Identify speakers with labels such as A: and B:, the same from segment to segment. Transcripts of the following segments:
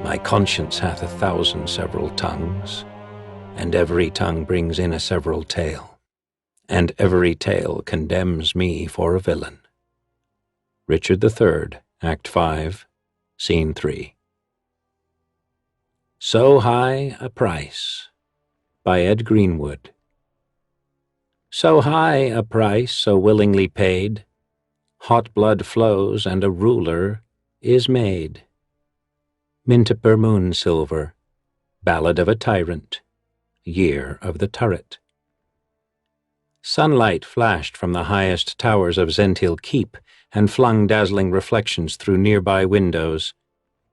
A: My conscience hath 1,000 several tongues, and every tongue brings in a several tale, and every tale condemns me for a villain. Richard III, Act 5, Scene 3. So High a Price, by Ed Greenwood. So high a price, so willingly paid, hot blood flows and a ruler is made. Mintiper Moon Silver, Ballad of a Tyrant, Year of the Turret. Sunlight flashed from the highest towers of Zhentil Keep and flung dazzling reflections through nearby windows.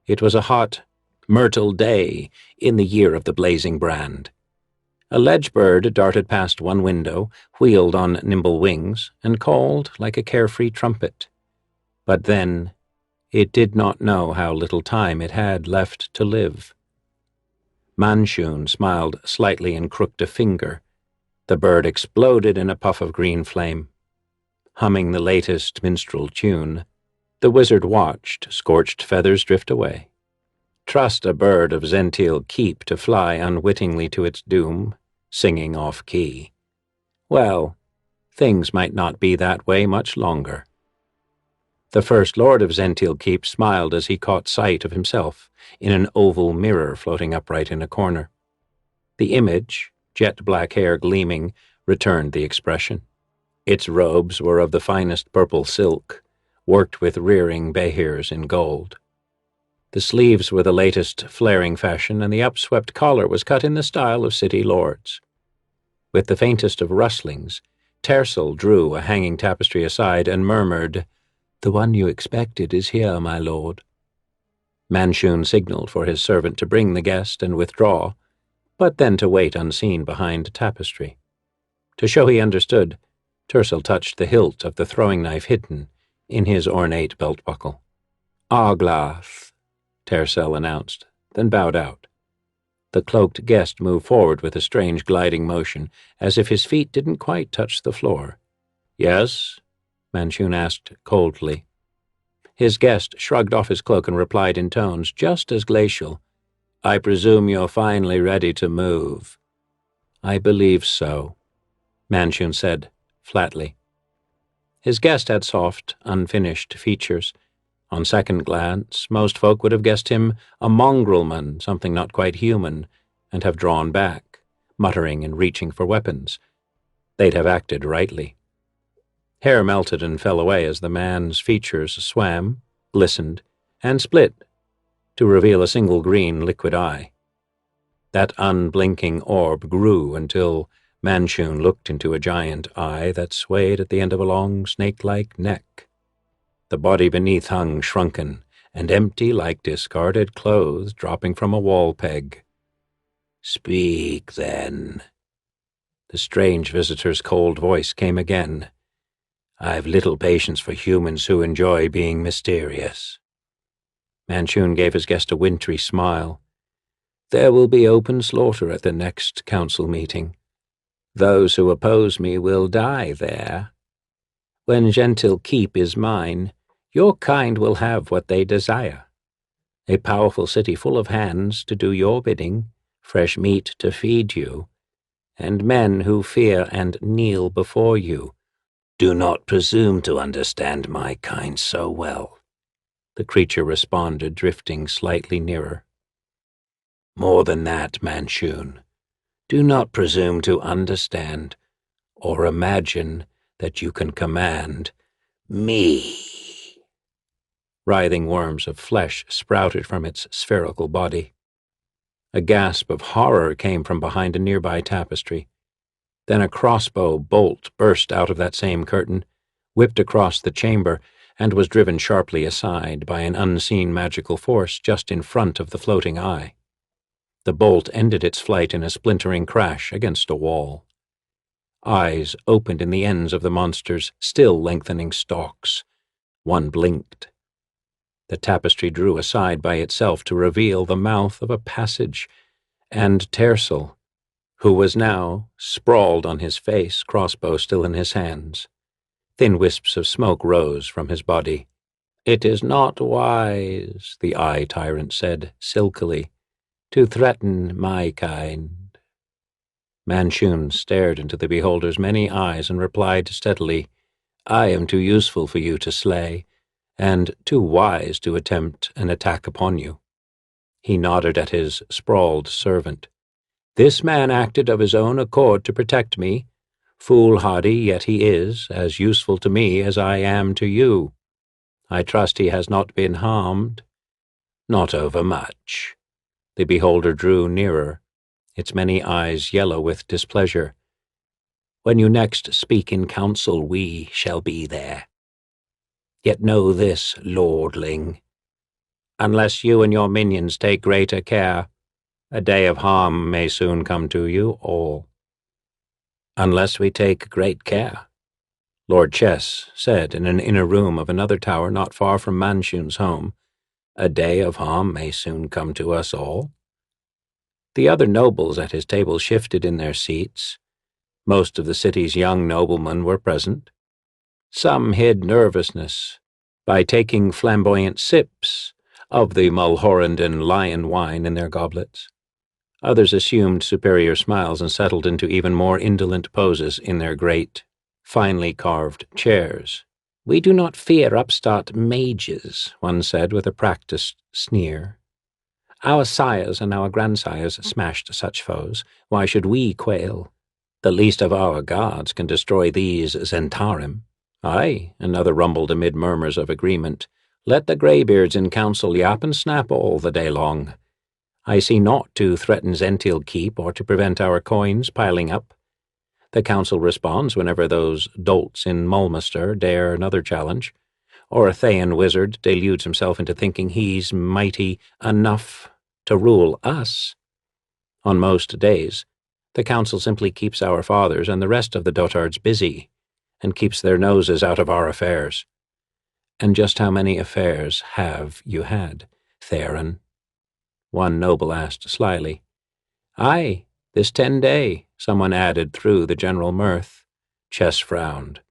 A: It was a hot, myrtle day in the year of the blazing brand. A ledge-bird darted past one window, wheeled on nimble wings, and called like a carefree trumpet. But then it did not know how little time it had left to live. Manshoon smiled slightly and crooked a finger. The bird exploded in a puff of green flame. Humming the latest minstrel tune, the wizard watched scorched feathers drift away. Trust a bird of Zhentil Keep to fly unwittingly to its doom, singing off-key. Well, things might not be that way much longer. The First Lord of Zhentil Keep smiled as he caught sight of himself in an oval mirror floating upright in a corner. The image, jet-black hair gleaming, returned the expression. Its robes were of the finest purple silk, worked with rearing behirs in gold. The sleeves were the latest flaring fashion, and the upswept collar was cut in the style of city lords. With the faintest of rustlings, Tersel drew a hanging tapestry aside and murmured, "The one you expected is here, my lord." Manshoon signaled for his servant to bring the guest and withdraw, but then to wait unseen behind tapestry. To show he understood, Tersel touched the hilt of the throwing-knife hidden in his ornate belt-buckle. "Arglath," Tersel announced, then bowed out. The cloaked guest moved forward with a strange gliding motion, as if his feet didn't quite touch the floor. "Yes?" Manshoon asked coldly. His guest shrugged off his cloak and replied in tones just as glacial, "I presume you're finally ready to move." "I believe so," Manshoon said, flatly. His guest had soft, unfinished features. On second glance, most folk would have guessed him a mongrelman, something not quite human, and have drawn back, muttering and reaching for weapons. They'd have acted rightly. Hair melted and fell away as the man's features swam, glistened, and split to reveal a single green liquid eye. That unblinking orb grew until Manshoon looked into a giant eye that swayed at the end of a long snake-like neck. The body beneath hung shrunken and empty like discarded clothes dropping from a wall peg. "Speak, then." The strange visitor's cold voice came again. "I've little patience for humans who enjoy being mysterious." Manshoon gave his guest a wintry smile. "There will be open slaughter at the next council meeting. Those who oppose me will die there. When Zhentil Keep is mine, your kind will have what they desire. A powerful city full of hands to do your bidding, fresh meat to feed you, and men who fear and kneel before you. Do not presume to understand my kind so well," the creature responded, drifting slightly nearer. "More than that, Manshoon. Do not presume to understand or imagine that you can command me." Writhing worms of flesh sprouted from its spherical body. A gasp of horror came from behind a nearby tapestry. Then a crossbow bolt burst out of that same curtain, whipped across the chamber, and was driven sharply aside by an unseen magical force just in front of the floating eye. The bolt ended its flight in a splintering crash against a wall. Eyes opened in the ends of the monster's still lengthening stalks. One blinked. The tapestry drew aside by itself to reveal the mouth of a passage, and Tersel, who was now sprawled on his face, crossbow still in his hands. Thin wisps of smoke rose from his body. "It is not wise," the Eye Tyrant said silkily, "to threaten my kind." Manshoon stared into the beholder's many eyes and replied steadily, "I am too useful for you to slay, and too wise to attempt an attack upon you." He nodded at his sprawled servant. "This man acted of his own accord to protect me. Foolhardy yet he is, as useful to me as I am to you. I trust he has not been harmed." "Not overmuch." The beholder drew nearer, its many eyes yellow with displeasure. "When you next speak in council, we shall be there. Yet know this, lordling. Unless you and your minions take greater care, a day of harm may soon come to you all." "Unless we take great care," Lord Chess said in an inner room of another tower not far from Manshoon's home, "a day of harm may soon come to us all." The other nobles at his table shifted in their seats. Most of the city's young noblemen were present. Some hid nervousness by taking flamboyant sips of the Mulhoranden lion wine in their goblets. Others assumed superior smiles and settled into even more indolent poses in their great, finely carved chairs. "We do not fear upstart mages," one said with a practiced sneer. "Our sires and our grandsires smashed such foes. Why should we quail? The least of our guards can destroy these Zhentarim." "Aye," another rumbled amid murmurs of agreement. "Let the greybeards in council yap and snap all the day long. I see naught to threaten Zhentil Keep or to prevent our coins piling up. The council responds whenever those dolts in Mulmaster dare another challenge, or a Thayan wizard deludes himself into thinking he's mighty enough to rule us. On most days, the council simply keeps our fathers and the rest of the dotards busy, and keeps their noses out of our affairs." "And just how many affairs have you had, Theron?" one noble asked slyly. "Aye, this 10-day," someone added through the general mirth. Chess frowned.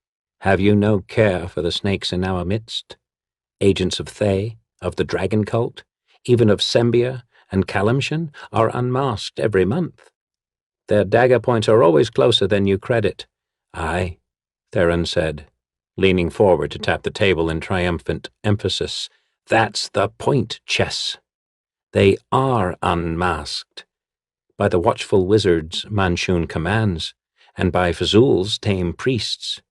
A: "Have you no care for the snakes in our midst? Agents of Thay, of the dragon cult, even of Sembia and Kalimshan are unmasked every month. Their dagger points are always closer than you credit." "Aye," Theron said, leaning forward to tap the table in triumphant emphasis. "That's the point, Chess. They are unmasked. By the watchful wizards Manshoon commands, and by Fazul's tame priests.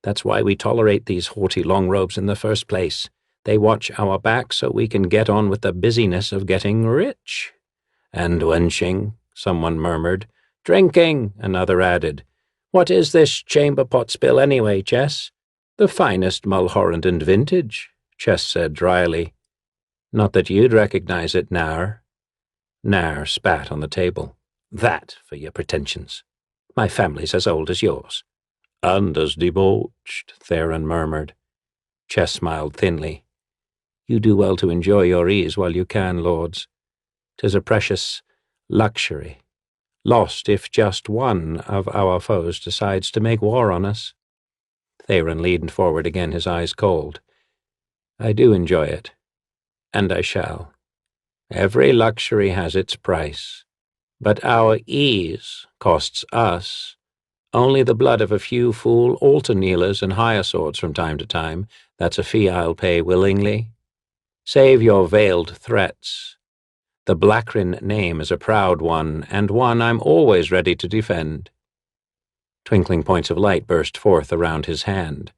A: That's why we tolerate these haughty longrobes in the first place. They watch our back so we can get on with the busyness of getting rich." "And wenching," someone murmured. "Drinking," another added. "What is this chamber pot spill anyway, Chess?" "The finest Mulhoranden vintage," Chess said dryly. "Not that you'd recognize it, Nar." Nar spat on the table. "That for your pretensions. My family's as old as yours." "And as debauched," Theron murmured. Chess smiled thinly. "You do well to enjoy your ease while you can, lords. 'Tis a precious luxury, lost if just one of our foes decides to make war on us." Theron leaned forward again, his eyes cold. "I do enjoy it, and I shall. Every luxury has its price, but our ease costs us only the blood of a few fool altar-kneelers and higher swords from time to time. That's a fee I'll pay willingly. Save your veiled threats. The Blackrin name is a proud one, and one I'm always ready to defend." Twinkling points of light burst forth around his hand.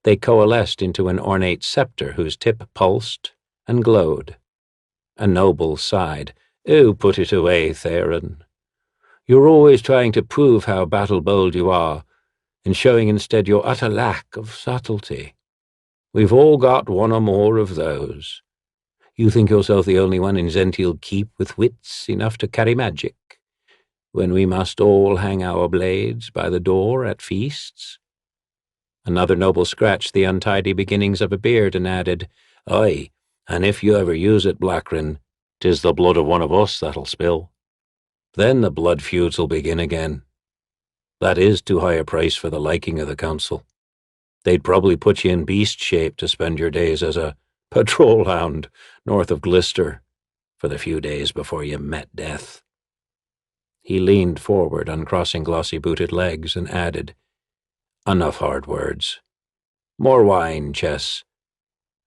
A: They coalesced into an ornate scepter whose tip pulsed and glowed. A noble sighed. "Oh, put it away, Theron. You're always trying to prove how battle-bold you are, and showing instead your utter lack of subtlety. We've all got one or more of those. You think yourself the only one in Zhentil Keep with wits enough to carry magic, when we must all hang our blades by the door at feasts?" Another noble scratched the untidy beginnings of a beard and added, "Aye, and if you ever use it, Blackrin, 'tis the blood of one of us that'll spill. Then the blood feud'll begin again. That is too high a price for the liking of the council. They'd probably put you in beast shape to spend your days as a Patrol hound, north of Glister, for the few days before you met death." He leaned forward, uncrossing glossy-booted legs, and added, "Enough hard words. More wine, Chess.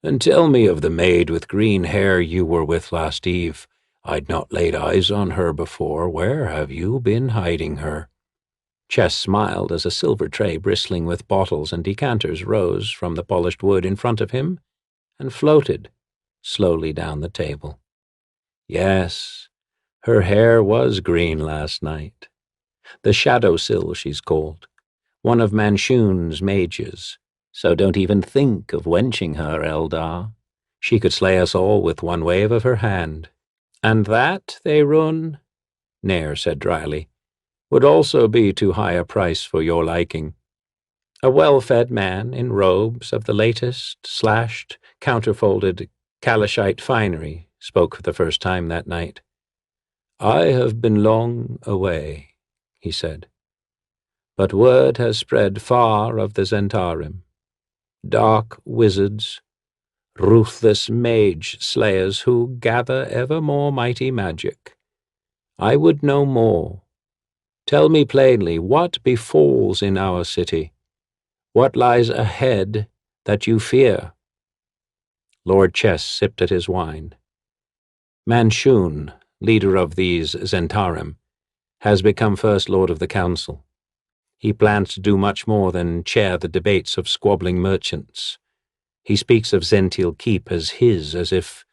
A: And tell me of the maid with green hair you were with last eve. I'd not laid eyes on her before. Where have you been hiding her?" Chess smiled as a silver tray bristling with bottles and decanters rose from the polished wood in front of him and floated slowly down the table. "Yes, her hair was green last night. The Shadow Sill, she's called. One of Manshoon's mages. So don't even think of wenching her, Eldar. She could slay us all with one wave of her hand." "And that, they run," Nair said dryly, "would also be too high a price for your liking." A well-fed man in robes of the latest, slashed, counterfolded Kalashite finery spoke for the first time that night. "I have been long away," he said, "but word has spread far of the Zhentarim. Dark wizards, ruthless mage slayers who gather ever more mighty magic. I would know more. Tell me plainly what befalls in our city. What lies ahead that you fear?" Lord Chess sipped at his wine. "Manshoon, leader of these Zhentarim, has become First Lord of the Council. He plans to do much more than chair the debates of squabbling merchants. He speaks of Zhentil Keep as his, as if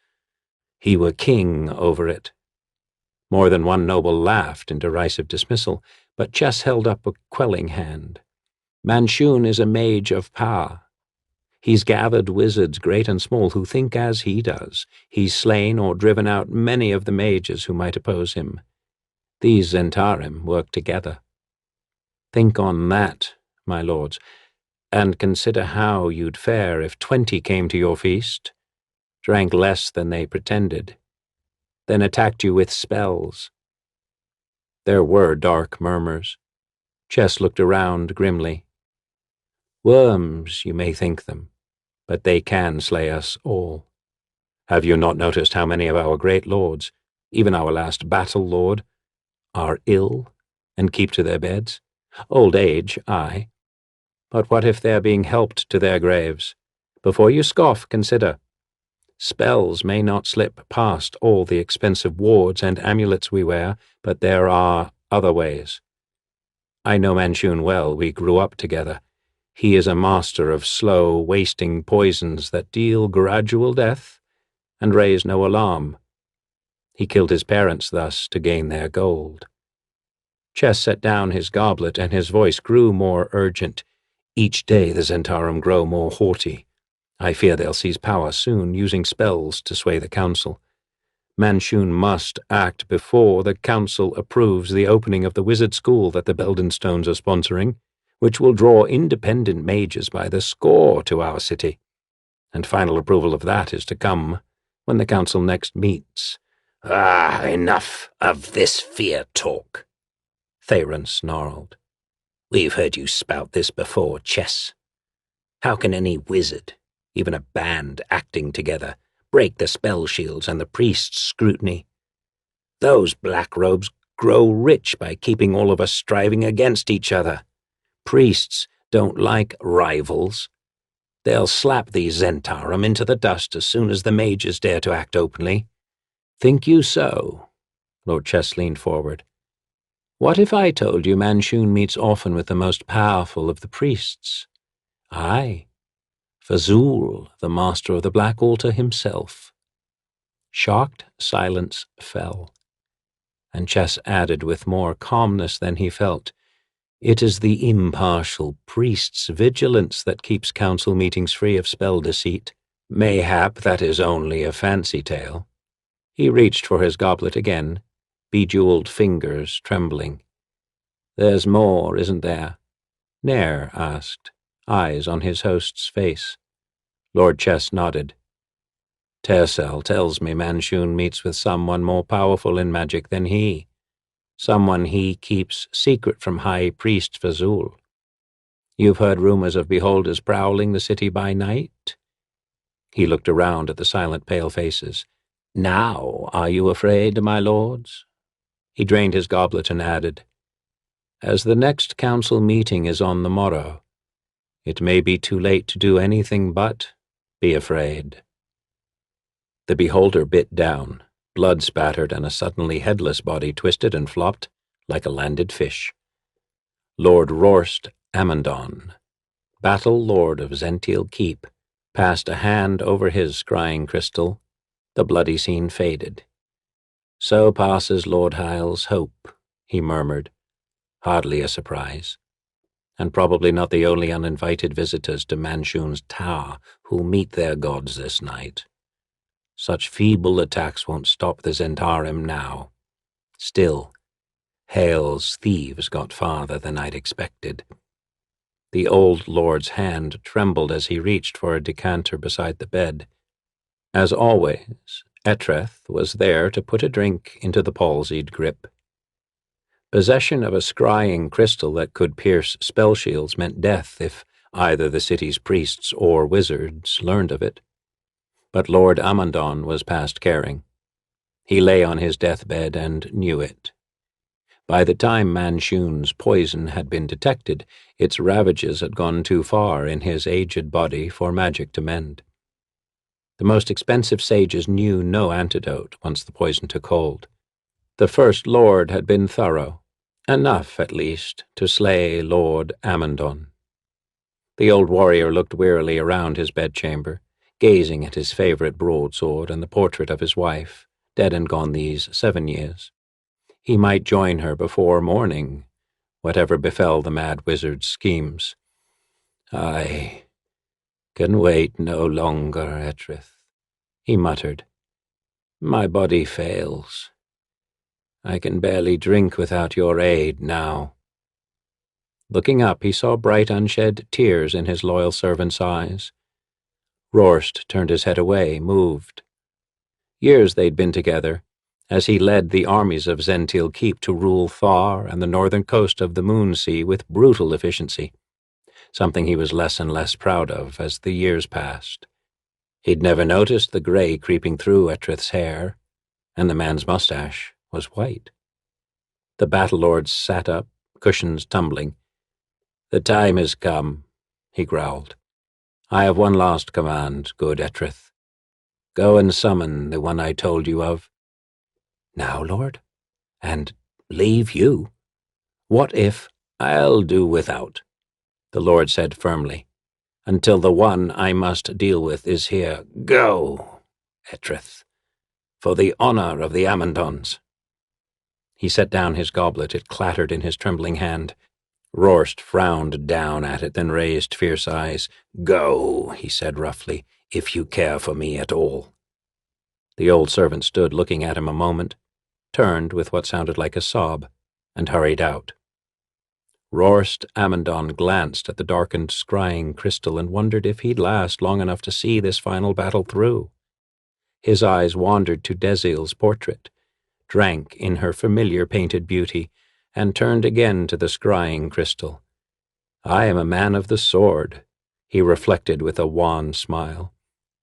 A: he were king over it." More than one noble laughed in derisive dismissal, but Chess held up a quelling hand. "Manshoon is a mage of power. He's gathered wizards great and small who think as he does. He's slain or driven out many of the mages who might oppose him. These Zhentarim work together. Think on that, my lords, and consider how you'd fare if 20 came to your feast, drank less than they pretended, then attacked you with spells." There were dark murmurs. Chess looked around grimly. "Worms, you may think them, but they can slay us all. Have you not noticed how many of our great lords, even our last battle lord, are ill and keep to their beds? Old age, aye. But what if they're being helped to their graves? Before you scoff, consider. Spells may not slip past all the expensive wards and amulets we wear, but there are other ways. I know Manshoon well. We grew up together. He is a master of slow, wasting poisons that deal gradual death and raise no alarm. He killed his parents thus to gain their gold." Chess set down his goblet, and his voice grew more urgent. "Each day the Zhentarim grow more haughty. I fear they'll seize power soon, using spells to sway the council. Manshoon must act before the council approves the opening of the wizard school that the Beldenstones are sponsoring, which will draw independent mages by the score to our city. And final approval of that is to come when the council next meets." "Ah, enough of this fear talk," Theron snarled. "We've heard you spout this before, Chess. How can any wizard, even a band acting together, break the spell shields and the priest's scrutiny? Those black robes grow rich by keeping all of us striving against each other. Priests don't like rivals. They'll slap these Zhentarim into the dust as soon as the mages dare to act openly." "Think you so?" Lord Chess leaned forward. "What if I told you Manshoon meets often with the most powerful of the priests? Aye, Fazul, the master of the Black Altar himself." Shocked silence fell, and Chess added with more calmness than he felt, "It is the impartial priest's vigilance that keeps council meetings free of spell deceit. Mayhap that is only a fancy tale." He reached for his goblet again, bejeweled fingers trembling. "There's more, isn't there?" Nair asked, eyes on his host's face. Lord Chess nodded. "Tercel tells me Manshoon meets with someone more powerful in magic than he, someone he keeps secret from High Priest Fazul. You've heard rumors of beholders prowling the city by night? He looked around at the silent pale faces. "Now are you afraid, my lords?" He drained his goblet and added, "As the next council meeting is on the morrow, it may be too late to do anything but be afraid." The beholder bit down, blood spattered, and a suddenly headless body twisted and flopped like a landed fish. Lord Rorst Amandon, Battle Lord of Zhentil Keep, passed a hand over his scrying crystal. The bloody scene faded. "So passes Lord Hyle's hope," he murmured, hardly a surprise, and probably not the only uninvited visitors to Manshoon's tower who'll meet their gods this night. Such feeble attacks won't stop the Zhentarim now. Still, Hale's thieves got farther than I'd expected. The old lord's hand trembled as he reached for a decanter beside the bed. As always, Etreth was there to put a drink into the palsied grip. Possession of a scrying crystal that could pierce spell shields meant death if either the city's priests or wizards learned of it. But Lord Amandon was past caring. He lay on his deathbed and knew it. By the time Manshoon's poison had been detected, its ravages had gone too far in his aged body for magic to mend. The most expensive sages knew no antidote once the poison took hold. The First Lord had been thorough, enough, at least, to slay Lord Amandon. The old warrior looked wearily around his bedchamber, gazing at his favorite broadsword and the portrait of his wife, dead and gone these 7 years. He might join her before morning, whatever befell the mad wizard's schemes. "I can wait no longer, Etreth," he muttered. "My body fails. I can barely drink without your aid now." Looking up, he saw bright unshed tears in his loyal servant's eyes. Rorst turned his head away, moved. Years they'd been together, as he led the armies of Zhentil Keep to rule Thar and the northern coast of the Moonsea with brutal efficiency, something he was less and less proud of as the years passed. He'd never noticed the gray creeping through Etreth's hair, and the man's mustache was white. The battle lord sat up, cushions tumbling. "The time has come," he growled. "I have one last command, good Etreth. Go and summon the one I told you of." "Now, Lord? And leave you? What if—" "I'll do without," the Lord said firmly, "until the one I must deal with is here. Go, Etreth, for the honor of the Amandons." He set down his goblet. It clattered in his trembling hand. Rorst frowned down at it, then raised fierce eyes. "Go," he said roughly, "if you care for me at all." The old servant stood looking at him a moment, turned with what sounded like a sob, and hurried out. Rorst Amandon glanced at the darkened scrying crystal and wondered if he'd last long enough to see this final battle through. His eyes wandered to Dezil's portrait, drank in her familiar painted beauty, and turned again to the scrying crystal. "I am a man of the sword," he reflected with a wan smile,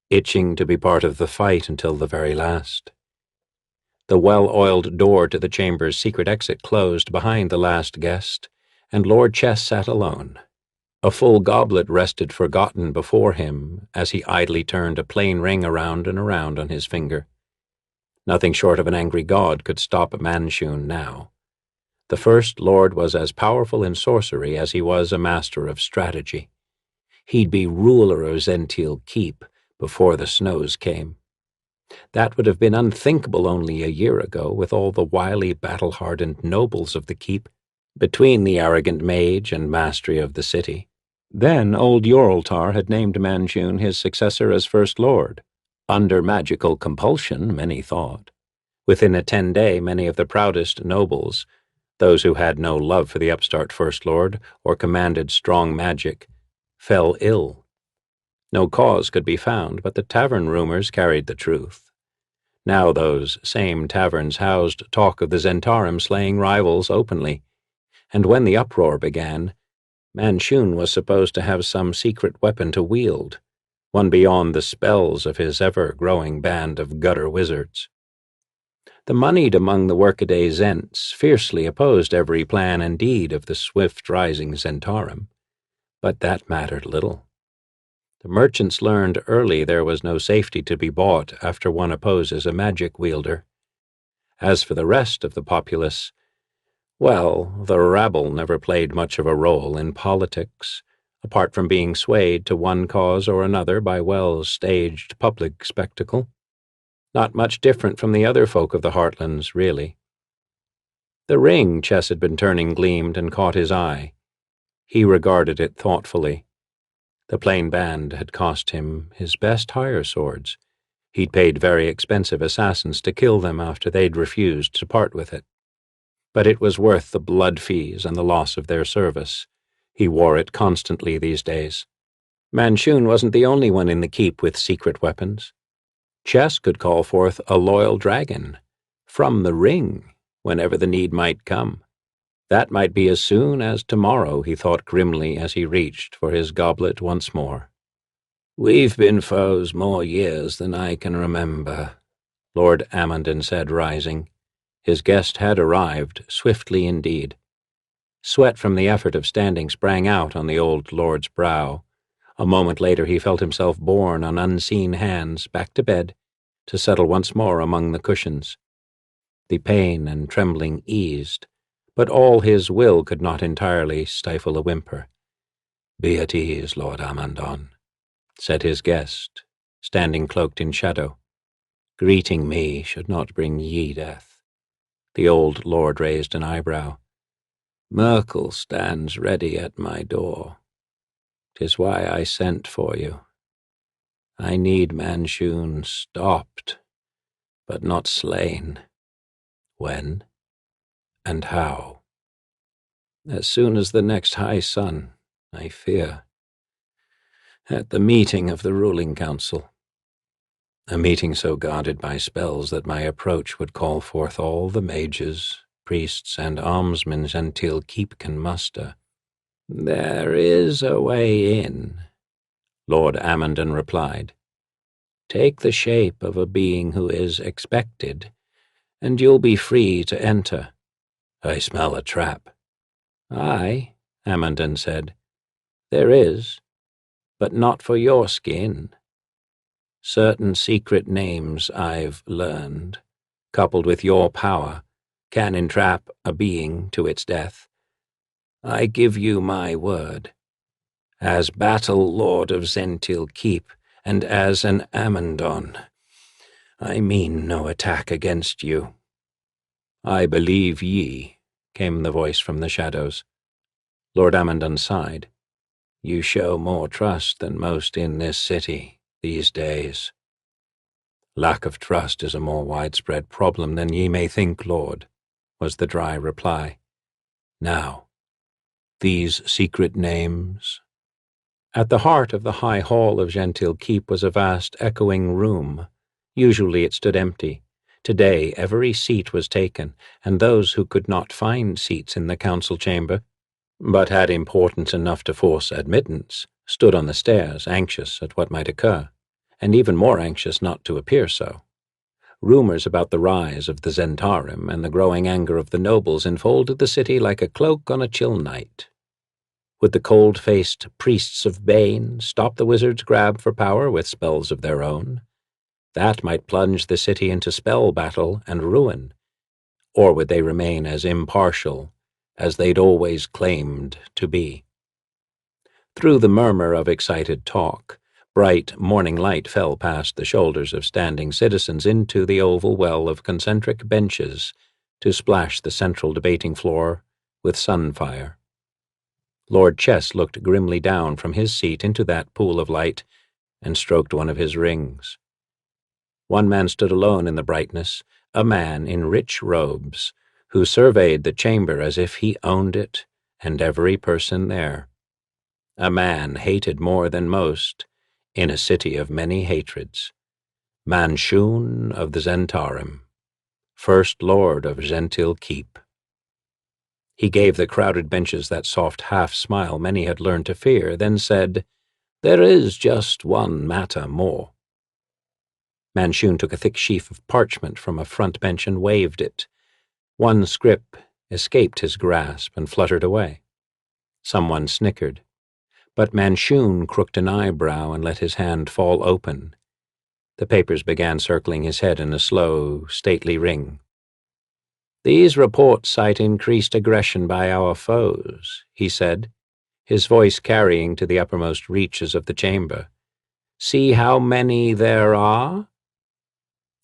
A: itching to be part of the fight until the very last. The well-oiled door to the chamber's secret exit closed behind the last guest, and Lord Chess sat alone. A full goblet rested forgotten before him as he idly turned a plain ring around and around on his finger. Nothing short of an angry god could stop Manshoon now. The First Lord was as powerful in sorcery as he was a master of strategy. He'd be ruler of Zhentil Keep before the snows came. That would have been unthinkable only a year ago, with all the wily, battle-hardened nobles of the keep between the arrogant mage and mastery of the city. Then old Yorltar had named Manshoon his successor as First Lord. Under magical compulsion, many thought. Within a 10-day, many of the proudest nobles, those who had no love for the upstart First Lord or commanded strong magic, fell ill. No cause could be found, but the tavern rumors carried the truth. Now those same taverns housed talk of the Zhentarim slaying rivals openly, and when the uproar began, Manshoon was supposed to have some secret weapon to wield, one beyond the spells of his ever-growing band of gutter wizards. The moneyed among the workaday Zents fiercely opposed every plan and deed of the swift-rising Zentarum, but that mattered little. The merchants learned early there was no safety to be bought after one opposes a magic wielder. As for the rest of the populace, well, the rabble never played much of a role in politics, apart from being swayed to one cause or another by well-staged public spectacle. Not much different from the other folk of the Heartlands, really. The ring Chess had been turning gleamed and caught his eye. He regarded it thoughtfully. The plain band had cost him his best hire swords. He'd paid very expensive assassins to kill them after they'd refused to part with it. But it was worth the blood fees and the loss of their service. He wore it constantly these days. Manshoon wasn't the only one in the keep with secret weapons. Chess could call forth a loyal dragon, from the ring, whenever the need might come. That might be as soon as tomorrow, he thought grimly as he reached for his goblet once more. "We've been foes more years than I can remember," Lord Amundsen said, rising. His guest had arrived, swiftly indeed. Sweat from the effort of standing sprang out on the old lord's brow. A moment later he felt himself borne on unseen hands back to bed, to settle once more among the cushions. The pain and trembling eased, but all his will could not entirely stifle a whimper. "Be at ease, Lord Amundsen," said his guest, standing cloaked in shadow. "Greeting me should not bring ye death." The old lord raised an eyebrow. "Merkel stands ready at my door. 'Tis why I sent for you. I need Manshoon stopped, but not slain. When and how?" "As soon as the next high sun, I fear. At the meeting of the ruling council. A meeting so guarded by spells that my approach would call forth all the mages, priests, and almsmen Zhentil Keep can muster." "There is a way in," Lord Amundsen replied. "Take the shape of a being who is expected, and you'll be free to enter." "I smell a trap." "Aye," Amundsen said. "There is, but not for your skin. Certain secret names I've learned, coupled with your power, can entrap a being to its death. I give you my word. As Battle Lord of Zhentil Keep, and as an Amundsen, I mean no attack against you." "I believe ye," came the voice from the shadows. Lord Amundsen sighed. "You show more trust than most in this city these days." "Lack of trust is a more widespread problem than ye may think, Lord," was the dry reply. "Now, these secret names." At the heart of the high hall of Zhentil Keep was a vast echoing room. Usually it stood empty. Today every seat was taken, and those who could not find seats in the council chamber, but had importance enough to force admittance, stood on the stairs, anxious at what might occur, and even more anxious not to appear so. Rumors about the rise of the Zentarum and the growing anger of the nobles enfolded the city like a cloak on a chill night. Would the cold-faced priests of Bane stop the wizards' grab for power with spells of their own? That might plunge the city into spell battle and ruin. Or would they remain as impartial as they'd always claimed to be? Through the murmur of excited talk, bright morning light fell past the shoulders of standing citizens into the oval well of concentric benches to splash the central debating floor with sunfire. Lord Chess looked grimly down from his seat into that pool of light and stroked one of his rings. One man stood alone in the brightness, a man in rich robes, who surveyed the chamber as if he owned it and every person there. A man hated more than most in a city of many hatreds. Manshoon of the Zentarum, First Lord of Zhentil Keep. He gave the crowded benches that soft half-smile many had learned to fear, then said, There is just one matter more. Manshoon took a thick sheaf of parchment from a front bench and waved it. One scrip escaped his grasp and fluttered away. Someone snickered, but Manshoon crooked an eyebrow and let his hand fall open. The papers began circling his head in a slow, stately ring. "These reports cite increased aggression by our foes," he said, his voice carrying to the uppermost reaches of the chamber. "See how many there are?"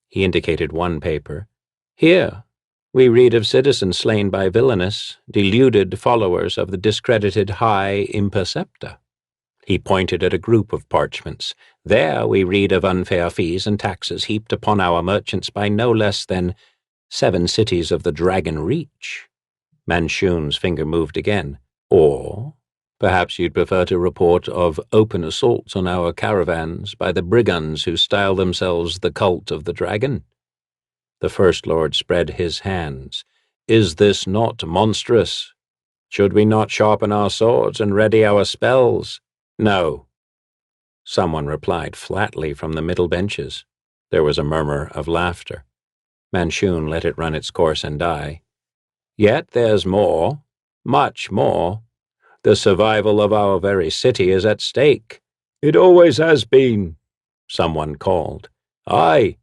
A: He indicated one paper. "Here, we read of citizens slain by villainous, deluded followers of the discredited High Imperceptor." He pointed at a group of parchments. "There we read of unfair fees and taxes heaped upon our merchants by no less than 7 cities of the Dragon Reach." Manshoon's finger moved again. "Or perhaps you'd prefer to report of open assaults on our caravans by the brigands who style themselves the Cult of the Dragon." The First Lord spread his hands. "Is this not monstrous? Should we not sharpen our swords and ready our spells?" "No," someone replied flatly from the middle benches. There was a murmur of laughter. Manshoon let it run its course and die. "Yet there's more, much more. The survival of our very city is at stake." "It always has been," someone called. "Aye,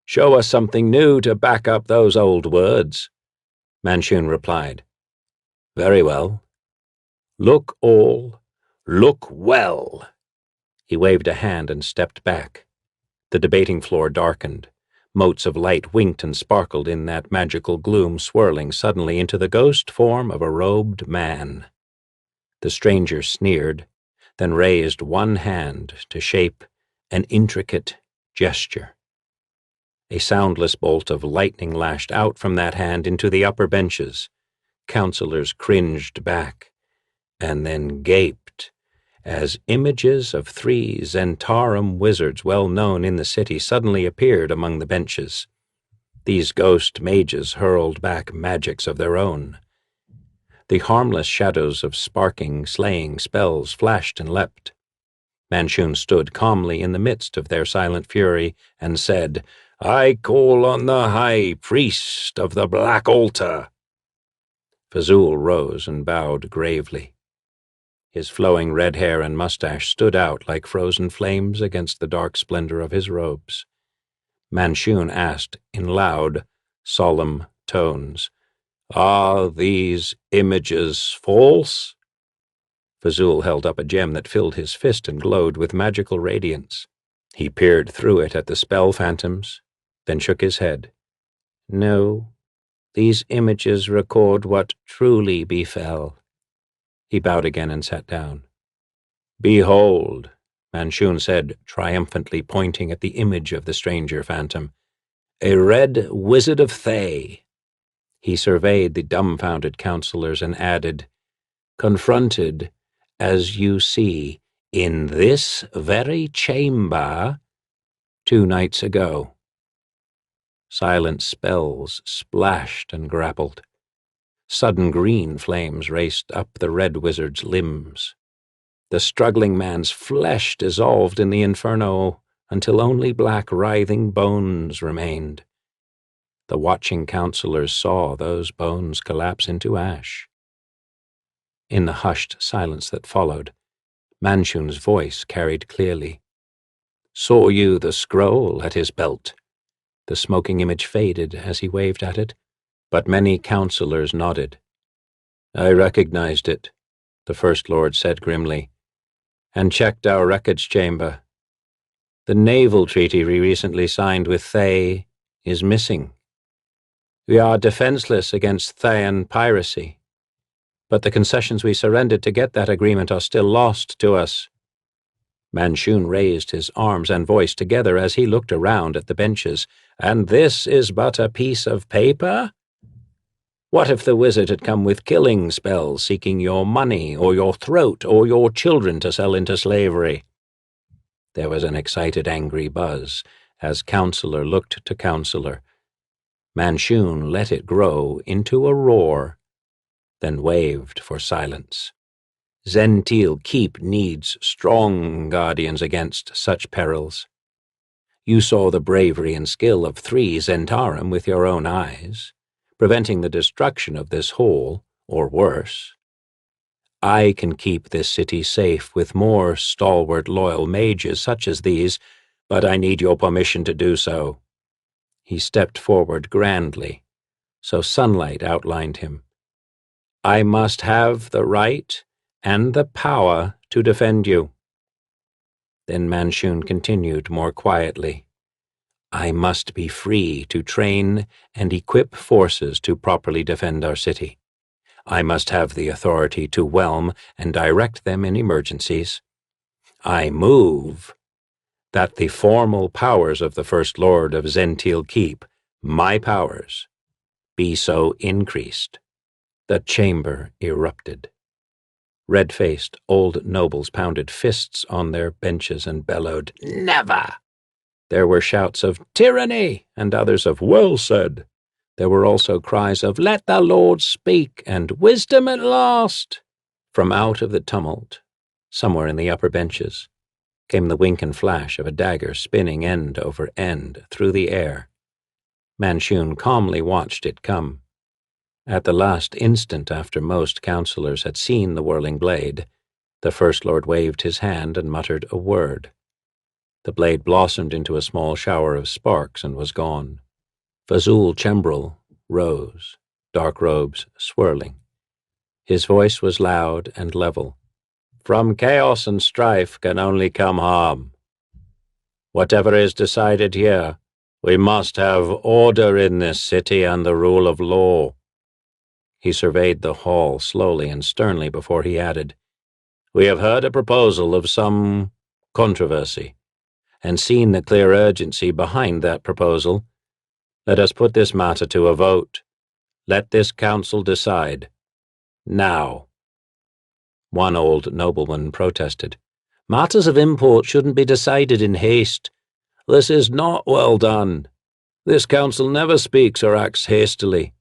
A: show us something new to back up those old words." Manshoon replied, "Very well. Look all, look well." He waved a hand and stepped back. The debating floor darkened. Motes of light winked and sparkled in that magical gloom, swirling suddenly into the ghost form of a robed man. The stranger sneered, then raised one hand to shape an intricate gesture. A soundless bolt of lightning lashed out from that hand into the upper benches. Counselors cringed back, and then gaped, as images of 3 Zentarum wizards well known in the city suddenly appeared among the benches. These ghost mages hurled back magics of their own. The harmless shadows of sparking, slaying spells flashed and leapt. Manshoon stood calmly in the midst of their silent fury and said, "I call on the High Priest of the Black Altar." Fazul rose and bowed gravely. His flowing red hair and mustache stood out like frozen flames against the dark splendor of his robes. Manshoon asked in loud, solemn tones, "Are these images false?" Fazul held up a gem that filled his fist and glowed with magical radiance. He peered through it at the spell phantoms, then shook his head. "No, these images record what truly befell." He bowed again and sat down. "Behold," Manshoon said, triumphantly pointing at the image of the stranger phantom, "a red wizard of Thay." He surveyed the dumbfounded counselors and added, "Confronted, as you see, in this very chamber 2 nights ago." Silent spells splashed and grappled. Sudden green flames raced up the red wizard's limbs. The struggling man's flesh dissolved in the inferno until only black writhing bones remained. The watching counselors saw those bones collapse into ash. In the hushed silence that followed, Manshoon's voice carried clearly. "Saw you the scroll at his belt?" The smoking image faded as he waved at it, but many counselors nodded. "I recognized it," the First Lord said grimly, "and checked our records chamber. The naval treaty we recently signed with Thay is missing. We are defenseless against Thayan piracy, but the concessions we surrendered to get that agreement are still lost to us." Manshoon raised his arms and voice together as he looked around at the benches. "And this is but a piece of paper? What if the wizard had come with killing spells seeking your money or your throat or your children to sell into slavery?" There was an excited, angry buzz as counselor looked to counselor. Manshoon let it grow into a roar, then waved for silence. Zhentil Keep needs strong guardians against such perils. You saw the bravery and skill of 3 Zhentarim with your own eyes, preventing the destruction of this hall, or worse. I can keep this city safe with more stalwart, loyal mages such as these, but I need your permission to do so." He stepped forward grandly, so sunlight outlined him. "I must have the right and the power to defend you." Then Manshoon continued more quietly. "I must be free to train and equip forces to properly defend our city. I must have the authority to whelm and direct them in emergencies. I move that the formal powers of the First Lord of Zhentil Keep, my powers, be so increased." The chamber erupted. Red-faced old nobles pounded fists on their benches and bellowed, "Never!" There were shouts of "Tyranny!" and others of "Well said!" There were also cries of "Let the Lord speak!" and "Wisdom at last!" From out of the tumult, somewhere in the upper benches, came the wink and flash of a dagger spinning end over end through the air. Manshoon calmly watched it come. At the last instant after most counselors had seen the whirling blade, the First Lord waved his hand and muttered a word. The blade blossomed into a small shower of sparks and was gone. Fazul Chembrel rose, dark robes swirling. His voice was loud and level. "From chaos and strife can only come harm. Whatever is decided here, we must have order in this city and the rule of law." He surveyed the hall slowly and sternly before he added, "We have heard a proposal of some controversy, and seen the clear urgency behind that proposal. Let us put this matter to a vote. Let this council decide. Now." One old nobleman protested. "Matters of import shouldn't be decided in haste. This is not well done. This council never speaks or acts hastily."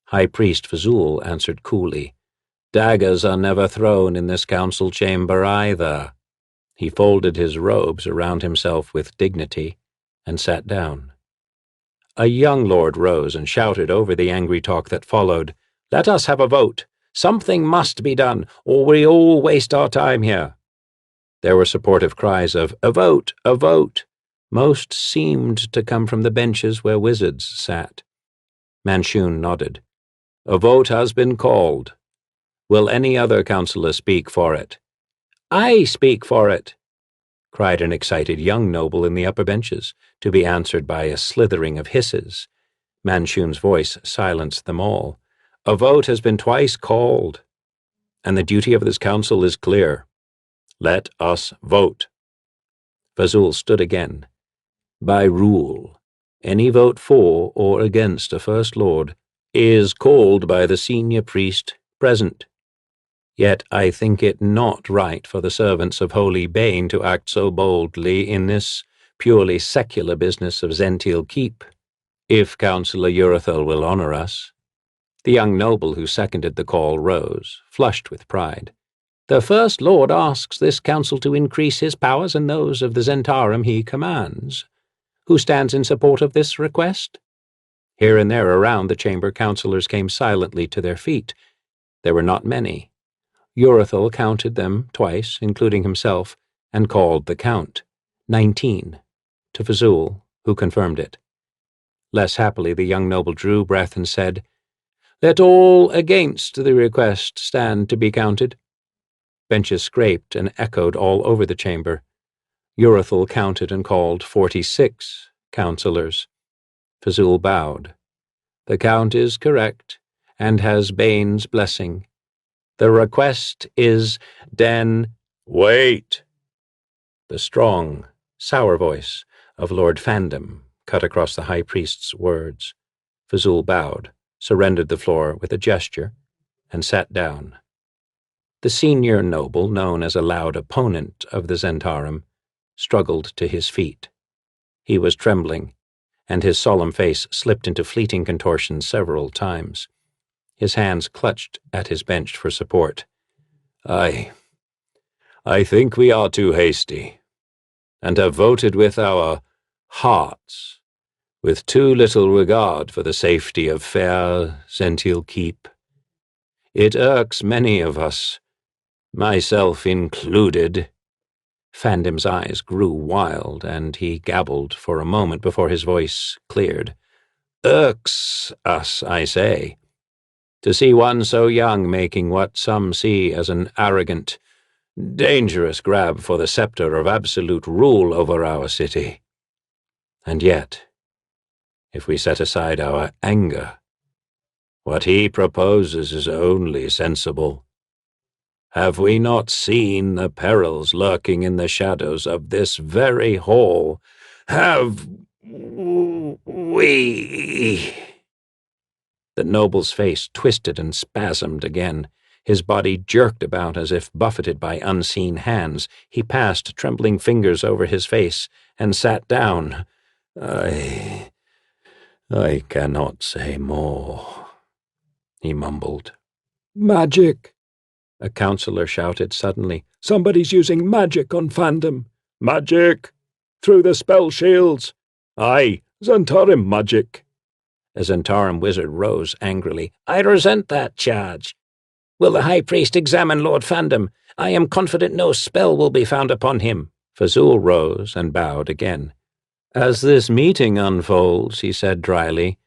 A: High Priest Fazul answered coolly, "Daggers are never thrown in this council chamber either." He folded his robes around himself with dignity and sat down. A young lord rose and shouted over the angry talk that followed, "Let us have a vote. Something must be done, or we all waste our time here." There were supportive cries of, "A vote, a vote." Most seemed to come from the benches where wizards sat. Manshoon nodded. "A vote has been called. Will any other councillor speak for it?" "I speak for it," cried an excited young noble in the upper benches, to be answered by a slithering of hisses. Manshoon's voice silenced them all. "A vote has been twice called, and the duty of this council is clear. Let us vote." Fazul stood again. "By rule, any vote for or against a First Lord is called by the senior priest present. Yet I think it not right for the servants of Holy Bane to act so boldly in this purely secular business of Zhentil Keep. If Councillor Urathel will honor us." The young noble who seconded the call rose, flushed with pride. "The First Lord asks this council to increase his powers and those of the Zhentarim he commands. Who stands in support of this request?" Here and there around the chamber councillors came silently to their feet. There were not many. Urathel counted them twice, including himself, and called the count, 19, to Fazul, who confirmed it. Less happily the young noble drew breath and said, "Let all against the request stand to be counted." Benches scraped and echoed all over the chamber. Urathel counted and called 46 councillors. Fazul bowed. "The count is correct, and has Bane's blessing. The request is den—" "Wait!" The strong, sour voice of Lord Fandom cut across the High Priest's words. Fazul bowed, surrendered the floor with a gesture, and sat down. The senior noble, known as a loud opponent of the Zhentarim, struggled to his feet. He was trembling, and his solemn face slipped into fleeting contortions several times. His hands clutched at his bench for support. I think we are too hasty, and have voted with our hearts, with too little regard for the safety of fair Zhentil Keep. It irks many of us, myself included." Fandim's eyes grew wild, and he gabbled for a moment before his voice cleared. "Irks us, I say, to see one so young making what some see as an arrogant, dangerous grab for the scepter of absolute rule over our city. And yet, if we set aside our anger, what he proposes is only sensible. Have we not seen the perils lurking in the shadows of this very hall? Have we?" The noble's face twisted and spasmed again. His body jerked about as if buffeted by unseen hands. He passed trembling fingers over his face and sat down. I cannot say more," he mumbled. "Magic!" a counselor shouted suddenly. "Somebody's using magic on Fandim. Magic! Through the spell shields! Aye, Zhentarim magic!" A Zhentarim wizard rose angrily. "I resent that charge. Will the High Priest examine Lord Fandim? I am confident no spell will be found upon him." Fazul rose and bowed again. "As this meeting unfolds," he said dryly,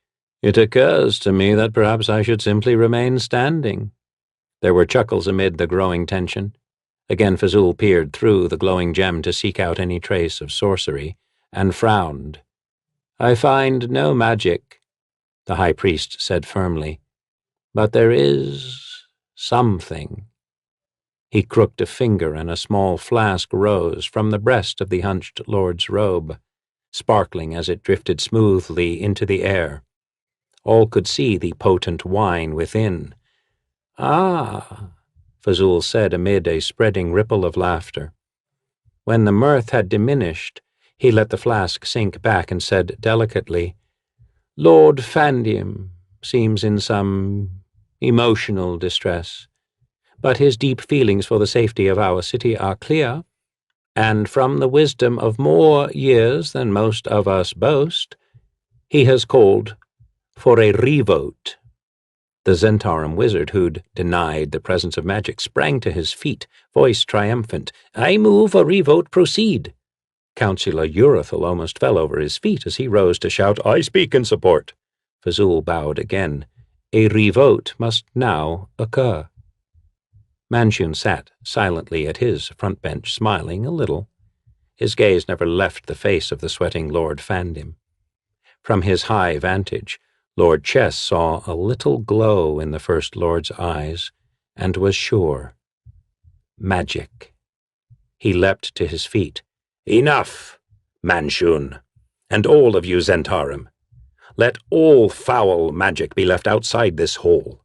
A: "it occurs to me that perhaps I should simply remain standing." There were chuckles amid the growing tension. Again Fazul peered through the glowing gem to seek out any trace of sorcery, and frowned. "I find no magic," the High Priest said firmly, "but there is something." He crooked a finger, and a small flask rose from the breast of the hunched lord's robe, sparkling as it drifted smoothly into the air. All could see the potent wine within. "Ah," Fazul said amid a spreading ripple of laughter. When the mirth had diminished, he let the flask sink back and said delicately, "Lord Fandim seems in some emotional distress, but his deep feelings for the safety of our city are clear, and from the wisdom of more years than most of us boast, he has called for a revote." The Zhentarim wizard, who'd denied the presence of magic, sprang to his feet, voice triumphant. "I move a revote proceed." Councillor Urathel almost fell over his feet as he rose to shout, "I speak in support." Fazul bowed again. A revote must now occur. Manshoon sat silently at his front bench, smiling a little. His gaze never left the face of the sweating Lord Fandim. From his high vantage, Lord Chess saw a little glow in the First Lord's eyes, and was sure. Magic. He leapt to his feet. "Enough, Manshoon, and all of you Zhentarim. Let all foul magic be left outside this hall.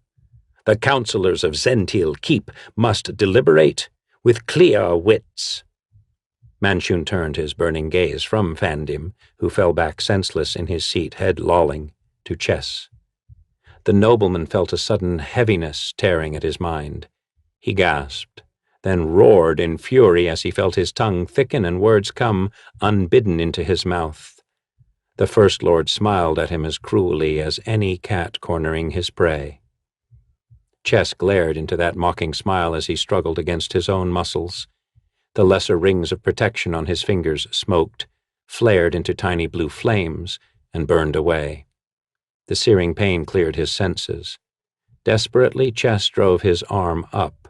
A: The councillors of Zhentil Keep must deliberate with clear wits." Manshoon turned his burning gaze from Fandim, who fell back senseless in his seat, head lolling, to Chess. The nobleman felt a sudden heaviness tearing at his mind. He gasped, then roared in fury as he felt his tongue thicken and words come unbidden into his mouth. The First Lord smiled at him as cruelly as any cat cornering his prey. Chess glared into that mocking smile as he struggled against his own muscles. The lesser rings of protection on his fingers smoked, flared into tiny blue flames, and burned away. The searing pain cleared his senses. Desperately, Chess drove his arm up.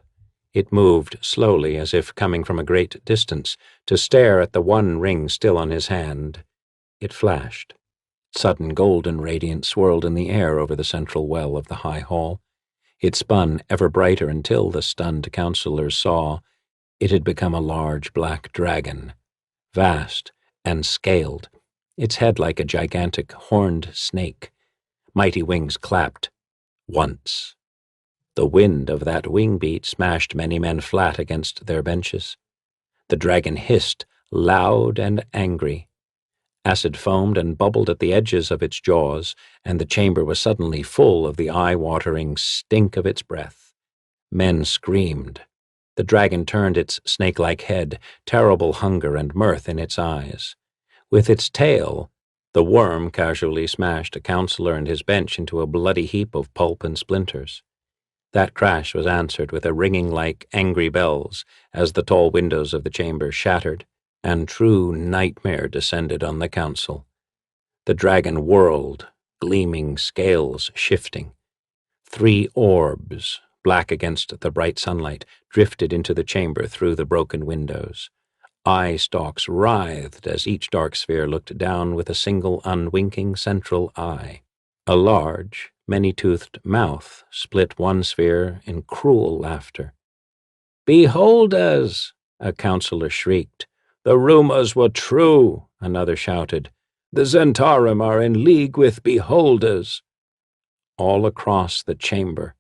A: It moved slowly, as if coming from a great distance, to stare at the one ring still on his hand. It flashed. Sudden golden radiance swirled in the air over the central well of the high hall. It spun ever brighter until the stunned councillors saw it had become a large black dragon, vast and scaled, its head like a gigantic horned snake. Mighty wings clapped. Once. The wind of that wing beat smashed many men flat against their benches. The dragon hissed, loud and angry. Acid foamed and bubbled at the edges of its jaws, and the chamber was suddenly full of the eye-watering stink of its breath. Men screamed. The dragon turned its snake-like head, terrible hunger and mirth in its eyes. With its tail, the worm casually smashed a counselor and his bench into a bloody heap of pulp and splinters. That crash was answered with a ringing like angry bells as the tall windows of the chamber shattered, and true nightmare descended on the council. The dragon whirled, gleaming scales shifting. 3 orbs, black against the bright sunlight, drifted into the chamber through the broken windows. Eye stalks writhed as each dark sphere looked down with a single unwinking central eye. A large, many-toothed mouth split one sphere in cruel laughter. "Behold us!" a counselor shrieked. "The rumors were true," another shouted. "The Zhentarim are in league with beholders." All across the chamber,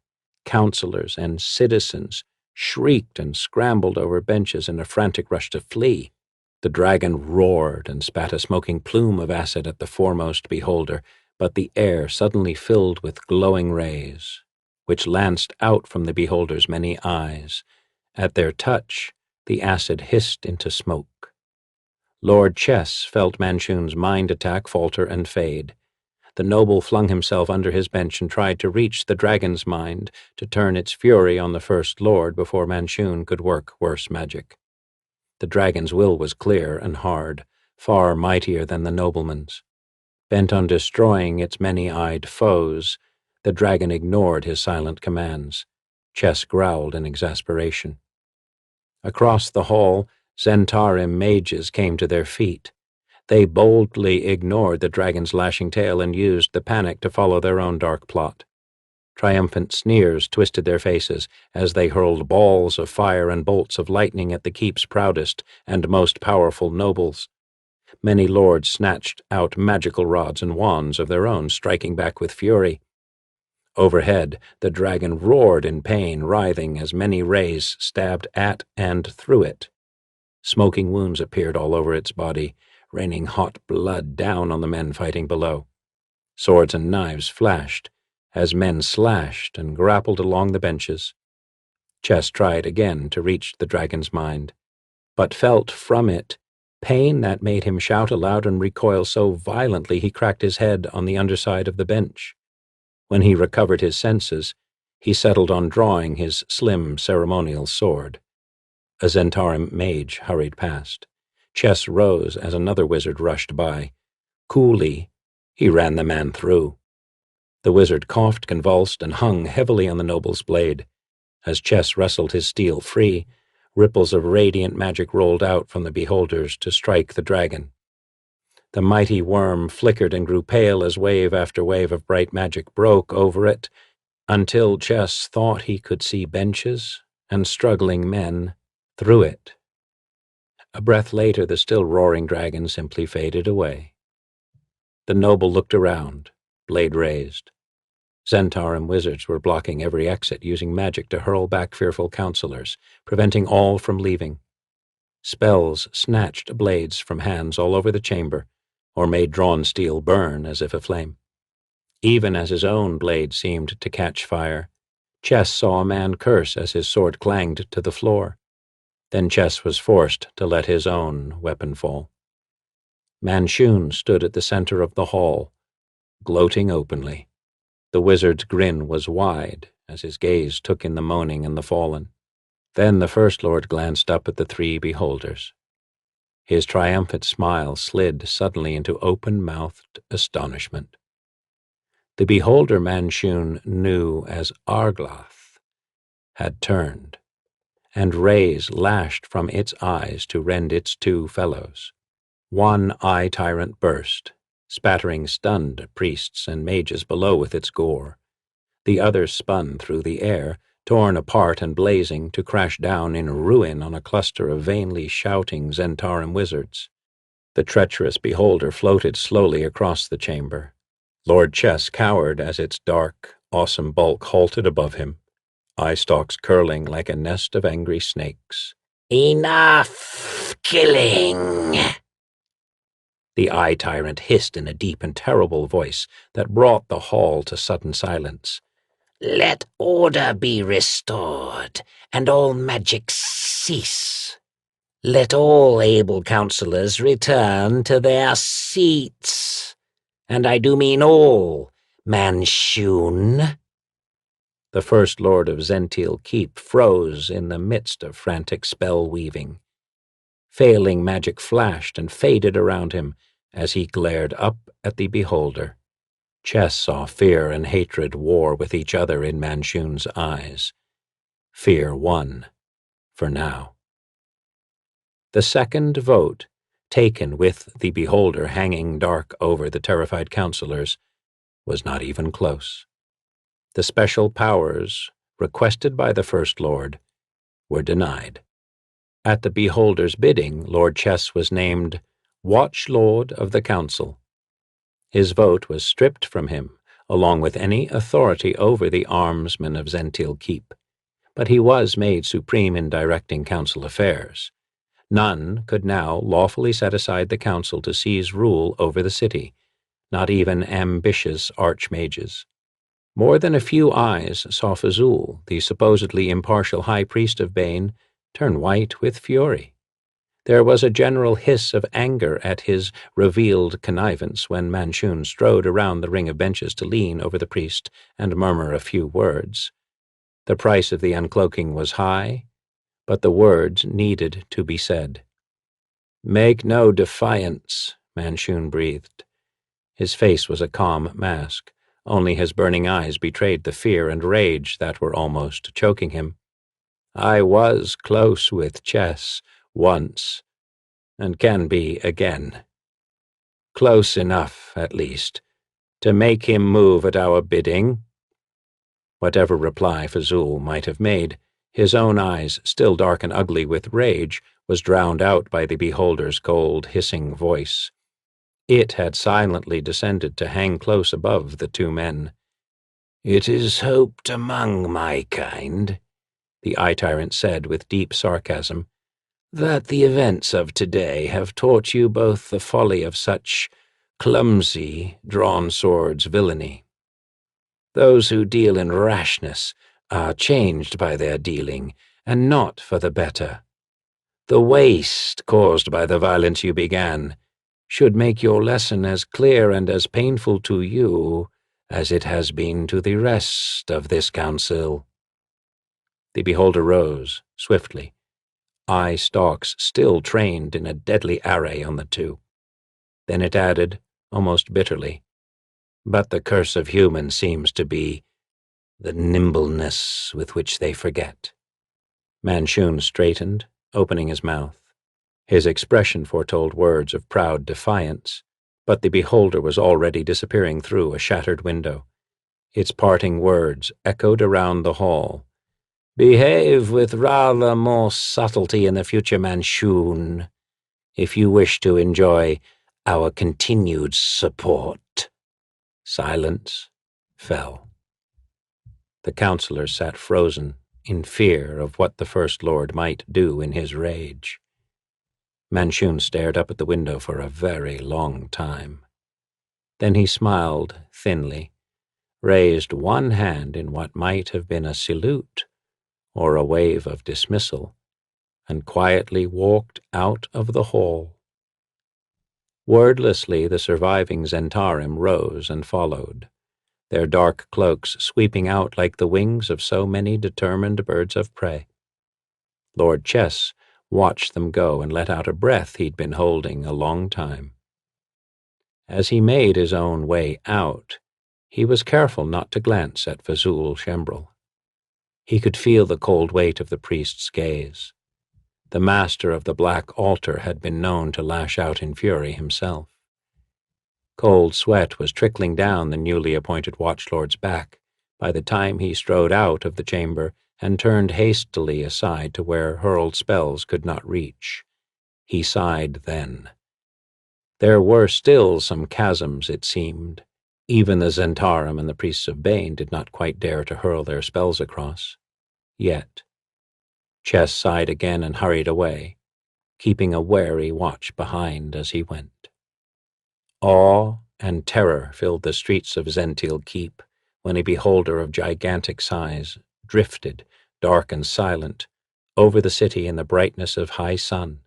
A: counselors and citizens shrieked and scrambled over benches in a frantic rush to flee. The dragon roared and spat a smoking plume of acid at the foremost beholder, but the air suddenly filled with glowing rays, which lanced out from the beholder's many eyes. At their touch, the acid hissed into smoke. Lord Chess felt Manshoon's mind attack falter and fade. The noble flung himself under his bench and tried to reach the dragon's mind to turn its fury on the First Lord before Manshoon could work worse magic. The dragon's will was clear and hard, far mightier than the nobleman's. Bent on destroying its many-eyed foes, the dragon ignored his silent commands. Chess growled in exasperation. Across the hall, Zhentarim mages came to their feet. They boldly ignored the dragon's lashing tail and used the panic to follow their own dark plot. Triumphant sneers twisted their faces as they hurled balls of fire and bolts of lightning at the keep's proudest and most powerful nobles. Many lords snatched out magical rods and wands of their own, striking back with fury. Overhead, the dragon roared in pain, writhing as many rays stabbed at and through it. Smoking wounds appeared all over its body, raining hot blood down on the men fighting below. Swords and knives flashed as men slashed and grappled along the benches. Chess tried again to reach the dragon's mind, but felt from it pain that made him shout aloud and recoil so violently he cracked his head on the underside of the bench. When he recovered his senses, he settled on drawing his slim ceremonial sword. A Zhentarim mage hurried past. Chess rose as another wizard rushed by. Coolly, he ran the man through. The wizard coughed, convulsed, and hung heavily on the noble's blade. As Chess wrestled his steel free, ripples of radiant magic rolled out from the beholders to strike the dragon. The mighty worm flickered and grew pale as wave after wave of bright magic broke over it, until Chess thought he could see benches and struggling men through it. A breath later, the still roaring dragon simply faded away. The noble looked around, blade raised. Zhentarim wizards were blocking every exit, using magic to hurl back fearful counselors, preventing all from leaving. Spells snatched blades from hands all over the chamber, or made drawn steel burn as if aflame. Even as his own blade seemed to catch fire, Chess saw a man curse as his sword clanged to the floor. Then Chess was forced to let his own weapon fall. Manshoon stood at the center of the hall, gloating openly. The wizard's grin was wide as his gaze took in the moaning and the fallen. Then the First Lord glanced up at the 3 beholders. His triumphant smile slid suddenly into open-mouthed astonishment. The beholder Manshoon knew as Arglath had turned, and rays lashed from its eyes to rend its 2 fellows. One eye-tyrant burst, spattering stunned priests and mages below with its gore. The other spun through the air, torn apart and blazing, to crash down in ruin on a cluster of vainly shouting Zhentarim wizards. The treacherous beholder floated slowly across the chamber. Lord Chess cowered as its dark, awesome bulk halted above him, eye stalks curling like a nest of angry snakes. "Enough killing!" The eye-tyrant hissed in a deep and terrible voice that brought the hall to sudden silence.
B: Let order be restored, and all magic cease. Let all able counsellors return to their seats. And I do mean all, Manshoon.
A: The First Lord of Zhentil Keep froze in the midst of frantic spell-weaving. Failing magic flashed and faded around him as he glared up at the beholder. Chess saw fear and hatred war with each other in Manshoon's eyes. Fear won, for now. The second vote, taken with the beholder hanging dark over the terrified counselors, was not even close. The special powers, requested by the First Lord, were denied. At the beholder's bidding, Lord Chess was named Watch Lord of the Council. His vote was stripped from him, along with any authority over the armsmen of Zhentil Keep, but he was made supreme in directing council affairs. None could now lawfully set aside the council to seize rule over the city, not even ambitious archmages. More than a few eyes saw Fazul, the supposedly impartial high priest of Bane, turn white with fury. There was a general hiss of anger at his revealed connivance when Manshoon strode around the ring of benches to lean over the priest and murmur a few words. The price of the uncloaking was high, but the words needed to be said. "Make no defiance," Manshoon breathed. His face was a calm mask. Only his burning eyes betrayed the fear and rage that were almost choking him. "I was close with Chess once, and can be again. Close enough, at least, to make him move at our bidding." Whatever reply Fazul might have made, his own eyes, still dark and ugly with rage, was drowned out by the beholder's cold, hissing voice. It had silently descended to hang close above the two men. "It is hoped among my kind," the eye-tyrant said with deep sarcasm, "that the events of today have taught you both the folly of such clumsy, drawn-swords villainy. Those who deal in rashness are changed by their dealing, and not for the better. The waste caused by the violence you began should make your lesson as clear and as painful to you as it has been to the rest of this council." The beholder rose, swiftly, eye stalks still trained in a deadly array on the two. Then it added, almost bitterly, "But the curse of humans seems to be the nimbleness with which they forget." Manshoon straightened, opening his mouth. His expression foretold words of proud defiance, but the beholder was already disappearing through a shattered window. Its parting words echoed around the hall. "Behave with rather more subtlety in the future, Manshoon, if you wish to enjoy our continued support." Silence fell. The councillors sat frozen, in fear of what the First Lord might do in his rage. Manshoon stared up at the window for a very long time. Then he smiled thinly, raised one hand in what might have been a salute or a wave of dismissal, and quietly walked out of the hall. Wordlessly, the surviving Zhentarim rose and followed, their dark cloaks sweeping out like the wings of so many determined birds of prey. Lord Chess watched them go and let out a breath he'd been holding a long time. As he made his own way out, he was careful not to glance at Fazul Shembrel. He could feel the cold weight of the priest's gaze. The master of the Black Altar had been known to lash out in fury himself. Cold sweat was trickling down the newly appointed watchlord's back by the time he strode out of the chamber and turned hastily aside to where hurled spells could not reach. He sighed then. There were still some chasms, it seemed. Even the Zhentarim and the priests of Bane did not quite dare to hurl their spells across. Yet. Chess sighed again and hurried away, keeping a wary watch behind as he went. Awe and terror filled the streets of Zhentil Keep when a beholder of gigantic size drifted, dark and silent, over the city in the brightness of high sun.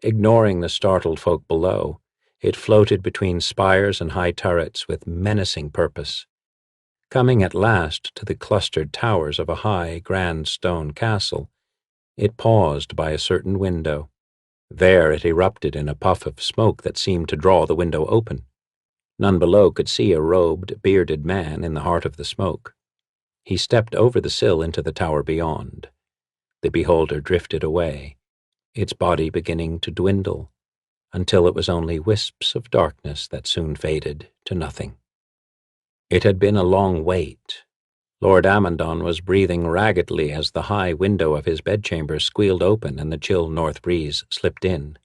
A: Ignoring the startled folk below, it floated between spires and high turrets with menacing purpose. Coming at last to the clustered towers of a high, grand stone castle, it paused by a certain window. There it erupted in a puff of smoke that seemed to draw the window open. None below could see a robed, bearded man in the heart of the smoke. He stepped over the sill into the tower beyond. The beholder drifted away, its body beginning to dwindle, until it was only wisps of darkness that soon faded to nothing. It had been a long wait. Lord Amandon was breathing raggedly as the high window of his bedchamber squealed open and the chill north breeze slipped in.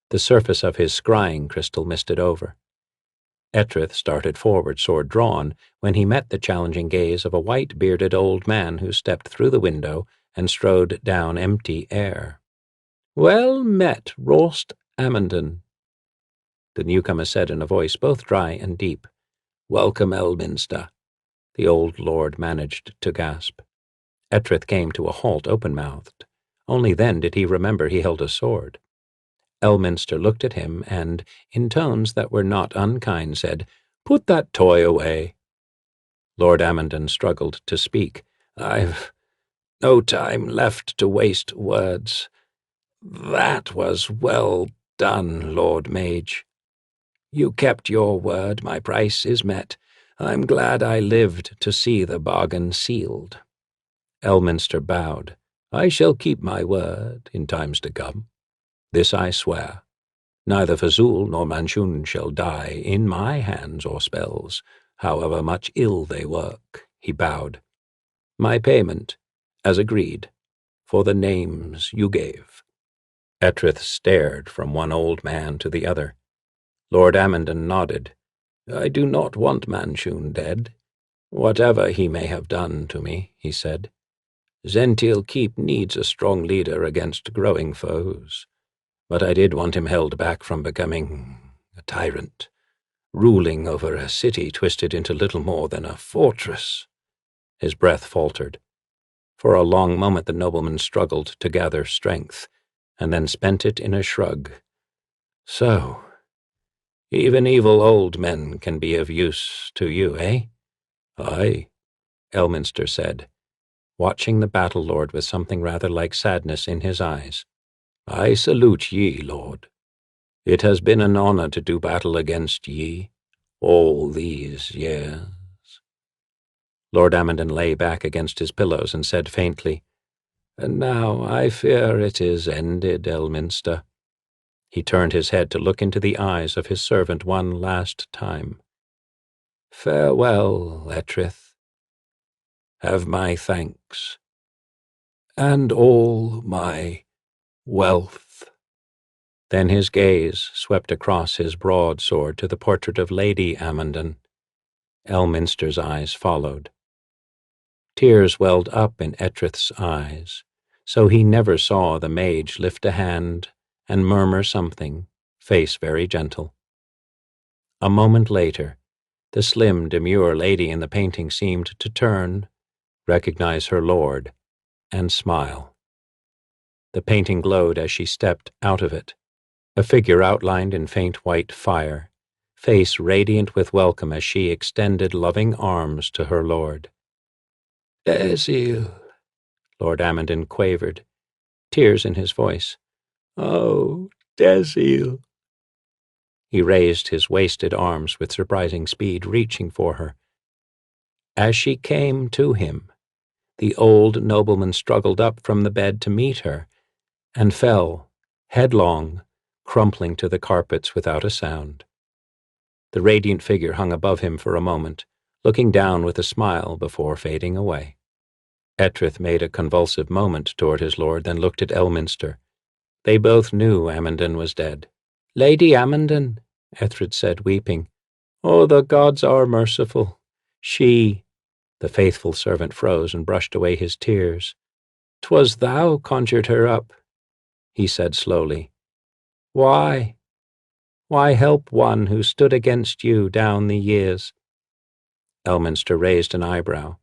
A: The surface of his scrying crystal misted over. Etrith started forward, sword drawn, when he met the challenging gaze of a white-bearded old man who stepped through the window and strode down empty air. "Well met, Rost Amandon," the newcomer said in a voice both dry and deep. "Welcome, Elminster," the old lord managed to gasp. Etrith came to a halt open-mouthed. Only then did he remember he held a sword. Elminster looked at him and, in tones that were not unkind, said, "Put that toy away." Lord Amandon struggled to speak. "I've no time left to waste words. That was well done, Lord Mage. You kept your word, my price is met. I'm glad I lived to see the bargain sealed." Elminster bowed. "I shall keep my word in times to come. This I swear. Neither Fazul nor Manshoon shall die in my hands or spells, however much ill they work." He bowed. "My payment, as agreed, for the names you gave." Etrith stared from one old man to the other. Lord Amandon nodded. "I do not want Manshoon dead, whatever he may have done to me," he said. "Zhentil Keep needs a strong leader against growing foes, but I did want him held back from becoming a tyrant, ruling over a city twisted into little more than a fortress." His breath faltered. For a long moment the nobleman struggled to gather strength, and then spent it in a shrug. "So, even evil old men can be of use to you, eh?" "Aye," Elminster said, watching the battle-lord with something rather like sadness in his eyes. "I salute ye, lord. It has been an honor to do battle against ye all these years." Lord Amandon lay back against his pillows and said faintly, "And now I fear it is ended, Elminster." He turned his head to look into the eyes of his servant one last time. "Farewell, Etrith. Have my thanks, and all my wealth." Then his gaze swept across his broadsword to the portrait of Lady Amandon. Elminster's eyes followed. Tears welled up in Etrith's eyes, so he never saw the mage lift a hand and murmur something, face very gentle. A moment later, the slim, demure lady in the painting seemed to turn, recognize her lord, and smile. The painting glowed as she stepped out of it, a figure outlined in faint white fire, face radiant with welcome as she extended loving arms to her lord. "Desil," Lord Amandon quavered, tears in his voice. "Oh, Desil." He raised his wasted arms with surprising speed, reaching for her. As she came to him, the old nobleman struggled up from the bed to meet her, and fell, headlong, crumpling to the carpets without a sound. The radiant figure hung above him for a moment, looking down with a smile before fading away. Etrith made a convulsive movement toward his lord, then looked at Elminster. They both knew Amandon was dead. "Lady Amandon," Etrith said, weeping. "Oh, the gods are merciful. She—" The faithful servant froze and brushed away his tears. "'Twas thou conjured her up," he said slowly. "Why? Why help one who stood against you down the years?" Elminster raised an eyebrow,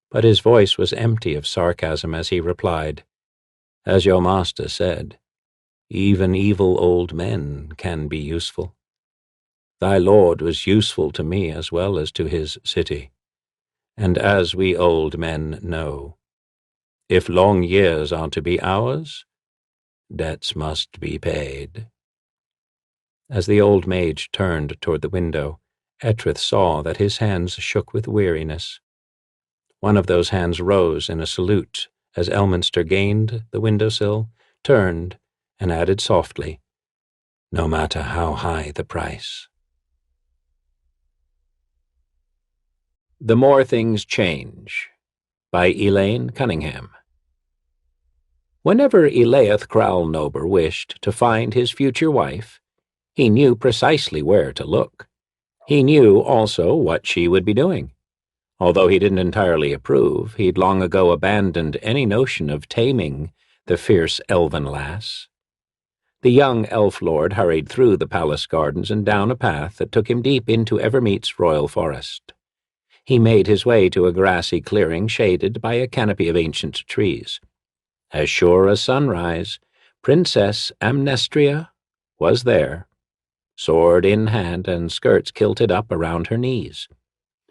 A: but his voice was empty of sarcasm as he replied, "As your master said, even evil old men can be useful. Thy lord was useful to me as well as to his city, and as we old men know, if long years are to be ours, debts must be paid." As the old mage turned toward the window, Etrith saw that his hands shook with weariness. One of those hands rose in a salute as Elminster gained the windowsill, turned, and added softly, "No matter how high the price." The More Things Change by Elaine Cunningham. Whenever Eliath Craulnober wished to find his future wife, he knew precisely where to look. He knew also what she would be doing. Although he didn't entirely approve, he'd long ago abandoned any notion of taming the fierce elven lass. The young elf lord hurried through the palace gardens and down a path that took him deep into Evermeet's royal forest. He made his way to a grassy clearing shaded by a canopy of ancient trees. As sure as sunrise, Princess Amnestria was there, sword in hand and skirts kilted up around her knees.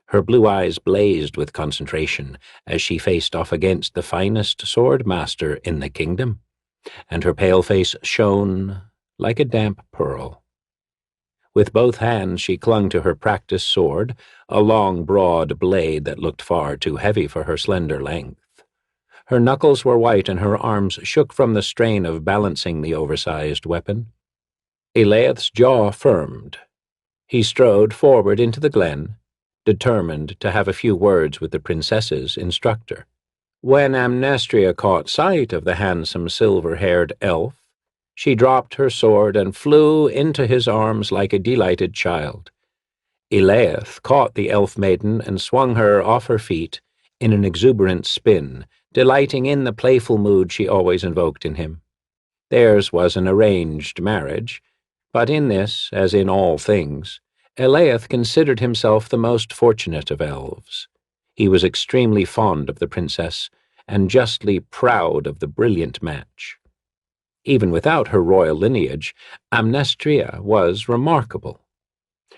A: Her blue eyes blazed with concentration as she faced off against the finest sword master in the kingdom, and her pale face shone like a damp pearl. With both hands she clung to her practiced sword, a long, broad blade that looked far too heavy for her slender length. Her knuckles were white and her arms shook from the strain of balancing the oversized weapon. Eliath's jaw firmed. He strode forward into the glen, determined to have a few words with the princess's instructor. When Amnestria caught sight of the handsome silver-haired elf, she dropped her sword and flew into his arms like a delighted child. Eliath caught the elf maiden and swung her off her feet in an exuberant spin, delighting in the playful mood she always invoked in him. Theirs was an arranged marriage, but in this, as in all things, Eliath considered himself the most fortunate of elves. He was extremely fond of the princess, and justly proud of the brilliant match. Even without her royal lineage, Amnestria was remarkable.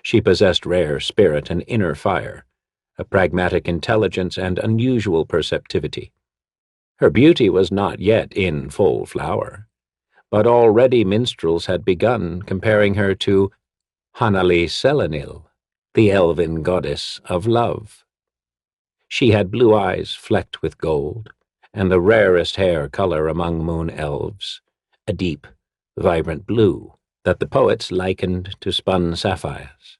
A: She possessed rare spirit and inner fire, a pragmatic intelligence and unusual perceptivity. Her beauty was not yet in full flower, but already minstrels had begun comparing her to Hanali Selenil, the elven goddess of love. She had blue eyes flecked with gold, and the rarest hair color among moon elves, a deep, vibrant blue that the poets likened to spun sapphires.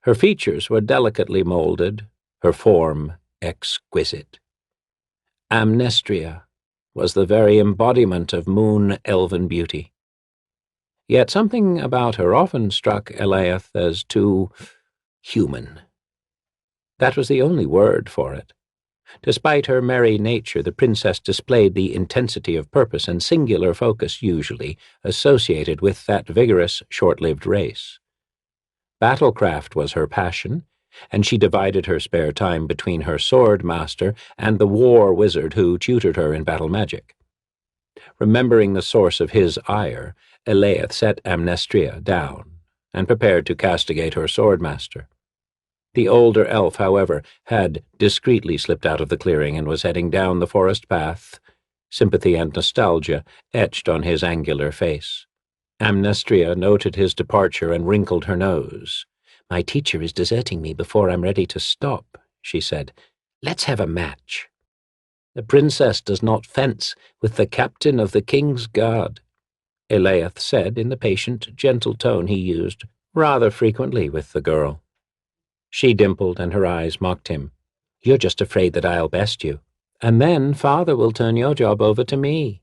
A: Her features were delicately molded, her form exquisite. Amnestria was the very embodiment of moon elven beauty. Yet something about her often struck Eliath as too human. That was the only word for it. Despite her merry nature, the princess displayed the intensity of purpose and singular focus usually associated with that vigorous, short-lived race. Battlecraft was her passion, and she divided her spare time between her sword master and the war wizard who tutored her in battle magic. Remembering the source of his ire, Eliath set Amnestria down and prepared to castigate her swordmaster. The older elf, however, had discreetly slipped out of the clearing and was heading down the forest path, sympathy and nostalgia etched on his angular face. Amnestria noted his departure and wrinkled her nose. "My teacher is deserting me before I'm ready to stop," she said. "Let's have a match." "The princess does not fence with the captain of the king's guard," Eliath said in the patient, gentle tone he used rather frequently with the girl. She dimpled and her eyes mocked him. "You're just afraid that I'll best you, and then father will turn your job over to me.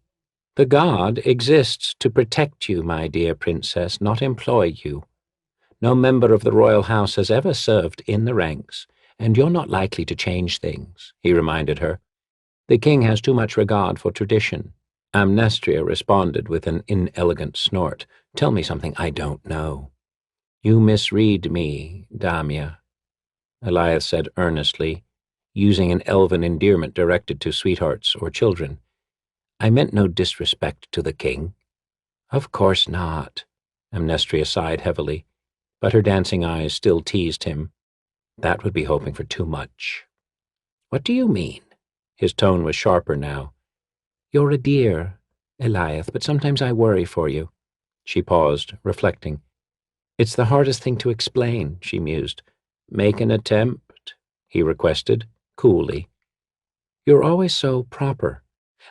A: The guard exists to protect you, my dear princess, not employ you. No member of the royal house has ever served in the ranks, and you're not likely to change things," he reminded her. "The king has too much regard for tradition." Amnestria responded with an inelegant snort. "Tell me something I don't know." "You misread me, Damia. Eliath said earnestly, using an elven endearment directed to sweethearts or children. I meant no disrespect to the king. Of course not, Amnestria sighed heavily, but her dancing eyes still teased him. That would be hoping for too much. What do you mean? His tone was sharper now. You're a dear, Eliath, but sometimes I worry for you. She paused, reflecting. It's the hardest thing to explain, she mused. Make an attempt, he requested, coolly. You're always so proper,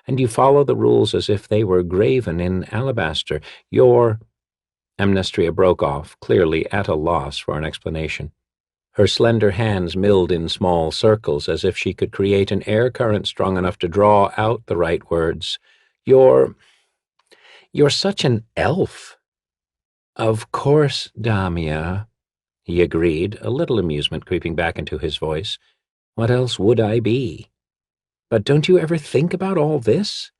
A: and you follow the rules as if they were graven in alabaster. Amnestria broke off, clearly at a loss for an explanation. Her slender hands milled in small circles as if she could create an air current strong enough to draw out the right words. You're such an elf. Of course, Damia, he agreed, a little amusement creeping back into his voice. What else would I be? But don't you ever think about all this?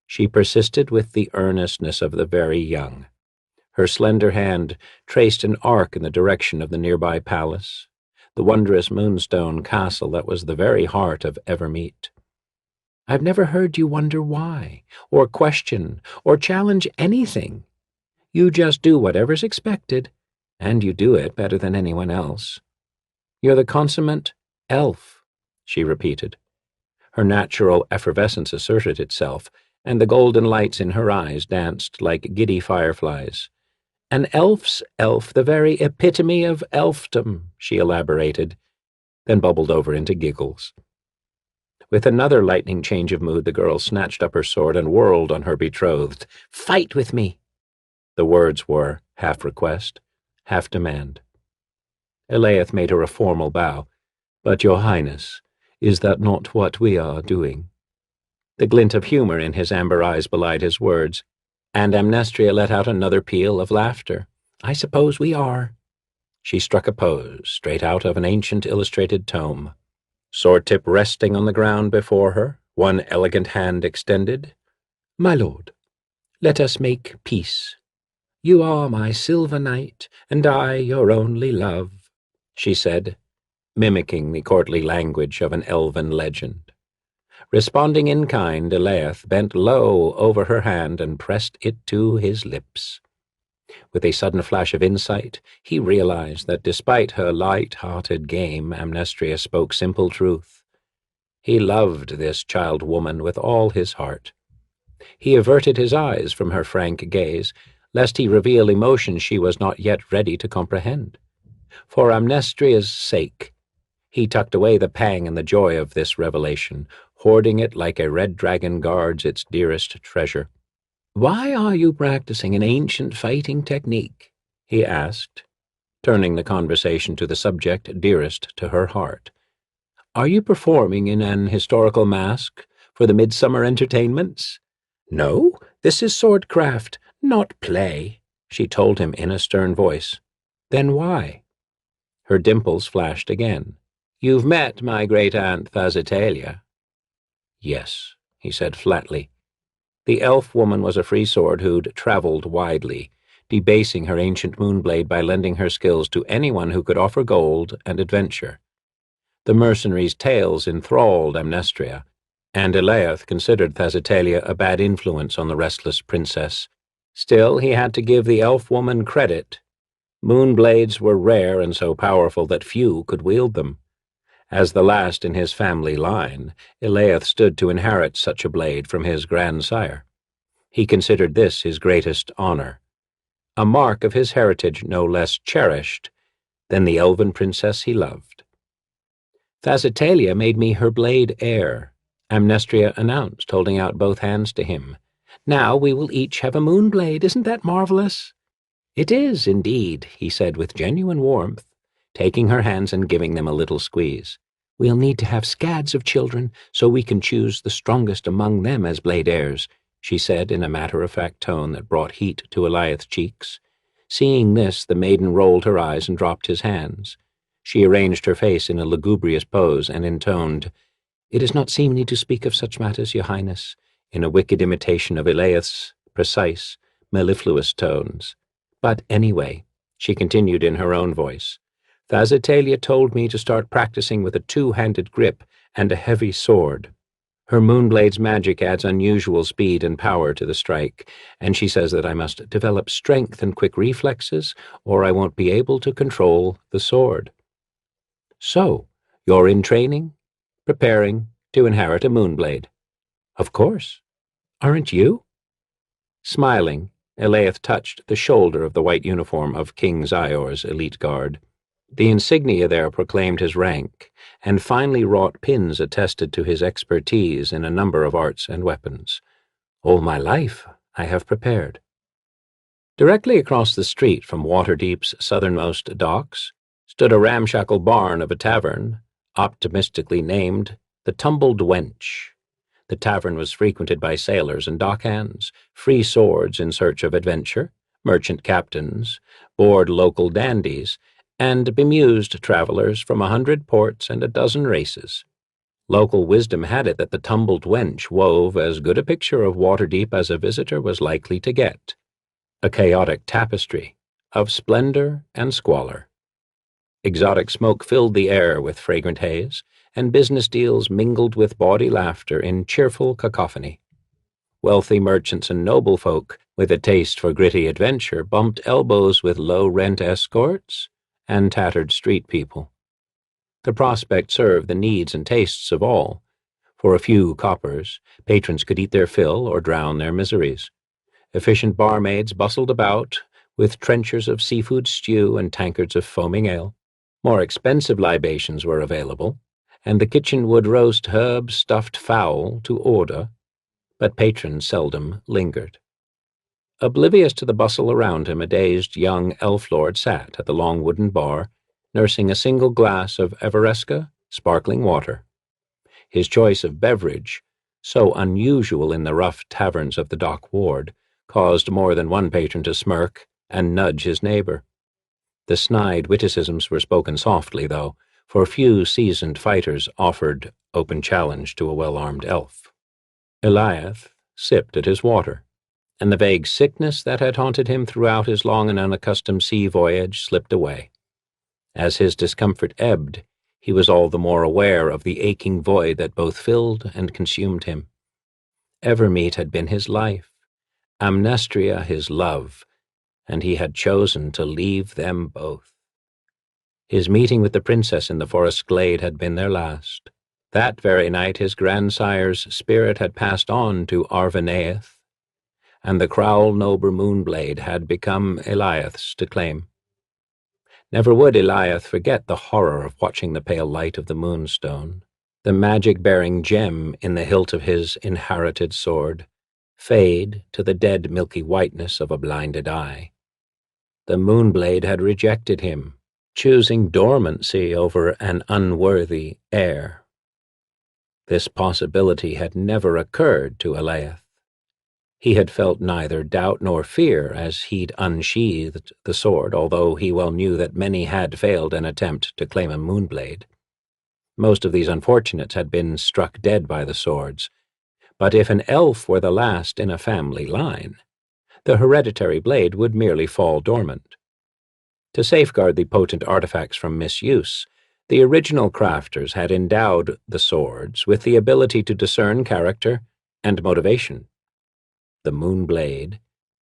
A: She persisted with the earnestness of the very young. Her slender hand traced an arc in the direction of the nearby palace, the wondrous moonstone castle that was the very heart of Evermeet. I've never heard you wonder why, or question, or challenge anything. You just do whatever's expected, and you do it better than anyone else. You're the consummate elf, she repeated. Her natural effervescence asserted itself, and the golden lights in her eyes danced like giddy fireflies. An elf's elf, the very epitome of elfdom, she elaborated, then bubbled over into giggles. With another lightning change of mood, the girl snatched up her sword and whirled on her betrothed. Fight with me! The words were half request, half demand. Eliath made her a formal bow. But, Your Highness, is that not what we are doing? The glint of humor in his amber eyes belied his words, and Amnestria let out another peal of laughter. I suppose we are. She struck a pose, straight out of an ancient illustrated tome. Sword tip resting on the ground before her, one elegant hand extended. My lord, let us make peace. You are my silver knight, and I your only love, she said, mimicking the courtly language of an elven legend. Responding in kind, Eliath bent low over her hand and pressed it to his lips. With a sudden flash of insight, he realized that despite her light-hearted game, Amnestria spoke simple truth. He loved this child woman with all his heart. He averted his eyes from her frank gaze, lest he reveal emotions she was not yet ready to comprehend. For Amnestria's sake, he tucked away the pang and the joy of this revelation, hoarding it like a red dragon guards its dearest treasure. Why are you practicing an ancient fighting technique? He asked, turning the conversation to the subject dearest to her heart. Are you performing in an historical masque for the midsummer entertainments? No, this is swordcraft, not play, she told him in a stern voice. Then why? Her dimples flashed again. You've met my great-aunt Thasitalia. Yes, he said flatly. The elf woman was a free sword who'd traveled widely, debasing her ancient moonblade by lending her skills to anyone who could offer gold and adventure. The mercenaries' tales enthralled Amnestria, and Eliath considered Thasitalia a bad influence on the restless princess. Still, he had to give the elf woman credit. Moonblades were rare and so powerful that few could wield them. As the last in his family line, Eliath stood to inherit such a blade from his grandsire. He considered this his greatest honor, a mark of his heritage no less cherished than the elven princess he loved. Thasitalia made me her blade heir, Amnestria announced, holding out both hands to him. Now we will each have a moonblade. Isn't that marvelous? It is, indeed, he said with genuine warmth, taking her hands and giving them a little squeeze. We'll need to have scads of children so we can choose the strongest among them as blade heirs, she said in a matter-of-fact tone that brought heat to Eliath's cheeks. Seeing this, the maiden rolled her eyes and dropped his hands. She arranged her face in a lugubrious pose and intoned, It is not seemly to speak of such matters, Your Highness, in a wicked imitation of Eliath's precise, mellifluous tones. But anyway, she continued in her own voice, Thazitalia told me to start practicing with a two-handed grip and a heavy sword. Her Moonblade's magic adds unusual speed and power to the strike, and she says that I must develop strength and quick reflexes, or I won't be able to control the sword. So, you're in training, preparing to inherit a Moonblade. Of course. Aren't you? Smiling, Eliath touched the shoulder of the white uniform of King Zior's elite guard. The insignia there proclaimed his rank, and finely wrought pins attested to his expertise in a number of arts and weapons. All my life I have prepared. Directly across the street from Waterdeep's southernmost docks stood a ramshackle barn of a tavern, optimistically named the Tumbled Wench. The tavern was frequented by sailors and dockhands, free swords in search of adventure, merchant captains, bored local dandies, and bemused travelers from 100 ports and a dozen races. Local wisdom had it that the Tumbled Wench wove as good a picture of Waterdeep as a visitor was likely to get, a chaotic tapestry of splendor and squalor. Exotic smoke filled the air with fragrant haze, and business deals mingled with bawdy laughter in cheerful cacophony. Wealthy merchants and noble folk with a taste for gritty adventure bumped elbows with low-rent escorts and tattered street people. The prospect served the needs and tastes of all. For a few coppers, patrons could eat their fill or drown their miseries. Efficient barmaids bustled about, with trenchers of seafood stew and tankards of foaming ale. More expensive libations were available, and the kitchen would roast herb-stuffed fowl to order, but patrons seldom lingered. Oblivious to the bustle around him, a dazed young elf lord sat at the long wooden bar, nursing a single glass of Everesca sparkling water. His choice of beverage, so unusual in the rough taverns of the dock ward, caused more than one patron to smirk and nudge his neighbor. The snide witticisms were spoken softly, though, for few seasoned fighters offered open challenge to a well-armed elf. Eliath sipped at his water, and the vague sickness that had haunted him throughout his long and unaccustomed sea voyage slipped away. As his discomfort ebbed, he was all the more aware of the aching void that both filled and consumed him. Evermeet had been his life, Amnestria his love, and he had chosen to leave them both. His meeting with the princess in the forest glade had been their last. That very night his grandsire's spirit had passed on to Arvaneath, and the Craulnober Moonblade had become Eliath's to claim. Never would Eliath forget the horror of watching the pale light of the moonstone, the magic-bearing gem in the hilt of his inherited sword, fade to the dead milky whiteness of a blinded eye. The Moonblade had rejected him, choosing dormancy over an unworthy heir. This possibility had never occurred to Eliath. He had felt neither doubt nor fear as he'd unsheathed the sword, although he well knew that many had failed an attempt to claim a Moonblade. Most of these unfortunates had been struck dead by the swords, but if an elf were the last in a family line, the hereditary blade would merely fall dormant. To safeguard the potent artifacts from misuse, the original crafters had endowed the swords with the ability to discern character and motivation. The Moonblade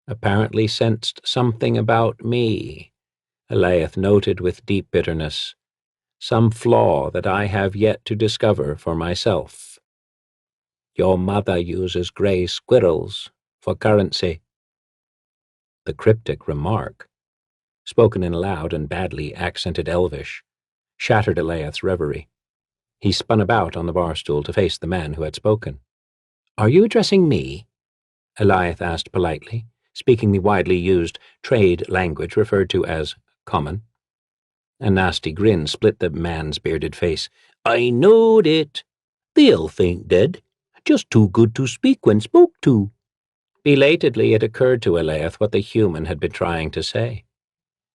A: apparently sensed something about me, Eliath noted with deep bitterness, some flaw that I have yet to discover for myself. Your mother uses gray squirrels for currency. The cryptic remark, spoken in loud and badly accented Elvish, shattered Eliath's reverie. He spun about on the bar stool to face the man who had spoken. Are you addressing me? Eliath asked politely, speaking the widely used trade language referred to as common. A nasty grin split the man's bearded face. I knowed it. The elf ain't dead. Just too good to speak when spoke to. Belatedly it occurred to Eliath what the human had been trying to say.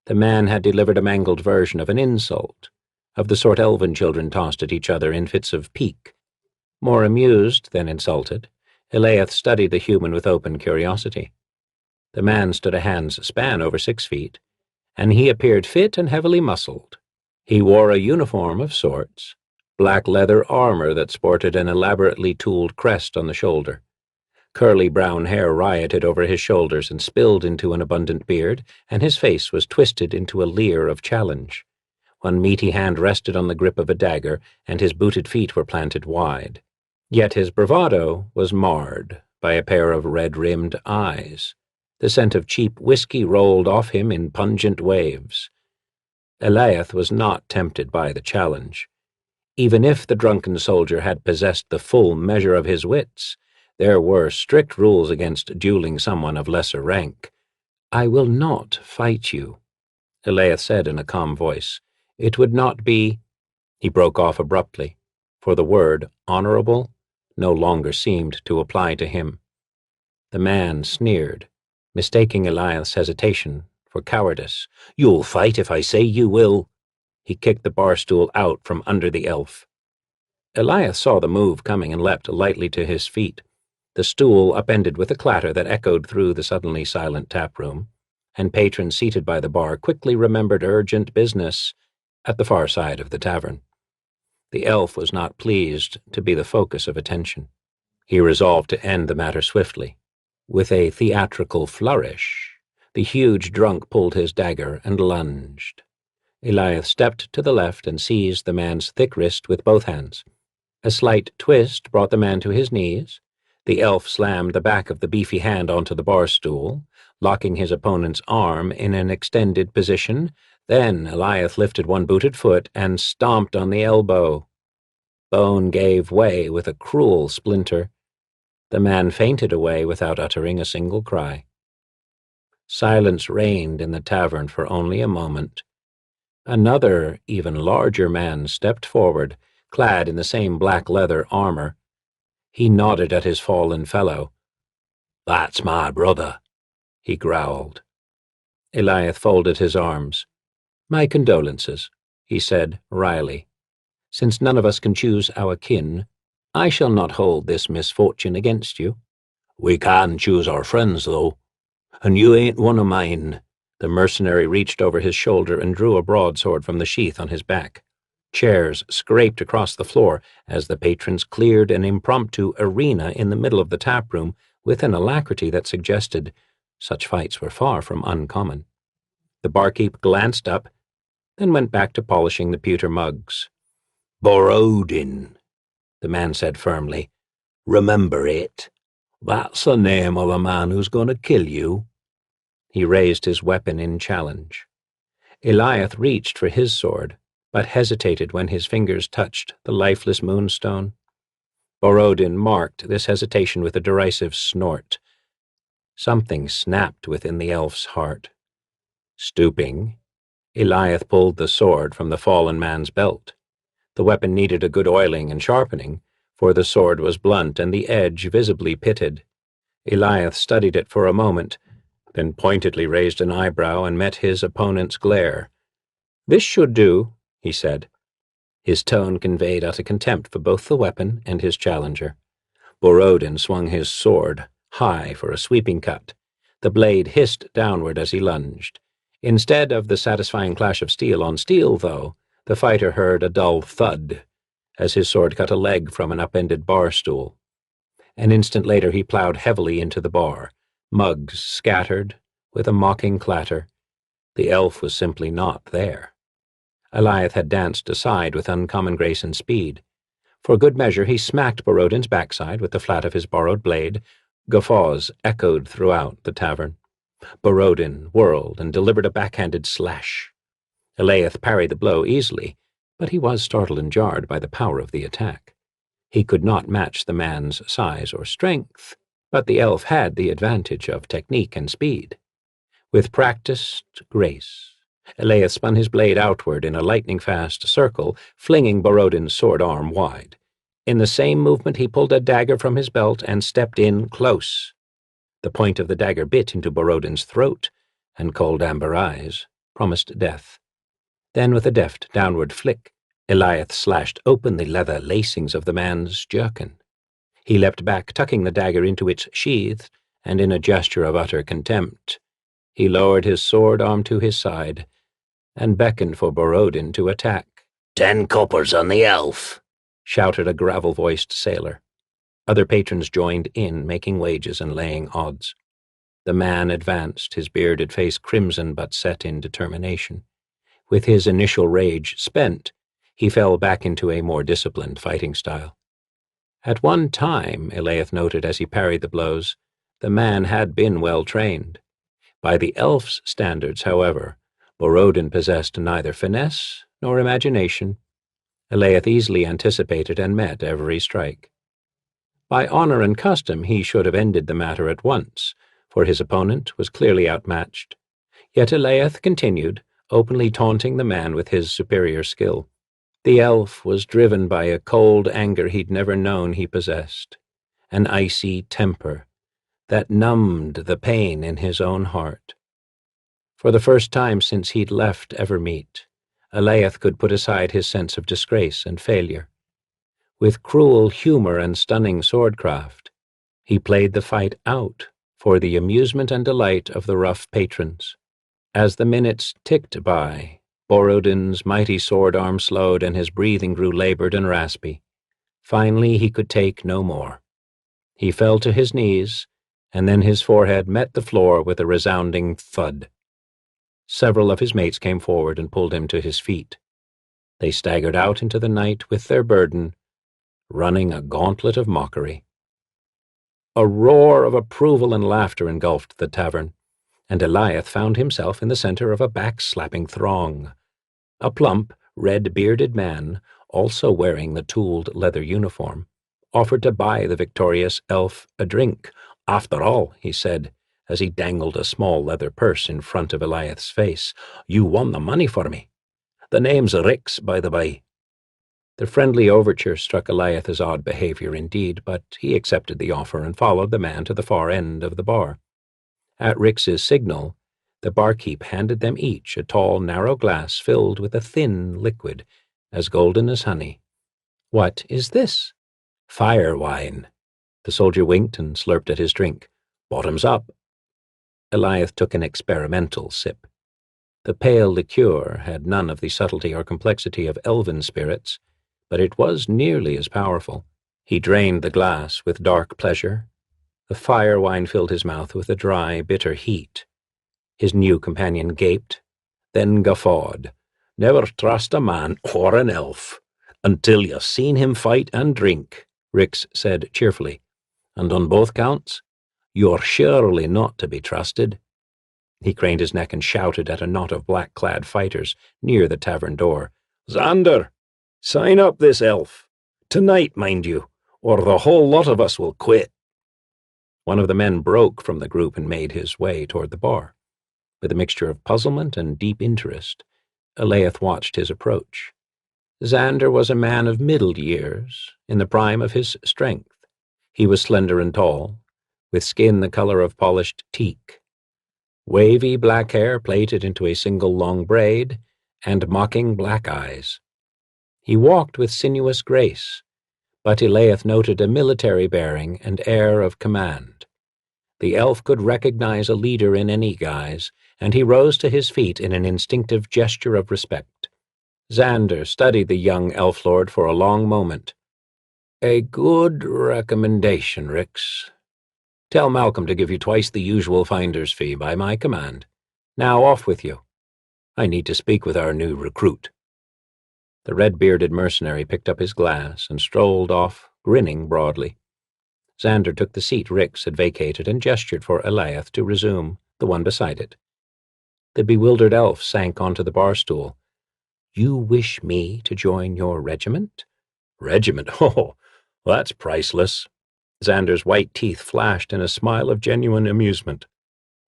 A: The man had delivered a mangled version of an insult, of the sort elven children tossed at each other in fits of pique. More amused than insulted, Eliath studied the human with open curiosity. The man stood a hand's span over 6 feet, and he appeared fit and heavily muscled. He wore a uniform of sorts, black leather armor that sported an elaborately tooled crest on the shoulder. Curly brown hair rioted over his shoulders and spilled into an abundant beard, and his face was twisted into a leer of challenge. One meaty hand rested on the grip of a dagger, and his booted feet were planted wide. Yet his bravado was marred by a pair of red-rimmed eyes. The scent of cheap whiskey rolled off him in pungent waves. Eliath was not tempted by the challenge. Even if the drunken soldier had possessed the full measure of his wits, there were strict rules against dueling someone of lesser rank. "I will not fight you," Eliath said in a calm voice. "It would not be—" He broke off abruptly, for the word honorable no longer seemed to apply to him. The man sneered, mistaking Eliath's hesitation for cowardice. "You'll fight if I say you will." He kicked the bar stool out from under the elf. Eliath saw the move coming and leapt lightly to his feet. The stool upended with a clatter that echoed through the suddenly silent taproom, and patrons seated by the bar quickly remembered urgent business at the far side of the tavern. The elf was not pleased to be the focus of attention. He resolved to end the matter swiftly. With a theatrical flourish, the huge drunk pulled his dagger and lunged. Eliath stepped to the left and seized the man's thick wrist with both hands. A slight twist brought the man to his knees. The elf slammed the back of the beefy hand onto the bar stool, locking his opponent's arm in an extended position. Then Eliath lifted one booted foot and stomped on the elbow. Bone gave way with a cruel splinter. The man fainted away without uttering a single cry. Silence reigned in the tavern for only a moment. Another, even larger man stepped forward, clad in the same black leather armor. He nodded at his fallen fellow. "That's my brother," he growled. Eliath folded his arms. "My condolences," he said wryly. "Since none of us can choose our kin, I shall not hold this misfortune against you." "We can choose our friends, though, and you ain't one of mine." The mercenary reached over his shoulder and drew a broadsword from the sheath on his back. Chairs scraped across the floor as the patrons cleared an impromptu arena in the middle of the taproom with an alacrity that suggested such fights were far from uncommon. The barkeep glanced up, then went back to polishing the pewter mugs. "Borodin," the man said firmly. "Remember it. That's the name of the man who's going to kill you." He raised his weapon in challenge. Eliath reached for his sword, but hesitated when his fingers touched the lifeless moonstone. Borodin marked this hesitation with a derisive snort. Something snapped within the elf's heart. Stooping, Eliath pulled the sword from the fallen man's belt. The weapon needed a good oiling and sharpening, for the sword was blunt and the edge visibly pitted. Eliath studied it for a moment, then pointedly raised an eyebrow and met his opponent's glare. "This should do," he said. His tone conveyed utter contempt for both the weapon and his challenger. Borodin swung his sword high for a sweeping cut. The blade hissed downward as he lunged. Instead of the satisfying clash of steel on steel, though, the fighter heard a dull thud as his sword cut a leg from an upended bar stool. An instant later he plowed heavily into the bar. Mugs scattered with a mocking clatter. The elf was simply not there. Eliath had danced aside with uncommon grace and speed. For good measure he smacked Borodin's backside with the flat of his borrowed blade. Guffaws echoed throughout the tavern. Borodin whirled and delivered a backhanded slash. Eliath parried the blow easily, but he was startled and jarred by the power of the attack. He could not match the man's size or strength, but the elf had the advantage of technique and speed. With practiced grace, Eliath spun his blade outward in a lightning-fast circle, flinging Borodin's sword arm wide. In the same movement he pulled a dagger from his belt and stepped in close. The point of the dagger bit into Borodin's throat, and cold amber eyes promised death. Then with a deft downward flick, Eliath slashed open the leather lacings of the man's jerkin. He leapt back, tucking the dagger into its sheath, and in a gesture of utter contempt, he lowered his sword arm to his side and beckoned for Borodin to attack.
B: 10 coppers on the elf,
A: shouted a gravel-voiced sailor. Other patrons joined in, making wagers and laying odds. The man advanced, his bearded face crimson but set in determination. With his initial rage spent, he fell back into a more disciplined fighting style. At one time, Eliath noted as he parried the blows, the man had been well trained. By the elf's standards, however, Borodin possessed neither finesse nor imagination. Eliath easily anticipated and met every strike. By honor and custom, he should have ended the matter at once, for his opponent was clearly outmatched. Yet Eliath continued, openly taunting the man with his superior skill. The elf was driven by a cold anger he'd never known he possessed, an icy temper that numbed the pain in his own heart. For the first time since he'd left Evermeet, Eliath could put aside his sense of disgrace and failure. With cruel humor and stunning swordcraft, he played the fight out for the amusement and delight of the rough patrons. As the minutes ticked by, Borodin's mighty sword arm slowed and his breathing grew labored and raspy. Finally, he could take no more. He fell to his knees, and then his forehead met the floor with a resounding thud. Several of his mates came forward and pulled him to his feet. They staggered out into the night with their burden, running a gauntlet of mockery. A roar of approval and laughter engulfed the tavern, and Eliath found himself in the center of a back-slapping throng. A plump, red-bearded man, also wearing the tooled leather uniform, offered to buy the victorious elf a drink. "After all," he said, as he dangled a small leather purse in front of Eliath's face, "you won the money for me. The name's Rix, by the by." The friendly overture struck Eliath as odd behavior indeed, but he accepted the offer and followed the man to the far end of the bar. At Rix's signal, the barkeep handed them each a tall, narrow glass filled with a thin liquid, as golden as honey. "What is this?" "Fire wine." The soldier winked and slurped at his drink. "Bottoms up." Eliath took an experimental sip. The pale liqueur had none of the subtlety or complexity of elven spirits, but it was nearly as powerful. He drained the glass with dark pleasure. The fire wine filled his mouth with a dry, bitter heat. His new companion gaped, then guffawed. "Never trust a man or an elf until you've seen him fight and drink," Rix said cheerfully. "And on both counts, you're surely not to be trusted." He craned his neck and shouted at a knot of black-clad fighters near the tavern door. "Xander, sign up this elf. Tonight, mind you, or the whole lot of us will quit." One of the men broke from the group and made his way toward the bar. With a mixture of puzzlement and deep interest, Eliath watched his approach. Xander was a man of middle years, in the prime of his strength. He was slender and tall, with skin the color of polished teak. Wavy black hair plaited into a single long braid, and mocking black eyes. He walked with sinuous grace, but Eliath noted a military bearing and air of command. The elf could recognize a leader in any guise, and he rose to his feet in an instinctive gesture of respect. Xander studied the young elf lord for a long moment. "A good recommendation, Rix. Tell Malcolm to give you twice the usual finder's fee by my command. Now off with you. I need to speak with our new recruit." The red-bearded mercenary picked up his glass and strolled off, grinning broadly. Xander took the seat Rix had vacated and gestured for Eliath to resume, the one beside it. The bewildered elf sank onto the bar stool. "You wish me to join your regiment?" "Regiment? Oh, that's priceless." Xander's white teeth flashed in a smile of genuine amusement.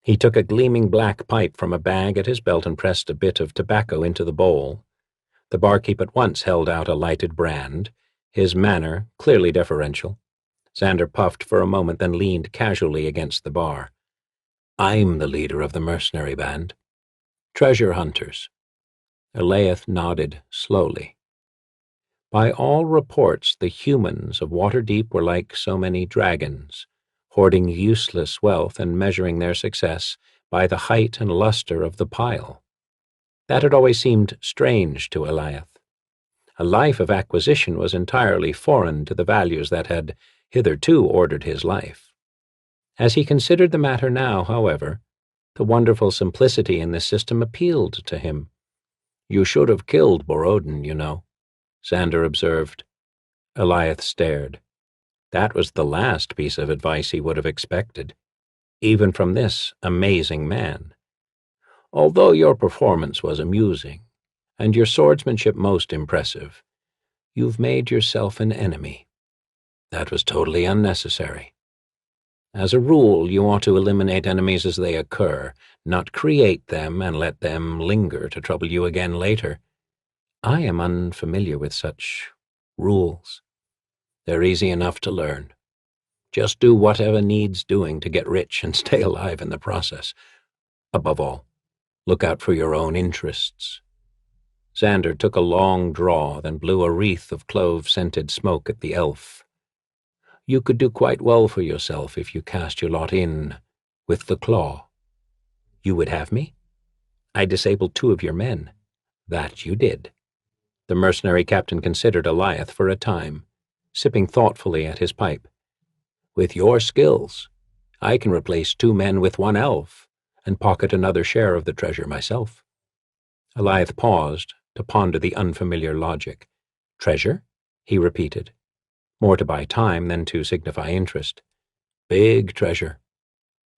A: He took a gleaming black pipe from a bag at his belt and pressed a bit of tobacco into the bowl. The barkeep at once held out a lighted brand, his manner clearly deferential. Xander puffed for a moment, then leaned casually against the bar. "I'm the leader of the mercenary band. Treasure hunters." Eliath nodded slowly. By all reports, the humans of Waterdeep were like so many dragons, hoarding useless wealth and measuring their success by the height and luster of the pile. That had always seemed strange to Eliath. A life of acquisition was entirely foreign to the values that had hitherto ordered his life. As he considered the matter now, however, the wonderful simplicity in this system appealed to him. "You should have killed Borodin, you know," Xander observed. Eliath stared. That was the last piece of advice he would have expected, even from this amazing man. "Although your performance was amusing, and your swordsmanship most impressive, you've made yourself an enemy. That was totally unnecessary. As a rule, you ought to eliminate enemies as they occur, not create them and let them linger to trouble you again later. I am unfamiliar with such rules. They're easy enough to learn. Just do whatever needs doing to get rich and stay alive in the process. Above all, look out for your own interests." Xander took a long draw, then blew a wreath of clove-scented smoke at the elf. "You could do quite well for yourself if you cast your lot in with the claw. You would have me? I disabled 2 of your men. That you did." The mercenary captain considered Eliath for a time, sipping thoughtfully at his pipe. "With your skills, I can replace 2 men with 1 elf and pocket another share of the treasure myself." Eliath paused to ponder the unfamiliar logic. "Treasure?" he repeated, more to buy time than to signify interest. "Big treasure.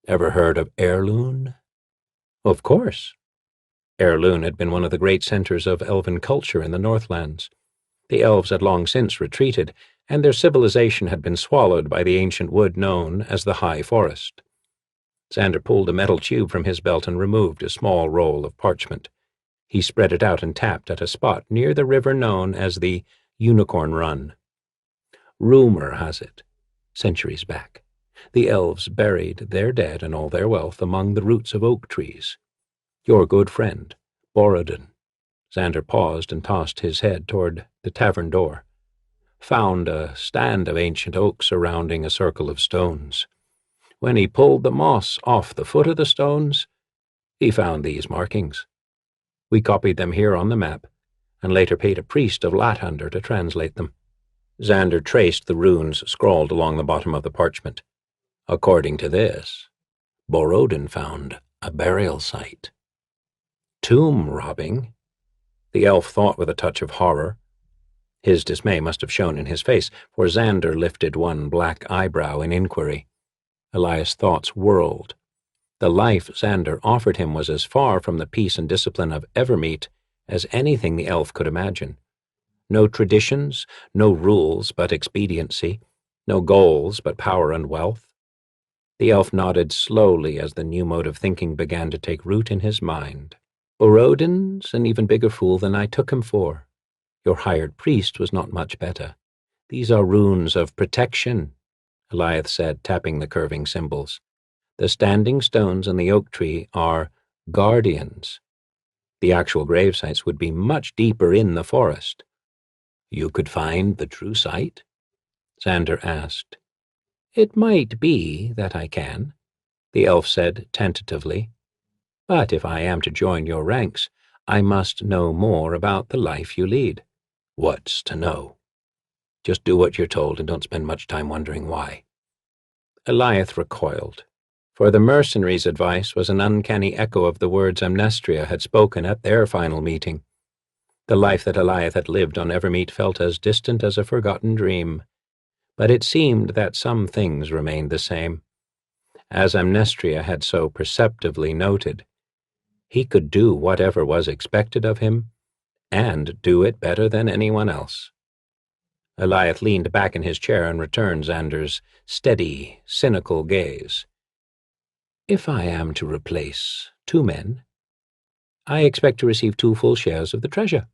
A: Ever heard of Heirloon?" "Of course." Heirloon had been one of the great centers of elven culture in the Northlands. The elves had long since retreated, and their civilization had been swallowed by the ancient wood known as the High Forest. Xander pulled a metal tube from his belt and removed a small roll of parchment. He spread it out and tapped at a spot near the river known as the Unicorn Run. "Rumor has it, centuries back, the elves buried their dead and all their wealth among the roots of oak trees. Your good friend, Borodin," Xander paused and tossed his head toward the tavern door, "found a stand of ancient oak surrounding a circle of stones. When he pulled the moss off the foot of the stones, he found these markings. We copied them here on the map, and later paid a priest of Lathander to translate them." Xander traced the runes scrawled along the bottom of the parchment. "According to this, Borodin found a burial site." "Tomb robbing?" The elf thought with a touch of horror. His dismay must have shown in his face, for Xander lifted one black eyebrow in inquiry. Elias' thoughts whirled. The life Xander offered him was as far from the peace and discipline of Evermeet as anything the elf could imagine. No traditions, no rules but expediency, no goals but power and wealth. The elf nodded slowly as the new mode of thinking began to take root in his mind. "Borodin's an even bigger fool than I took him for. Your hired priest was not much better. These are runes of protection," Eliath said, tapping the curving symbols. "The standing stones in the oak tree are guardians. The actual gravesites would be much deeper in the forest." "You could find the true site?" Xander asked. "It might be that I can," the elf said tentatively. "But if I am to join your ranks, I must know more about the life you lead." "What's to know? Just do what you're told and don't spend much time wondering why." Eliath recoiled, for the mercenaries' advice was an uncanny echo of the words Amnestria had spoken at their final meeting. The life that Eliath had lived on Evermeet felt as distant as a forgotten dream, but it seemed that some things remained the same. As Amnestria had so perceptively noted, he could do whatever was expected of him, and do it better than anyone else. Eliath leaned back in his chair and returned Xander's steady, cynical gaze. "If I am to replace 2 men, I expect to receive 2 full shares of the treasure."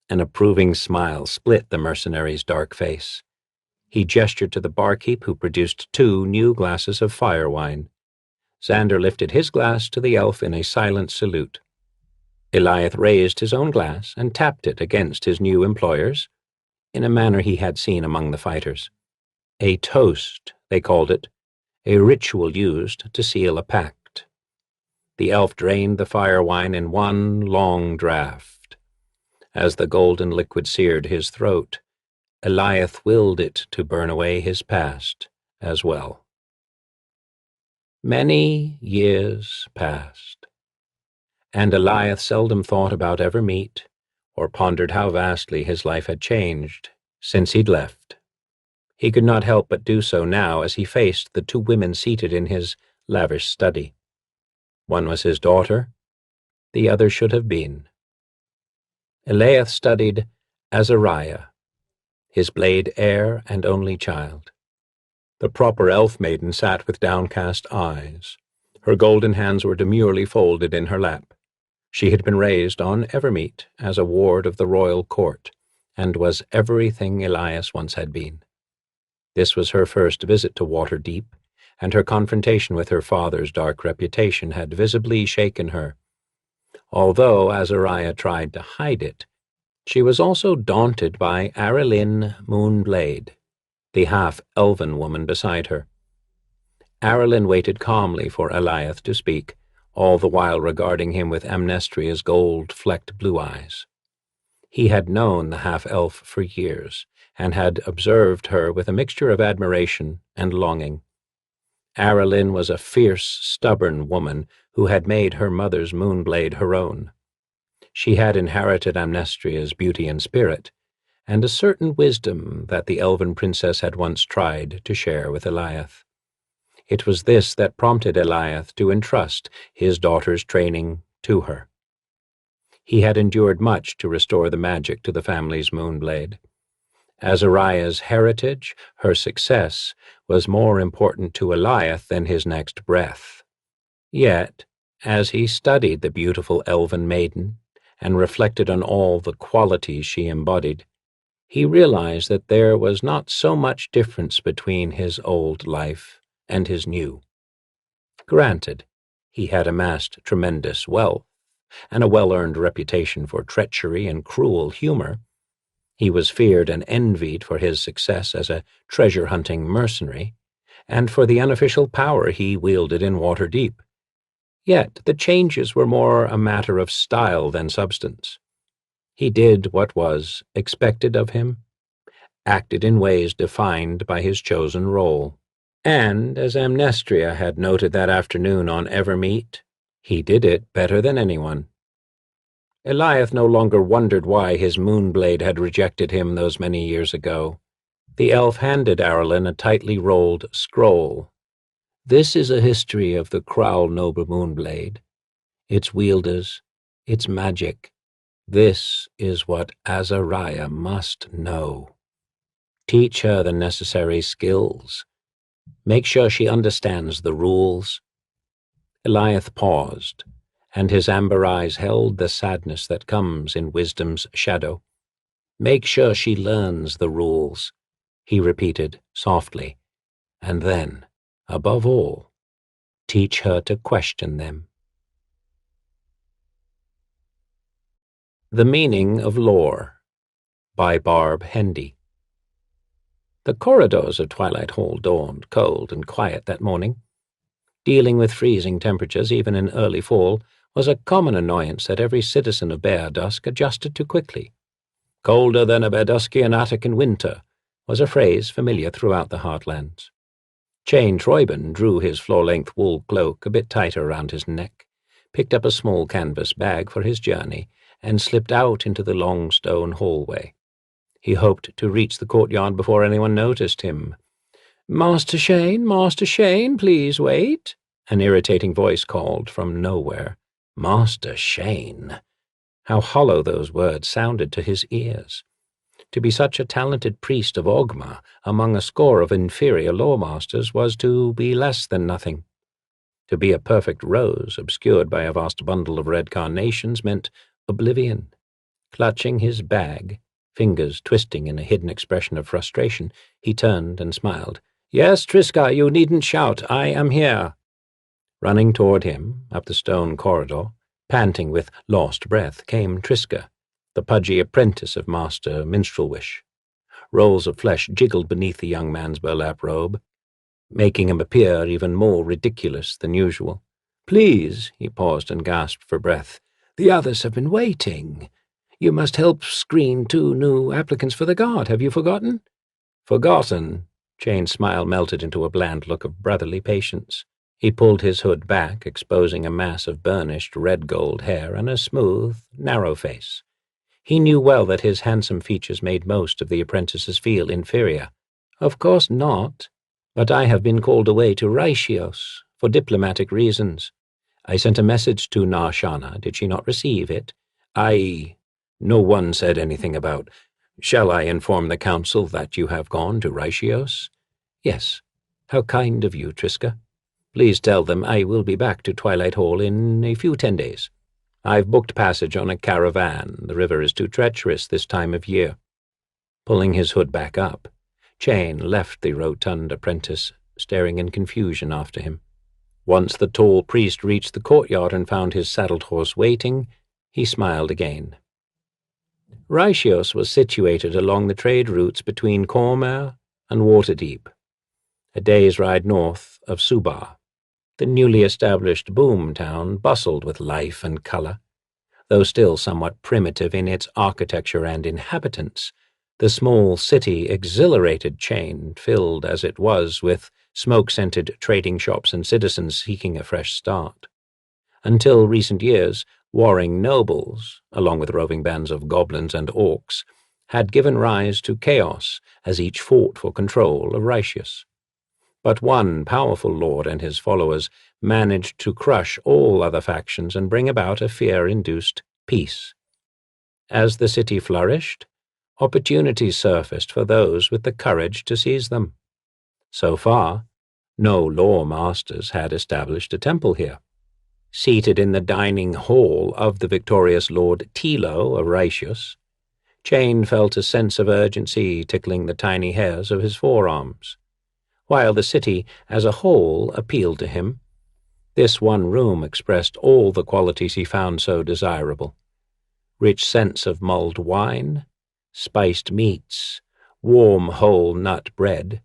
A: An approving smile split the mercenary's dark face. He gestured to the barkeep, who produced 2 new glasses of fire wine. Xander lifted his glass to the elf in a silent salute. Eliath raised his own glass and tapped it against his new employer's, in a manner he had seen among the fighters. A toast, they called it, a ritual used to seal a pact. The elf drained the fire wine in one long draught. As the golden liquid seared his throat, Eliath willed it to burn away his past as well. Many years passed, and Eliath seldom thought about Evermeet or pondered how vastly his life had changed since he'd left. He could not help but do so now as he faced the two women seated in his lavish study. One was his daughter, the other should have been. Eliath studied Azariah, his blade heir and only child. The proper elf maiden sat with downcast eyes. Her golden hands were demurely folded in her lap. She had been raised on Evermeet as a ward of the royal court, and was everything Elias once had been. This was her first visit to Waterdeep, and her confrontation with her father's dark reputation had visibly shaken her. Although Azariah tried to hide it, she was also daunted by Arelyn Moonblade, the half-elven woman beside her. Arelyn waited calmly for Eliath to speak, all the while regarding him with Amnestria's gold-flecked blue eyes. He had known the half-elf for years, and had observed her with a mixture of admiration and longing. Arelyn was a fierce, stubborn woman who had made her mother's Moonblade her own. She had inherited Amnestria's beauty and spirit, and a certain wisdom that the elven princess had once tried to share with Eliath. It was this that prompted Eliath to entrust his daughter's training to her. He had endured much to restore the magic to the family's Moonblade. Azariah's heritage, her success, was more important to Eliath than his next breath. Yet, as he studied the beautiful elven maiden and reflected on all the qualities she embodied, he realized that there was not so much difference between his old life and his new. Granted, he had amassed tremendous wealth and a well-earned reputation for treachery and cruel humor. He was feared and envied for his success as a treasure-hunting mercenary, and for the unofficial power he wielded in Waterdeep. Yet the changes were more a matter of style than substance. He did what was expected of him, acted in ways defined by his chosen role. And, as Amnestria had noted that afternoon on Evermeet, he did it better than anyone. Eliath no longer wondered why his Moonblade had rejected him those many years ago. The elf handed Arelyn a tightly rolled scroll. This is a history of the Craulnober Moonblade, its wielders, its magic. This is what Azariah must know. Teach her the necessary skills. Make sure she understands the rules. Eliath paused, and his amber eyes held the sadness that comes in wisdom's shadow. Make sure she learns the rules, he repeated softly, and then, above all, teach her to question them. The Meaning of Lore by Barb Hendy. The corridors of Twilight Hall dawned cold and quiet that morning. Dealing with freezing temperatures even in early fall was a common annoyance that every citizen of Bear Dusk adjusted to quickly. Colder than a Bearduskian attic in winter was a phrase familiar throughout the Heartlands. Chain Troyben drew his floor-length wool cloak a bit tighter around his neck, picked up a small canvas bag for his journey, and slipped out into the long stone hallway. He hoped to reach the courtyard before anyone noticed him. "Master Shane, please wait," an irritating voice called from nowhere. Master Shane. How hollow those words sounded to his ears. To be such a talented priest of Ogma among a score of inferior lawmasters was to be less than nothing. To be a perfect rose obscured by a vast bundle of red carnations meant oblivion. Clutching his bag, fingers twisting in a hidden expression of frustration, he turned and smiled. "Yes, Triska, you needn't shout. I am here." Running toward him, up the stone corridor, panting with lost breath, came Triska, the pudgy apprentice of Master Minstrelwish. Rolls of flesh jiggled beneath the young man's burlap robe, making him appear even more ridiculous than usual. Please, he paused and gasped for breath. The others have been waiting. You must help screen 2 new applicants for the guard. Have you forgotten? Forgotten? Chain's smile melted into a bland look of brotherly patience. He pulled his hood back, exposing a mass of burnished red-gold hair and a smooth, narrow face. He knew well that his handsome features made most of the apprentices feel inferior. Of course not, but I have been called away to Raishios for diplomatic reasons. I sent a message to Narshana. Did she not receive it? No one said anything about. Shall I inform the council that you have gone to Raishios? Yes. How kind of you, Triska. Please tell them I will be back to Twilight Hall in a few 10 days. I've booked passage on a caravan. The river is too treacherous this time of year. Pulling his hood back up, Chain left the rotund apprentice, staring in confusion after him. Once the tall priest reached the courtyard and found his saddled horse waiting, he smiled again. Raishios was situated along the trade routes between Cormer and Waterdeep, a day's ride north of Subar. The newly established boom town bustled with life and colour. Though still somewhat primitive in its architecture and inhabitants, the small city exhilarated Chain, filled as it was with smoke-scented trading shops and citizens seeking a fresh start. Until recent years, warring nobles, along with roving bands of goblins and orcs, had given rise to chaos as each fought for control of Raishios. But one powerful lord and his followers managed to crush all other factions and bring about a fear-induced peace. As the city flourished, opportunities surfaced for those with the courage to seize them. So far, no law masters had established a temple here. Seated in the dining hall of the victorious Lord Tilo of Raishios, Chain felt a sense of urgency tickling the tiny hairs of his forearms. While the city as a whole appealed to him, this one room expressed all the qualities he found so desirable. Rich scents of mulled wine, spiced meats, warm whole nut bread,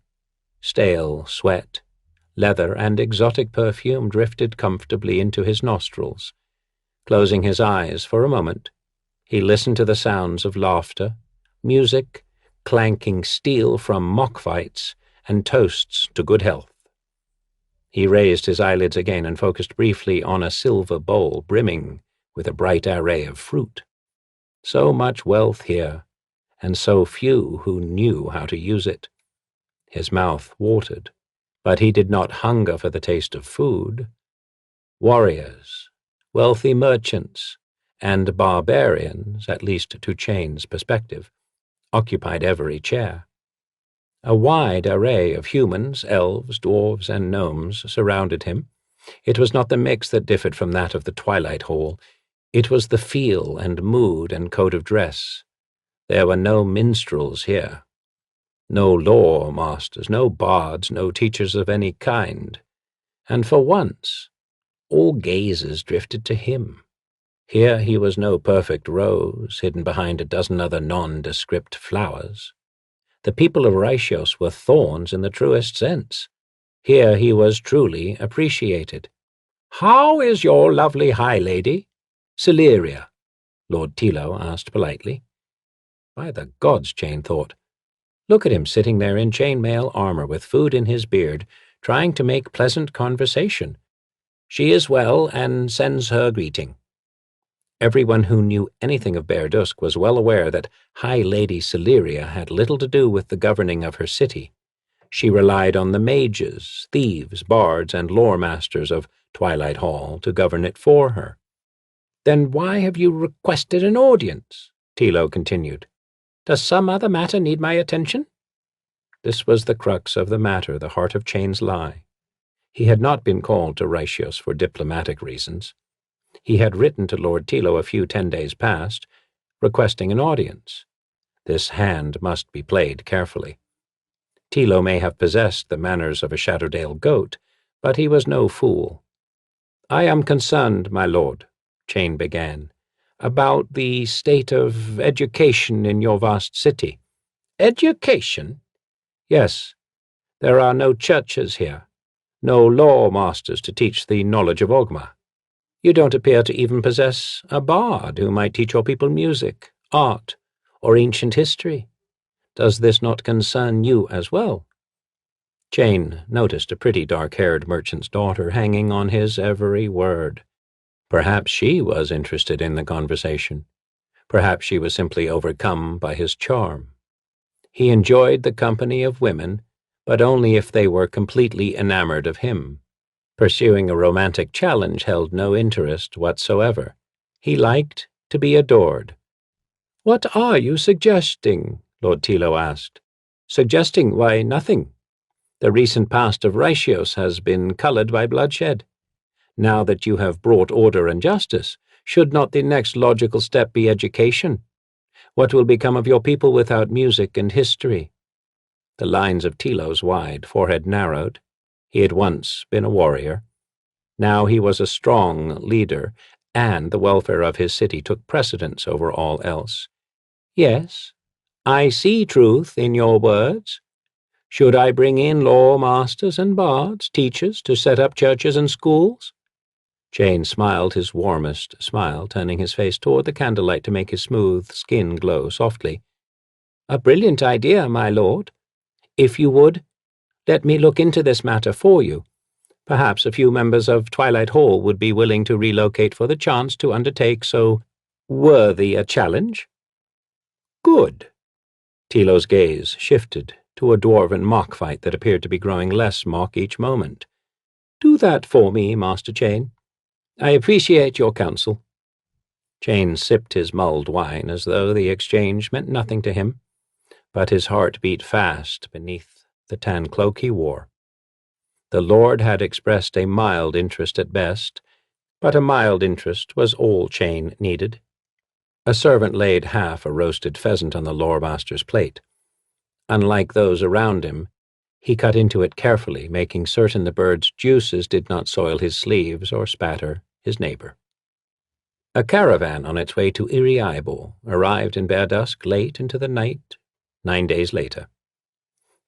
A: stale sweat, leather, and exotic perfume drifted comfortably into his nostrils. Closing his eyes for a moment, he listened to the sounds of laughter, music, clanking steel from mock fights, and toasts to good health. He raised his eyelids again and focused briefly on a silver bowl brimming with a bright array of fruit. So much wealth here, and so few who knew how to use it. His mouth watered, but he did not hunger for the taste of food. Warriors, wealthy merchants, and barbarians, at least to Chain's perspective, occupied every chair. A wide array of humans, elves, dwarves, and gnomes surrounded him. It was not the mix that differed from that of the Twilight Hall. It was the feel and mood and code of dress. There were no minstrels here. No law masters, no bards, no teachers of any kind. And for once, all gazes drifted to him. Here he was no perfect rose, hidden behind a dozen other nondescript flowers. The people of Raishios were thorns in the truest sense. Here he was truly appreciated. "How is your lovely high lady, Celeria?" Lord Tilo asked politely. By the gods, Chain thought. Look at him sitting there in chainmail armor with food in his beard, trying to make pleasant conversation. She is well and sends her greeting. Everyone who knew anything of Bear Dusk was well aware that High Lady Celeria had little to do with the governing of her city. She relied on the mages, thieves, bards, and lore masters of Twilight Hall to govern it for her. "Then why have you requested an audience?" Tilo continued. "Does some other matter need my attention?" This was the crux of the matter, the heart of Chain's lie. He had not been called to Raishios for diplomatic reasons. He had written to Lord Tilo a few 10 days past, requesting an audience. This hand must be played carefully. Tilo may have possessed the manners of a Shadowdale goat, but he was no fool. "I am concerned, my lord," Chain began, "about the state of education in your vast city." "Education?" "Yes. There are no churches here, no law masters to teach the knowledge of Ogma. You don't appear to even possess a bard who might teach your people music, art, or ancient history. Does this not concern you as well?" Jane noticed a pretty dark-haired merchant's daughter hanging on his every word. Perhaps she was interested in the conversation. Perhaps she was simply overcome by his charm. He enjoyed the company of women, but only if they were completely enamored of him. Pursuing a romantic challenge held no interest whatsoever. He liked to be adored. "What are you suggesting?" Lord Tilo asked. "Suggesting? Why, nothing. The recent past of Raishios has been colored by bloodshed. Now that you have brought order and justice, should not the next logical step be education? What will become of your people without music and history?" The lines of Tilo's wide forehead narrowed. He had once been a warrior. Now he was a strong leader, and the welfare of his city took precedence over all else. "Yes, I see truth in your words. Should I bring in law masters and bards, teachers, to set up churches and schools?" Jane smiled his warmest smile, turning his face toward the candlelight to make his smooth skin glow softly. "A brilliant idea, my lord. If you would, let me look into this matter for you. Perhaps a few members of Twilight Hall would be willing to relocate for the chance to undertake so worthy a challenge." "Good." Tilo's gaze shifted to a dwarven mock fight that appeared to be growing less mock each moment. "Do that for me, Master Jane. I appreciate your counsel." Jane sipped his mulled wine as though the exchange meant nothing to him, but his heart beat fast beneath the tan cloak he wore. The lord had expressed a mild interest at best, but a mild interest was all Jane needed. A servant laid half a roasted pheasant on the lore-master's plate. Unlike those around him, he cut into it carefully, making certain the bird's juices did not soil his sleeves or spatter his neighbor. A caravan on its way to Iriaibo arrived in bare dusk late into the night, 9 days later.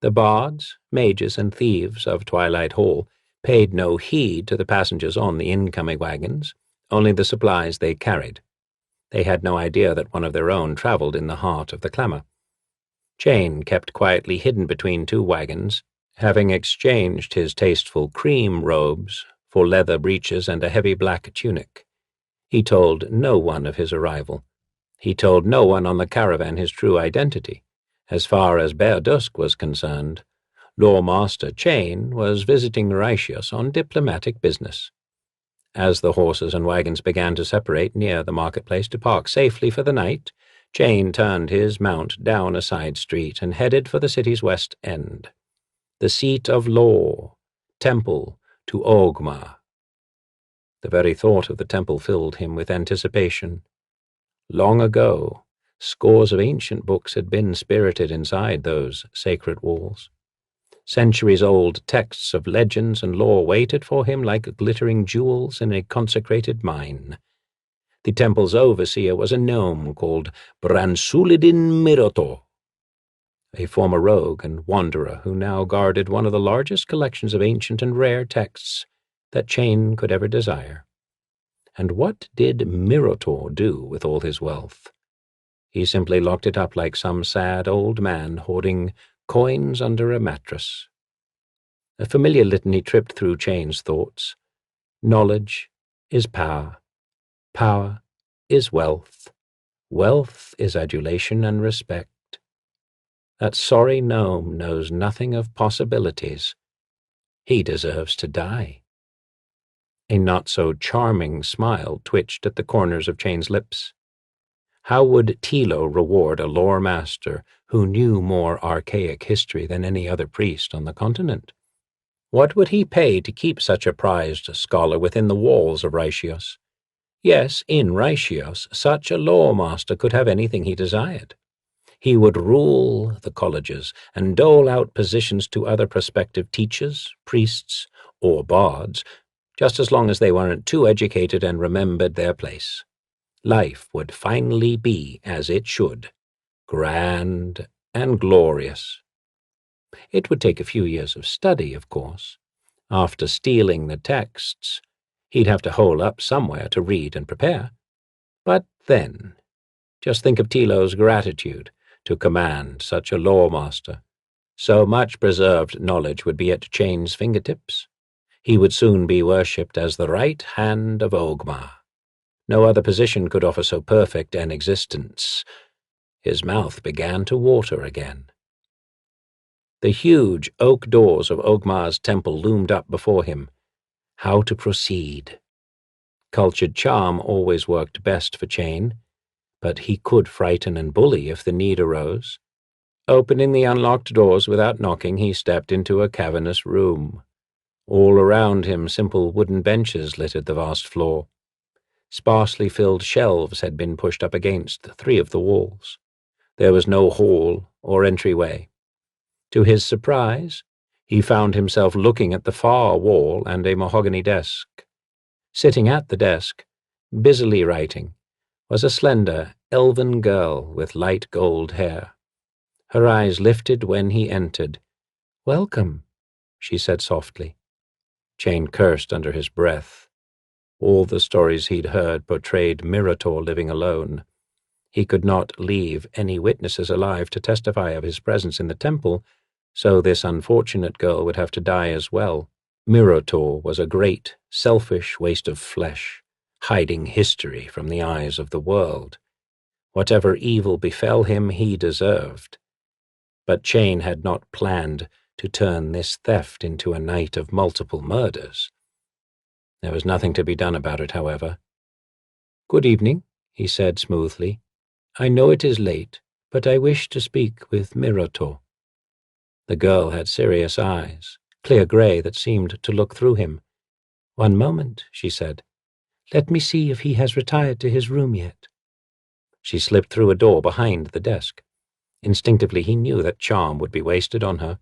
A: The bards, mages, and thieves of Twilight Hall paid no heed to the passengers on the incoming wagons, only the supplies they carried. They had no idea that one of their own traveled in the heart of the clamor. Jane kept quietly hidden between two wagons, having exchanged his tasteful cream robes for leather breeches and a heavy black tunic. He told no one of his arrival. He told no one on the caravan his true identity. As far as Bare Dusk was concerned, Lawmaster Jane was visiting Raishios on diplomatic business. As the horses and wagons began to separate near the marketplace to park safely for the night, Jane turned his mount down a side street and headed for the city's west end, the seat of law, temple to Ogma. The very thought of the temple filled him with anticipation. Long ago, scores of ancient books had been spirited inside those sacred walls. Centuries-old texts of legends and lore waited for him like glittering jewels in a consecrated mine. The temple's overseer was a gnome called Bransulidin Miroto, a former rogue and wanderer who now guarded one of the largest collections of ancient and rare texts that Jane could ever desire. And what did Mirotor do with all his wealth? He simply locked it up like some sad old man hoarding coins under a mattress. A familiar litany tripped through Jane's thoughts. Knowledge is power. Power is wealth. Wealth is adulation and respect. That sorry gnome knows nothing of possibilities. He deserves to die. A not-so-charming smile twitched at the corners of Jane's lips. How would Tilo reward a lore master who knew more archaic history than any other priest on the continent? What would he pay to keep such a prized scholar within the walls of Raishios? Yes, in Raishios, such a lore master could have anything he desired. He would rule the colleges and dole out positions to other prospective teachers, priests, or bards, just as long as they weren't too educated and remembered their place. Life would finally be as it should, grand and glorious. It would take a few years of study, of course. After stealing the texts, He'd have to hole up somewhere to read and prepare. But then, just think of Tilo's gratitude to command such a lawmaster. So much preserved knowledge would be at Chain's fingertips. He would soon be worshipped as the right hand of Ogma. No other position could offer so perfect an existence. His mouth began to water again. The huge oak doors of Ogma's temple loomed up before him. How to proceed? Cultured charm always worked best for Chain, but he could frighten and bully if the need arose. Opening the unlocked doors without knocking, he stepped into a cavernous room. All around him, simple wooden benches littered the vast floor. Sparsely filled shelves had been pushed up against 3 of the walls. There was no hall or entryway. To his surprise, he found himself looking at the far wall and a mahogany desk. Sitting at the desk, busily writing, was a slender, elven girl with light gold hair. Her eyes lifted when he entered. "Welcome," she said softly. Chain cursed under his breath. All the stories he'd heard portrayed Mirator living alone. He could not leave any witnesses alive to testify of his presence in the temple, so this unfortunate girl would have to die as well. Mirator was a great, selfish waste of flesh, hiding history from the eyes of the world. Whatever evil befell him, he deserved. But Chain had not planned to turn this theft into a night of multiple murders. There was nothing to be done about it, however. "Good evening," he said smoothly. "I know it is late, but I wish to speak with Mirator." The girl had serious eyes, clear gray that seemed to look through him. "One moment," she said. "Let me see if he has retired to his room yet." She slipped through a door behind the desk. Instinctively he knew that charm would be wasted on her.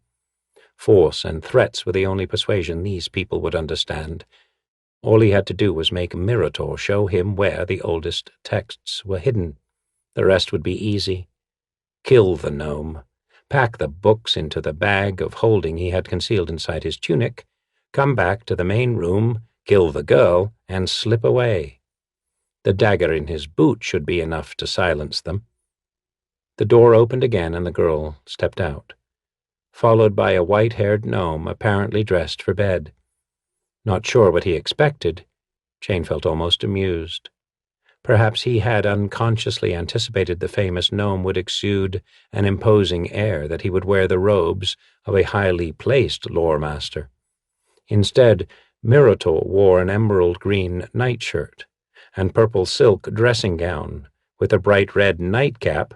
A: Force and threats were the only persuasion these people would understand. All he had to do was make Mirator show him where the oldest texts were hidden. The rest would be easy. Kill the gnome, pack the books into the bag of holding he had concealed inside his tunic, come back to the main room, kill the girl, and slip away. The dagger in his boot should be enough to silence them. The door opened again and the girl stepped out, followed by a white-haired gnome apparently dressed for bed. Not sure what he expected, Chain felt almost amused. Perhaps he had unconsciously anticipated the famous gnome would exude an imposing air, that he would wear the robes of a highly placed lore-master. Instead, Mirator wore an emerald-green nightshirt and purple silk dressing gown with a bright red nightcap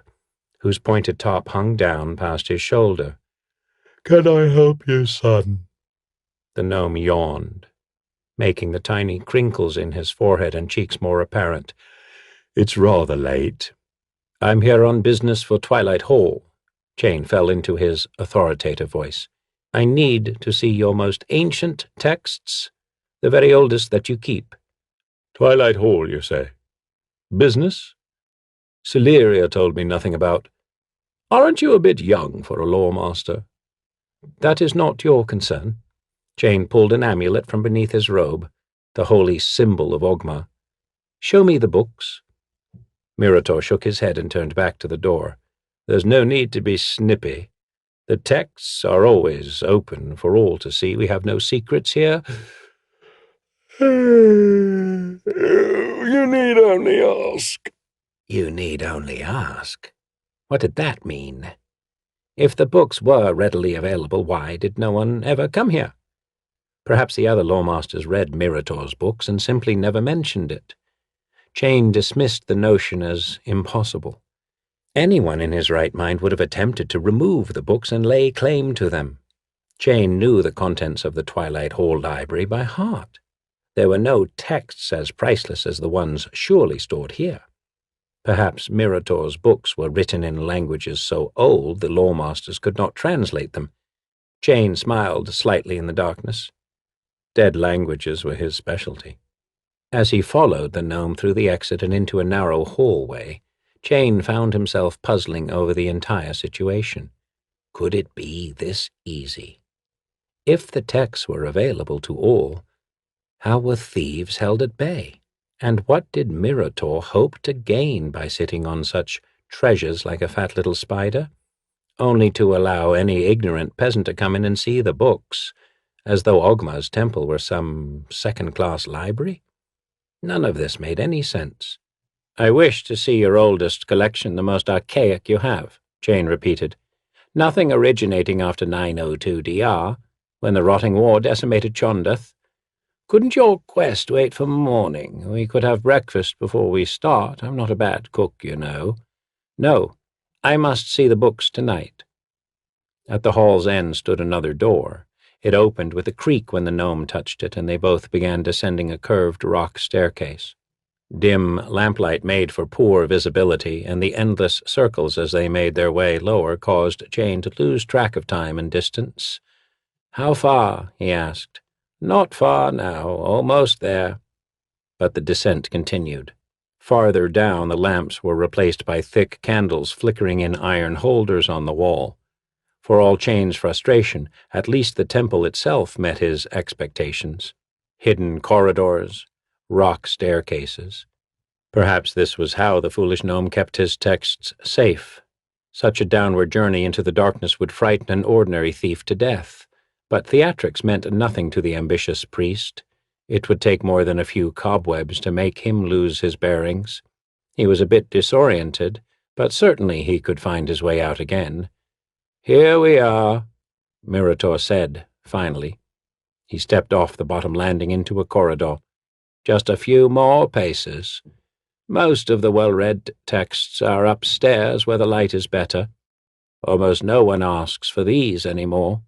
A: whose pointed top hung down past his shoulder. "Can I help you, son?" The gnome yawned, making the tiny crinkles in his forehead and cheeks more apparent. "It's rather late. I'm here on business for Twilight Hall." Chain fell into his authoritative voice. "I need to see your most ancient texts, the very oldest that you keep." "Twilight Hall, you say? Business? Celeria told me nothing about. Aren't you a bit young for a lawmaster?" "That is not your concern." Chain pulled an amulet from beneath his robe, the holy symbol of Ogma. "Show me the books." Mirator shook his head and turned back to the door. "There's no need to be snippy. The texts are always open for all to see. We have no secrets here." "You need only ask." "You need only ask?" What did that mean? If the books were readily available, why did no one ever come here? Perhaps the other lawmasters read Mirator's books and simply never mentioned it. Chain dismissed the notion as impossible. Anyone in his right mind would have attempted to remove the books and lay claim to them. Chain knew the contents of the Twilight Hall library by heart. There were no texts as priceless as the ones surely stored here. Perhaps Mirator's books were written in languages so old the lawmasters could not translate them. Chain smiled slightly in the darkness. Dead languages were his specialty. As he followed the gnome through the exit and into a narrow hallway, Chain found himself puzzling over the entire situation. Could it be this easy? If the texts were available to all, How were thieves held at bay? And what did Mirator hope to gain by sitting on such treasures like a fat little spider? Only to allow any ignorant peasant to come in and see the books, as though Ogma's temple were some second-class library? None of this made any sense. "I wish to see your oldest collection, the most archaic you have," Jane repeated. "Nothing originating after 902 DR, when the rotting war decimated Chondath. Couldn't your quest wait for morning? We could have breakfast before we start. I'm not a bad cook, you know. No, I must see the books tonight." At the hall's end stood another door. It opened with a creak when the gnome touched it, and they both began descending a curved rock staircase. Dim lamplight made for poor visibility, and the endless circles as they made their way lower caused Jane to lose track of time and distance. "How far?" he asked. "Not far now, almost there." But the descent continued. Farther down, the lamps were replaced by thick candles flickering in iron holders on the wall. For all Jane's frustration, at least the temple itself met his expectations. Hidden corridors, rock staircases. Perhaps this was how the foolish gnome kept his texts safe. Such a downward journey into the darkness would frighten an ordinary thief to death. But theatrics meant nothing to the ambitious priest. It would take more than a few cobwebs to make him lose his bearings. He was a bit disoriented, but certainly he could find his way out again. "Here we are," Mirator said, finally. He stepped off the bottom landing into a corridor. "Just a few more paces. Most of the well-read texts are upstairs where the light is better. Almost no one asks for these anymore.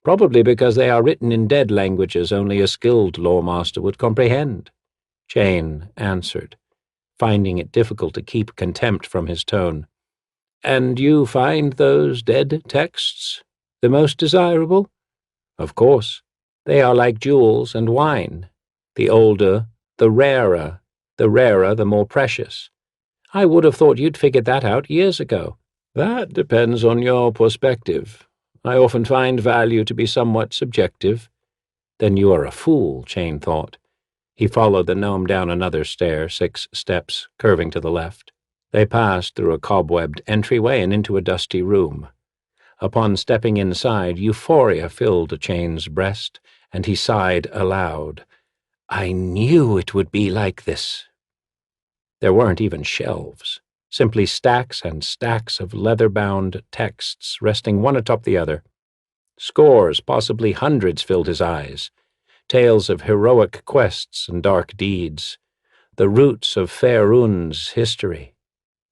A: Probably because they are written in dead languages only a skilled lawmaster would comprehend," Jane answered, finding it difficult to keep contempt from his tone. "And you find those dead texts the most desirable?" "Of course. They are like jewels and wine. The older, the rarer. The rarer, the more precious. I would have thought you'd figured that out years ago." "That depends on your perspective. I often find value to be somewhat subjective." "Then you are a fool," Jane thought. He followed the gnome down another stair, 6 steps, curving to the left. They passed through a cobwebbed entryway and into a dusty room. Upon stepping inside, euphoria filled Jane's breast, and he sighed aloud. "I knew it would be like this." There weren't even shelves, simply stacks and stacks of leather-bound texts resting one atop the other. Scores, possibly hundreds, filled his eyes. Tales of heroic quests and dark deeds. The roots of Faerun's history.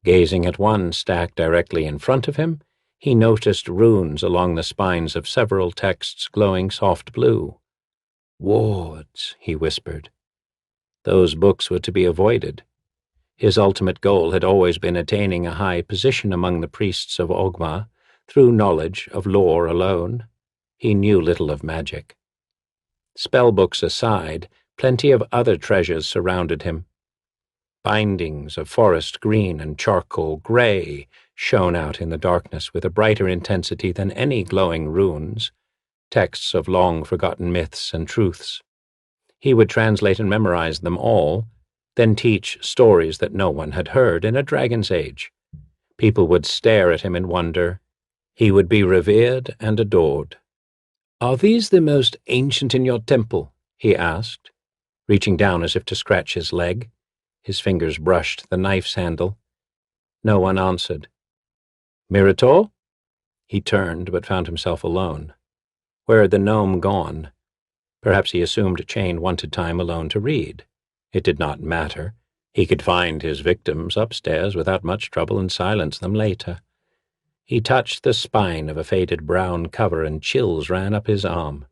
A: Gazing at one stack directly in front of him, he noticed runes along the spines of several texts glowing soft blue. "Wards," he whispered. Those books were to be avoided. His ultimate goal had always been attaining a high position among the priests of Ogma through knowledge of lore alone. He knew little of magic. Spellbooks aside, plenty of other treasures surrounded him. Bindings of forest green and charcoal gray shone out in the darkness with a brighter intensity than any glowing runes, texts of long-forgotten myths and truths. He would translate and memorize them all, then teach stories that no one had heard in a dragon's age. People would stare at him in wonder. He would be revered and adored. "Are these the most ancient in your temple?" he asked, reaching down as if to scratch his leg. His fingers brushed the knife's handle. No one answered. "Mirator?" He turned, but found himself alone. Where had the gnome gone? Perhaps he assumed Jane wanted time alone to read. It did not matter. He could find his victims upstairs without much trouble and silence them later. He touched the spine of a faded brown cover and chills ran up his arm.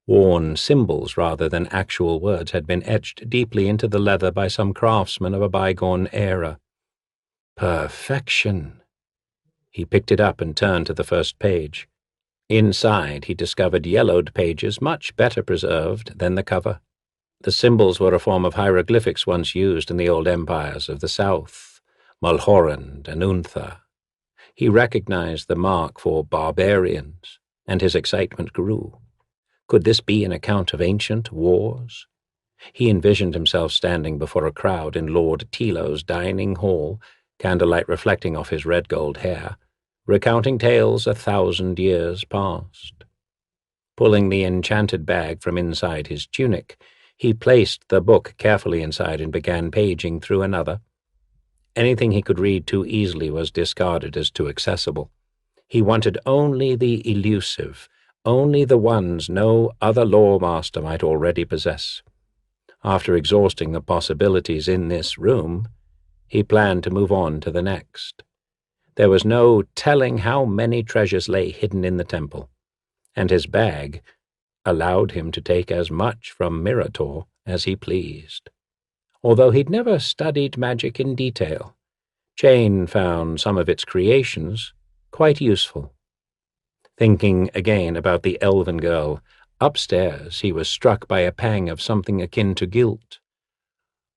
A: Worn symbols rather than actual words had been etched deeply into the leather by some craftsman of a bygone era. Perfection. He picked it up and turned to the first page. Inside, he discovered yellowed pages much better preserved than the cover. The symbols were a form of hieroglyphics once used in the old empires of the south, Mulhorand and Untha. He recognized the mark for barbarians, and his excitement grew. Could this be an account of ancient wars? He envisioned himself standing before a crowd in Lord Tilo's dining hall, candlelight reflecting off his red-gold hair, recounting tales 1,000 years past. Pulling the enchanted bag from inside his tunic, he placed the book carefully inside and began paging through another. Anything he could read too easily was discarded as too accessible. He wanted only the elusive, only the ones no other lore master might already possess. After exhausting the possibilities in this room, he planned to move on to the next. There was no telling how many treasures lay hidden in the temple, and his bag allowed him to take as much from Mirator as he pleased. Although he'd never studied magic in detail, Jane found some of its creations quite useful. Thinking again about the elven girl, upstairs he was struck by a pang of something akin to guilt.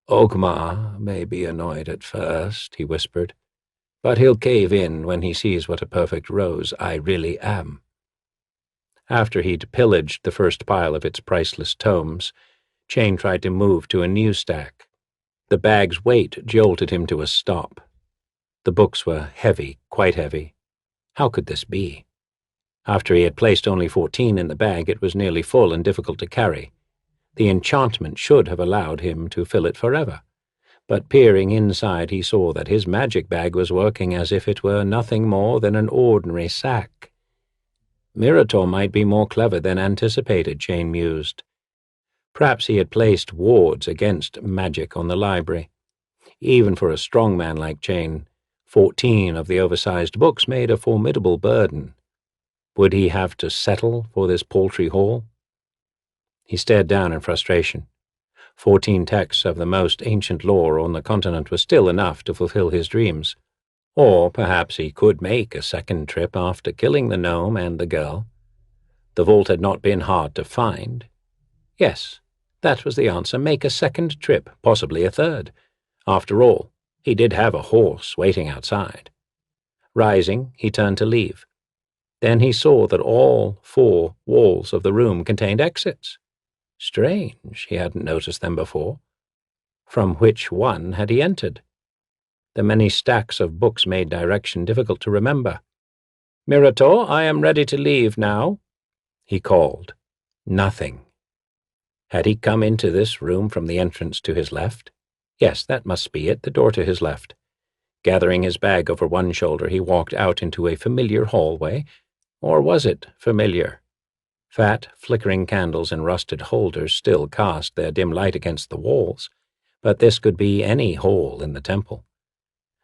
A: "Ogmar may be annoyed at first," he whispered, "but he'll cave in when he sees what a perfect rose I really am." After he'd pillaged the first pile of its priceless tomes, Jane tried to move to a new stack. The bag's weight jolted him to a stop. The books were heavy, quite heavy. How could this be? After he had placed only 14 in the bag, it was nearly full and difficult to carry. The enchantment should have allowed him to fill it forever. But peering inside, he saw that his magic bag was working as if it were nothing more than an ordinary sack. Mirator might be more clever than anticipated, Jane mused. Perhaps he had placed wards against magic on the library. Even for a strong man like Jane, 14 of the oversized books made a formidable burden. Would he have to settle for this paltry haul? He stared down in frustration. 14 texts of the most ancient lore on the continent was still enough to fulfill his dreams. Or perhaps he could make a second trip after killing the gnome and the girl. The vault had not been hard to find. Yes, that was the answer. Make a second trip, possibly a third. After all, he did have a horse waiting outside. Rising, he turned to leave. Then he saw that all 4 walls of the room contained exits. Strange, he hadn't noticed them before. From which one had he entered? The many stacks of books made direction difficult to remember. "Mirator, I am ready to leave now," he called. Nothing. Had he come into this room from the entrance to his left? Yes, that must be it, the door to his left. Gathering his bag over one shoulder, he walked out into a familiar hallway. Or was it familiar? Fat, flickering candles in rusted holders still cast their dim light against the walls, but this could be any hall in the temple.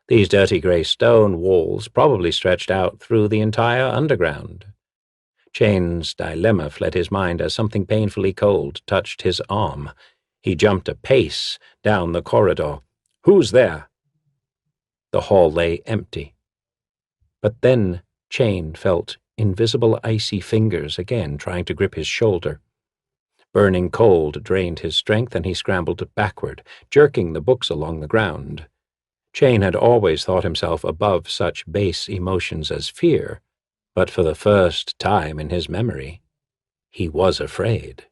A: These dirty grey stone walls probably stretched out through the entire underground. Jane's dilemma fled his mind as something painfully cold touched his arm. He jumped a pace down the corridor. "Who's there?" The hall lay empty. But then Jane felt invisible icy fingers again trying to grip his shoulder. Burning cold drained his strength, and he scrambled backward, jerking the books along the ground. Jane had always thought himself above such base emotions as fear, but for the first time in his memory, he was afraid.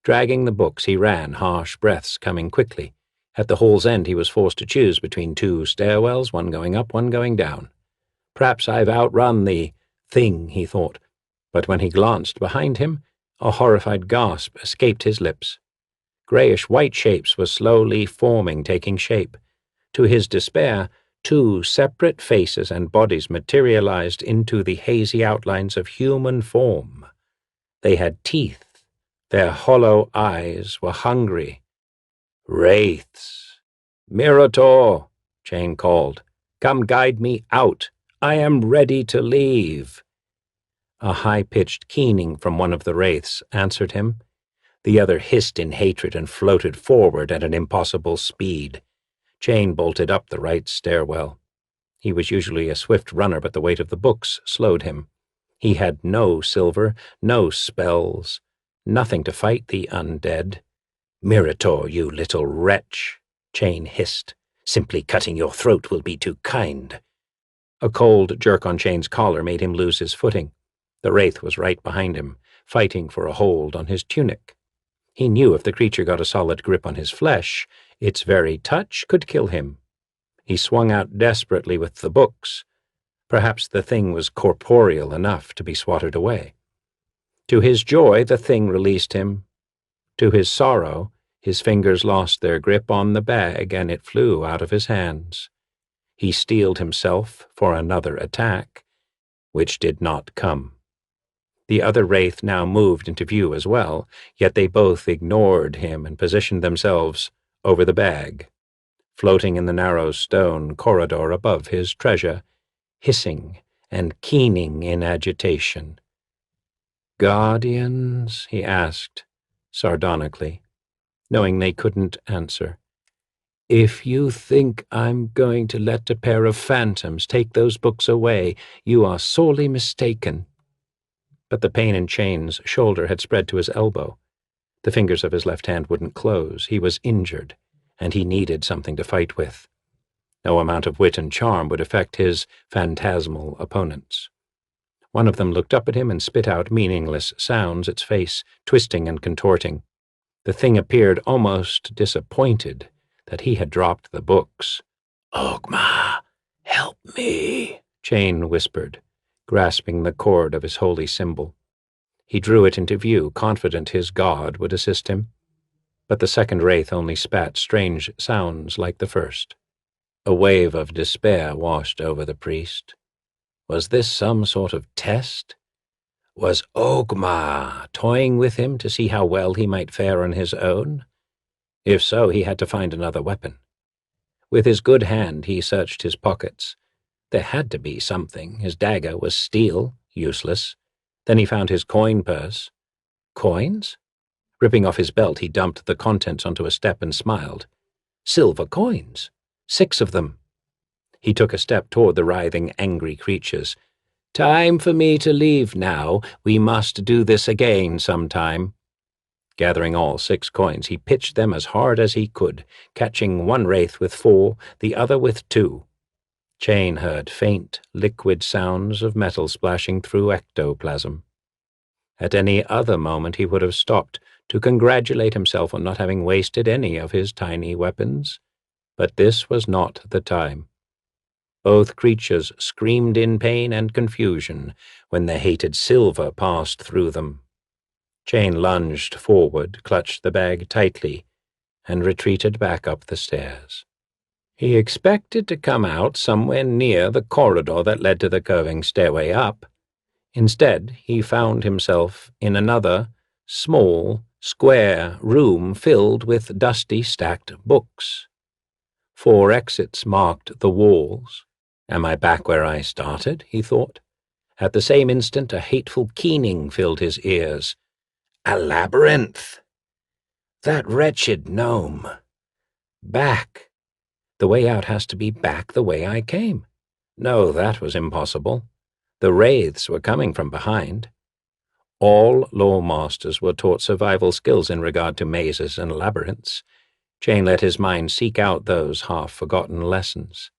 A: Dragging the books, he ran, harsh breaths coming quickly. At the hall's end, he was forced to choose between 2 stairwells, one going up, one going down. Perhaps I've outrun the thing, he thought, but when he glanced behind him, a horrified gasp escaped his lips. Grayish-white shapes were slowly forming, taking shape. To his despair, 2 separate faces and bodies materialized into the hazy outlines of human form. They had teeth. Their hollow eyes were hungry. "Wraiths! Mirator!" Jane called. "Come guide me out. I am ready to leave." A high-pitched keening from one of the wraiths answered him. The other hissed in hatred and floated forward at an impossible speed. Jane bolted up the right stairwell. He was usually a swift runner, but the weight of the books slowed him. He had no silver, no spells, nothing to fight the undead. "Mirator, you little wretch," Jane hissed. "Simply cutting your throat will be too kind." A cold jerk on Jane's collar made him lose his footing. The wraith was right behind him, fighting for a hold on his tunic. He knew if the creature got a solid grip on his flesh, its very touch could kill him. He swung out desperately with the books. Perhaps the thing was corporeal enough to be swatted away. To his joy, the thing released him. To his sorrow, his fingers lost their grip on the bag and it flew out of his hands. He steeled himself for another attack, which did not come. The other wraith now moved into view as well, yet they both ignored him and positioned themselves over the bag, floating in the narrow stone corridor above his treasure, hissing and keening in agitation. "Guardians?" he asked, sardonically, knowing they couldn't answer. "If you think I'm going to let a pair of phantoms take those books away, you are sorely mistaken." But the pain in Chain's shoulder had spread to his elbow. The fingers of his left hand wouldn't close. He was injured, and he needed something to fight with. No amount of wit and charm would affect his phantasmal opponents. One of them looked up at him and spit out meaningless sounds, its face twisting and contorting. The thing appeared almost disappointed that he had dropped the books. "Ogma, help me," Chain whispered, grasping the cord of his holy symbol. He drew it into view, confident his god would assist him. But the second wraith only spat strange sounds like the first. A wave of despair washed over the priest. Was this some sort of test? Was Ogma toying with him to see how well he might fare on his own? If so, he had to find another weapon. With his good hand, he searched his pockets. There had to be something. His dagger was steel, useless. Then he found his coin purse. Coins? Ripping off his belt, he dumped the contents onto a step and smiled. Silver coins. 6 of them. He took a step toward the writhing, angry creatures. "Time for me to leave now. We must do this again sometime." Gathering all 6 coins, he pitched them as hard as he could, catching one wraith with 4, the other with 2. Chain heard faint, liquid sounds of metal splashing through ectoplasm. At any other moment he would have stopped to congratulate himself on not having wasted any of his tiny weapons. But this was not the time. Both creatures screamed in pain and confusion when the hated silver passed through them. Chain lunged forward, clutched the bag tightly, and retreated back up the stairs. He expected to come out somewhere near the corridor that led to the curving stairway up. Instead, he found himself in another, small, square room filled with dusty, stacked books. 4 exits marked the walls. "Am I back where I started?" he thought. At the same instant, a hateful keening filled his ears. A labyrinth! That wretched gnome! Back! The way out has to be back the way I came. No, that was impossible. The wraiths were coming from behind. All lore-masters were taught survival skills in regard to mazes and labyrinths. Chain let his mind seek out those half-forgotten lessons.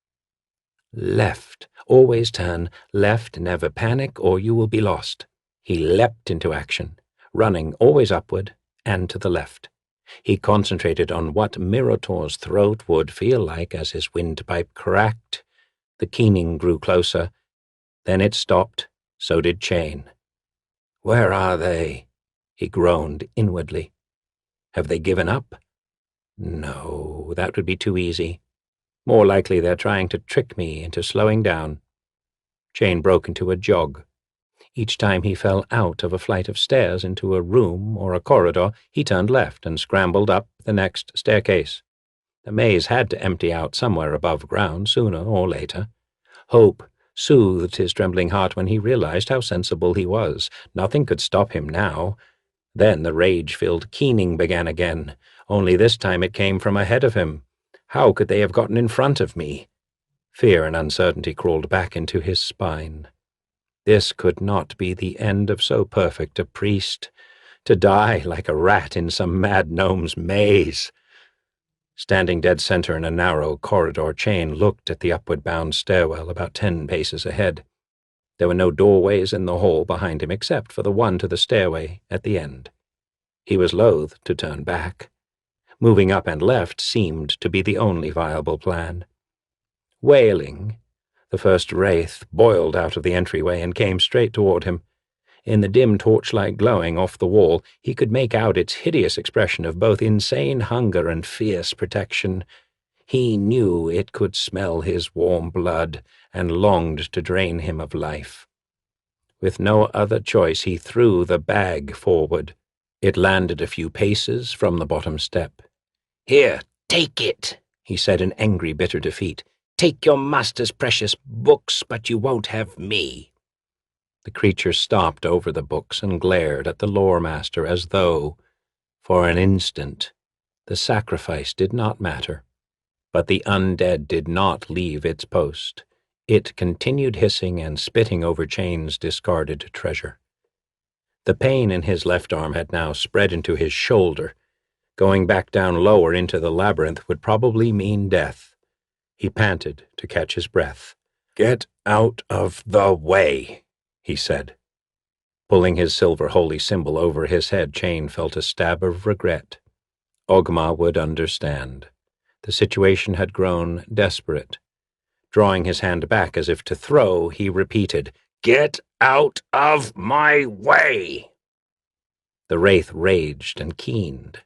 A: Left. Always turn left, never panic, or you will be lost. He leapt into action, running always upward and to the left. He concentrated on what Mirator's throat would feel like as his windpipe cracked. The keening grew closer. Then it stopped. So did Chain. "Where are they?" he groaned inwardly. "Have they given up? No, that would be too easy. More likely they're trying to trick me into slowing down." Chain broke into a jog. Each time he fell out of a flight of stairs into a room or a corridor, he turned left and scrambled up the next staircase. The maze had to empty out somewhere above ground sooner or later. Hope soothed his trembling heart when he realized how sensible he was. Nothing could stop him now. Then the rage-filled keening began again, only this time it came from ahead of him. How could they have gotten in front of me? Fear and uncertainty crawled back into his spine. This could not be the end of so perfect a priest, to die like a rat in some mad gnome's maze. Standing dead center in a narrow corridor, Chain looked at the upward-bound stairwell about 10 paces ahead. There were no doorways in the hall behind him except for the one to the stairway at the end. He was loath to turn back. Moving up and left seemed to be the only viable plan. Wailing, the first wraith boiled out of the entryway and came straight toward him. In the dim torchlight glowing off the wall, he could make out its hideous expression of both insane hunger and fierce protection. He knew it could smell his warm blood and longed to drain him of life. With no other choice, he threw the bag forward. It landed a few paces from the bottom step.
B: "Here, take it," he said in angry, bitter defeat. "Take your master's precious books, but you won't have me."
A: The creature stopped over the books and glared at the lore master as though, for an instant, the sacrifice did not matter. But the undead did not leave its post. It continued hissing and spitting over Chain's discarded treasure. The pain in his left arm had now spread into his shoulder. Going back down lower into the labyrinth would probably mean death. He panted to catch his breath. "Get out of the way," he said. Pulling his silver holy symbol over his head, Chain felt a stab of regret. Ogma would understand. The situation had grown desperate. Drawing his hand back as if to throw, he repeated, "Get out of my way!" The wraith raged and keened,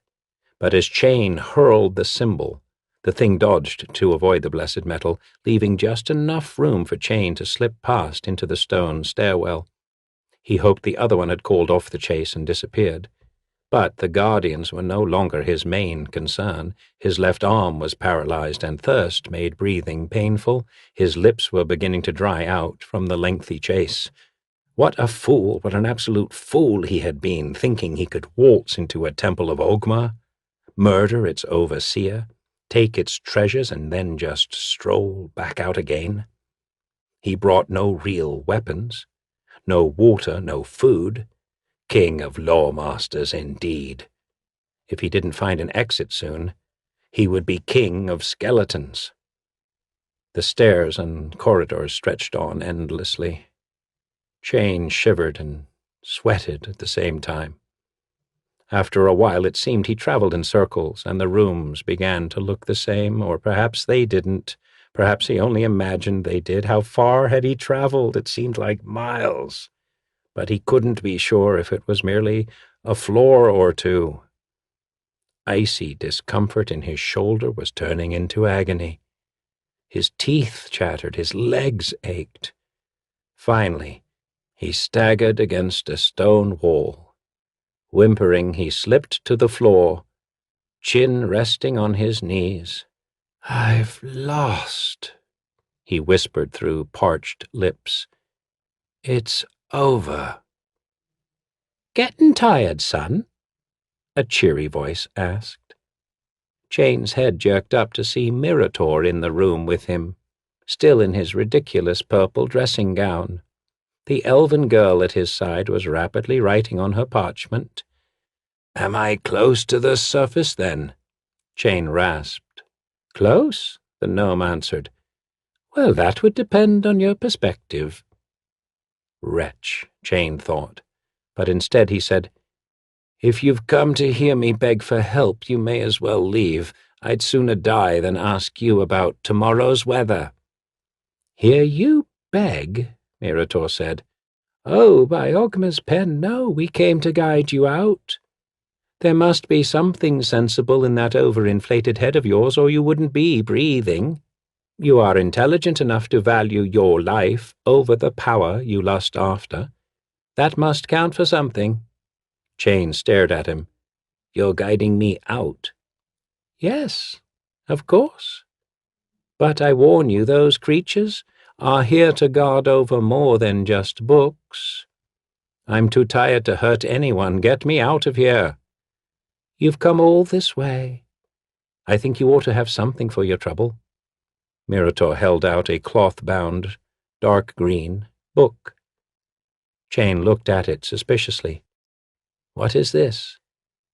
A: but as Chain hurled the symbol, the thing dodged to avoid the blessed metal, leaving just enough room for Chain to slip past into the stone stairwell. He hoped the other one had called off the chase and disappeared. But the guardians were no longer his main concern. His left arm was paralyzed, and thirst made breathing painful. His lips were beginning to dry out from the lengthy chase. What a fool, what an absolute fool he had been, thinking he could waltz into a temple of Ogma, murder its overseer, take its treasures, and then just stroll back out again. He brought no real weapons, no water, no food. King of lawmasters, indeed. If he didn't find an exit soon, he would be king of skeletons. The stairs and corridors stretched on endlessly. Chain shivered and sweated at the same time. After a while it seemed he traveled in circles, and the rooms began to look the same, or perhaps they didn't. Perhaps he only imagined they did. How far had he traveled? It seemed like miles. But he couldn't be sure if it was merely a floor or two. Icy discomfort in his shoulder was turning into agony. His teeth chattered, his legs ached. Finally, he staggered against a stone wall. Whimpering, he slipped to the floor, chin resting on his knees. "I've lost," he whispered through parched lips. "It's over." "Getting tired, son?" a cheery voice asked. Chain's head jerked up to see Mirator in the room with him, still in his ridiculous purple dressing gown. The elven girl at his side was rapidly writing on her parchment. "Am I close to the surface, then?" Chain rasped. "Close?" the gnome answered. "Well, that would depend on your perspective." Wretch, Chain thought, but instead he said, "If you've come to hear me beg for help, you may as well leave. I'd sooner die than ask you about tomorrow's weather." "Hear you beg?" Mirator said. "Oh, by Ogma's pen, no, we came to guide you out. There must be something sensible in that overinflated head of yours, or you wouldn't be breathing. You are intelligent enough to value your life over the power you lust after. That must count for something." Chain stared at him. "You're guiding me out?" "Yes, of course. But I warn you, those creatures are here to guard over more than just books. I'm too tired to hurt anyone. Get me out of here. You've come all this way. I think you ought to have something for your trouble." Mirator held out a cloth-bound, dark green book. Chain looked at it suspiciously. "What is this?"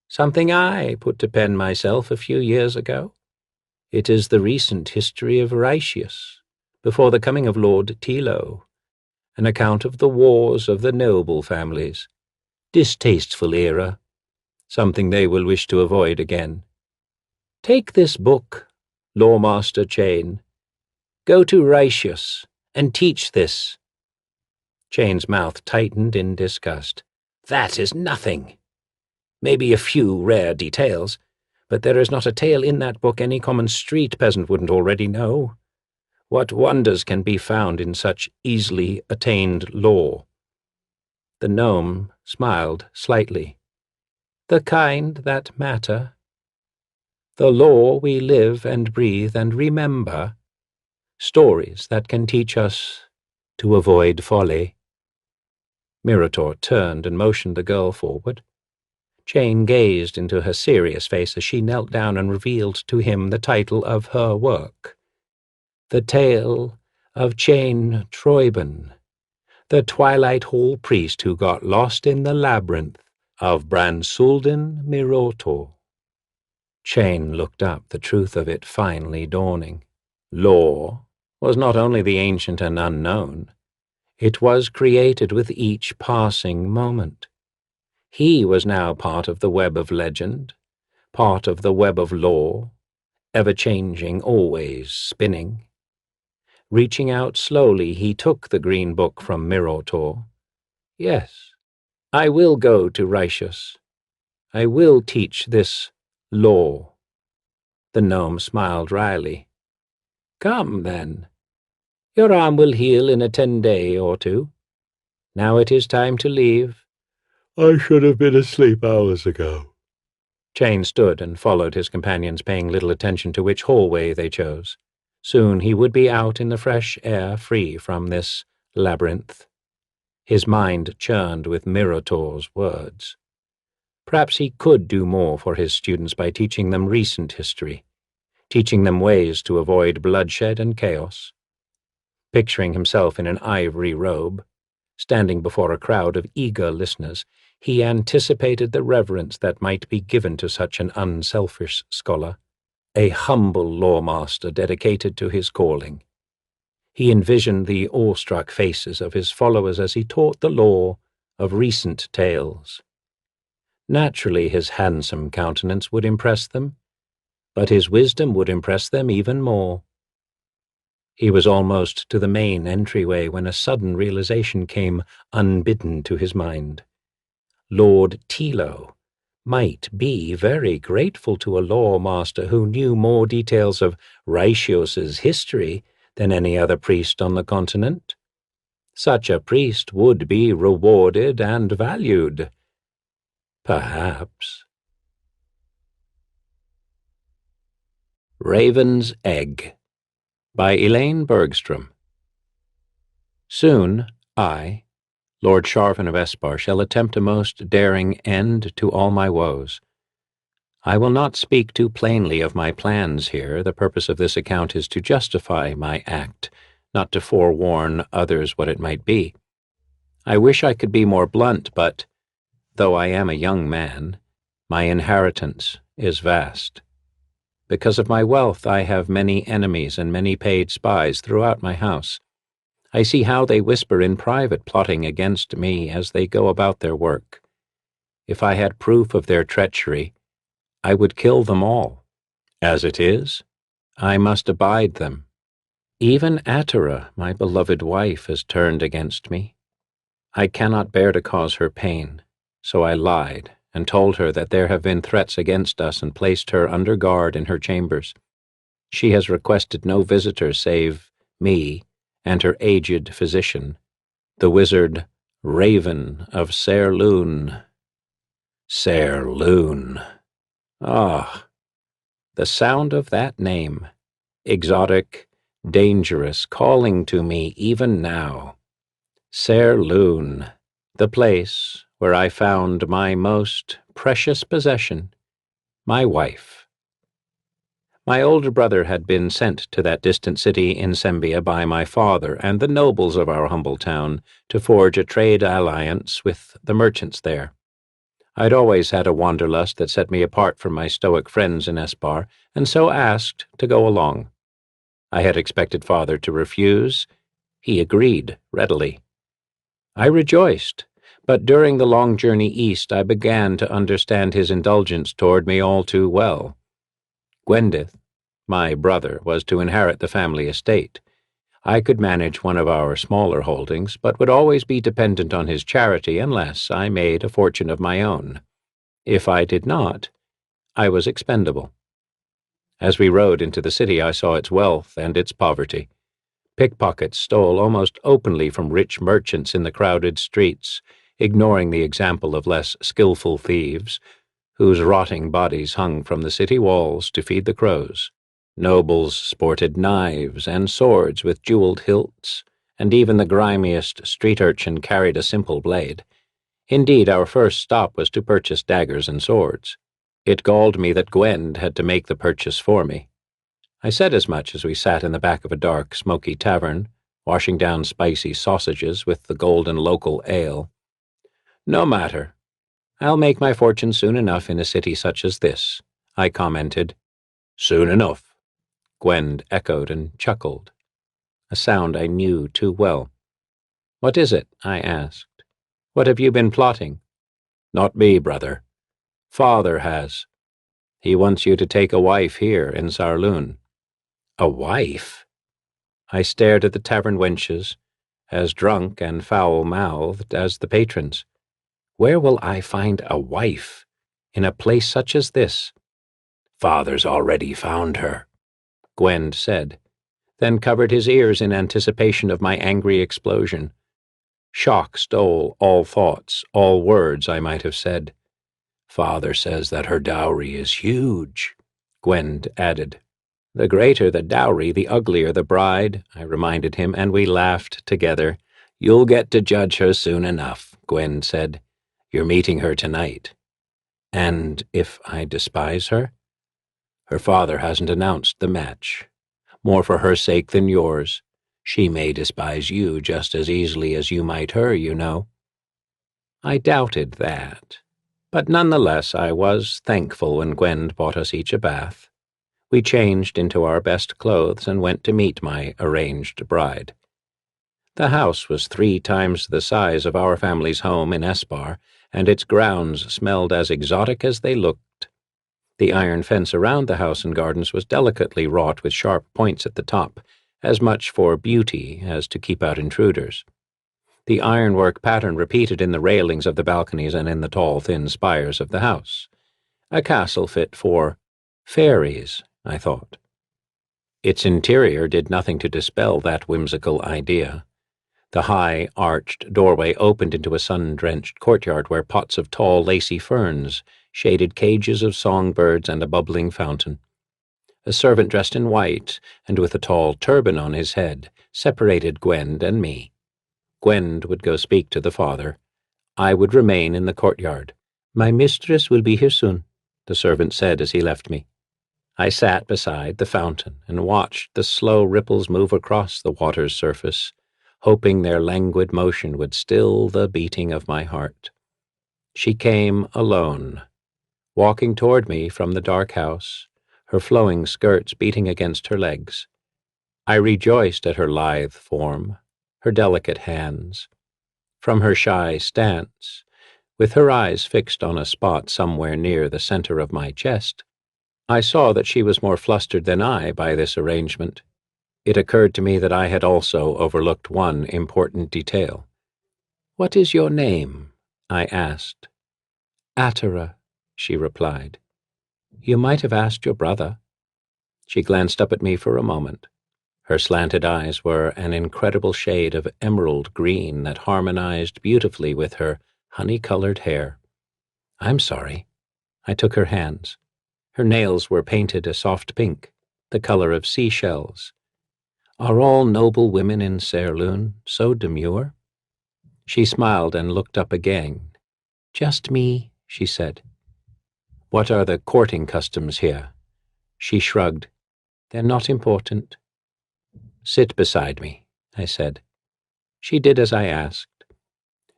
A: "Something I put to pen myself a few years ago. It is the recent history of Raetius, before the coming of Lord Tilo. an account of the wars of the noble families. Distasteful era, something they will wish to avoid again. Take this book, Lawmaster Chain. Go to Ratius and teach this. Chain's mouth tightened in disgust. That is nothing. Maybe a few rare details, but there is not a tale in that book any common street peasant wouldn't already know. What wonders can be found in such easily attained lore? The gnome smiled slightly. The kind that matter. The lore we live and breathe and remember. Stories that can teach us to avoid folly. Mirator turned and motioned the girl forward. Chain gazed into her serious face as she knelt down and revealed to him the title of her work. The Tale of Chain Troiben, the Twilight Hall priest who got lost in the labyrinth of Bransulden Mirotor. Chain looked up, the truth of it finally dawning. Lore was not only the ancient and unknown, it was created with each passing moment. He was now part of the web of legend, part of the web of lore, ever-changing, always spinning. Reaching out slowly, he took the green book from Mirotor. Yes, I will go to Ratius. I will teach this lore. The gnome smiled wryly. Come, then. Your arm will heal in a 10-day or two. Now it is time to leave.
C: I should have been asleep hours ago.
A: Chain stood and followed his companions, paying little attention to which hallway they chose. Soon he would be out in the fresh air, free from this labyrinth. His mind churned with Mirator's words. Perhaps he could do more for his students by teaching them recent history, teaching them ways to avoid bloodshed and chaos. Picturing himself in an ivory robe, standing before a crowd of eager listeners, he anticipated the reverence that might be given to such an unselfish scholar, a humble lawmaster dedicated to his calling. He envisioned the awestruck faces of his followers as he taught the lore of recent tales. Naturally, his handsome countenance would impress them, but his wisdom would impress them even more. He was almost to the main entryway when a sudden realization came unbidden to his mind. Lord Tilo might be very grateful to a lawmaster who knew more details of Ratius's history than any other priest on the continent. Such a priest would be rewarded and valued. Perhaps. Raven's Egg by Elaine Bergstrom. Soon I, Lord Sharvan of Espar, shall attempt a most daring end to all my woes. I will not speak too plainly of my plans here. The purpose of this account is to justify my act, not to forewarn others what it might be. I wish I could be more blunt, but, though I am a young man, my inheritance is vast. Because of my wealth, I have many enemies and many paid spies throughout my house. I see how they whisper in private, plotting against me as they go about their work. If I had proof of their treachery, I would kill them all. As it is, I must abide them. Even Atera, my beloved wife, has turned against me. I cannot bear to cause her pain, so I lied and told her that there have been threats against us and placed her under guard in her chambers. She has requested no visitors save me and her aged physician, the wizard Raven of Serloon. Serloon. Ah, the sound of that name, exotic, dangerous, calling to me even now. Serloon, the place where I found my most precious possession, my wife. My older brother had been sent to that distant city in Sembia by my father and the nobles of our humble town to forge a trade alliance with the merchants there. I'd always had a wanderlust that set me apart from my stoic friends in Espar, and so asked to go along. I had expected father to refuse. He agreed readily. I rejoiced, but during the long journey east I began to understand his indulgence toward me all too well. Gwendith, my brother, was to inherit the family estate. I could manage one of our smaller holdings, but would always be dependent on his charity unless I made a fortune of my own. If I did not, I was expendable. As we rode into the city, I saw its wealth and its poverty. Pickpockets stole almost openly from rich merchants in the crowded streets, ignoring the example of less skillful thieves, whose rotting bodies hung from the city walls to feed the crows. Nobles sported knives and swords with jeweled hilts, and even the grimiest street urchin carried a simple blade. Indeed, our first stop was to purchase daggers and swords. It galled me that Gwend had to make the purchase for me. I said as much as we sat in the back of a dark, smoky tavern, washing down spicy sausages with the golden local ale. "No matter. I'll make my fortune soon enough in a city such as this," I commented. "Soon enough," Gwend echoed and chuckled, a sound I knew too well. "What is it?" I asked. "What have you been plotting?" "Not me, brother. Father has. He wants you to take a wife here in Sarloon." "A wife?" I stared at the tavern wenches, as drunk and foul-mouthed as the patrons. Where will I find a wife in a place such as this? "Father's already found her," Gwend said, then covered his ears in anticipation of my angry explosion. Shock stole all thoughts, all words I might have said. "Father says that her dowry is huge," Gwend added. "The greater the dowry, the uglier the bride," I reminded him, and we laughed together. "You'll get to judge her soon enough," Gwend said. "You're meeting her tonight." "And if I despise her?" "Her father hasn't announced the match. More for her sake than yours. She may despise you just as easily as you might her, you know." I doubted that, but nonetheless I was thankful when Gwend bought us each a bath. We changed into our best clothes and went to meet my arranged bride. The house was 3 times the size of our family's home in Espar, and its grounds smelled as exotic as they looked. The iron fence around the house and gardens was delicately wrought with sharp points at the top, as much for beauty as to keep out intruders. The ironwork pattern repeated in the railings of the balconies and in the tall, thin spires of the house. A castle fit for fairies, I thought. Its interior did nothing to dispel that whimsical idea. The high, arched doorway opened into a sun-drenched courtyard where pots of tall, lacy ferns shaded cages of songbirds and a bubbling fountain. A servant dressed in white and with a tall turban on his head separated Gwend and me. Gwend would go speak to the father. I would remain in the courtyard. "My mistress will be here soon," the servant said as he left me. I sat beside the fountain and watched the slow ripples move across the water's surface, hoping their languid motion would still the beating of my heart. She came alone, walking toward me from the dark house, her flowing skirts beating against her legs. I rejoiced at her lithe form, her delicate hands. From her shy stance, with her eyes fixed on a spot somewhere near the center of my chest, I saw that she was more flustered than I by this arrangement. It occurred to me that I had also overlooked one important detail. "What is your name?" I asked. "Atera," she replied. "You might have asked your brother." She glanced up at me for a moment. Her slanted eyes were an incredible shade of emerald green that harmonized beautifully with her honey-colored hair. "I'm sorry." I took her hands. Her nails were painted a soft pink, the color of seashells. "Are all noble women in Sarloon so demure?" She smiled and looked up again. "Just me," she said. "What are the courting customs here?" She shrugged. "They're not important." "Sit beside me," I said. She did as I asked.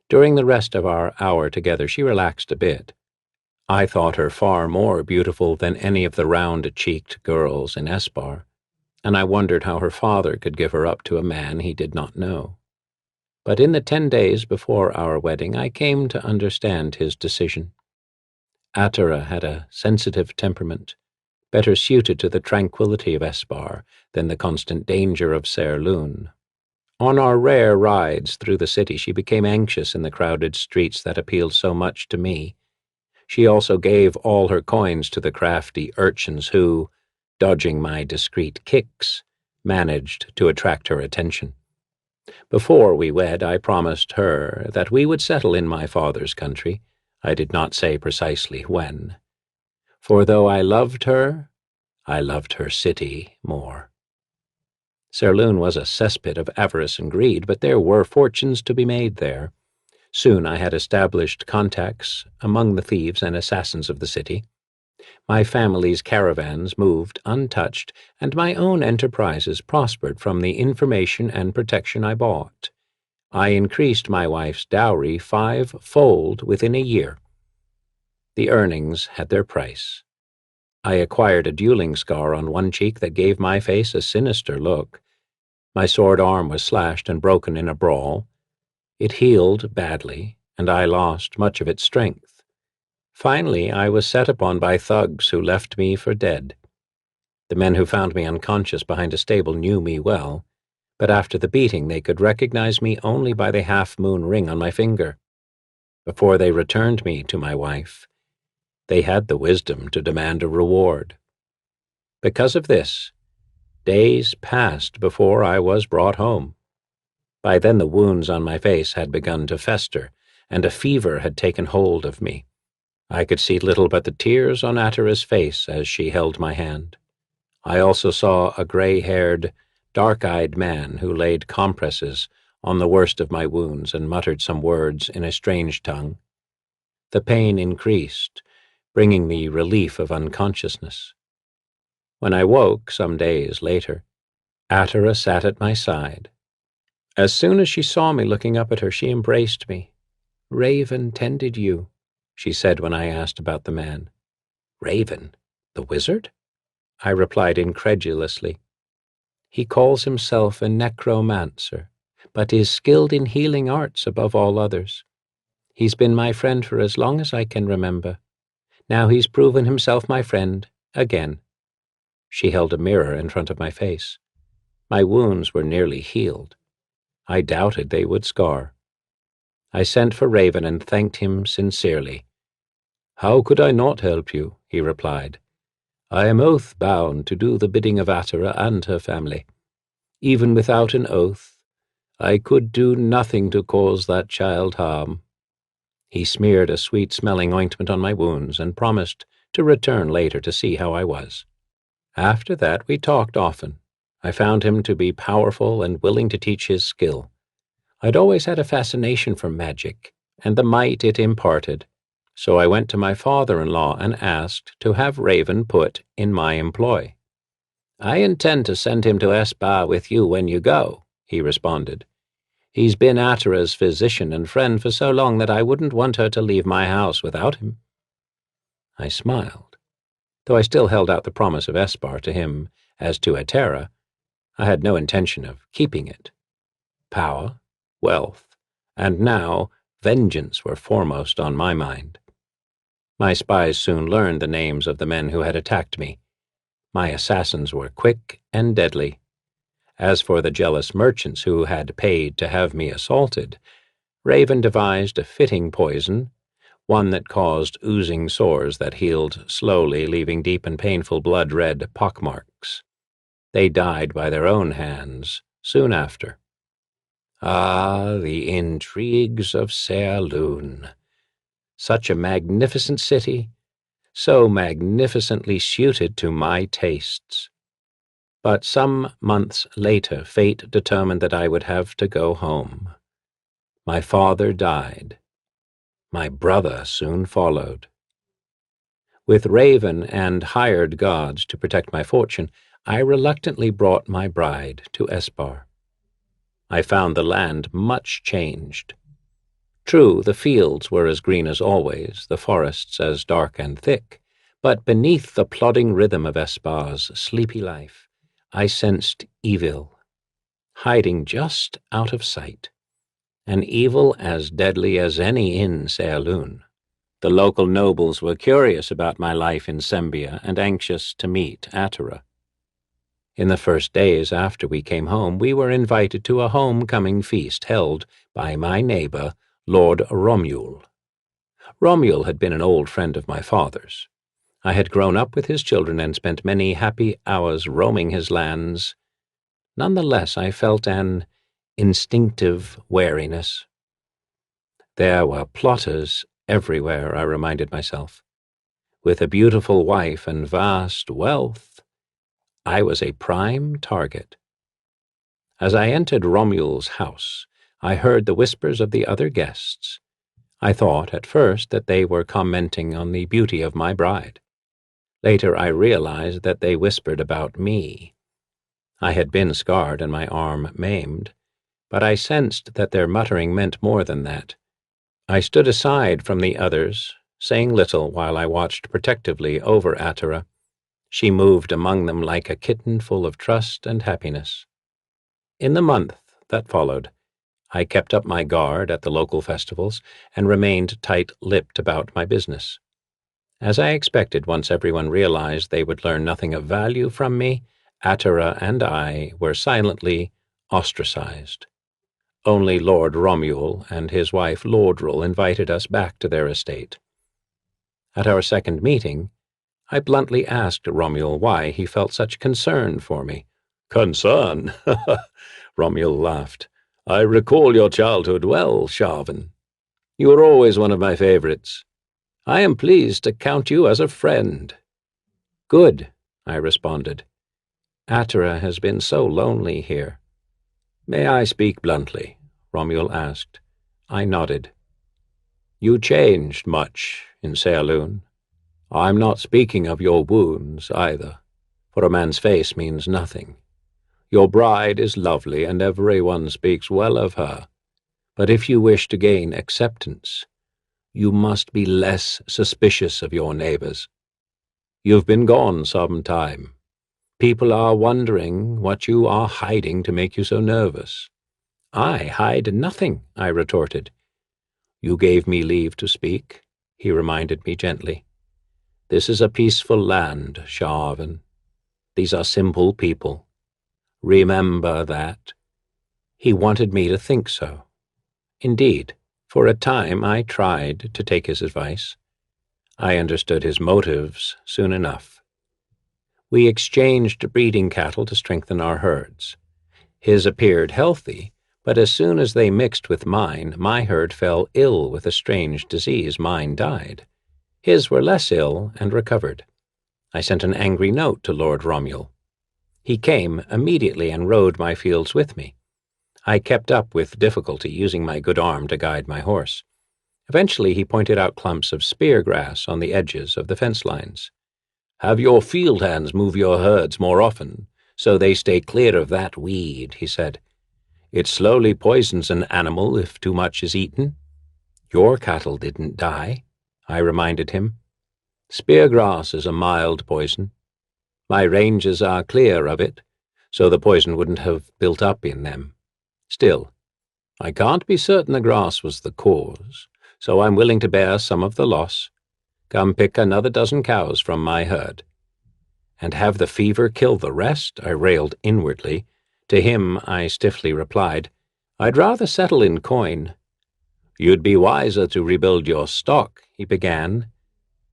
A: During the rest of our hour together, she relaxed a bit. I thought her far more beautiful than any of the round-cheeked girls in Espar, and I wondered how her father could give her up to a man he did not know. But in the 10 days before our wedding, I came to understand his decision. Atera had a sensitive temperament, better suited to the tranquility of Espar than the constant danger of Serloon. On our rare rides through the city, she became anxious in the crowded streets that appealed so much to me. She also gave all her coins to the crafty urchins who, dodging my discreet kicks, managed to attract her attention. Before we wed, I promised her that we would settle in my father's country. I did not say precisely when. For though I loved her city more. Serloon was a cesspit of avarice and greed, but there were fortunes to be made there. Soon I had established contacts among the thieves and assassins of the city. My family's caravans moved untouched, and my own enterprises prospered from the information and protection I bought. I increased my wife's dowry 5-fold within a year. The earnings had their price. I acquired a dueling scar on one cheek that gave my face a sinister look. My sword arm was slashed and broken in a brawl. It healed badly, and I lost much of its strength. Finally, I was set upon by thugs who left me for dead. The men who found me unconscious behind a stable knew me well, but after the beating they could recognize me only by the half-moon ring on my finger. Before they returned me to my wife, they had the wisdom to demand a reward. Because of this, days passed before I was brought home. By then the wounds on my face had begun to fester, and a fever had taken hold of me. I could see little but the tears on Atera's face as she held my hand. I also saw a gray-haired, dark-eyed man who laid compresses on the worst of my wounds and muttered some words in a strange tongue. The pain increased, bringing me relief of unconsciousness. When I woke some days later, Atera sat at my side. As soon as she saw me looking up at her, she embraced me. "Raven tended you," she said when I asked about the man. "Raven? The wizard?" I replied incredulously. "He calls himself a necromancer, but is skilled in healing arts above all others. He's been my friend for as long as I can remember. Now he's proven himself my friend again." She held a mirror in front of my face. My wounds were nearly healed. I doubted they would scar. I sent for Raven and thanked him sincerely. "How could I not help you?" he replied. "I am oath-bound to do the bidding of Atera and her family. Even without an oath, I could do nothing to cause that child harm." He smeared a sweet-smelling ointment on my wounds and promised to return later to see how I was. After that, we talked often. I found him to be powerful and willing to teach his skill. I'd always had a fascination for magic and the might it imparted, so I went to my father-in-law and asked to have Raven put in my employ. "I intend to send him to Espar with you when you go," he responded. "He's been Atera's physician and friend for so long that I wouldn't want her to leave my house without him." I smiled. Though I still held out the promise of Espar to him as to Atera, I had no intention of keeping it. Power, wealth, and now vengeance were foremost on my mind. My spies soon learned the names of the men who had attacked me. My assassins were quick and deadly. As for the jealous merchants who had paid to have me assaulted, Raven devised a fitting poison, one that caused oozing sores that healed slowly, leaving deep and painful blood-red pockmarks. They died by their own hands soon after. Ah, the intrigues of Serloon. Such a magnificent city, so magnificently suited to my tastes. But some months later, fate determined that I would have to go home. My father died. My brother soon followed. With Raven and hired guards to protect my fortune, I reluctantly brought my bride to Espar. I found the land much changed. True, the fields were as green as always, the forests as dark and thick, but beneath the plodding rhythm of Espar's sleepy life, I sensed evil, hiding just out of sight. an evil as deadly as any in Sealun. The local nobles were curious about my life in Sembia and anxious to meet Atera. In the first days after we came home, we were invited to a homecoming feast held by my neighbor, Lord Romuald. Romuald had been an old friend of my father's. I had grown up with his children and spent many happy hours roaming his lands. Nonetheless, I felt an instinctive wariness. There were plotters everywhere, I reminded myself. With a beautiful wife and vast wealth, I was a prime target. As I entered Romuald's house, I heard the whispers of the other guests. I thought at first that they were commenting on the beauty of my bride. Later I realized that they whispered about me. I had been scarred and my arm maimed, but I sensed that their muttering meant more than that. I stood aside from the others, saying little while I watched protectively over Atera. She moved among them like a kitten full of trust and happiness. In the month that followed, I kept up my guard at the local festivals and remained tight-lipped about my business. As I expected, once everyone realized they would learn nothing of value from me, Atera and I were silently ostracized. Only Lord Romuald and his wife Lordrel invited us back to their estate. At our second meeting, I bluntly asked Romuald why he felt such concern for me.
C: "Concern?" Romuald laughed. "I recall your childhood well, Sharvan. You were always one of my favorites. I am pleased to count you as a friend."
A: "Good," I responded. "Atera has been so lonely here."
C: "May I speak bluntly?" Romuald asked.
A: I nodded.
C: "You changed much in Sealun. I'm not speaking of your wounds, either, for a man's face means nothing. Your bride is lovely, and everyone speaks well of her. But if you wish to gain acceptance, you must be less suspicious of your neighbors. You've been gone some time. People are wondering what you are hiding to make you so nervous."
A: "I hide nothing," I retorted.
C: "You gave me leave to speak," he reminded me gently. "This is a peaceful land, Sharvan. These are simple people. Remember that."
A: He wanted me to think so. Indeed, for a time I tried to take his advice. I understood his motives soon enough. We exchanged breeding cattle to strengthen our herds. His appeared healthy, but as soon as they mixed with mine, my herd fell ill with a strange disease. Mine died. His were less ill and recovered. I sent an angry note to Lord Romuald. He came immediately and rode my fields with me. I kept up with difficulty, using my good arm to guide my horse. Eventually he pointed out clumps of spear grass on the edges of the fence lines.
C: "Have your field hands move your herds more often, so they stay clear of that weed," he said. "It slowly poisons an animal if too much is eaten."
A: "Your cattle didn't die," I reminded him.
C: "Speargrass is a mild poison. My ranges are clear of it, so the poison wouldn't have built up in them. Still, I can't be certain the grass was the cause, so I'm willing to bear some of the loss. Come pick another dozen cows from my herd."
A: "And have the fever kill the rest?" I railed inwardly. To him I stiffly replied, "I'd rather settle in coin."
C: "You'd be wiser to rebuild your stock,"
A: he began,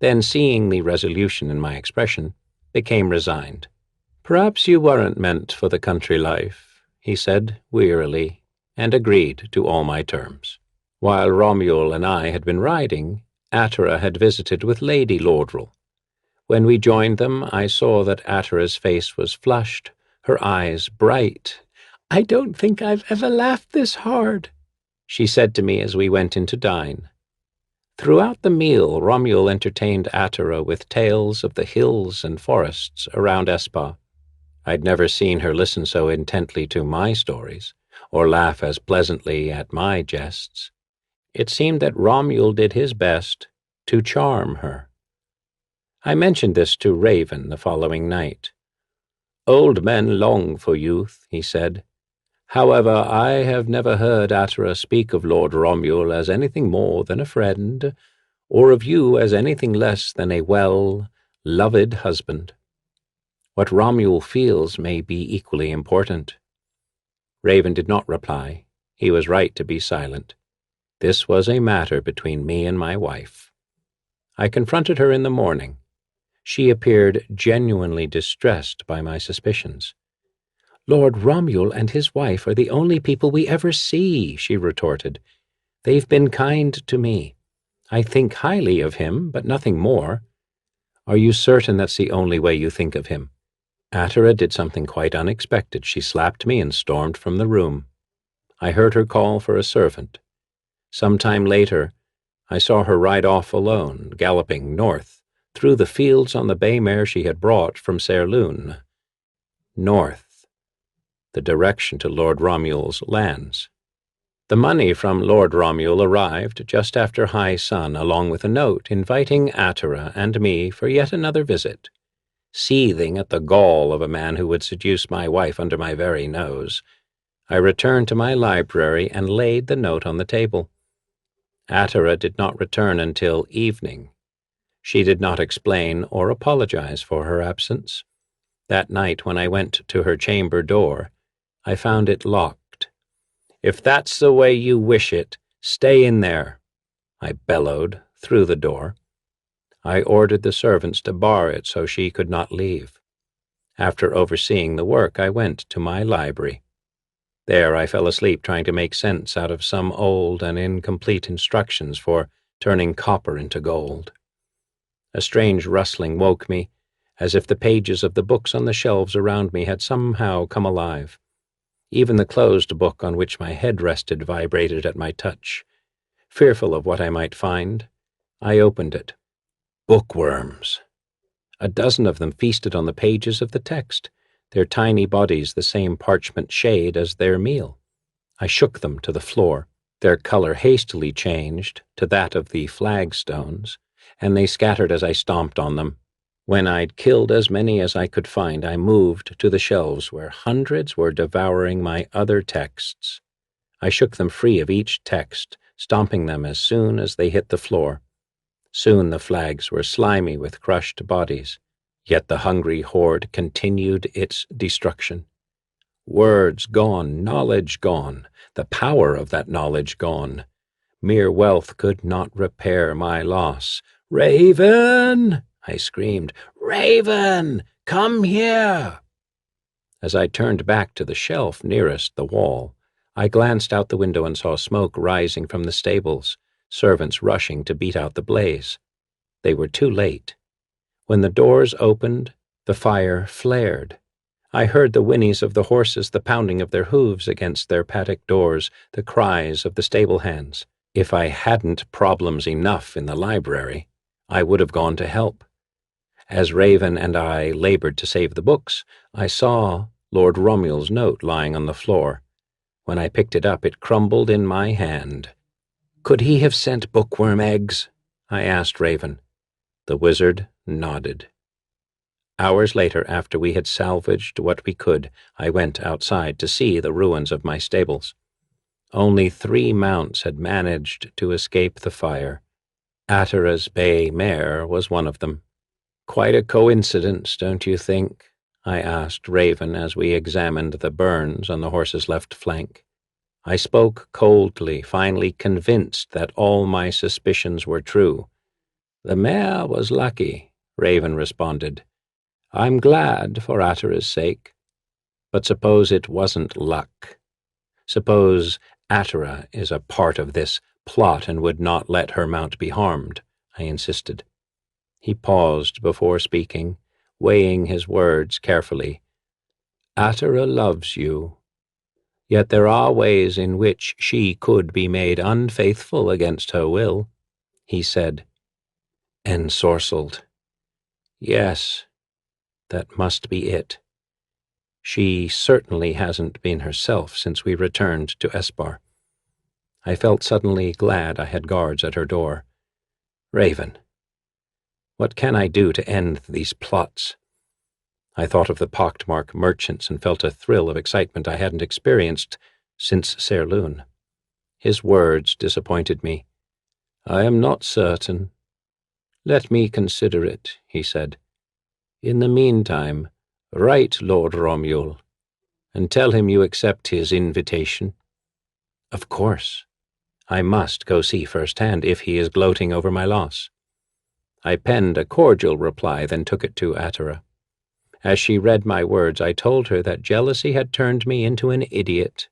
A: then, seeing the resolution in my expression, became resigned. "Perhaps you weren't meant for the country life," he said wearily, and agreed to all my terms. While Romuald and I had been riding, Atera had visited with Lady Lordrel. When we joined them, I saw that Atera's face was flushed, her eyes bright. "I don't think I've ever laughed this hard," she said to me as we went in to dine. Throughout the meal, Romuald entertained Atera with tales of the hills and forests around Espa. I'd never seen her listen so intently to my stories, or laugh as pleasantly at my jests. It seemed that Romuald did his best to charm her. I mentioned this to Raven the following night. "Old men long for youth," he said.
C: However, I have never heard Atera speak of Lord Romuald as anything more than a friend, or of you as anything less than a well-loved husband. What Romuald feels may be equally important." Raven did not reply. He was right to be silent. This was a matter between me and my wife. I confronted her in the morning. She appeared genuinely distressed by my suspicions. "Lord Romuald and his wife are the only people we ever see," she retorted. "They've been kind to me. I think highly of him, but nothing more." "Are you certain that's the only way you think of him?" Atera did something quite unexpected. She slapped me and stormed from the room. I heard her call for a servant. Some time later, I saw her ride off alone, galloping north, through the fields on the bay mare she had brought from Saarloon. North, the direction to Lord Romuald's lands. The money from Lord Romuald arrived just after high sun, along with a note inviting Atera and me for yet another visit. Seething at the gall of a man who would seduce my wife under my very nose, I returned to my library and laid the note on the table. Atera did not return until evening. She did not explain or apologize for her absence. That night, when I went to her chamber door, I found it locked. "If that's the way you wish it, stay in there," I bellowed through the door. I ordered the servants to bar it so she could not leave. After overseeing the work, I went to my library. There I fell asleep trying to make sense out of some old and incomplete instructions for turning copper into gold. A strange rustling woke me, as if the pages of the books on the shelves around me had somehow come alive. Even the closed book on which my head rested vibrated at my touch. Fearful of what I might find, I opened it. Bookworms. A dozen of them feasted on the pages of the text, their tiny bodies the same parchment shade as their meal. I shook them to the floor. Their color hastily changed to that of the flagstones, and they scattered as I stomped on them. When I'd killed as many as I could find, I moved to the shelves where hundreds were devouring my other texts. I shook them free of each text, stomping them as soon as they hit the floor. Soon the flags were slimy with crushed bodies. Yet the hungry horde continued its destruction. Words gone, knowledge gone, the power of that knowledge gone. Mere wealth could not repair my loss. "Raven!" I screamed. "Raven, come here!" As I turned back to the shelf nearest the wall, I glanced out the window and saw smoke rising from the stables, servants rushing to beat out the blaze. They were too late. When the doors opened, the fire flared. I heard the whinnies of the horses, the pounding of their hooves against their paddock doors, the cries of the stable hands. If I hadn't problems enough in the library, I would have gone to help. As Raven and I labored to save the books, I saw Lord Romuald's note lying on the floor. When I picked it up, it crumbled in my hand. "Could he have sent bookworm eggs?" I asked Raven. The wizard nodded. Hours later, after we had salvaged what we could, I went outside to see the ruins of my stables. Only 3 mounts had managed to escape the fire. Atera's bay mare was one of them. "Quite a coincidence, don't you think?" I asked Raven as we examined the burns on the horse's left flank. I spoke coldly, finally convinced that all my suspicions were true. "The mare was lucky," Raven responded. "I'm glad for Atera's sake. But suppose it wasn't luck. Suppose Atera is a part of this plot and would not let her mount be harmed," I insisted. He paused before speaking, weighing his words carefully. "Atera loves you. Yet there are ways in which she could be made unfaithful against her will," he said. Ensorcelled. Yes, that must be it. She certainly hasn't been herself since we returned to Espar. I felt suddenly glad I had guards at her door. "Raven, what can I do to end these plots?"
A: I thought of the pockmarked merchants and felt a thrill of excitement I hadn't experienced since Serloon. His words disappointed me. "I am not certain." "Let me consider it," he said. "In the meantime, write Lord Romuald, and tell him you accept his invitation." Of course. I must go see firsthand if he is gloating over my loss. I penned a cordial reply, then took it to Atera. As she read my words, I told her that jealousy had turned me into an idiot.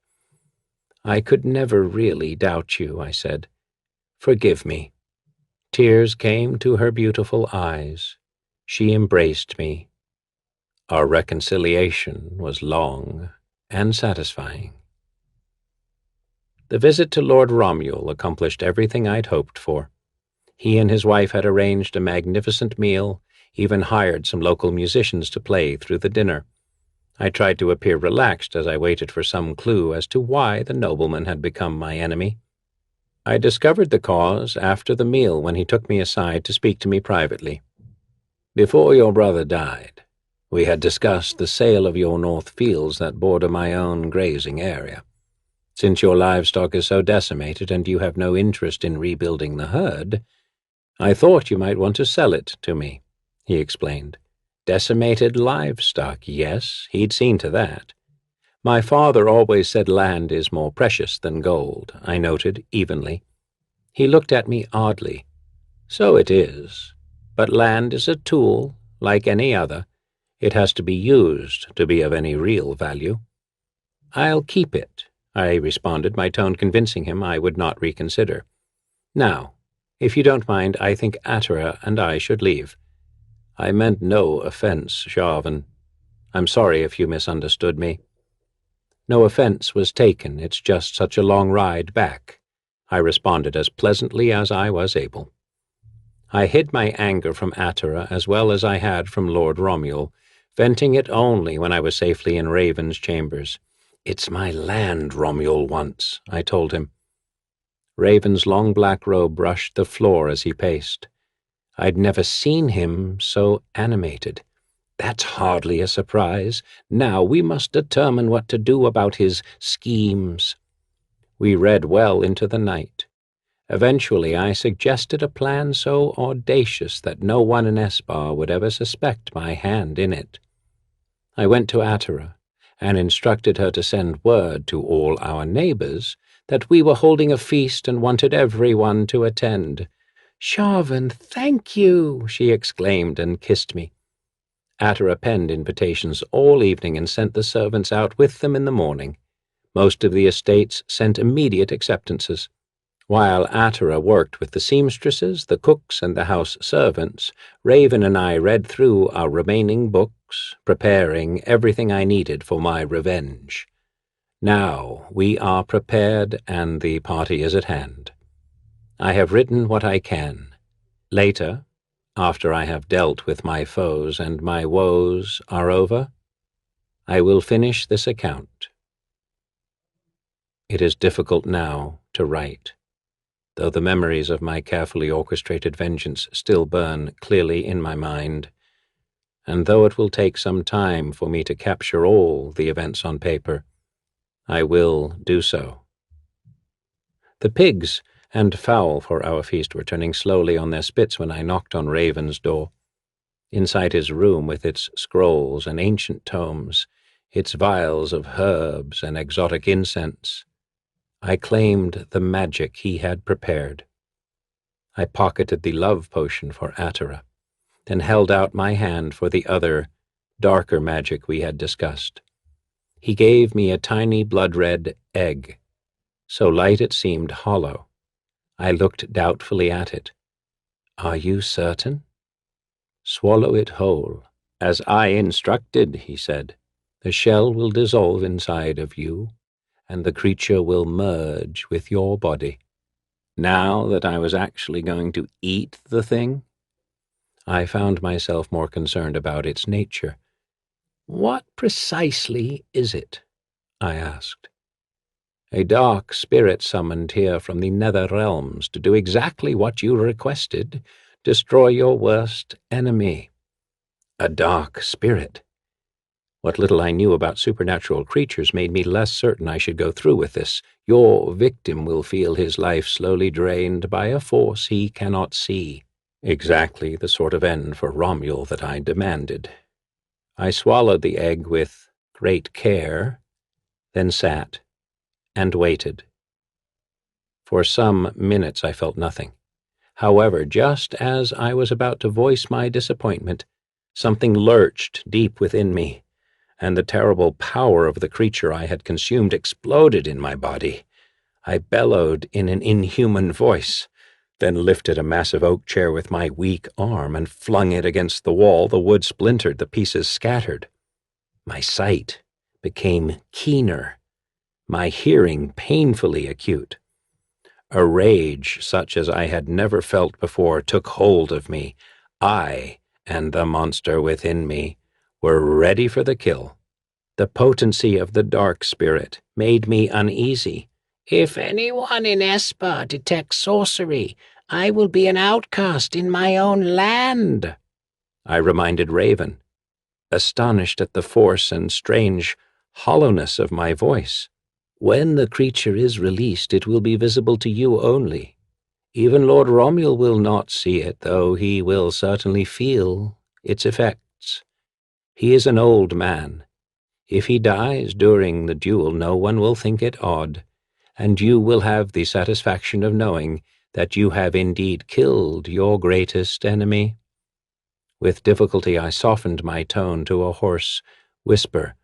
A: "I could never really doubt you," I said. "Forgive me." Tears came to her beautiful eyes. She embraced me. Our reconciliation was long and satisfying. The visit to Lord Romuald accomplished everything I'd hoped for. He and his wife had arranged a magnificent meal, even hired some local musicians to play through the dinner. I tried to appear relaxed as I waited for some clue as to why the nobleman had become my enemy. I discovered the cause after the meal when he took me aside to speak to me privately. "Before your brother died, we had discussed the sale of your north fields that border my own grazing area. Since your livestock is so decimated and you have no interest in rebuilding the herd, I thought you might want to sell it to me," he explained. Decimated livestock, yes, he'd seen to that. "My father always said land is more precious than gold," I noted evenly. He looked at me oddly. "So it is, but land is a tool, like any other. It has to be used to be of any real value." "I'll keep it," I responded, my tone convincing him I would not reconsider. "Now, if you don't mind, I think Atera and I should leave." "I meant no offense, Sharvan. I'm sorry if you misunderstood me." "No offense was taken. It's just such a long ride back," I responded as pleasantly as I was able. I hid my anger from Atera as well as I had from Lord Romuald, venting it only when I was safely in Raven's chambers. "It's my land Romuald wants," I told him. Raven's long black robe brushed the floor as he paced. I'd never seen him so animated. "That's hardly a surprise. Now we must determine what to do about his schemes." We read well into the night. Eventually I suggested a plan so audacious that no one in Esbar would ever suspect my hand in it. I went to Atera and instructed her to send word to all our neighbors that we were holding a feast and wanted everyone to attend. "Sharvan, thank you," she exclaimed and kissed me. Atera penned invitations all evening and sent the servants out with them in the morning. Most of the estates sent immediate acceptances. While Atera worked with the seamstresses, the cooks, and the house servants, Raven and I read through our remaining books, preparing everything I needed for my revenge. Now we are prepared and the party is at hand. I have written what I can. Later, after I have dealt with my foes and my woes are over, I will finish this account. It is difficult now to write, though the memories of my carefully orchestrated vengeance still burn clearly in my mind, and though it will take some time for me to capture all the events on paper, I will do so. The pigs and fowl for our feast were turning slowly on their spits when I knocked on Raven's door. Inside his room with its scrolls and ancient tomes, its vials of herbs and exotic incense, I claimed the magic he had prepared. I pocketed the love potion for Atera, then held out my hand for the other, darker magic we had discussed. He gave me a tiny blood-red egg, so light it seemed hollow. I looked doubtfully at it. "Are you certain?" "Swallow it whole, as I instructed," he said. "The shell will dissolve inside of you, and the creature will merge with your body." Now that I was actually going to eat the thing, I found myself more concerned about its nature. "What precisely is it?" I asked. "A dark spirit summoned here from the nether realms to do exactly what you requested, destroy your worst enemy." "A dark spirit? What little I knew about supernatural creatures made me less certain I should go through with this. Your victim will feel his life slowly drained by a force he cannot see. Exactly the sort of end for Romuald that I demanded. I swallowed the egg with great care, then sat and waited. For some minutes I felt nothing. However, just as I was about to voice my disappointment, something lurched deep within me, and the terrible power of the creature I had consumed exploded in my body. I bellowed in an inhuman voice, then lifted a massive oak chair with my weak arm and flung it against the wall. The wood splintered, the pieces scattered. My sight became keener, my hearing painfully acute. A rage such as I had never felt before took hold of me. I and the monster within me were ready for the kill. The potency of the dark spirit made me uneasy.
B: If anyone in Esper detects sorcery, I will be an outcast in my own land,
A: I reminded Raven, astonished at the force and strange hollowness of my voice. When the creature is released, it will be visible to you only. Even Lord Romuald will not see it, though he will certainly feel its effects. He is an old man. If he dies during the duel, no one will think it odd, and you will have the satisfaction of knowing that you have indeed killed your greatest enemy. With difficulty I softened my tone to a hoarse whisper.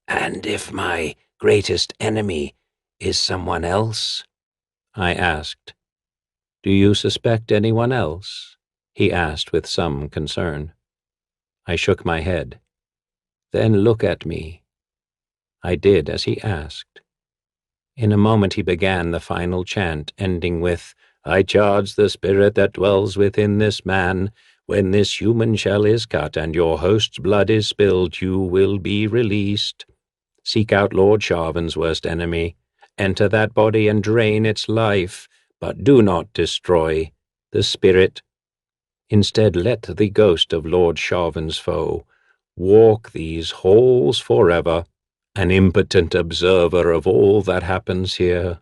A: And if my greatest enemy is someone else? I asked. Do you suspect anyone else? He asked with some concern. I shook my head. Then look at me. I did as he asked. In a moment he began the final chant, ending with, I charge the spirit that dwells within this man. When this human shell is cut and your host's blood is spilled, you will be released. Seek out Lord Sharvan's worst enemy. Enter that body and drain its life, but do not destroy the spirit. Instead, let the ghost of Lord Sharvan's foe walk these halls forever, an impotent observer of all that happens here.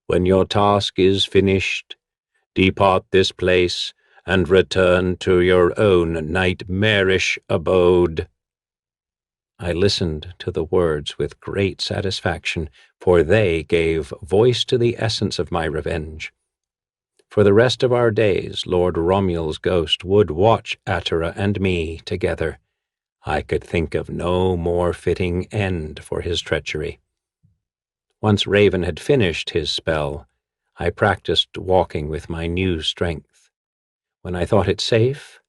A: When your task is finished, depart this place and return to your own nightmarish abode. I listened to the words with great satisfaction, for they gave voice to the essence of my revenge. For the rest of our days, Lord Romuald's ghost would watch Atera and me together. I could think of no more fitting end for his treachery. Once Raven had finished his spell, I practiced walking with my new strength. When I thought it safe,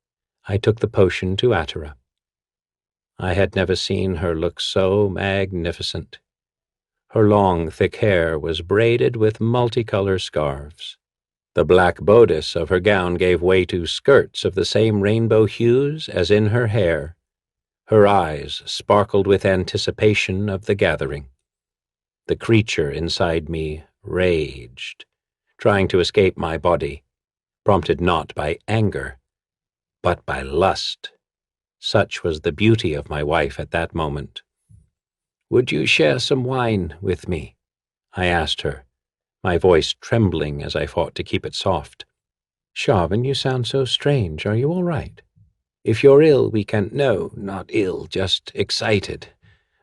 A: I took the potion to Atera. I had never seen her look so magnificent. Her long, thick hair was braided with multicolor scarves. The black bodice of her gown gave way to skirts of the same rainbow hues as in her hair. Her eyes sparkled with anticipation of the gathering. The creature inside me raged, trying to escape my body, prompted not by anger, but by lust. Such was the beauty of my wife at that moment. Would you share some wine with me? I asked her, my voice trembling as I fought to keep it soft. Sharvan, you sound so strange. Are you all right? If you're ill, we can— No, not ill, just excited.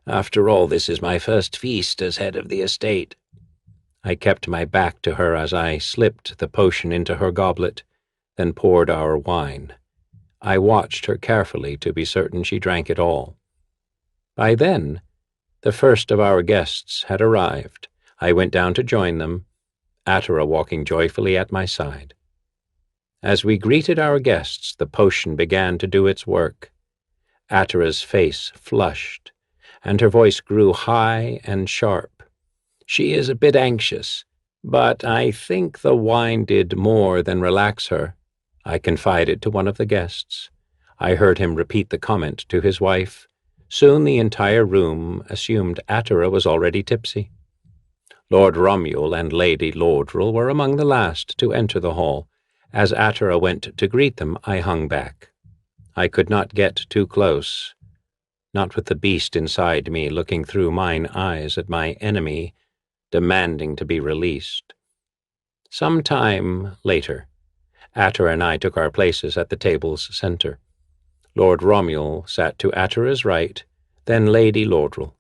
A: After all, this is my first feast as head of the estate. I kept my back to her as I slipped the potion into her goblet, then poured our wine. I watched her carefully to be certain she drank it all. By then, the first of our guests had arrived. I went down to join them, Atera walking joyfully at my side. As we greeted our guests, the potion began to do its work. Atera's face flushed, and her voice grew high and sharp. She is a bit anxious, but I think the wine did more than relax her, I confided to one of the guests. I heard him repeat the comment to his wife. Soon the entire room assumed Atera was already tipsy. Lord Romuald and Lady Lordrel were among the last to enter the hall. As Atera went to greet them, I hung back. I could not get too close. not with the beast inside me looking through mine eyes at my enemy, demanding to be released. Some time later, Atera and I took our places at the table's center. Lord Romuald sat to Atera's right, then Lady Lordrel.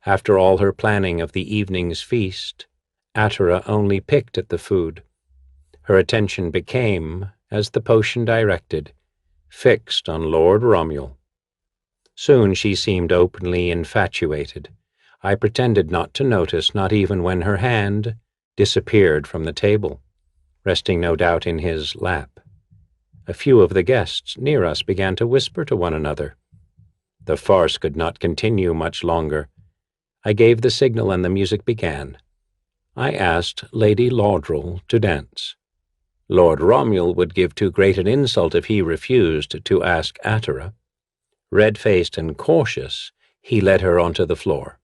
A: After all her planning of the evening's feast, Atera only picked at the food. Her attention became, as the potion directed, fixed on Lord Romuald. Soon she seemed openly infatuated. I pretended not to notice, not even when her hand disappeared from the table, resting no doubt in his lap. A few of the guests near us began to whisper to one another. The farce could not continue much longer. I gave the signal and the music began. I asked Lady Lordrel to dance. Lord Romuald would give too great an insult if he refused to ask Atera. Red-faced and cautious, he led her onto the floor.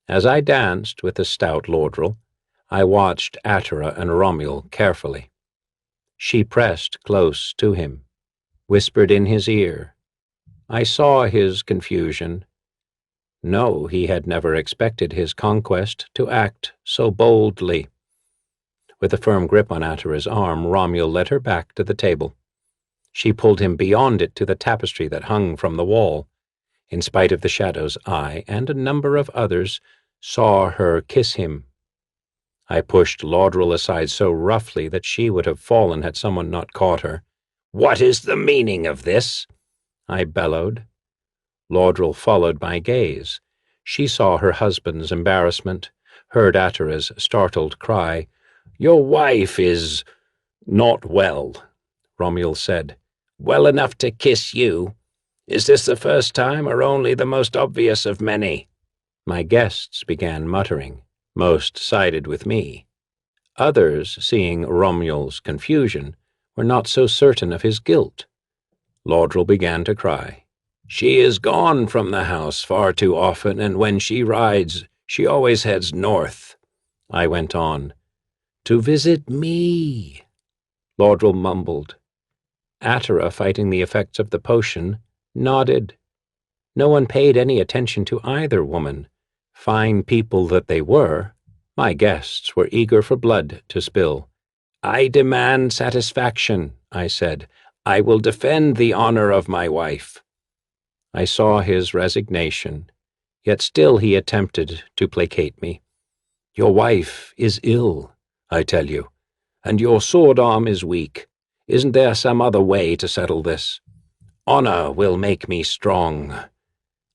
A: As I danced with the stout Lordrel, I watched Atera and Romuald carefully. She pressed close to him, whispered in his ear. I saw his confusion. No, he had never expected his conquest to act so boldly. With a firm grip on Atera's arm, Romuald led her back to the table. She pulled him beyond it to the tapestry that hung from the wall. In spite of the shadows, I and a number of others saw her kiss him. I pushed Lordrel aside so roughly that she would have fallen had someone not caught her. "What is the meaning of this?" I bellowed. Lordrel followed my gaze. She saw her husband's embarrassment, heard Atera's startled cry. "Your wife is not well," Romuald said. "Well enough to kiss you. Is this the first time or only the most obvious of many?" My guests began muttering. Most sided with me. Others, seeing Romuald's confusion, were not so certain of his guilt. Lordrel began to cry. "She is gone from the house far too often, and when she rides, she always heads north," I went on. "To visit me," Lordrel mumbled. Atera, fighting the effects of the potion, nodded. No one paid any attention to either woman. Fine people that they were, my guests were eager for blood to spill. "I demand satisfaction," I said. "I will defend the honor of my wife." I saw his resignation, yet still he attempted to placate me. "Your wife is ill, I tell you, and your sword arm is weak. Isn't there some other way to settle this? Honor will make me strong."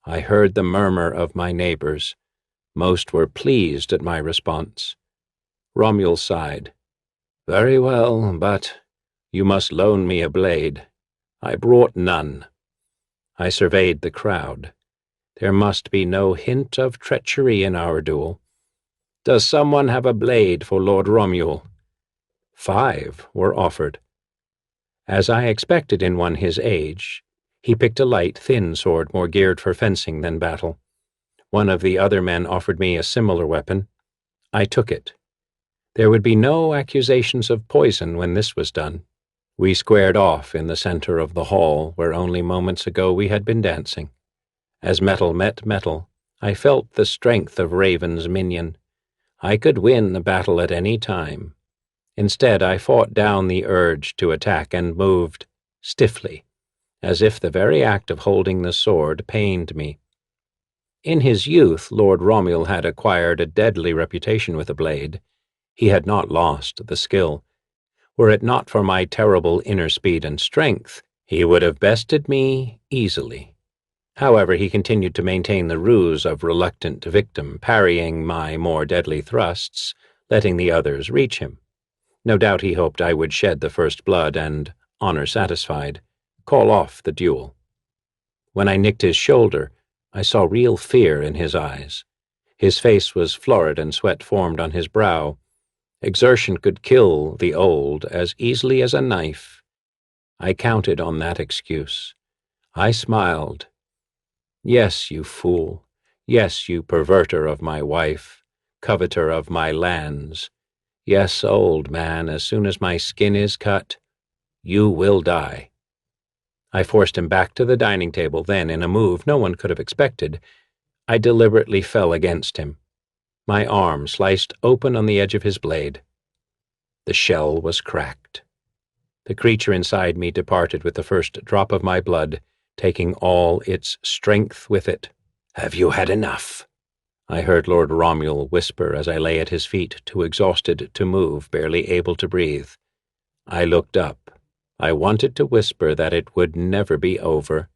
A: I heard the murmur of my neighbors. Most were pleased at my response. Romuald sighed. "Very well, but you must loan me a blade. I brought none." I surveyed the crowd. There must be no hint of treachery in our duel. "Does someone have a blade for Lord Romuald?" 5 were offered. As I expected in one his age, he picked a light, thin sword more geared for fencing than battle. One of the other men offered me a similar weapon. I took it. There would be no accusations of poison when this was done. We squared off in the center of the hall where only moments ago we had been dancing. As metal met metal, I felt the strength of Raven's minion. I could win the battle at any time. Instead, I fought down the urge to attack and moved stiffly, as if the very act of holding the sword pained me. In his youth, Lord Romuald had acquired a deadly reputation with a blade. He had not lost the skill. Were it not for my terrible inner speed and strength, he would have bested me easily. However, he continued to maintain the ruse of reluctant victim, parrying my more deadly thrusts, letting the others reach him. No doubt he hoped I would shed the first blood and, honor satisfied, call off the duel. When I nicked his shoulder, I saw real fear in his eyes. His face was florid and sweat formed on his brow. Exertion could kill the old as easily as a knife. I counted on that excuse. I smiled. "Yes, you fool. Yes, you perverter of my wife, coveter of my lands. Yes, old man, as soon as my skin is cut, you will die." I forced him back to the dining table, then, in a move no one could have expected, I deliberately fell against him. My arm sliced open on the edge of his blade. The shell was cracked. The creature inside me departed with the first drop of my blood, taking all its strength with it. "Have you had enough?" I heard Lord Romuald whisper as I lay at his feet, too exhausted to move, barely able to breathe. I looked up. I wanted to whisper that it would never be over,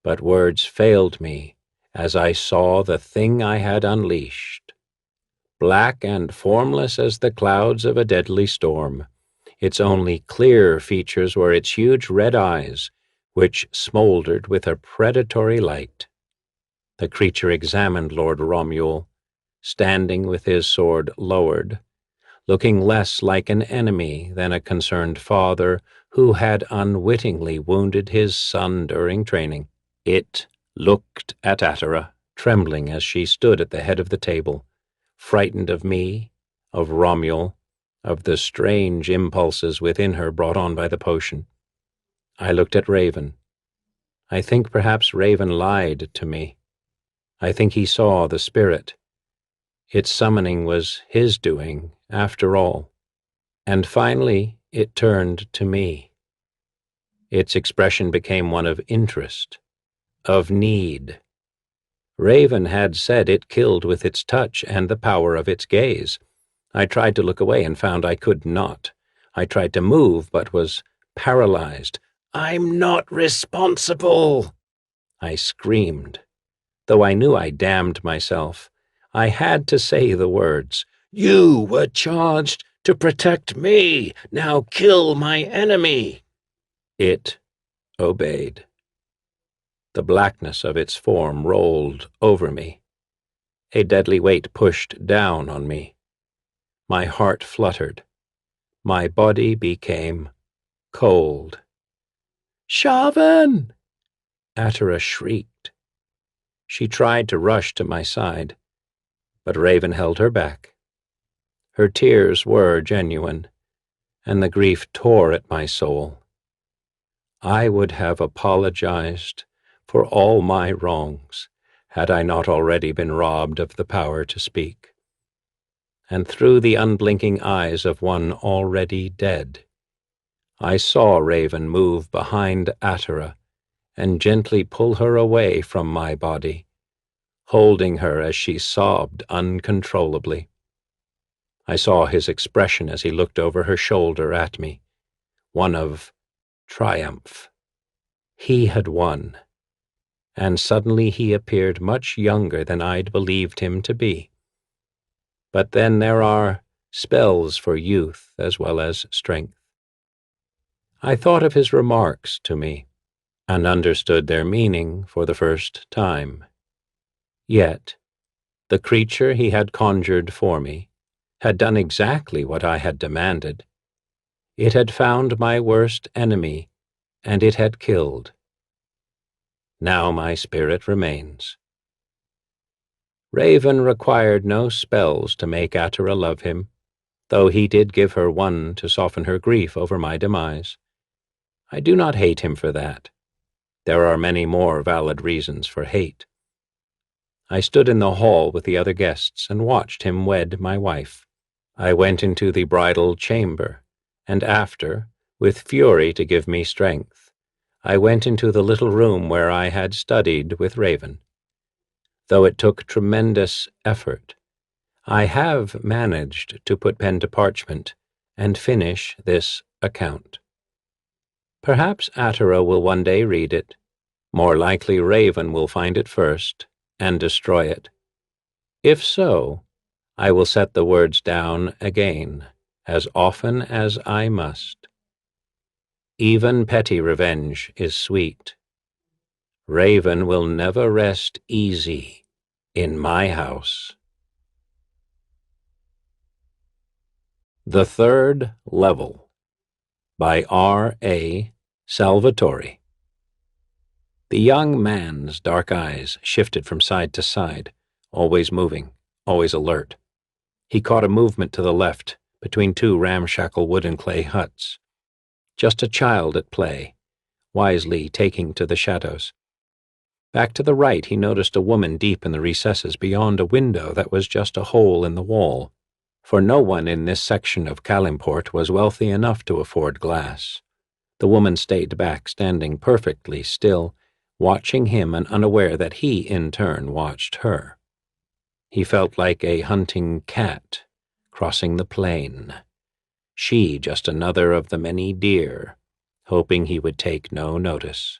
A: but words failed me as I saw the thing I had unleashed. Black and formless as the clouds of a deadly storm, its only clear features were its huge red eyes, which smoldered with a predatory light. The creature examined Lord Romuald, standing with his sword lowered, looking less like an enemy than a concerned father who had unwittingly wounded his son during training. It looked at Atera, trembling as she stood at the head of the table, frightened of me, of Romuald, of the strange impulses within her brought on by the potion. I looked at Raven. I think perhaps Raven lied to me. I think he saw the spirit. Its summoning was his doing, after all. And finally, it turned to me. Its expression became one of interest, of need. Raven had said it killed with its touch and the power of its gaze. I tried to look away and found I could not. I tried to move, but was paralyzed. "I'm not responsible!" I screamed. Though I knew I damned myself, I had to say the words. "You were charged to protect me. Now kill my enemy." It obeyed. The blackness of its form rolled over me. A deadly weight pushed down on me. My heart fluttered. My body became cold. "Shavan!" Atera shrieked. She tried to rush to my side, but Raven held her back. Her tears were genuine, and the grief tore at my soul. I would have apologized for all my wrongs had I not already been robbed of the power to speak. And through the unblinking eyes of one already dead, I saw Raven move behind Atera and gently pull her away from my body, holding her as she sobbed uncontrollably. I saw his expression as he looked over her shoulder at me, one of triumph. He had won, and suddenly he appeared much younger than I'd believed him to be. But then there are spells for youth as well as strength. I thought of his remarks to me, and understood their meaning for the first time. Yet, the creature he had conjured for me had done exactly what I had demanded. It had found my worst enemy, and it had killed. Now my spirit remains. Raven required no spells to make Atera love him, though he did give her one to soften her grief over my demise. I do not hate him for that. There are many more valid reasons for hate. I stood in the hall with the other guests and watched him wed my wife. I went into the bridal chamber, and after, with fury to give me strength, I went into the little room where I had studied with Raven. Though it took tremendous effort, I have managed to put pen to parchment and finish this account. Perhaps Atera will one day read it. More likely Raven will find it first and destroy it. If so, I will set the words down again, as often as I must. Even petty revenge is sweet. Raven will never rest easy in my house. The Third Level by R.A. Salvatore. The young man's dark eyes shifted from side to side, always moving, always alert. He caught a movement to the left, between two ramshackle wood and clay huts. Just a child at play, wisely taking to the shadows. Back to the right he noticed a woman deep in the recesses beyond a window that was just a hole in the wall, for no one in this section of Kalimport was wealthy enough to afford glass. The woman stayed back, standing perfectly still, watching him and unaware that he, in turn, watched her. He felt like a hunting cat crossing the plain. She just another of the many deer, hoping he would take no notice.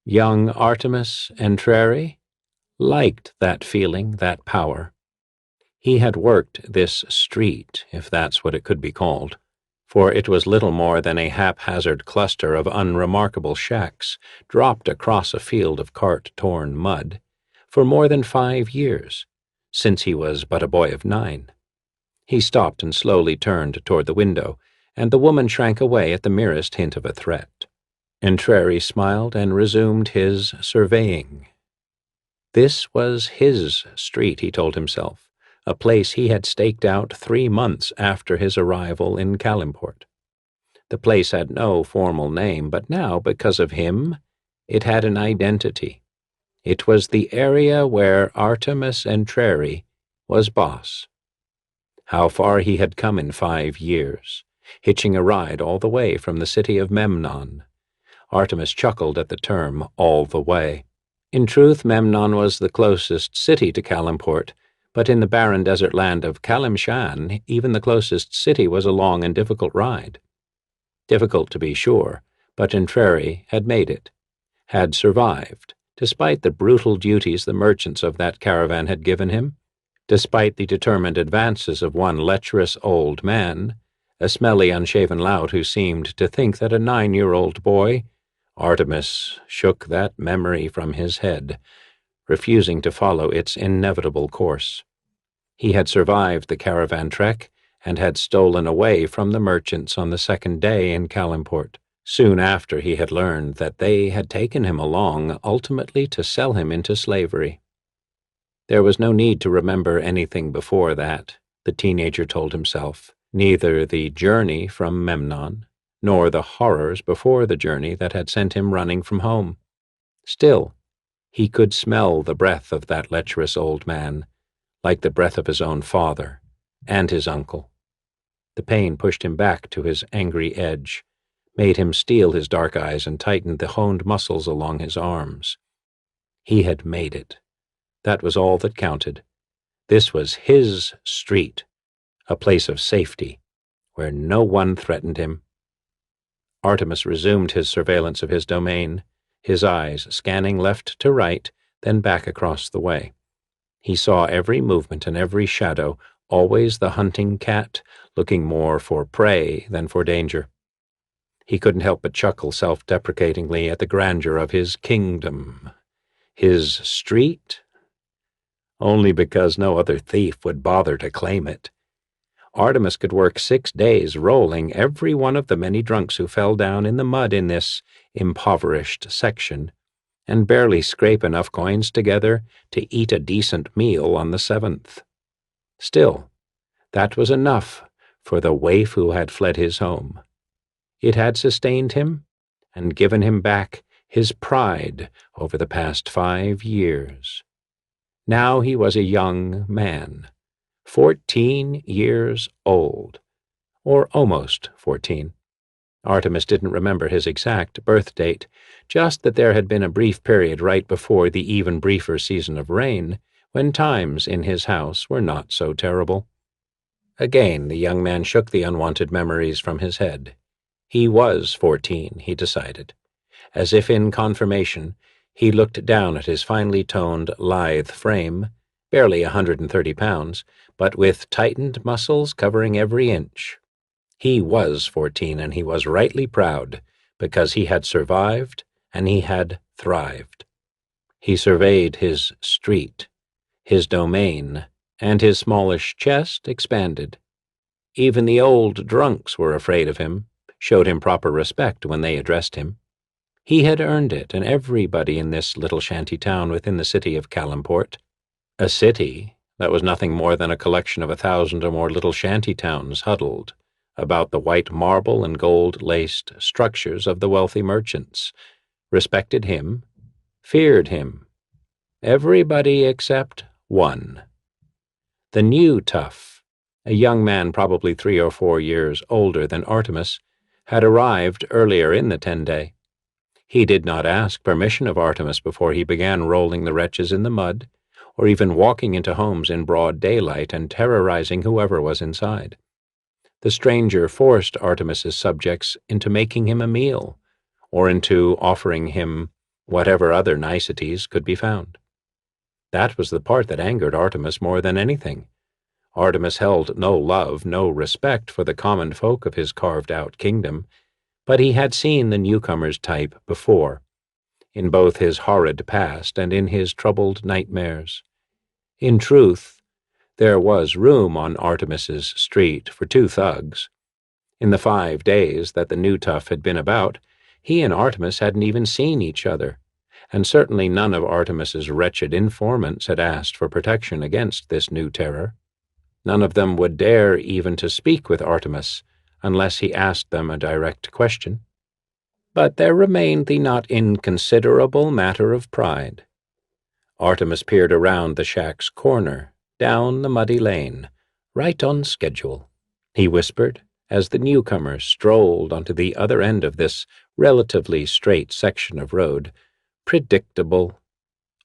A: Young Artemis Entreri liked that feeling, that power. He had worked this street, if that's what it could be called, for it was little more than a haphazard cluster of unremarkable shacks dropped across a field of cart-torn mud, for more than 5 years, since he was but a boy of 9. He stopped and slowly turned toward the window, and the woman shrank away at the merest hint of a threat. Entreri smiled and resumed his surveying. This was his street, he told himself, a place he had staked out 3 months after his arrival in Kalimport. The place had no formal name, but now, because of him, it had an identity. It was the area where Artemis Entreri was boss. How far he had come in 5 years, hitching a ride all the way from the city of Memnon. Artemis chuckled at the term, all the way. In truth, Memnon was the closest city to Kalimport, but in the barren desert land of Kalimshan, even the closest city was a long and difficult ride. Difficult to be sure, but Entreri had made it, had survived, despite the brutal duties the merchants of that caravan had given him, despite the determined advances of one lecherous old man, a smelly, unshaven lout who seemed to think that a 9-year-old boy. Artemis shook that memory from his head, refusing to follow its inevitable course. He had survived the caravan trek and had stolen away from the merchants on the 2nd day in Kalimport, soon after he had learned that they had taken him along ultimately to sell him into slavery. There was no need to remember anything before that, the teenager told himself, neither the journey from Memnon, nor the horrors before the journey that had sent him running from home. Still, he could smell the breath of that lecherous old man, like the breath of his own father and his uncle. The pain pushed him back to his angry edge, made him steel his dark eyes and tightened the honed muscles along his arms. He had made it. That was all that counted. This was his street, a place of safety, where no one threatened him. Artemis resumed his surveillance of his domain, his eyes scanning left to right, then back across the way. He saw every movement and every shadow, always the hunting cat, looking more for prey than for danger. He couldn't help but chuckle self-deprecatingly at the grandeur of his kingdom. His street? Only because no other thief would bother to claim it. Artemis could work 6 days rolling every one of the many drunks who fell down in the mud in this impoverished section, and barely scrape enough coins together to eat a decent meal on the 7th. Still, that was enough for the waif who had fled his home. It had sustained him and given him back his pride over the past 5 years. Now he was a young man, 14 years old, or almost 14. Artemis didn't remember his exact birth date, just that there had been a brief period right before the even briefer season of rain, when times in his house were not so terrible. Again the young man shook the unwanted memories from his head. He was 14, he decided. As if in confirmation, he looked down at his finely toned, lithe frame, barely 130 pounds, but with tightened muscles covering every inch. He was 14, and he was rightly proud, because he had survived and he had thrived. He surveyed his street, his domain, and his smallish chest expanded. Even the old drunks were afraid of him, showed him proper respect when they addressed him. He had earned it, and everybody in this little shanty town within the city of Kalimport, a city that was nothing more than a collection of 1,000 or more little shanty towns huddled about the white marble and gold-laced structures of the wealthy merchants,
C: respected him, feared him. Everybody except one. The new tough, a young man probably 3 or 4 years older than Artemis, had arrived earlier in the 10-day. He did not ask permission of Artemis before he began rolling the wretches in the mud, or even walking into homes in broad daylight and terrorizing whoever was inside. The stranger forced Artemis's subjects into making him a meal, or into offering him whatever other niceties could be found. That was the part that angered Artemis more than anything. Artemis held no love, no respect for the common folk of his carved-out kingdom, but he had seen the newcomer's type before, in both his horrid past and in his troubled nightmares. In truth, there was room on Artemis's street for 2 thugs. In the 5 days that the new tough had been about, he and Artemis hadn't even seen each other, and certainly none of Artemis's wretched informants had asked for protection against this new terror. None of them would dare even to speak with Artemis unless he asked them a direct question. But there remained the not inconsiderable matter of pride. Artemis peered around the shack's corner, down the muddy lane, right on schedule, he whispered, as the newcomer strolled onto the other end of this relatively straight section of road. Predictable.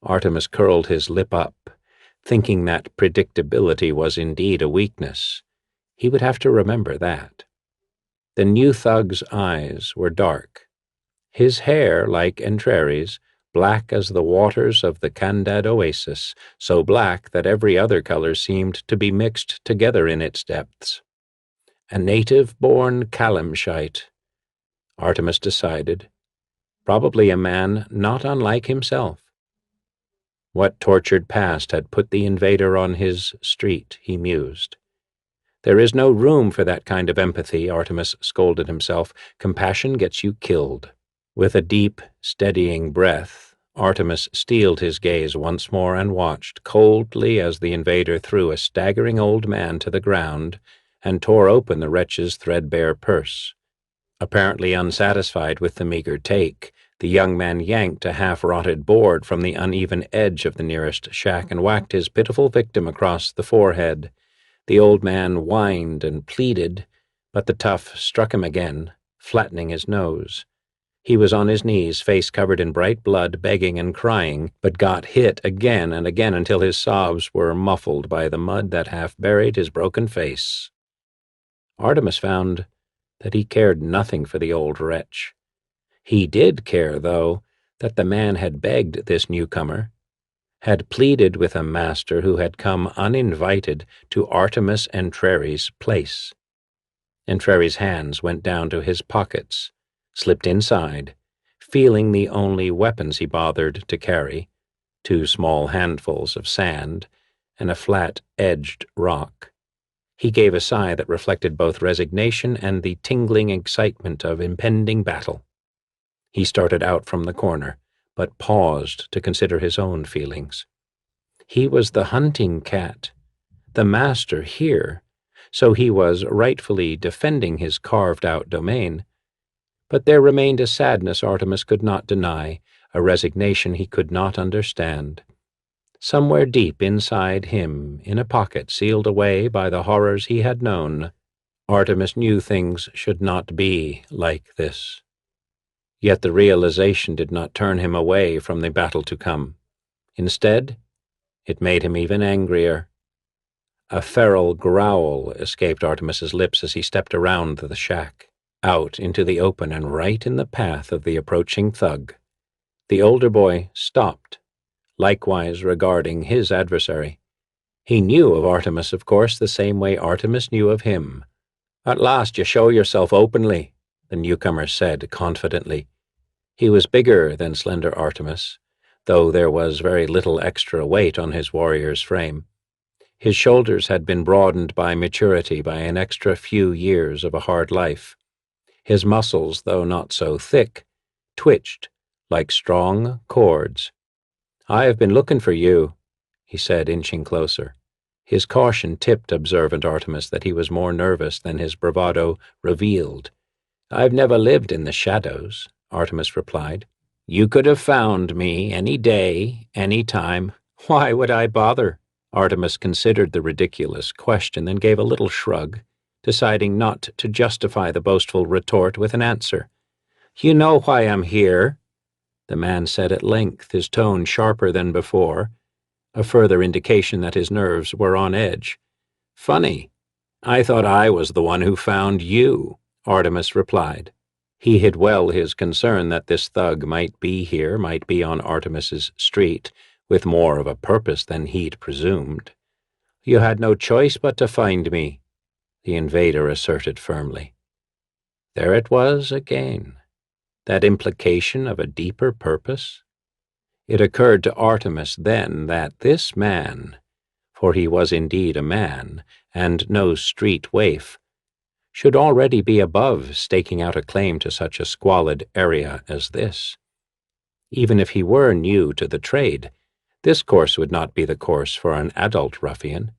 C: Artemis curled his lip up, thinking that predictability was indeed a weakness. He would have to remember that. The new thug's eyes were dark. His hair, like Entreri's, black as the waters of the Kandad oasis, so black that every other color seemed to be mixed together in its depths. A native-born Kalimshite, Artemis decided. Probably a man not unlike himself. What tortured past had put the invader on his street, he mused. There is no room for that kind of empathy, Artemis scolded himself. Compassion gets you killed. With a deep, steadying breath, Artemis steeled his gaze once more and watched coldly as the invader threw a staggering old man to the ground and tore open the wretch's threadbare purse. Apparently unsatisfied with the meager take, the young man yanked a half-rotted board from the uneven edge of the nearest shack and whacked his pitiful victim across the forehead. The old man whined and pleaded, but the tough struck him again, flattening his nose. He was on his knees, face covered in bright blood, begging and crying, but got hit again and again until his sobs were muffled by the mud that half buried his broken face. Artemis found that he cared nothing for the old wretch. He did care, though, that the man had begged this newcomer, had pleaded with a master who had come uninvited to Artemis Entreri's place. Entreri's hands went down to his pockets, slipped inside, feeling the only weapons he bothered to carry, 2 small handfuls of sand and a flat-edged rock. He gave a sigh that reflected both resignation and the tingling excitement of impending battle. He started out from the corner, but paused to consider his own feelings. He was the hunting cat, the master here, so he was rightfully defending his carved-out domain. But there remained a sadness Artemis could not deny, a resignation he could not understand. Somewhere deep inside him, in a pocket sealed away by the horrors he had known, Artemis knew things should not be like this. Yet the realization did not turn him away from the battle to come. Instead, it made him even angrier. A feral growl escaped Artemis's lips as he stepped around the shack, out into the open and right in the path of the approaching thug. The older boy stopped, likewise regarding his adversary. He knew of Artemis, of course, the same way Artemis knew of him. "At last you show yourself openly," the newcomer said confidently. He was bigger than slender Artemis, though there was very little extra weight on his warrior's frame. His shoulders had been broadened by maturity by an extra few years of a hard life. His muscles, though not so thick, twitched like strong cords. "I have been looking for you," he said, inching closer. His caution tipped observant Artemis that he was more nervous than his bravado revealed. "I've never lived in the shadows," Artemis replied.
A: You could have found me any day, any time. Why would I bother? Artemis considered the ridiculous question, then gave a little shrug, deciding not to justify the boastful retort with an answer. You know why I'm here, the man said at length, his tone sharper than before, a further indication that his nerves were on edge. Funny. I thought I was the one who found you, Artemis replied. He hid well his concern that this thug might be here, might be on Artemis's street, with more of a purpose than he'd presumed. You had no choice but to find me, the invader asserted firmly. There it was again, that implication of a deeper purpose. It occurred to Artemis then that this man, for he was indeed a man, and no street waif, should already be above staking out a claim to such a squalid area as this. Even if he were new to the trade, this course would not be the course for an adult ruffian.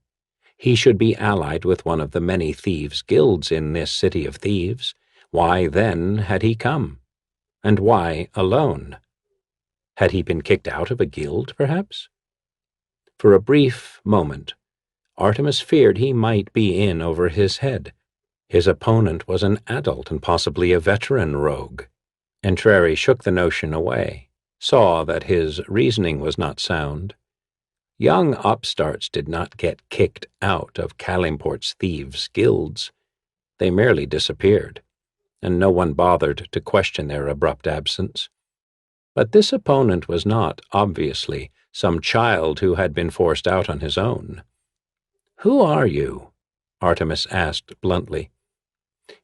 A: He should be allied with one of the many thieves' guilds in this city of thieves. Why, then, had he come? And why alone? Had he been kicked out of a guild, perhaps? For a brief moment, Artemis feared he might be in over his head. His opponent was an adult and possibly a veteran rogue. Entreri shook the notion away, saw that his reasoning was not sound. Young upstarts did not get kicked out of Kalimport's thieves' guilds. They merely disappeared, and no one bothered to question their abrupt absence. But this opponent was not, obviously, some child who had been forced out on his own. "Who are you?" Artemis asked bluntly.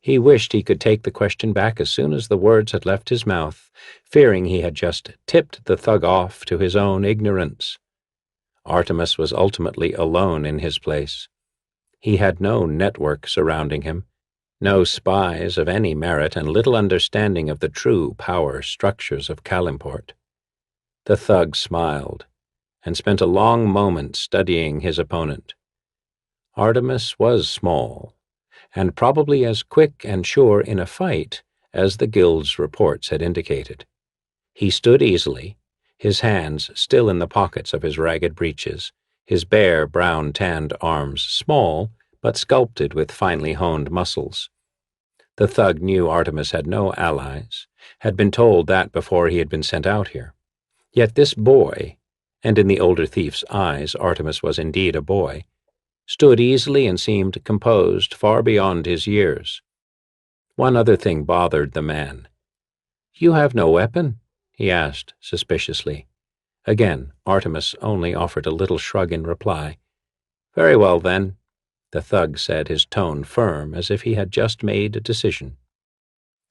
A: He wished he could take the question back as soon as the words had left his mouth, fearing he had just tipped the thug off to his own ignorance. Artemis was ultimately alone in his place. He had no network surrounding him, no spies of any merit, and little understanding of the true power structures of Kalimport. The thug smiled, and spent a long moment studying his opponent. Artemis was small, and probably as quick and sure in a fight as the guild's reports had indicated. He stood easily, his hands still in the pockets of his ragged breeches, his bare, brown-tanned arms small, but sculpted with finely honed muscles. The thug knew Artemis had no allies, had been told that before he had been sent out here. Yet this boy, and in the older thief's eyes Artemis was indeed a boy, stood easily and seemed composed far beyond his years. One other thing bothered the man. "You have no weapon?" he asked suspiciously. Again, Artemis only offered a little shrug in reply. "Very well, then," the thug said, his tone firm as if he had just made a decision.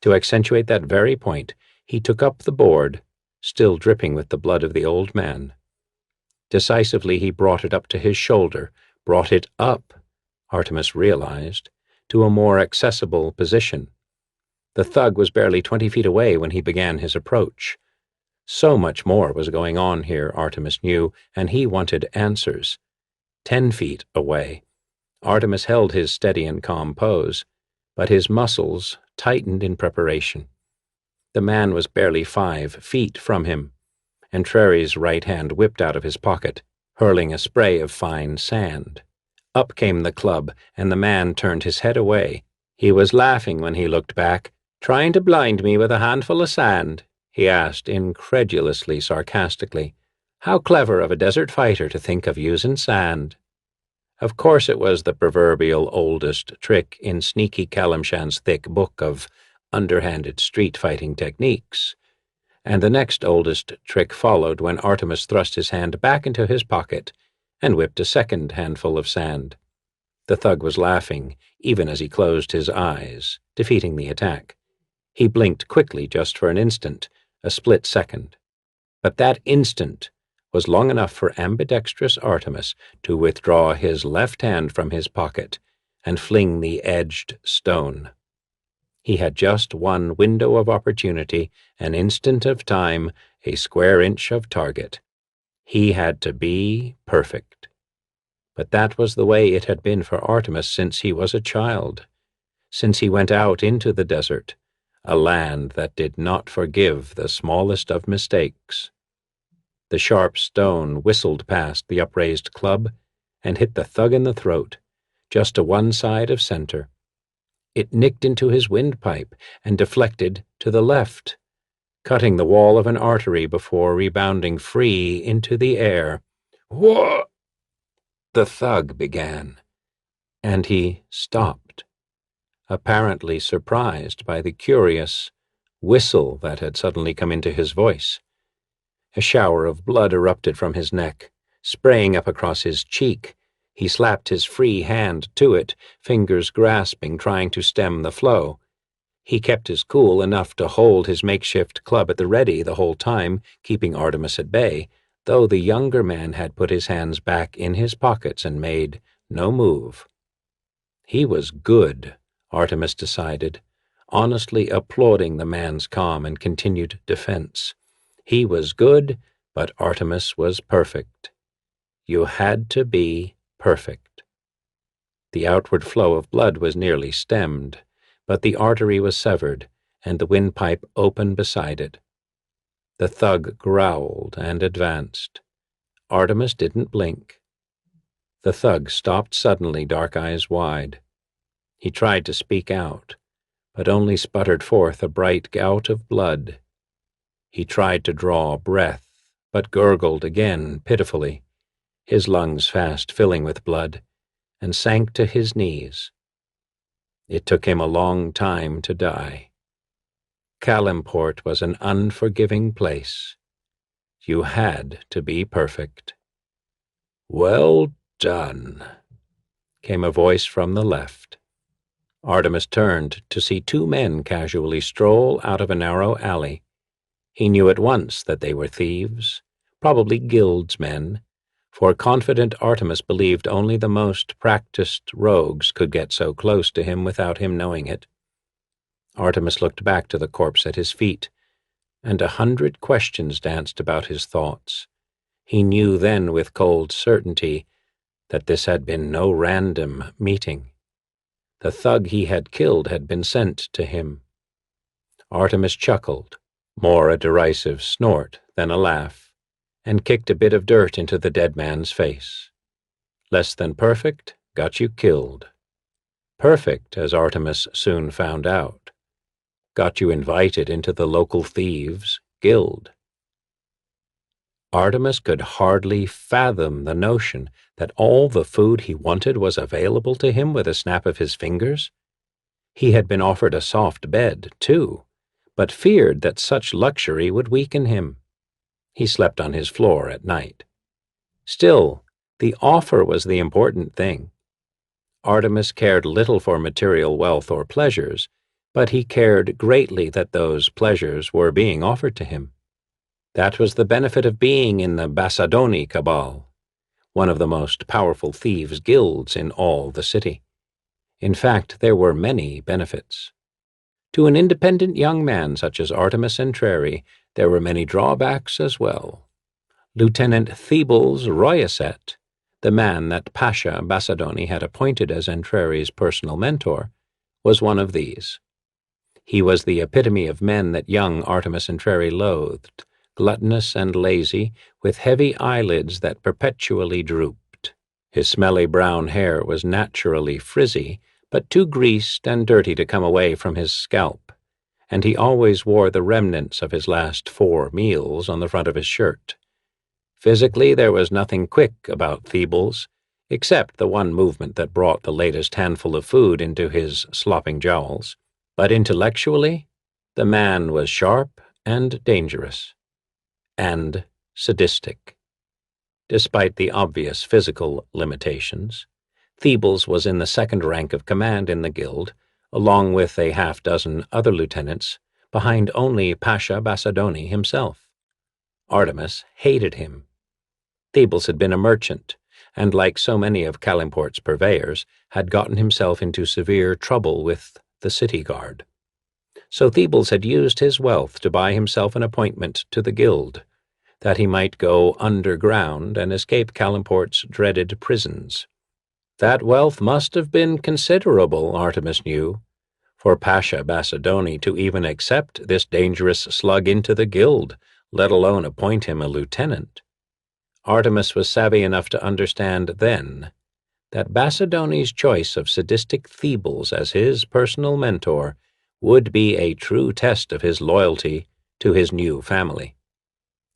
A: To accentuate that very point, he took up the board, still dripping with the blood of the old man. Decisively he brought it up to his shoulder, brought it up, Artemis realized, to a more accessible position. The thug was barely 20 feet away when he began his approach. So much more was going on here, Artemis knew, and he wanted answers. 10 feet away. Artemis held his steady and calm pose, but his muscles tightened in preparation. The man was barely 5 feet from him. Entreri's right hand whipped out of his pocket, hurling a spray of fine sand. Up came the club, and the man turned his head away. He was laughing when he looked back. "Trying to blind me with a handful of sand?" he asked incredulously sarcastically. "How clever of a desert fighter to think of using sand." Of course it was the proverbial oldest trick in Sneaky Calimshan's thick book of underhanded street-fighting techniques, and the next oldest trick followed when Artemis thrust his hand back into his pocket and whipped a second handful of sand. The thug was laughing, even as he closed his eyes, defeating the attack. He blinked quickly just for an instant, a split second. But that instant was long enough for ambidextrous Artemis to withdraw his left hand from his pocket and fling the edged stone. He had just one window of opportunity, an instant of time, a square inch of target. He had to be perfect. But that was the way it had been for Artemis since he was a child, since he went out into the desert, a land that did not forgive the smallest of mistakes. The sharp stone whistled past the upraised club and hit the thug in the throat, just to one side of center. It nicked into his windpipe and deflected to the left, cutting the wall of an artery before rebounding free into the air. "Whoa!" the thug began, and he stopped, apparently surprised by the curious whistle that had suddenly come into his voice. A shower of blood erupted from his neck, spraying up across his cheek. He slapped his free hand to it, fingers grasping, trying to stem the flow. He kept his cool enough to hold his makeshift club at the ready the whole time, keeping Artemis at bay, though the younger man had put his hands back in his pockets and made no move. He was good, Artemis decided, honestly applauding the man's calm and continued defense. He was good, but Artemis was perfect. You had to be perfect. The outward flow of blood was nearly stemmed, but the artery was severed, and the windpipe open beside it. The thug growled and advanced. Artemis didn't blink. The thug stopped suddenly, dark eyes wide. He tried to speak out, but only sputtered forth a bright gout of blood. He tried to draw breath, but gurgled again pitifully, his lungs fast filling with blood, and sank to his knees. It took him a long time to die. Kalimport was an unforgiving place. You had to be perfect. "Well done," came a voice from the left. Artemis turned to see two men casually stroll out of a narrow alley. He knew at once that they were thieves, probably guilds men, for confident Artemis believed only the most practiced rogues could get so close to him without him knowing it. Artemis looked back to the corpse at his feet, and 100 questions danced about his thoughts. He knew then with cold certainty that this had been no random meeting. The thug he had killed had been sent to him. Artemis chuckled, more a derisive snort than a laugh, and kicked a bit of dirt into the dead man's face. Less than perfect got you killed. Perfect, as Artemis soon found out, got you invited into the local thieves' guild. Artemis could hardly fathom the notion that all the food he wanted was available to him with a snap of his fingers. He had been offered a soft bed, too, but feared that such luxury would weaken him. He slept on his floor at night. Still, the offer was the important thing. Artemis cared little for material wealth or pleasures, but he cared greatly that those pleasures were being offered to him. That was the benefit of being in the Basadoni cabal, one of the most powerful thieves' guilds in all the city. In fact, there were many benefits. To an independent young man such as Artemis Entreri, there were many drawbacks as well. Lieutenant Theobald's Royaset, the man that Pasha Basadoni had appointed as Entreri's personal mentor, was one of these. He was the epitome of men that young Artemis Entreri loathed, gluttonous and lazy, with heavy eyelids that perpetually drooped. His smelly brown hair was naturally frizzy, but too greased and dirty to come away from his scalp, and he always wore the remnants of his last 4 meals on the front of his shirt. Physically, there was nothing quick about Theobald's, except the one movement that brought the latest handful of food into his slopping jowls. But intellectually, the man was sharp and dangerous, and sadistic. Despite the obvious physical limitations, Theobald's was in the second rank of command in the guild, along with a half-dozen other lieutenants, behind only Pasha Basadoni himself. Artemis hated him. Theobald's had been a merchant, and like so many of Kalimport's purveyors, had gotten himself into severe trouble with the city guard. So Theobald's had used his wealth to buy himself an appointment to the guild, that he might go underground and escape Kalimport's dreaded prisons. That wealth must have been considerable, Artemis knew,
C: For Pasha Bacedoni to even accept this dangerous slug into the guild, let alone appoint him a lieutenant. Artemis was savvy enough to understand then that Bacedoni's choice of sadistic Thebes as his personal mentor would be a true test of his loyalty to his new family.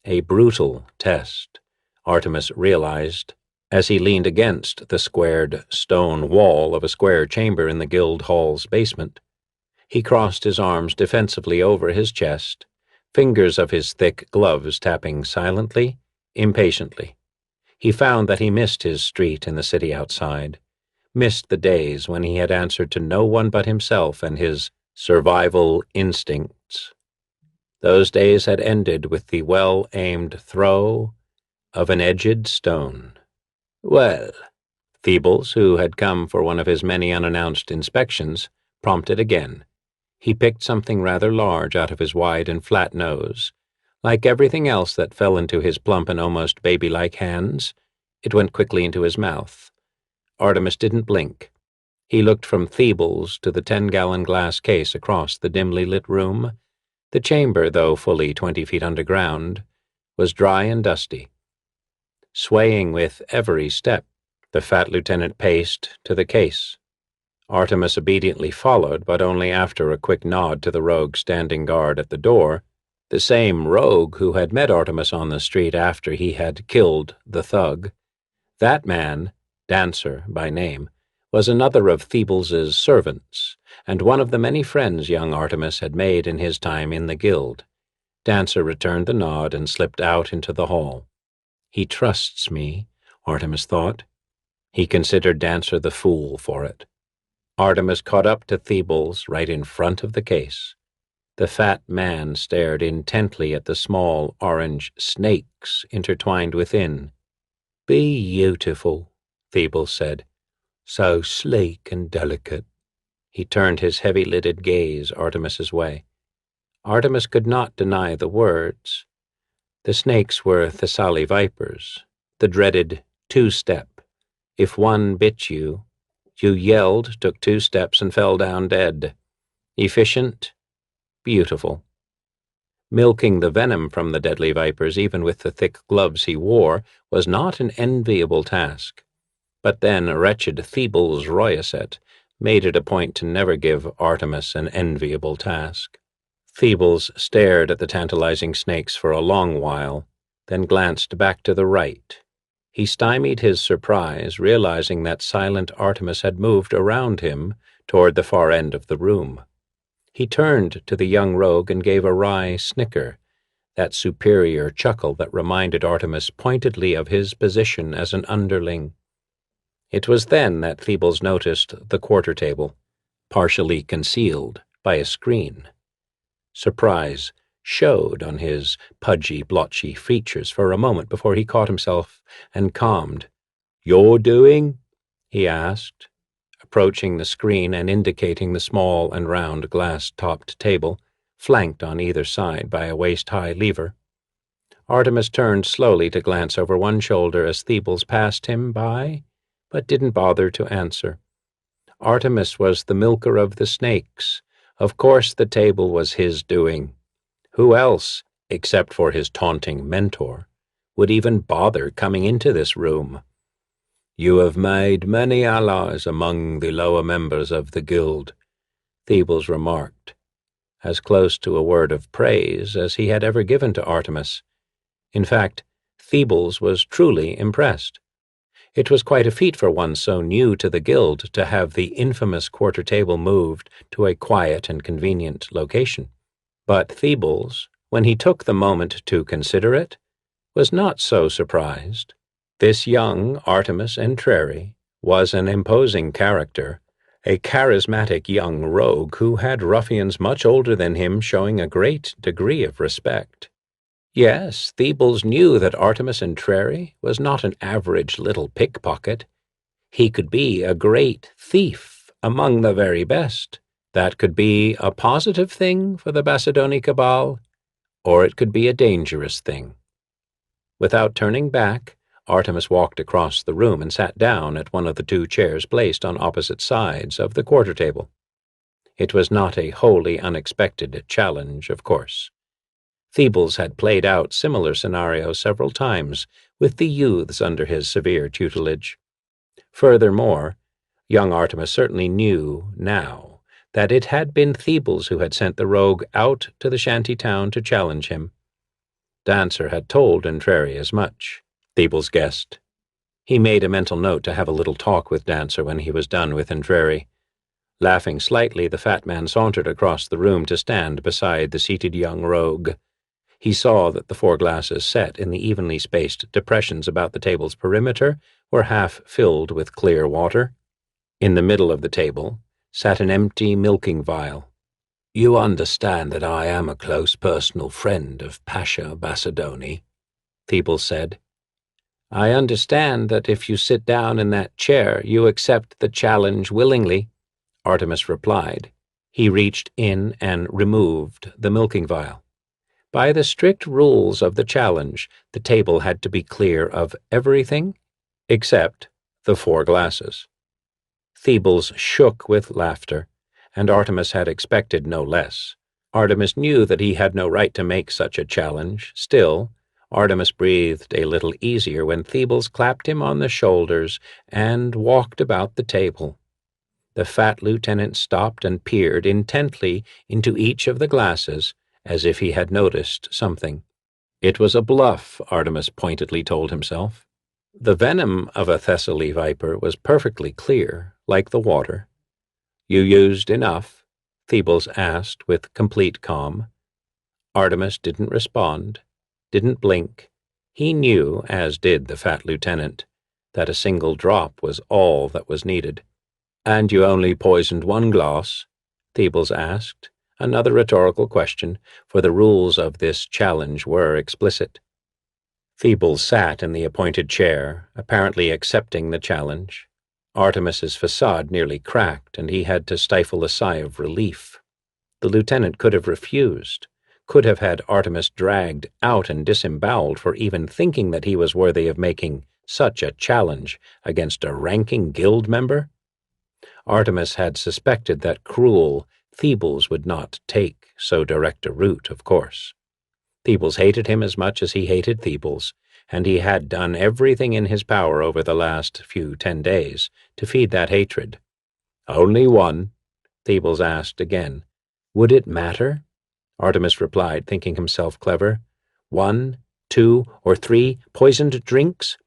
C: A brutal test, Artemis realized as he leaned against the squared stone wall of a square chamber in the guild hall's basement. He crossed his arms defensively over his chest, fingers of his thick gloves tapping silently, impatiently. He found that he missed his street in the city outside, missed the days when he had answered to no one but himself and his survival instincts. Those days had ended with the well-aimed throw of an edged stone. "Well," Thebes, who had come for one of his many unannounced inspections, prompted again. He picked something rather large out of his wide and flat nose. Like everything else that fell into his plump and almost baby-like hands, it went quickly into his mouth. Artemis didn't blink. He looked from Thebes to the 10-gallon glass case across the dimly lit room. The chamber, though fully 20 feet underground, was dry and dusty. Swaying with every step, the fat lieutenant paced to the case. Artemis obediently followed, but only after a quick nod to the rogue standing guard at the door, the same rogue who had met Artemis on the street after he had killed the thug. That man, Dancer by name, was another of Thebes's servants, and one of the many friends young Artemis had made in his time in the guild. Dancer returned the nod and slipped out into the hall. He trusts me, Artemis thought. He considered Dancer the fool for it. Artemis caught up to Thebes right in front of the case. The fat man stared intently at the small orange snakes intertwined within. "Beautiful," Thebes said. "So sleek and delicate." He turned his heavy-lidded gaze Artemis's way. Artemis could not deny the words. The snakes were Thessali vipers, the dreaded two-step. If one bit you, you yelled, took 2 steps, and fell down dead. Efficient, beautiful. Milking the venom from the deadly vipers, even with the thick gloves he wore, was not an enviable task. But then wretched Thebes Royaset made it a point to never give Artemis an enviable task. Thebes stared at the tantalizing snakes for a long while, then glanced back to the right. He stymied his surprise, realizing that silent Artemis had moved around him toward the far end of the room. He turned to the young rogue and gave a wry snicker, that superior chuckle that reminded Artemis pointedly of his position as an underling. It was then that Thebes noticed the quarter table, partially concealed by a screen. Surprise showed on his pudgy, blotchy features for a moment before he caught himself and calmed. "You're doing?" he asked, approaching the screen and indicating the small and round glass-topped table, flanked on either side by a waist-high lever. Artemis turned slowly to glance over one shoulder as Thebes passed him by, but didn't bother to answer. Artemis was the milker of the snakes. Of course the table was his doing. Who else, except for his taunting mentor, would even bother coming into this room? "You have made many allies among the lower members of the guild," Thebes remarked, as close to a word of praise as he had ever given to Artemis. In fact, Thebes was truly impressed. It was quite a feat for one so new to the guild to have the infamous quarter table moved to a quiet and convenient location. But Thebes, when he took the moment to consider it, was not so surprised. This young Artemis Entreri was an imposing character, a charismatic young rogue who had ruffians much older than him showing a great degree of respect. Yes, Thebes knew that Artemis Entreri was not an average little pickpocket. He could be a great thief among the very best. That could be a positive thing for the Bacedoni cabal, or it could be a dangerous thing. Without turning back, Artemis walked across the room and sat down at one of the 2 chairs placed on opposite sides of the quarter table.
A: It was not a wholly unexpected challenge, of course. Thebels had played out similar scenarios several times with the youths under his severe tutelage. Furthermore, young Artemis certainly knew now that it had been Thebels who had sent the rogue out to the shanty town to challenge him. Dancer had told Entreri as much, Thebels guessed. He made a mental note to have a little talk with Dancer when he was done with Entreri. Laughing slightly, the fat man sauntered across the room to stand beside the seated young rogue. He saw that the 4 glasses set in the evenly spaced depressions about the table's perimeter were half filled with clear water. In the middle of the table sat an empty milking vial. "You understand that I am a close personal friend of Pasha Basadoni," Thebels said. "I understand that if you sit down in that chair, you accept the challenge willingly," Artemis replied. He reached in and removed the milking vial. By the strict rules of the challenge, the table had to be clear of everything except the 4 glasses. Thebels shook with laughter, and Artemis had expected no less. Artemis knew that he had no right to make such a challenge. Still, Artemis breathed a little easier when Thebels clapped him on the shoulders and walked about the table. The fat lieutenant stopped and peered intently into each of the glasses, as if he had noticed something. It was a bluff, Artemis pointedly told himself. The venom of a Thessaly viper was perfectly clear, like the water. "You used enough?" Thebels asked with complete calm. Artemis didn't respond, didn't blink. He knew, as did the fat lieutenant, that a single drop was all that was needed. "And you only poisoned 1 glass?" Thebels asked. Another rhetorical question, for the rules of this challenge were explicit. Thebels sat in the appointed chair, apparently accepting the challenge. Artemis's facade nearly cracked, and he had to stifle a sigh of relief. The lieutenant could have refused, could have had Artemis dragged out and disemboweled for even thinking that he was worthy of making such a challenge against a ranking guild member. Artemis had suspected that cruel Thebels would not take so direct a route, of course. Thebels hated him as much as he hated Thebels, and he had done everything in his power over the last 10 days to feed that hatred. "Only 1?" Thebels asked again. "Would it matter?" Artemis replied, thinking himself clever. 1, 2, or 3 poisoned drinks?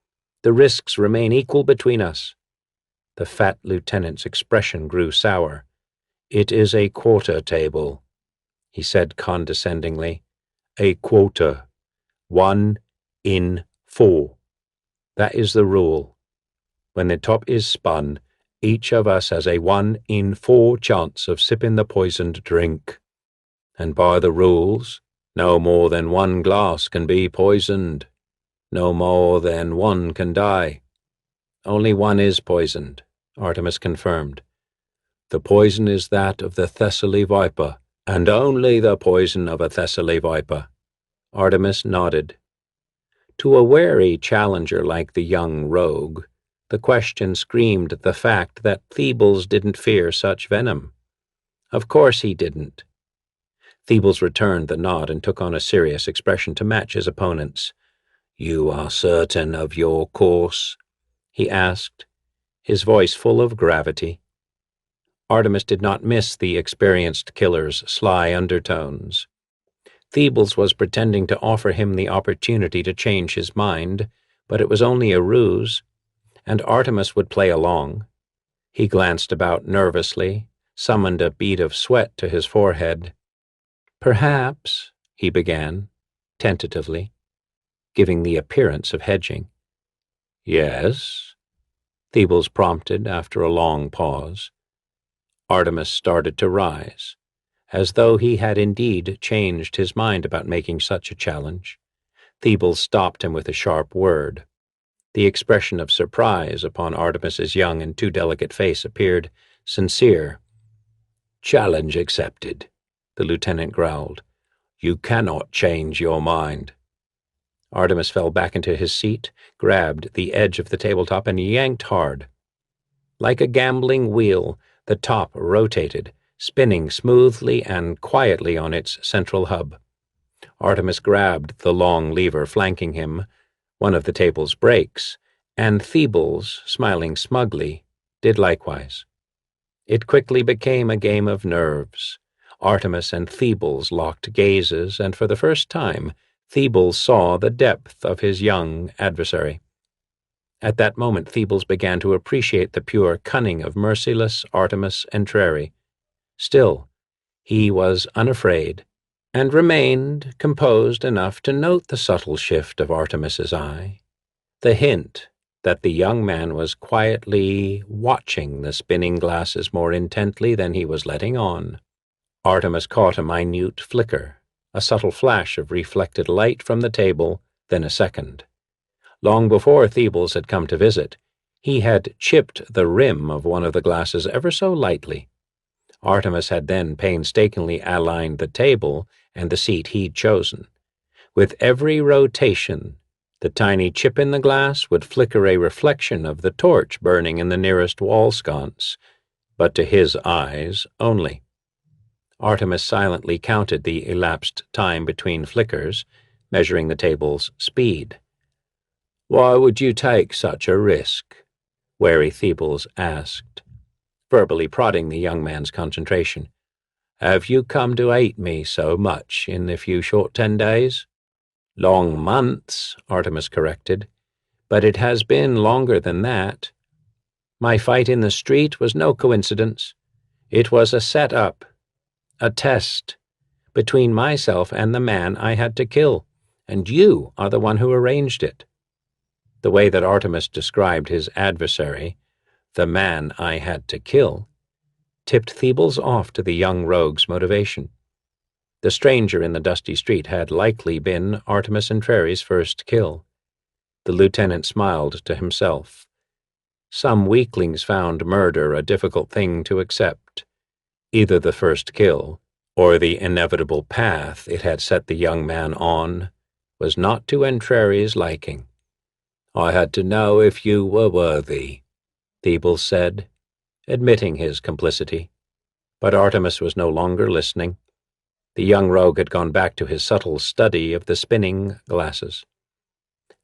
A: The risks remain equal between us. The fat lieutenant's expression grew sour. "It is a quarter table," he said condescendingly. "A quarter. 1 in 4. That is the rule. When the top is spun, each of us has a 1 in 4 chance of sipping the poisoned drink. And by the rules, no more than 1 glass can be poisoned. No more than 1 can die." "Only 1 is poisoned," Artemis confirmed. "The poison is that of the Thessaly viper, and only the poison of a Thessaly viper." Artemis nodded. To a wary challenger like the young rogue, the question screamed the fact that Thebels didn't fear such venom. Of course he didn't. Thebels returned the nod and took on a serious expression to match his opponent's. "You are certain of your course?" he asked, his voice full of gravity. Artemis did not miss the experienced killer's sly undertones. Thebels was pretending to offer him the opportunity to change his mind, but it was only a ruse, and Artemis would play along. He glanced about nervously, summoned a bead of sweat to his forehead. "Perhaps," he began, tentatively, giving the appearance of hedging. "Yes?" Thebels prompted after a long pause. Artemis started to rise, as though he had indeed changed his mind about making such a challenge. Thebels stopped him with a sharp word. The expression of surprise upon Artemis's young and too delicate face appeared sincere. "Challenge accepted," the lieutenant growled. "You cannot change your mind." Artemis fell back into his seat, grabbed the edge of the tabletop, and yanked hard. Like a gambling wheel, the top rotated, spinning smoothly and quietly on its central hub. Artemis grabbed the long lever flanking him, one of the table's brakes, and Thebels, smiling smugly, did likewise. It quickly became a game of nerves. Artemis and Thebels locked gazes, and for the first time Thebels saw the depth of his young adversary. At that moment Thebels began to appreciate the pure cunning of merciless Artemis Entreri. Still, he was unafraid, and remained composed enough to note the subtle shift of Artemis's eye, the hint that the young man was quietly watching the spinning glasses more intently than he was letting on. Artemis caught a minute flicker, a subtle flash of reflected light from the table, then a second. Long before Thebels had come to visit, he had chipped the rim of one of the glasses ever so lightly. Artemis had then painstakingly aligned the table and the seat he'd chosen. With every rotation, the tiny chip in the glass would flicker a reflection of the torch burning in the nearest wall sconce, but to his eyes only. Artemis silently counted the elapsed time between flickers, measuring the table's speed. "Why would you take such a risk?" wary Thebels asked, verbally prodding the young man's concentration. "Have you come to hate me so much in the few short 10 days?" "Long months," Artemis corrected, "but it has been longer than that. My fight in the street was no coincidence. It was a set-up, a test, between myself and the man I had to kill, and you are the one who arranged it." The way that Artemis described his adversary, the man I had to kill, tipped Thebels off to the young rogue's motivation. The stranger in the dusty street had likely been Artemis Entreri's first kill. The lieutenant smiled to himself. Some weaklings found murder a difficult thing to accept. Either the first kill, or the inevitable path it had set the young man on, was not to Entreri's liking. "I had to know if you were worthy," Thebels said, admitting his complicity. But Artemis was no longer listening. The young rogue had gone back to his subtle study of the spinning glasses.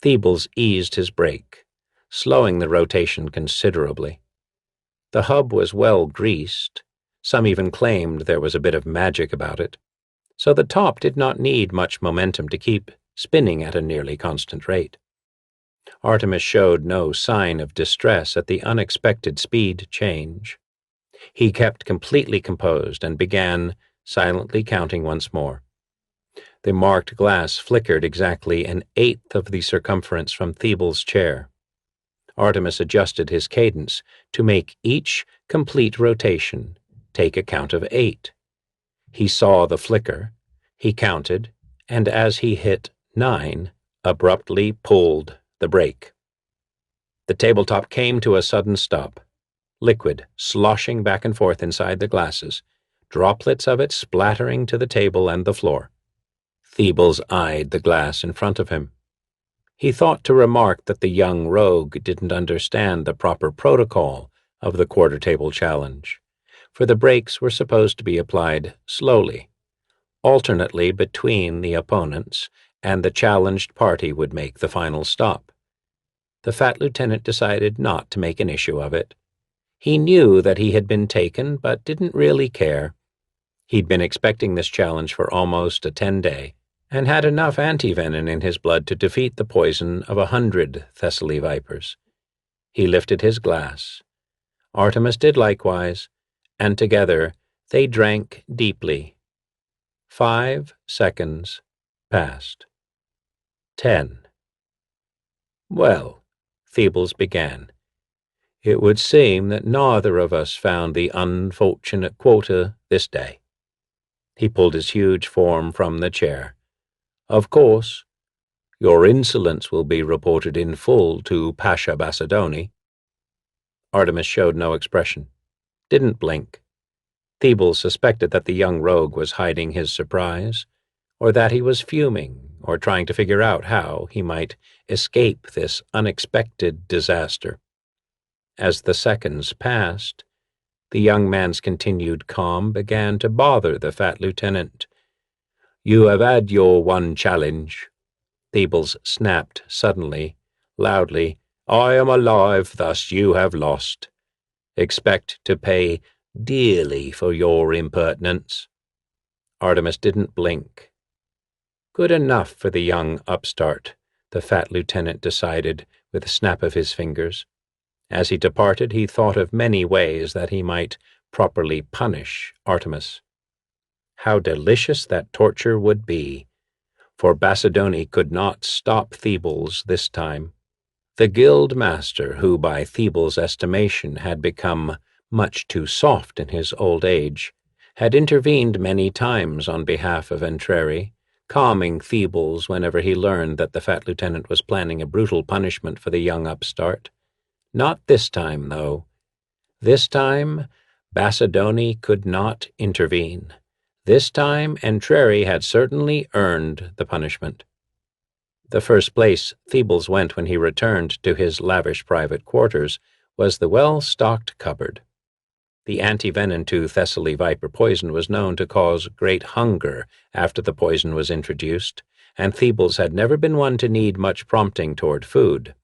A: Thebels eased his brake, slowing the rotation considerably. The hub was well greased. Some even claimed there was a bit of magic about it, so the top did not need much momentum to keep spinning at a nearly constant rate. Artemis showed no sign of distress at the unexpected speed change. He kept completely composed and began silently counting once more. The marked glass flickered exactly an eighth of the circumference from Thebels' chair. Artemis adjusted his cadence to make each complete rotation take a count of 8. He saw the flicker, he counted, and as he hit 9, abruptly pulled the brake. The tabletop came to a sudden stop, liquid sloshing back and forth inside the glasses, droplets of it splattering to the table and the floor. Thebels eyed the glass in front of him. He thought to remark that the young rogue didn't understand the proper protocol of the quarter-table challenge, for the brakes were supposed to be applied slowly. Alternately between the opponents, and the challenged party would make the final stop. The fat lieutenant decided not to make an issue of it. He knew that he had been taken, but didn't really care. He'd been expecting this challenge for almost a 10-day, and had enough antivenin in his blood to defeat the poison of 100 Thessaly vipers. He lifted his glass. Artemis did likewise, and together they drank deeply. 5 seconds passed. 10. "Well," Thebels began, "it would seem that neither of us found the unfortunate quota this day." He pulled his huge form from the chair. "Of course, your insolence will be reported in full to Pasha Bacedoni." Artemis showed no expression, didn't blink. Thebels suspected that the young rogue was hiding his surprise, or that he was fuming, or trying to figure out how he might escape this unexpected disaster. As the seconds passed, The young man's continued calm began to bother the fat lieutenant. "You have had your one challenge," Peebles snapped suddenly, loudly. "I am alive, thus you have lost. Expect to pay dearly for your impertinence." Artemis didn't blink. Good enough for the young upstart, the fat lieutenant decided with a snap of his fingers. As he departed, he thought of many ways that he might properly punish Artemis. How delicious that torture would be, for Bassadoni could not stop Peebles this time. The guild master, who by Peebles' estimation had become much too soft in his old age, had intervened many times on behalf of Entreri, calming Peebles whenever he learned that the fat lieutenant was planning a brutal punishment for the young upstart. Not this time, though. This time, Bassadoni could not intervene. This time, Entreri had certainly earned the punishment. The first place Peebles went when he returned to his lavish private quarters was the well-stocked cupboard. The antivenom to Thessaly viper poison was known to cause great hunger after the poison was introduced, and Peebles had never been one to need much prompting toward food.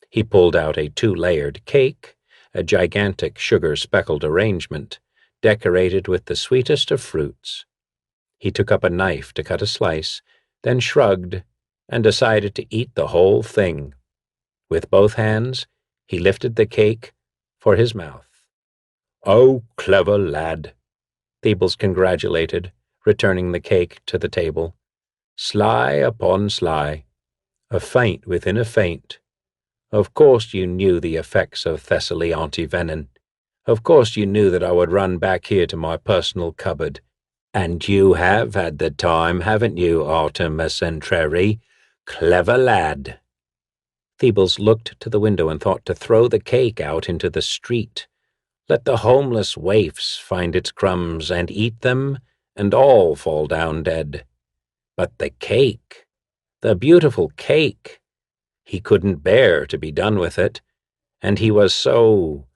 A: He pulled out a 2-layered cake, a gigantic sugar-speckled arrangement, decorated with the sweetest of fruits. He took up a knife to cut a slice, then shrugged and decided to eat the whole thing. With both hands, he lifted the cake for his mouth. "Oh, clever lad," Peebles congratulated, returning the cake to the table. "Sly upon sly, a feint within a feint. Of course you knew the effects of Thessaly antivenin. Of course you knew that I would run back here to my personal cupboard. And you have had the time, haven't you, Artemis Entreri? Clever lad." Peebles looked to the window and thought to throw the cake out into the street. Let the homeless waifs find its crumbs and eat them, and all fall down dead. But the cake, the beautiful cake, he couldn't bear to be done with it, and he was so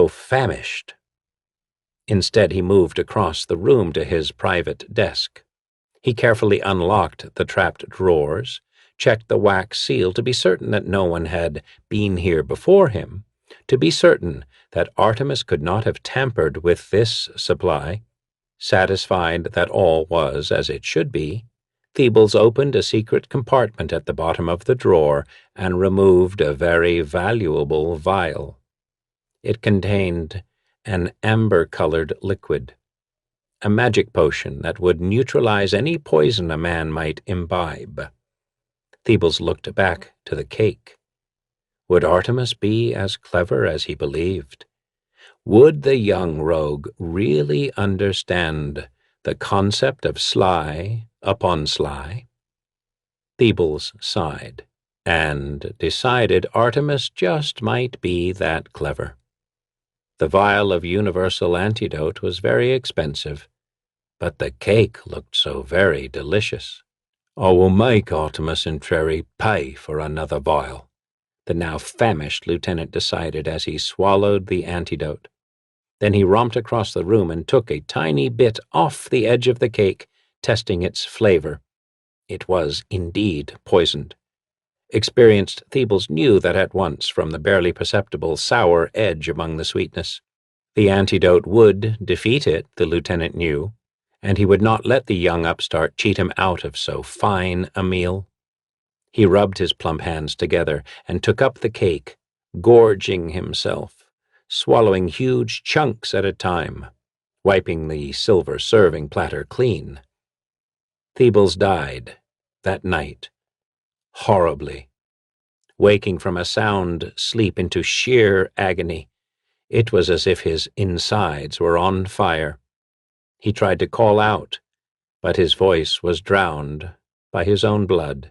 A: famished. Instead, he moved across the room to his private desk. He carefully unlocked the trapped drawers, checked the wax seal to be certain that no one had been here before him, to be certain that Artemis could not have tampered with this supply. Satisfied that all was as it should be, Peebles opened a secret compartment at the bottom of the drawer and removed a very valuable vial. It contained an amber-colored liquid, a magic potion that would neutralize any poison a man might imbibe. Peebles looked back to the cake. Would Artemis be as clever as he believed? Would the young rogue really understand the concept of sly upon sly? Peebles sighed and decided Artemis just might be that clever. The vial of universal antidote was very expensive, but the cake looked so very delicious. "I will make Artemis Entreri pay for another vial," the now famished lieutenant decided as he swallowed the antidote. Then he romped across the room and took a tiny bit off the edge of the cake, testing its flavor. It was indeed poisoned. Experienced Peebles knew that at once from the barely perceptible sour edge among the sweetness. The antidote would defeat it, the lieutenant knew, and he would not let the young upstart cheat him out of so fine a meal. He rubbed his plump hands together and took up the cake, gorging himself, swallowing huge chunks at a time, wiping the silver serving platter clean. Peebles died that night, horribly, waking from a sound sleep into sheer agony. It was as if his insides were on fire. He tried to call out, but his voice was drowned by his own blood.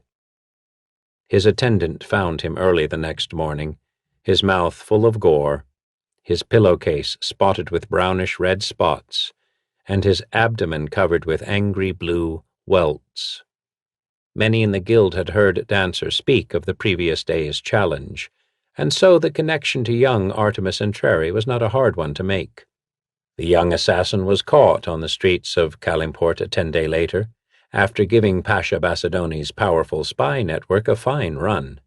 A: His attendant found him early the next morning, his mouth full of gore, his pillowcase spotted with brownish-red spots, and his abdomen covered with angry blue welts. Many in the guild had heard Dancer speak of the previous day's challenge, and so the connection to young Artemis Entreri was not a hard one to make. The young assassin was caught on the streets of Kalimport 10 days later, after giving Pasha Basidoni's powerful spy network a fine run.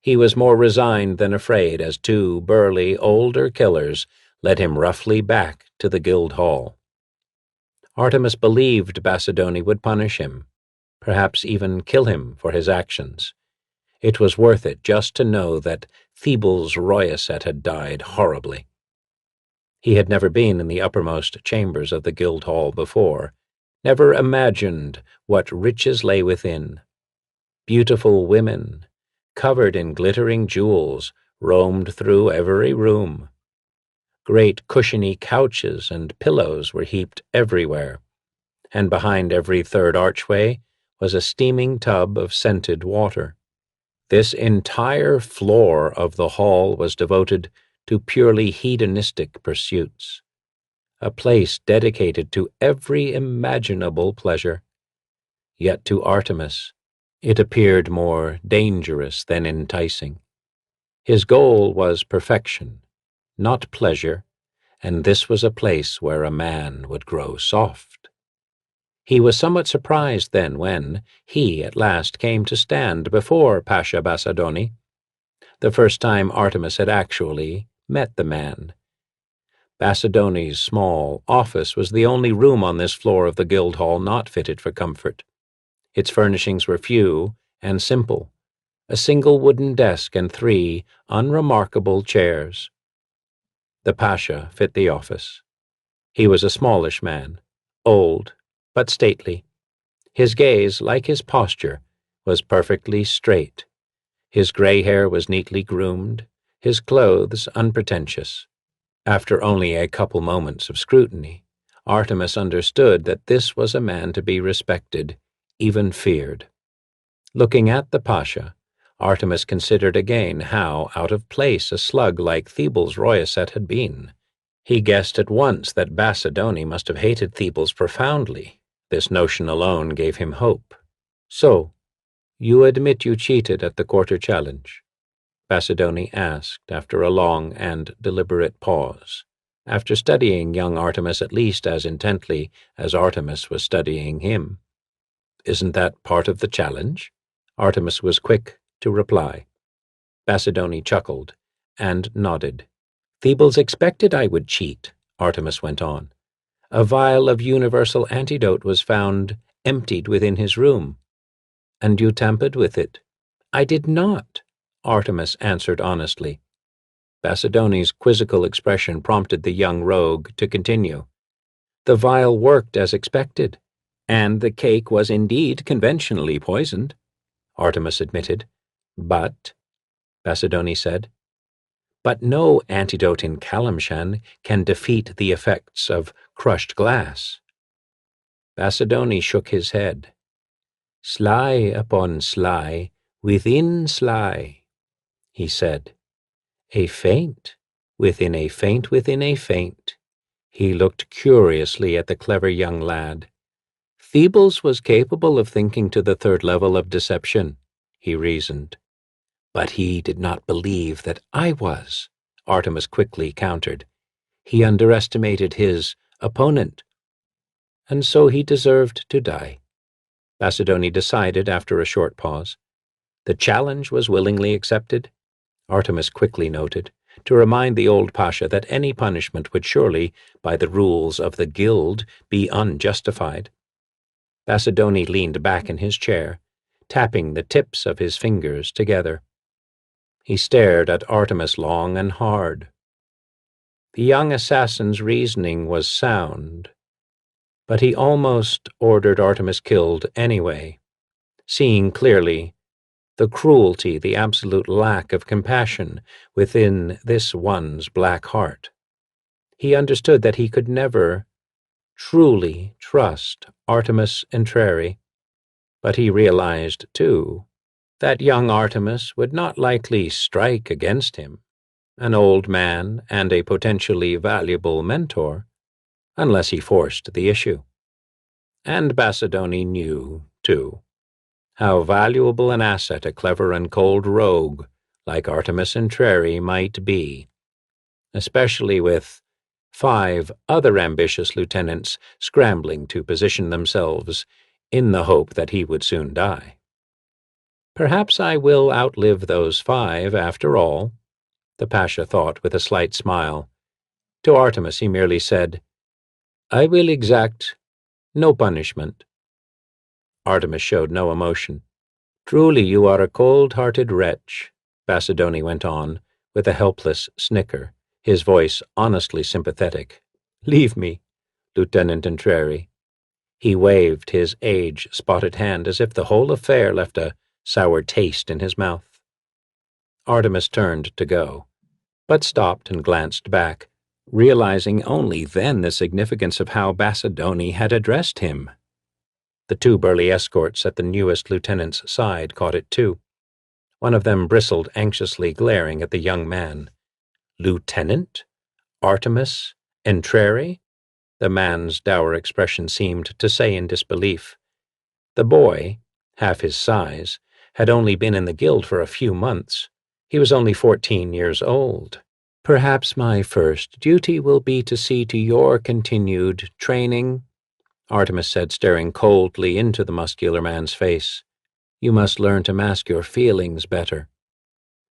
A: He was more resigned than afraid as two burly, older killers led him roughly back to the guild hall. Artemis believed Basidoni would punish him, perhaps even kill him for his actions. It was worth it just to know that Thebels Royaset had died horribly. He had never been in the uppermost chambers of the guild hall before, never imagined what riches lay within. Beautiful women, covered in glittering jewels, roamed through every room. Great cushiony couches and pillows were heaped everywhere, and behind every third archway was a steaming tub of scented water. This entire floor of the hall was devoted to purely hedonistic pursuits, a place dedicated to every imaginable pleasure. Yet to Artemis, it appeared more dangerous than enticing. His goal was perfection, not pleasure, and this was a place where a man would grow soft. He was somewhat surprised then when he at last came to stand before Pasha Basidoni, the first time Artemis had actually met the man. Basidoni's small office was the only room on this floor of the guild hall not fitted for comfort. Its furnishings were few and simple, a single wooden desk and 3 unremarkable chairs. The Pasha fit the office. He was a smallish man, old but stately. His gaze, like his posture, was perfectly straight. His gray hair was neatly groomed, his clothes unpretentious. After only a couple moments of scrutiny, Artemis understood that this was a man to be respected, even feared. Looking at the Pasha, Artemis considered again how out of place a slug like Thebels Royaset had been. He guessed at once that Basidoni must have hated Thebels profoundly. This notion alone gave him hope. "So, you admit you cheated at the quarter challenge?" Basidoni asked after a long and deliberate pause, after studying young Artemis at least as intently as Artemis was studying him. "Isn't that part of the challenge?" Artemis was quick to reply. Basidoni chuckled and nodded. "Thebels expected I would cheat," Artemis went on. "A vial of universal antidote was found emptied within his room. And you tampered with it." "I did not," Artemis answered honestly. Basidoni's quizzical expression prompted the young rogue to continue. "The vial worked as expected, and the cake was indeed conventionally poisoned," Artemis admitted. "But," Basidoni said, "but no antidote in Kalimshan can defeat the effects of crushed glass." Basidoni shook his head. "Sly upon sly, within sly," he said. "A feint within a feint within a feint." He looked curiously at the clever young lad. "Thebels was capable of thinking to the 3rd level of deception," he reasoned. "But he did not believe that I was," Artemis quickly countered. "He underestimated his opponent, and so he deserved to die." Basidoni decided after a short pause. "The challenge was willingly accepted," Artemis quickly noted, to remind the old Pasha that any punishment would surely, by the rules of the guild, be unjustified. Basidoni leaned back in his chair, tapping the tips of his fingers together. He stared at Artemis long and hard. The young assassin's reasoning was sound, but he almost ordered Artemis killed anyway, seeing clearly the cruelty, the absolute lack of compassion within this one's black heart. He understood that he could never truly trust Artemis Entreri, but he realized, too, that young Artemis would not likely strike against him, an old man and a potentially valuable mentor, unless he forced the issue. And Basidoni knew, too, how valuable an asset a clever and cold rogue like Artemis Entreri might be, especially with 5 other ambitious lieutenants scrambling to position themselves in the hope that he would soon die. Perhaps I will outlive those 5 after all, the Pasha thought with a slight smile. To Artemis he merely said, "I will exact no punishment." Artemis showed no emotion. "Truly you are a cold-hearted wretch," Basidoni went on, with a helpless snicker, his voice honestly sympathetic. "Leave me, Lieutenant Entreri." He waved his age-spotted hand as if the whole affair left a sour taste in his mouth. Artemis turned to go, but stopped and glanced back, realizing only then the significance of how Basidoni had addressed him. The 2 burly escorts at the newest lieutenant's side caught it too. One of them bristled anxiously, glaring at the young man. "Lieutenant? Artemis Entreri?" The man's dour expression seemed to say in disbelief. The boy, half his size, had only been in the guild for a few months. He was only 14 years old. "Perhaps my first duty will be to see to your continued training," Artemis said, staring coldly into the muscular man's face. "You must learn to mask your feelings better."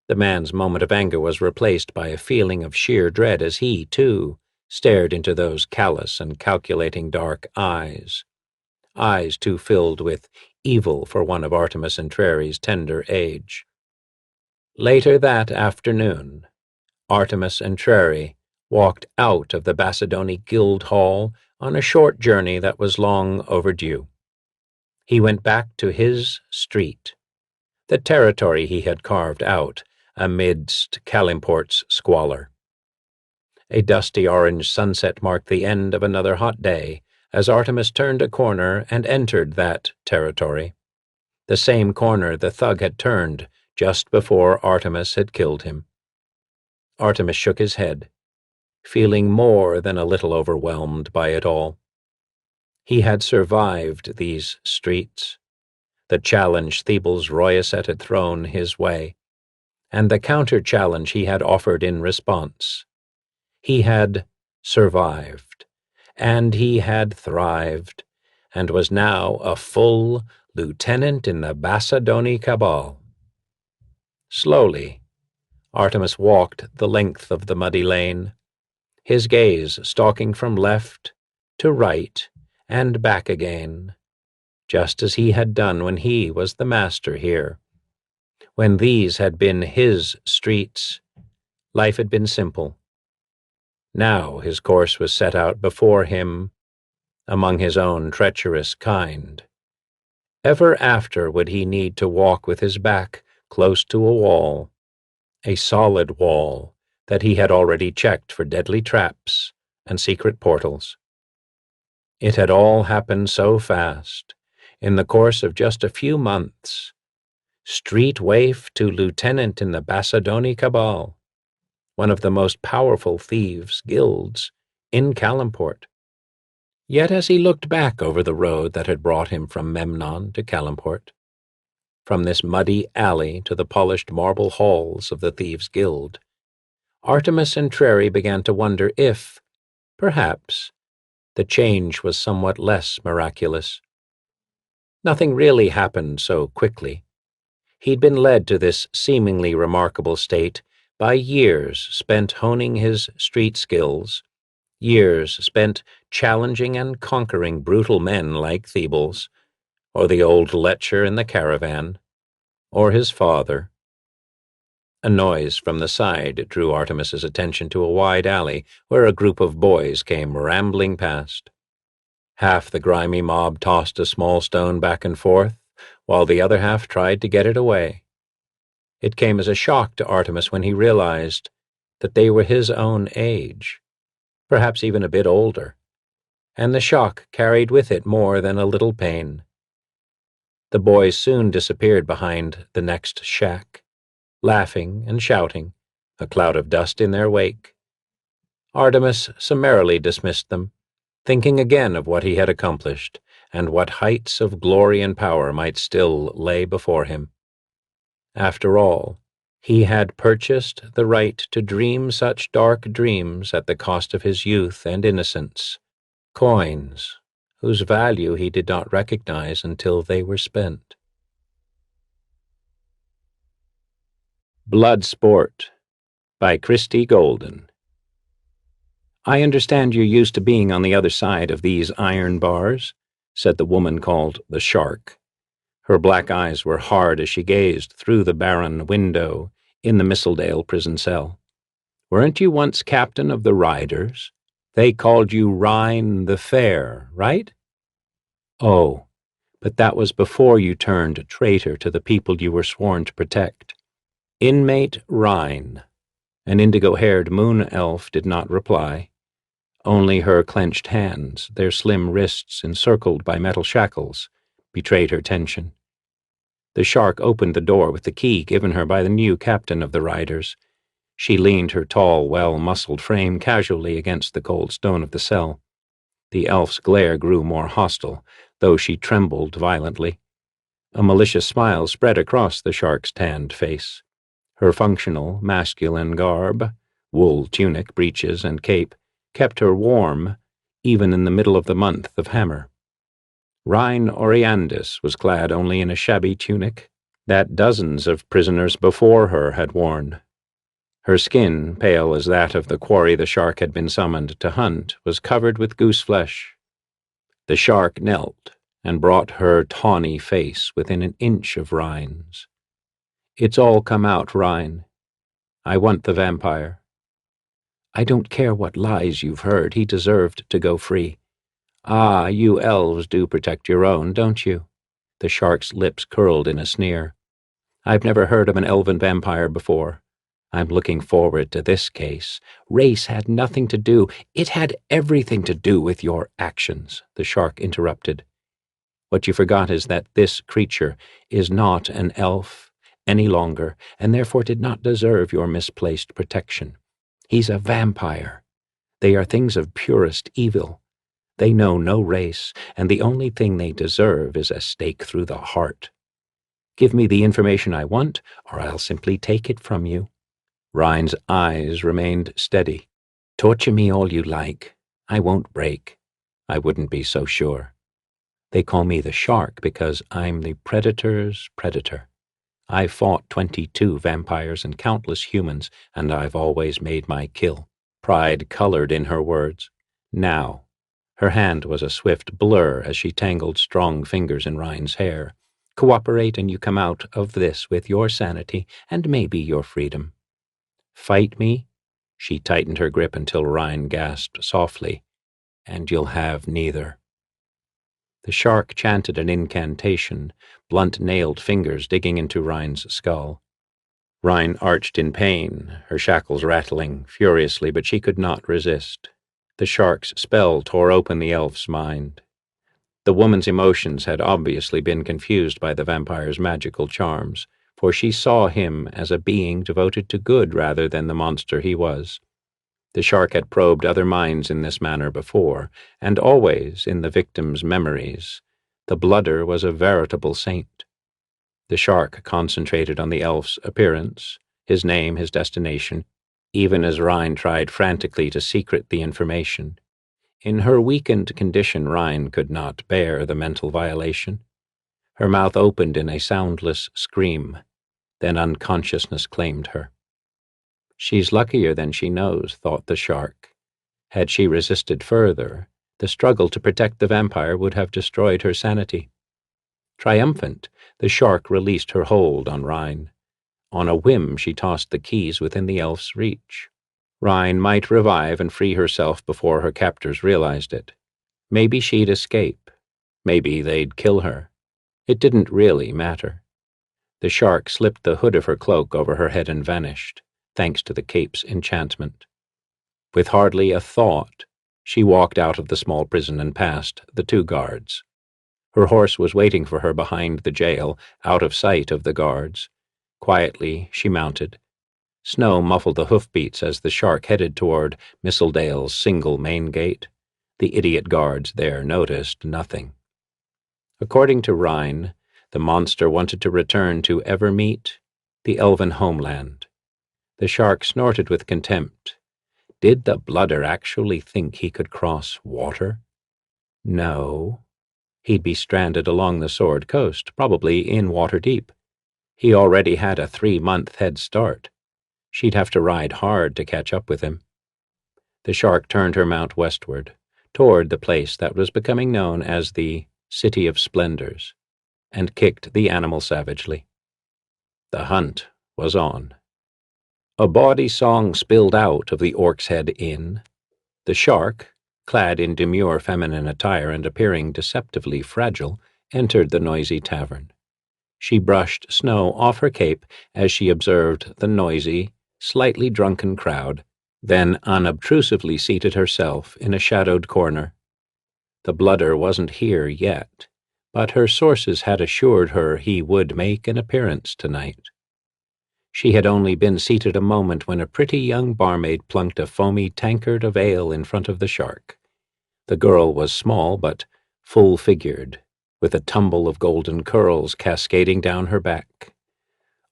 A: The man's moment of anger was replaced by a feeling of sheer dread as he, too, stared into those callous and calculating dark eyes too filled with evil for one of Artemis Entreri's tender age. Later that afternoon, Artemis Entreri walked out of the Basidoni Guild Hall on a short journey that was long overdue. He went back to his street, the territory he had carved out amidst Calimport's squalor. A dusty orange sunset marked the end of another hot day as Artemis turned a corner and entered that territory, the same corner the thug had turned just before Artemis had killed him. Artemis shook his head, feeling more than a little overwhelmed by it all. He had survived these streets, the challenge Thebes Royaset had thrown his way, and the counter-challenge he had offered in response. He had survived, and he had thrived, and was now a full lieutenant in the Basidoni cabal. Slowly, Artemis walked the length of the muddy lane, his gaze stalking from left to right and back again, just as he had done when he was the master here. When these had been his streets, life had been simple. Now his course was set out before him among his own treacherous kind. Ever after would he need to walk with his back close to a wall, a solid wall that he had already checked for deadly traps and secret portals. It had all happened so fast, in the course of just a few months. Street waif to lieutenant in the Basidoni cabal, one of the most powerful thieves' guilds in Calimport. Yet as he looked back over the road that had brought him from Memnon to Calimport, from this muddy alley to the polished marble halls of the Thieves' Guild, Artemis Entreri began to wonder if, perhaps, the change was somewhat less miraculous. Nothing really happened so quickly. He'd been led to this seemingly remarkable state by years spent honing his street skills, years spent challenging and conquering brutal men like Thebes, or the old lecher in the caravan, or his father. A noise from the side drew Artemis's attention to a wide alley where a group of boys came rambling past. Half the grimy mob tossed a small stone back and forth, while the other half tried to get it away. It came as a shock to Artemis when he realized that they were his own age, perhaps even a bit older, and the shock carried with it more than a little pain. The boys soon disappeared behind the next shack, laughing and shouting, a cloud of dust in their wake. Artemis summarily dismissed them, thinking again of what he had accomplished and what heights of glory and power might still lay before him. After all, He had purchased the right to dream such dark dreams at the cost of his youth and innocence, coins whose value he did not recognize until they were spent. Blood Sport by Christy Golden. I understand you're used to being on the other side of these iron bars, said the woman called the Shark. Her black eyes were hard as she gazed through the barren window in the Mistledale prison cell. Weren't you once captain of the Riders? They called you Rhine the Fair, right? Oh, but that was before you turned traitor to the people you were sworn to protect. Inmate Rhine. An indigo-haired moon elf did not reply. Only her clenched hands, their slim wrists encircled by metal shackles, betrayed her tension. The Shark opened the door with the key given her by the new captain of the Riders. She leaned her tall, well-muscled frame casually against the cold stone of the cell. The elf's glare grew more hostile, though she trembled violently. A malicious smile spread across the Shark's tanned face. Her functional, masculine garb, wool tunic, breeches, and cape, kept her warm, even in the middle of the month of Hammer. Rhine Oriandus was clad only in a shabby tunic that dozens of prisoners before her had worn. Her skin, pale as that of the quarry the Shark had been summoned to hunt, was covered with goose flesh. The Shark knelt and brought her tawny face within an inch of Rhine's. It's all come out, Rhine. I want the vampire. I don't care what lies you've heard. He deserved to go free. Ah, you elves do protect your own, don't you? The Shark's lips curled in a sneer. I've never heard of an elven vampire before. I'm looking forward to this case. Race had nothing to do. It had everything to do with your actions, the Shark interrupted. What you forgot is that this creature is not an elf any longer, and therefore did not deserve your misplaced protection. He's a vampire. They are things of purest evil. They know no race, and the only thing they deserve is a stake through the heart. Give me the information I want, or I'll simply take it from you. Rhine's eyes remained steady. Torture me all you like. I won't break. I wouldn't be so sure. They call me the Shark because I'm the predator's predator. I fought 22 vampires and countless humans, and I've always made my kill. Pride colored in her words. Now, her hand was a swift blur as she tangled strong fingers in Rhine's hair. Cooperate and you come out of this with your sanity and maybe your freedom. Fight me? She tightened her grip until Rhine gasped softly. And you'll have neither. The Shark chanted an incantation, blunt-nailed fingers digging into Rhine's skull. Rhine arched in pain, her shackles rattling furiously, but she could not resist. The Shark's spell tore open the elf's mind. The woman's emotions had obviously been confused by the vampire's magical charms, for she saw him as a being devoted to good rather than the monster he was. The Shark had probed other minds in this manner before, and always, in the victim's memories, the blooder was a veritable saint. The Shark concentrated on the elf's appearance, his name, his destination, even as Rhine tried frantically to secret the information. In her weakened condition, Rhine could not bear the mental violation. Her mouth opened in a soundless scream, then unconsciousness claimed her. She's luckier than she knows, thought the Shark. Had she resisted further, the struggle to protect the vampire would have destroyed her sanity. Triumphant, the Shark released her hold on Rhine. On a whim, she tossed the keys within the elf's reach. Rhine might revive and free herself before her captors realized it. Maybe she'd escape. Maybe they'd kill her. It didn't really matter. The Shark slipped the hood of her cloak over her head and vanished, thanks to the cape's enchantment. With hardly a thought, she walked out of the small prison and past the 2 guards. Her horse was waiting for her behind the jail, out of sight of the guards. Quietly, she mounted. Snow muffled the hoofbeats as the Shark headed toward Mistledale's single main gate. The idiot guards there noticed nothing. According to Rhine, the monster wanted to return to Evermeet, the elven homeland. The shark snorted with contempt. Did the bludder actually think he could cross water? No. He'd be stranded along the Sword Coast, probably in water deep. He already had a 3-month head start. She'd have to ride hard to catch up with him. The shark turned her mount westward, toward the place that was becoming known as the City of Splendors, and kicked the animal savagely. The hunt was on. A bawdy song spilled out of the Orc's Head Inn. The shark, clad in demure feminine attire and appearing deceptively fragile, entered the noisy tavern. She brushed snow off her cape as she observed the noisy, slightly drunken crowd, then unobtrusively seated herself in a shadowed corner. The bludder wasn't here yet, but her sources had assured her he would make an appearance tonight. She had only been seated a moment when a pretty young barmaid plunked a foamy tankard of ale in front of the shark. The girl was small but full-figured, with a tumble of golden curls cascading down her back.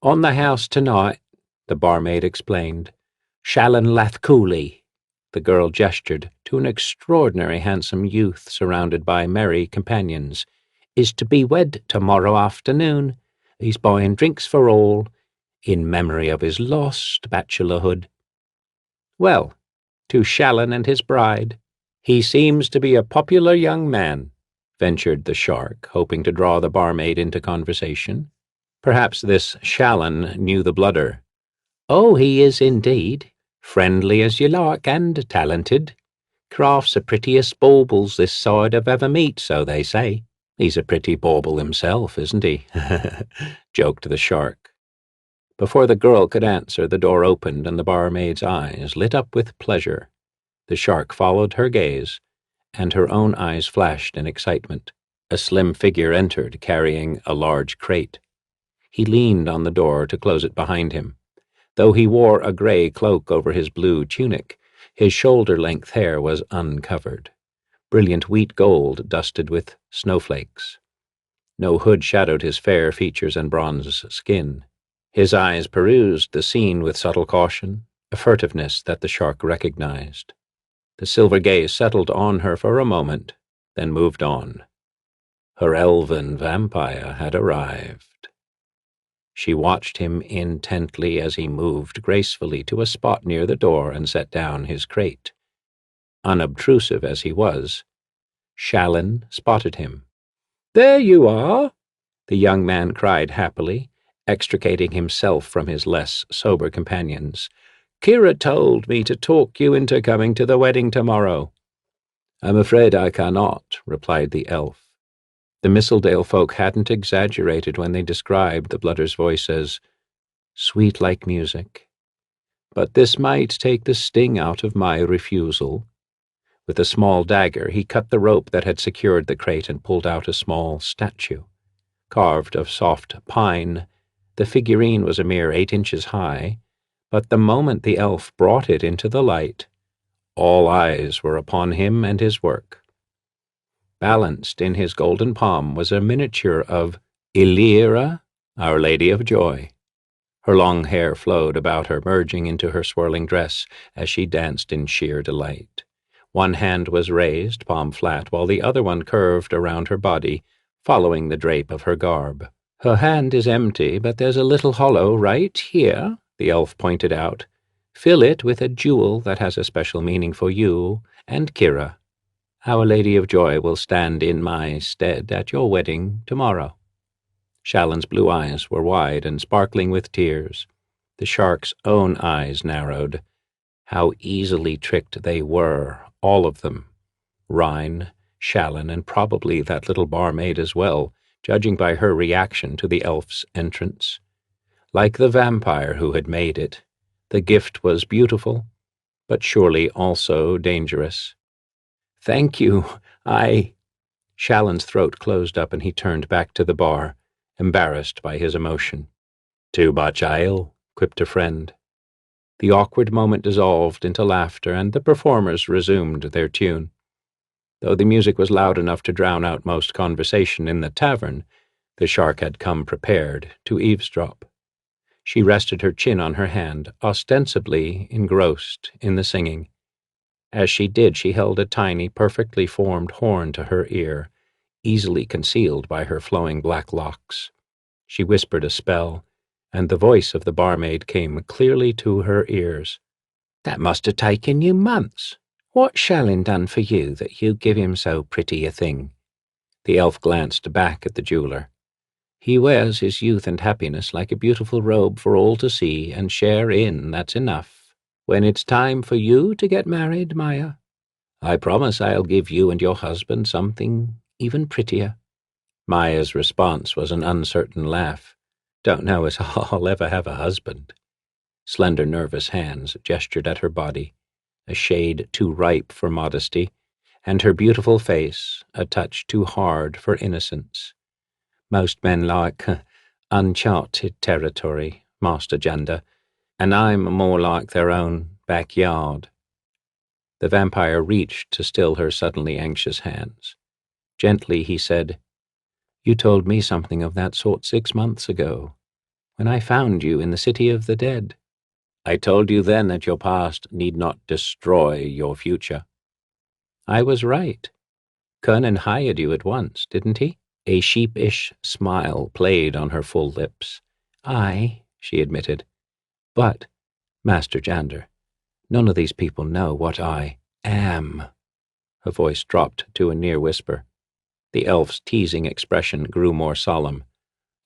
A: "On the house tonight," the barmaid explained. "Shallan Lathcooley." The girl gestured to an extraordinary handsome youth surrounded by merry companions. "Is to be wed tomorrow afternoon. He's buying drinks for all, in memory of his lost bachelorhood." "Well, to Shallan and his bride. He seems to be a popular young man," ventured the shark, hoping to draw the barmaid into conversation. Perhaps this Shallan knew the bludder. "Oh, he is indeed. Friendly as you like, and talented. Crafts the prettiest baubles this side of ever meet, so they say." "He's a pretty bauble himself, isn't he?" joked the shark. Before the girl could answer, the door opened and the barmaid's eyes lit up with pleasure. The shark followed her gaze, and her own eyes flashed in excitement. A slim figure entered, carrying a large crate. He leaned on the door to close it behind him. Though he wore a gray cloak over his blue tunic, his shoulder-length hair was uncovered, brilliant wheat gold dusted with snowflakes. No hood shadowed his fair features and bronze skin. His eyes perused the scene with subtle caution, a furtiveness that the shark recognized. The silver gaze settled on her for a moment, then moved on. Her elven vampire had arrived. She watched him intently as he moved gracefully to a spot near the door and set down his crate. Unobtrusive as he was, Shallan spotted him. "There you are," the young man cried happily, extricating himself from his less sober companions. "Kira told me to talk you into coming to the wedding tomorrow." "I'm afraid I cannot," replied the elf. The Mistledale folk hadn't exaggerated when they described the bludder's voice as sweet like music. "But this might take the sting out of my refusal." With a small dagger, he cut the rope that had secured the crate and pulled out a small statue. Carved of soft pine, the figurine was a mere 8 inches high, but the moment the elf brought it into the light, all eyes were upon him and his work. Balanced in his golden palm was a miniature of Eliath, Our Lady of Joy. Her long hair flowed about her, merging into her swirling dress as she danced in sheer delight. One hand was raised, palm flat, while the other one curved around her body, following the drape of her garb. "Her hand is empty, but there's a little hollow right here," the elf pointed out. "Fill it with a jewel that has a special meaning for you and Kira. Our Lady of Joy will stand in my stead at your wedding tomorrow." Shallan's blue eyes were wide and sparkling with tears. The shark's own eyes narrowed. How easily tricked they were, all of them. Rhine, Shallan, and probably that little barmaid as well, judging by her reaction to the elf's entrance. Like the vampire who had made it, the gift was beautiful, but surely also dangerous. "Thank you, Shallan's throat closed up and he turned back to the bar, embarrassed by his emotion. "Too much ale," quipped a friend. The awkward moment dissolved into laughter, and the performers resumed their tune. Though the music was loud enough to drown out most conversation in the tavern, the shark had come prepared to eavesdrop. She rested her chin on her hand, ostensibly engrossed in the singing. As she did, she held a tiny, perfectly formed horn to her ear, easily concealed by her flowing black locks. She whispered a spell, and the voice of the barmaid came clearly to her ears. "That must have taken you months. What's Shallin done for you that you give him so pretty a thing?" The elf glanced back at the jeweler. "He wears his youth and happiness like a beautiful robe for all to see and share in, that's enough. When it's time for you to get married, Maya, I promise I'll give you and your husband something even prettier." Maya's response was an uncertain laugh. "Don't know as I'll ever have a husband." Slender, nervous hands gestured at her body, a shade too ripe for modesty, and her beautiful face a touch too hard for innocence. "Most men like uncharted territory, Master Janda, and I'm more like their own backyard." The vampire reached to still her suddenly anxious hands. Gently he said, "You told me something of that sort 6 months ago, when I found you in the city of the dead. I told you then that your past need not destroy your future. I was right. Kernan hired you at once, didn't he?" A sheepish smile played on her full lips. "Aye," she admitted. "But, Master Jander, none of these people know what I am." Her voice dropped to a near whisper. The elf's teasing expression grew more solemn.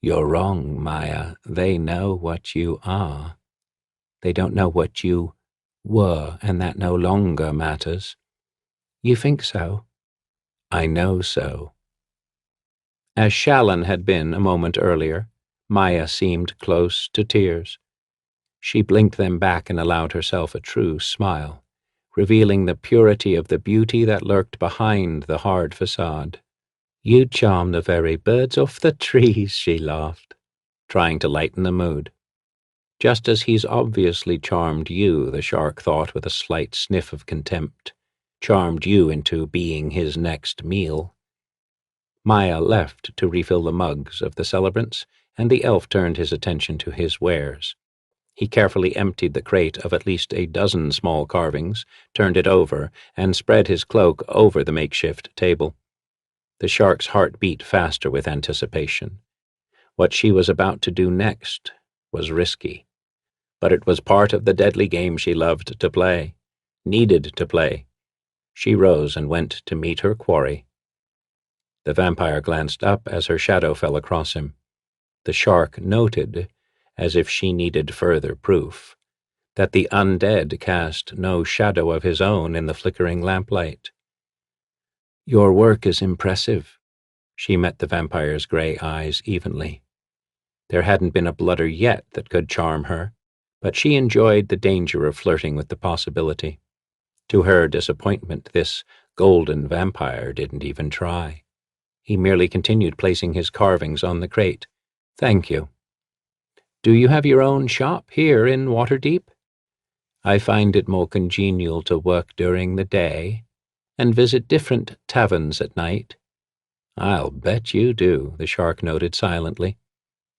A: "You're wrong, Maya. They know what you are. They don't know what you were, and that no longer matters." "You think so?" "I know so." As Shallon had been a moment earlier, Maya seemed close to tears. She blinked them back and allowed herself a true smile, revealing the purity of the beauty that lurked behind the hard facade. "You'd charm the very birds off the trees," she laughed, trying to lighten the mood. "Just as he's obviously charmed you," the shark thought with a slight sniff of contempt. "Charmed you into being his next meal." Maya left to refill the mugs of the celebrants, and the elf turned his attention to his wares. He carefully emptied the crate of at least a dozen small carvings, turned it over, and spread his cloak over the makeshift table. The shark's heart beat faster with anticipation. What she was about to do next was risky, but it was part of the deadly game she loved to play, needed to play. She rose and went to meet her quarry. The vampire glanced up as her shadow fell across him. The shark noted, as if she needed further proof, that the undead cast no shadow of his own in the flickering lamplight. "Your work is impressive." She met the vampire's gray eyes evenly. There hadn't been a bludder yet that could charm her, but she enjoyed the danger of flirting with the possibility. To her disappointment, this golden vampire didn't even try. He merely continued placing his carvings on the crate. "Thank you. Do you have your own shop here in Waterdeep?" "I find it more congenial to work during the day and visit different taverns at night." "I'll bet you do," the shark noted silently.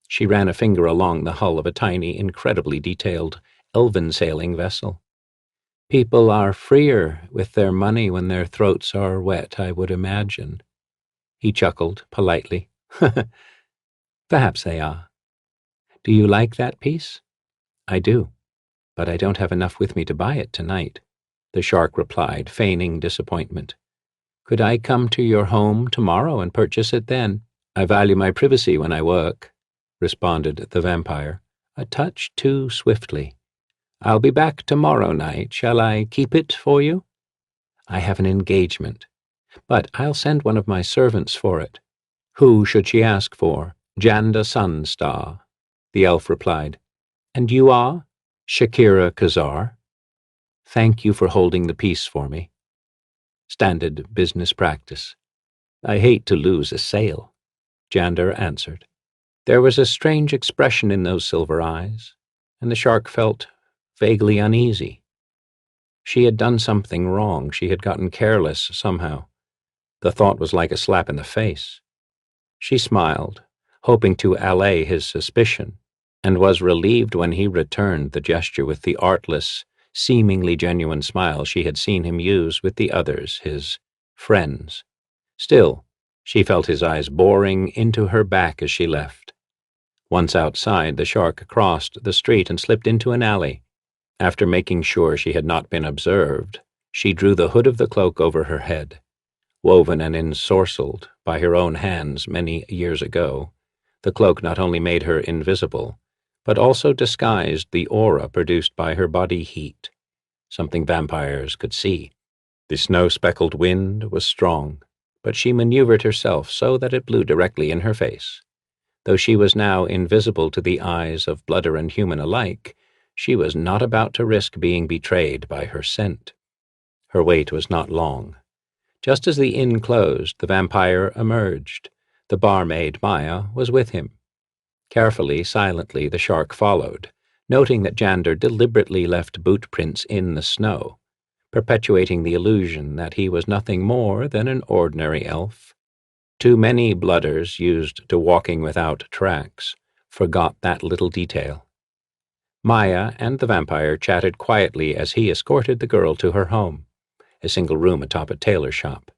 A: She ran a finger along the hull of a tiny, incredibly detailed elven sailing vessel. "People are freer with their money when their throats are wet, I would imagine." He chuckled politely. "Perhaps they are. Do you like that piece?" "I do, but I don't have enough with me to buy it tonight," the shark replied, feigning disappointment. "Could I come to your home tomorrow and purchase it then?" "I value my privacy when I work," responded the vampire, a touch too swiftly. "I'll be back tomorrow night. Shall I keep it for you?" "I have an engagement, but I'll send one of my servants for it." "Who should she ask for?" "Janda Sunstar," the elf replied. "And you are?" "Shakira Khazar." "Thank you for holding the peace for me." "Standard business practice." "I hate to lose a sale," Jander answered. There was a strange expression in those silver eyes, and the shark felt vaguely uneasy. She had done something wrong. She had gotten careless somehow. The thought was like a slap in the face. She smiled, hoping to allay his suspicion, and was relieved when he returned the gesture with the artless, seemingly genuine smile she had seen him use with the others, his friends. Still, she felt his eyes boring into her back as she left. Once outside, the shark crossed the street and slipped into an alley. After making sure she had not been observed, she drew the hood of the cloak over her head. Woven and ensorcelled by her own hands many years ago, the cloak not only made her invisible, but also disguised the aura produced by her body heat, something vampires could see. The snow-speckled wind was strong, but she maneuvered herself so that it blew directly in her face. Though she was now invisible to the eyes of blooder and human alike, she was not about to risk being betrayed by her scent. Her wait was not long. Just as the inn closed, the vampire emerged. The barmaid, Maya, was with him. Carefully, silently, the shark followed, noting that Jander deliberately left boot prints in the snow, perpetuating the illusion that he was nothing more than an ordinary elf. Too many blooders, used to walking without tracks, forgot that little detail. Maya and the vampire chatted quietly as he escorted the girl to her home, a single room atop a tailor shop.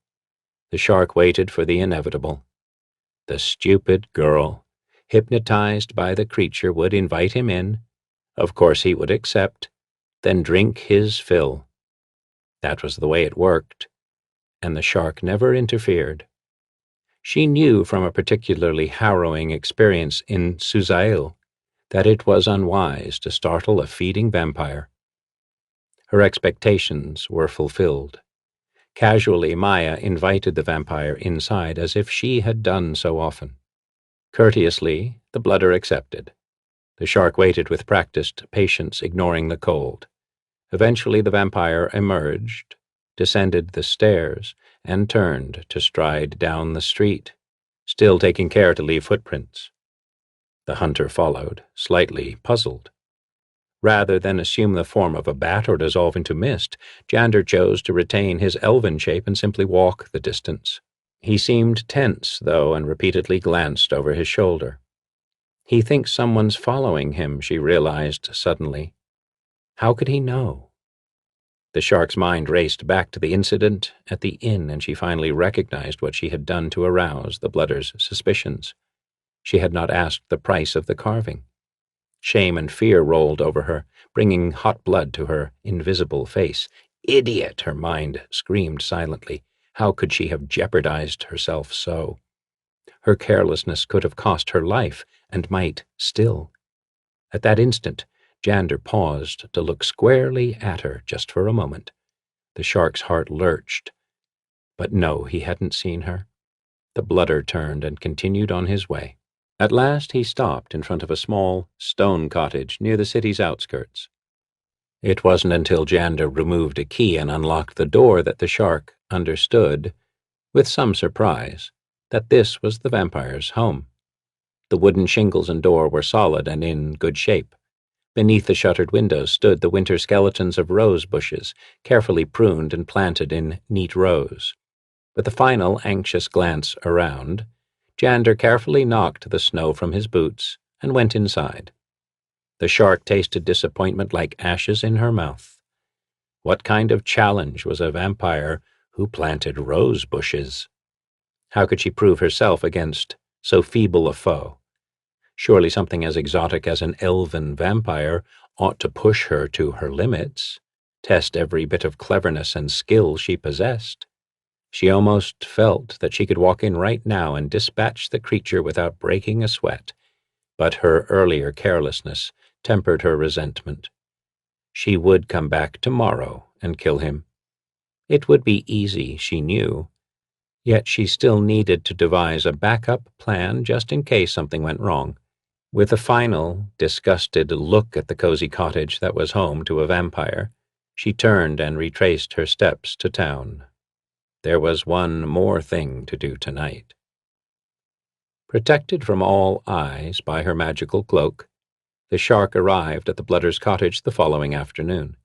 A: The shark waited for the inevitable. The stupid girl, hypnotized by the creature, would invite him in. Of course he would accept, then drink his fill. That was the way it worked, and the shark never interfered. She knew from a particularly harrowing experience in Suzail that it was unwise to startle a feeding vampire. Her expectations were fulfilled. Casually, Maya invited the vampire inside as if she had done so often. Courteously, the blooder accepted. The shark waited with practiced patience, ignoring the cold. Eventually the vampire emerged, descended the stairs, and turned to stride down the street, still taking care to leave footprints. The hunter followed, slightly puzzled. Rather than assume the form of a bat or dissolve into mist, Jander chose to retain his elven shape and simply walk the distance. He seemed tense, though, and repeatedly glanced over his shoulder. He thinks someone's following him, she realized suddenly. How could he know? The shark's mind raced back to the incident at the inn, and she finally recognized what she had done to arouse the blooder's suspicions. She had not asked the price of the carving. Shame and fear rolled over her, bringing hot blood to her invisible face. Idiot, her mind screamed silently. How could she have jeopardized herself so? Her carelessness could have cost her life, and might still. At that instant, Jander paused to look squarely at her just for a moment. The shark's heart lurched. But no, he hadn't seen her. The blooder turned and continued on his way. At last he stopped in front of a small stone cottage near the city's outskirts. It wasn't until Jander removed a key and unlocked the door that the shark understood, with some surprise, that this was the vampire's home. The wooden shingles and door were solid and in good shape. Beneath the shuttered windows stood the winter skeletons of rose bushes, carefully pruned and planted in neat rows. With a final anxious glance around, Jander carefully knocked the snow from his boots and went inside. The shark tasted disappointment like ashes in her mouth. What kind of challenge was a vampire who planted rose bushes? How could she prove herself against so feeble a foe? Surely something as exotic as an elven vampire ought to push her to her limits, test every bit of cleverness and skill she possessed. She almost felt that she could walk in right now and dispatch the creature without breaking a sweat, but her earlier carelessness tempered her resentment. She would come back tomorrow and kill him. It would be easy, she knew, yet she still needed to devise a backup plan just in case something went wrong. With a final, disgusted look at the cozy cottage that was home to a vampire, she turned and retraced her steps to town. There was one more thing to do tonight. Protected from all eyes by her magical cloak, the shark arrived at the blooder's cottage the following afternoon.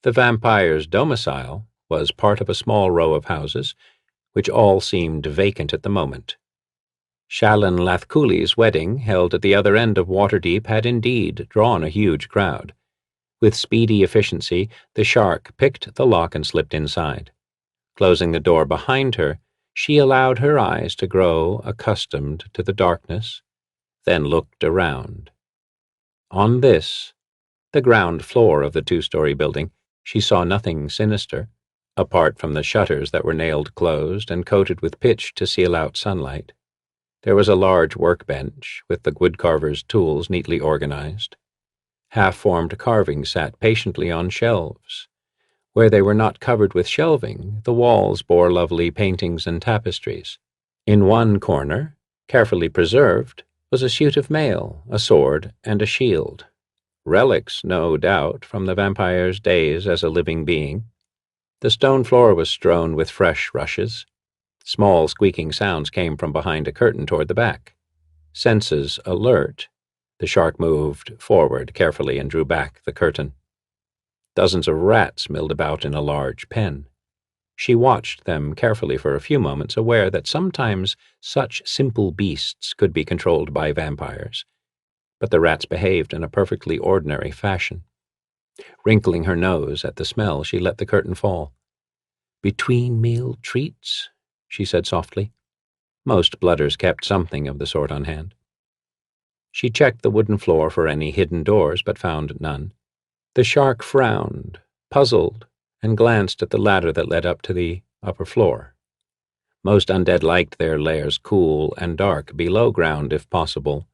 A: The vampire's domicile was part of a small row of houses, which all seemed vacant at the moment.
C: Shallan Lathcooli's wedding, held at the other end of Waterdeep, had indeed drawn a huge crowd. With speedy efficiency, the shark picked the lock and slipped inside. Closing the door behind her, she allowed her eyes to grow accustomed to the darkness, then looked around. On this, the ground floor of the two-story building, she saw nothing sinister, apart from the shutters that were nailed closed and coated with pitch to seal out sunlight. There was a large workbench with the woodcarver's tools neatly organized. Half-formed carvings sat patiently on shelves. Where they were not covered with shelving, the walls bore lovely paintings and tapestries. In one corner, carefully preserved, was a suit of mail, a sword, and a shield. Relics, no doubt, from the vampire's days as a living being. The stone floor was strewn with fresh rushes. Small squeaking sounds came from behind a curtain toward the back. Senses alert, the shark moved forward carefully and drew back the curtain. Dozens of rats milled about in a large pen. She watched them carefully for a few moments, aware that sometimes such simple beasts could be controlled by vampires. But the rats behaved in a perfectly ordinary fashion. Wrinkling her nose at the smell, she let the curtain fall. "Between meal treats?" she said softly. Most blooders kept something of the sort on hand. She checked the wooden floor for any hidden doors, but found none. The shark frowned, puzzled, and glanced at the ladder that led up to the upper floor. Most undead liked their lairs cool and dark, below ground if possible.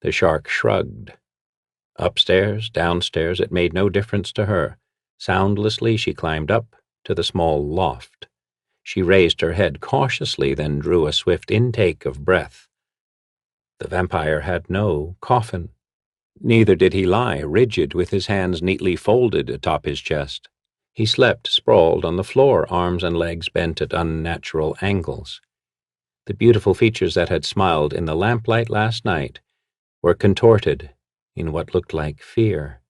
C: The shark shrugged. Upstairs, downstairs, it made no difference to her. Soundlessly she climbed up to the small loft. She raised her head cautiously, then drew a swift intake of breath. The vampire had no coffin. Neither did he lie, rigid, with his hands neatly folded atop his chest. He slept sprawled on the floor, arms and legs bent at unnatural angles. The beautiful features that had smiled in the lamplight last night were contorted in what looked like fear.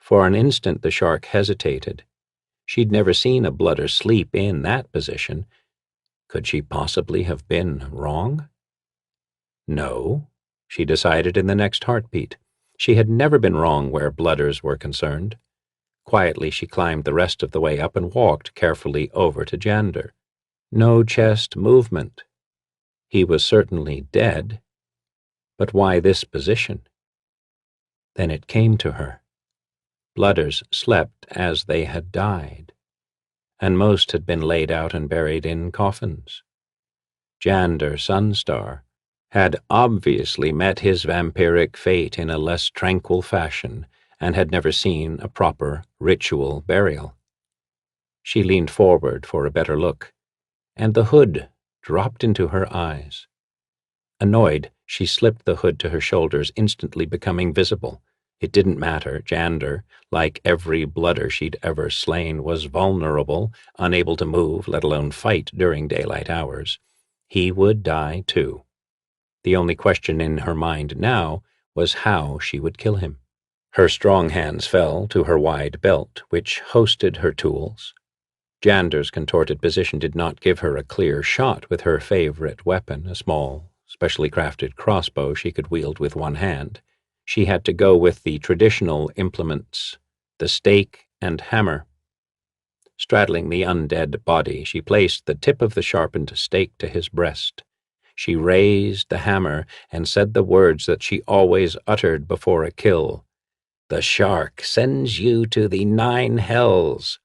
C: For an instant the shark hesitated. She'd never seen a blooder sleep in that position. Could she possibly have been wrong? No, she decided in the next heartbeat. She had never been wrong where blooders were concerned. Quietly she climbed the rest of the way up and walked carefully over to Jander. No chest movement. He was certainly dead. But why this position? Then it came to her. Blooders slept as they had died, and most had been laid out and buried in coffins. Jander Sunstar had obviously met his vampiric fate in a less tranquil fashion and had never seen a proper ritual burial. She leaned forward for a better look, and the hood dropped into her eyes. Annoyed, she slipped the hood to her shoulders, instantly becoming visible. It didn't matter. Jander, like every blooder she'd ever slain, was vulnerable, unable to move, let alone fight during daylight hours. He would die, too. The only question in her mind now was how she would kill him. Her strong hands fell to her wide belt, which hosted her tools. Jander's contorted position did not give her a clear shot with her favorite weapon, a small, specially crafted crossbow she could wield with one hand. She had to go with the traditional implements, the stake and hammer. Straddling the undead body, she placed the tip of the sharpened stake to his breast. She raised the hammer and said the words that she always uttered before a kill. "The shark sends you to the 9 hells."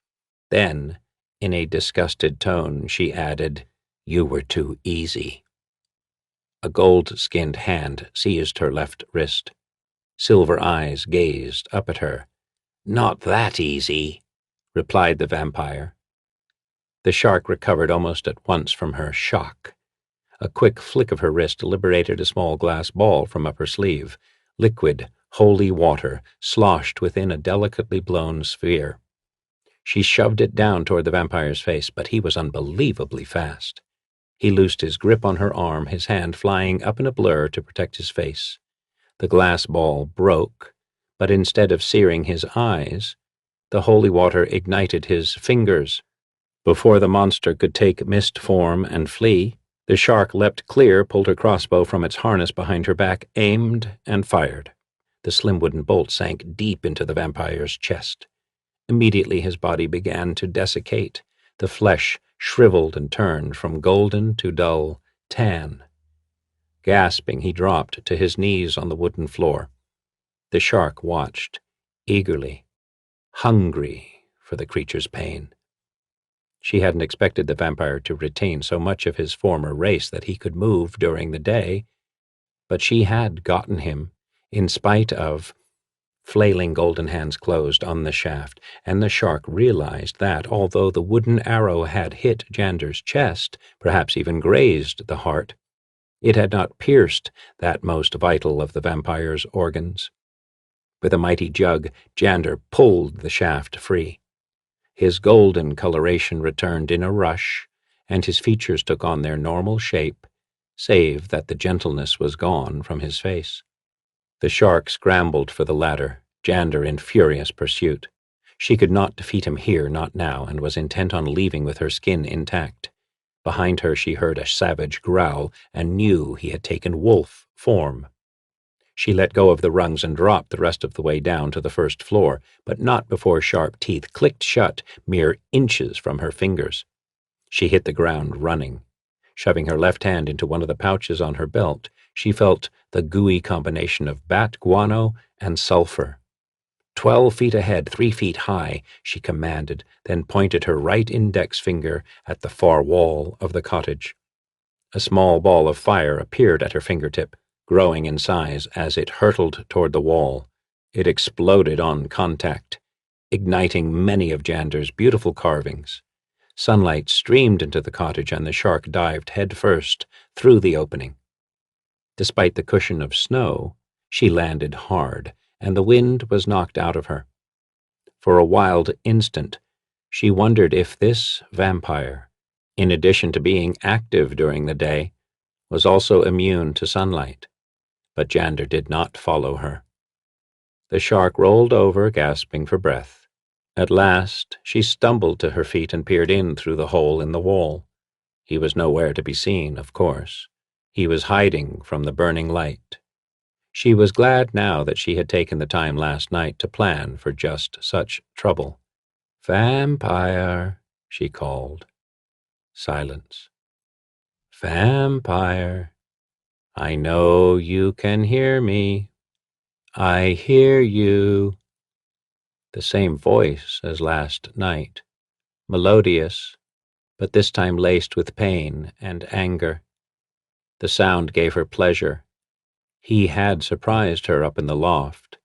C: Then, in a disgusted tone, she added, "You were too easy." A gold-skinned hand seized her left wrist. Silver eyes gazed up at her. "Not that easy," replied the vampire. The shark recovered almost at once from her shock. A quick flick of her wrist liberated a small glass ball from up her sleeve. Liquid, holy water sloshed within a delicately blown sphere. She shoved it down toward the vampire's face, but he was unbelievably fast. He loosed his grip on her arm, his hand flying up in a blur to protect his face. The glass ball broke, but instead of searing his eyes, the holy water ignited his fingers. Before the monster could take mist form and flee,
A: The shark leapt clear, pulled her crossbow from its harness behind her back, aimed, and fired. The slim wooden bolt sank deep into the vampire's chest. Immediately his body began to desiccate. The flesh shriveled and turned from golden to dull tan. Gasping, he dropped to his knees on the wooden floor. The shark watched, eagerly, hungry for the creature's pain. She hadn't expected the vampire to retain so much of his former race that he could move during the day, but she had gotten him, in spite of. Flailing golden hands closed on the shaft, and the shark realized that, although the wooden arrow had hit Jander's chest, perhaps even grazed the heart, it had not pierced that most vital of the vampire's organs. With a mighty jug, Jander pulled the shaft free. His golden coloration returned in a rush, and his features took on their normal shape, save that the gentleness was gone from his face. The shark scrambled for the ladder, Jander in furious pursuit. She could not defeat him here, not now, and was intent on leaving with her skin intact. Behind her she heard a savage growl and knew he had taken wolf form. She let go of the rungs and dropped the rest of the way down to the first floor, but not before sharp teeth clicked shut mere inches from her fingers. She hit the ground running. Shoving her left hand into one of the pouches on her belt, she felt the gooey combination of bat guano and sulfur. 12 feet ahead, 3 feet high, she commanded, then pointed her right index finger at the far wall of the cottage. A small ball of fire appeared at her fingertip, growing in size as it hurtled toward the wall. It exploded on contact, igniting many of Jander's beautiful carvings. Sunlight streamed into the cottage, and the shark dived headfirst through the opening. Despite the cushion of snow, she landed hard, and the wind was knocked out of her. For a wild instant, she wondered if this vampire, in addition to being active during the day, was also immune to sunlight. But Jander did not follow her. The shark rolled over, gasping for breath. At last, she stumbled to her feet and peered in through the hole in the wall. He was nowhere to be seen, of course. He was hiding from the burning light. She was glad now that she had taken the time last night to plan for just such trouble. "Vampire," she called. Silence. "Vampire, I know you can hear me. I hear you." The same voice as last night, melodious, but this time laced with pain and anger. The sound gave her pleasure. He had surprised her up in the loft.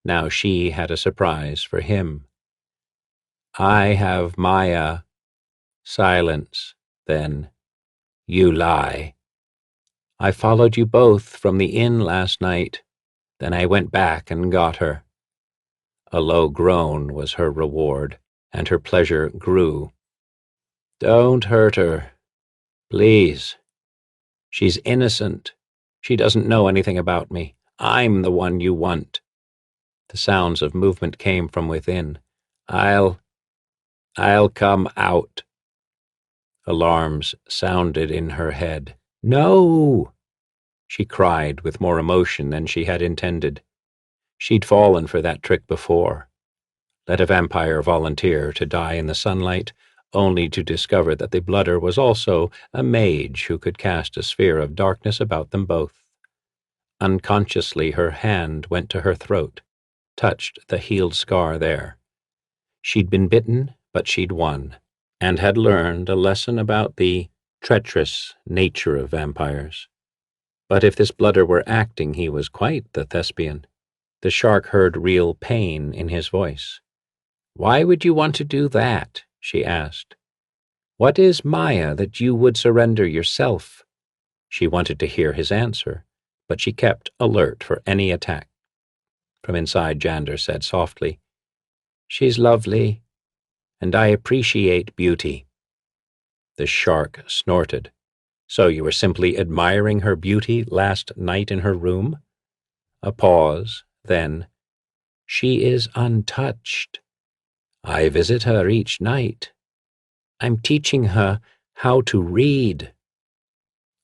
A: Now she had a surprise for him. "I have Maya." Silence, then. "You lie. I followed you both from the inn last night. Then I went back and got her." A low groan was her reward, and her pleasure grew. "Don't hurt her. Please. She's innocent. She doesn't know anything about me. I'm the one you want." The sounds of movement came from within. I'll come out." Alarms sounded in her head. "No!" she cried with more emotion than she had intended. She'd fallen for that trick before. Let a vampire volunteer to die in the sunlight, only to discover that the blooder was also a mage who could cast a sphere of darkness about them both. Unconsciously, her hand went to her throat, touched the healed scar there. She'd been bitten, but she'd won, and had learned a lesson about the treacherous nature of vampires. But if this blooder were acting, he was quite the thespian. The shark heard real pain in his voice. "Why would you want to do that?" she asked. "What is Maya that you would surrender yourself?" She wanted to hear his answer, but she kept alert for any attack. From inside, Jander said softly, "She's lovely, and I appreciate beauty." The shark snorted. "So you were simply admiring her beauty last night in her room?" A pause, then, "She is untouched. I visit her each night. I'm teaching her how to read."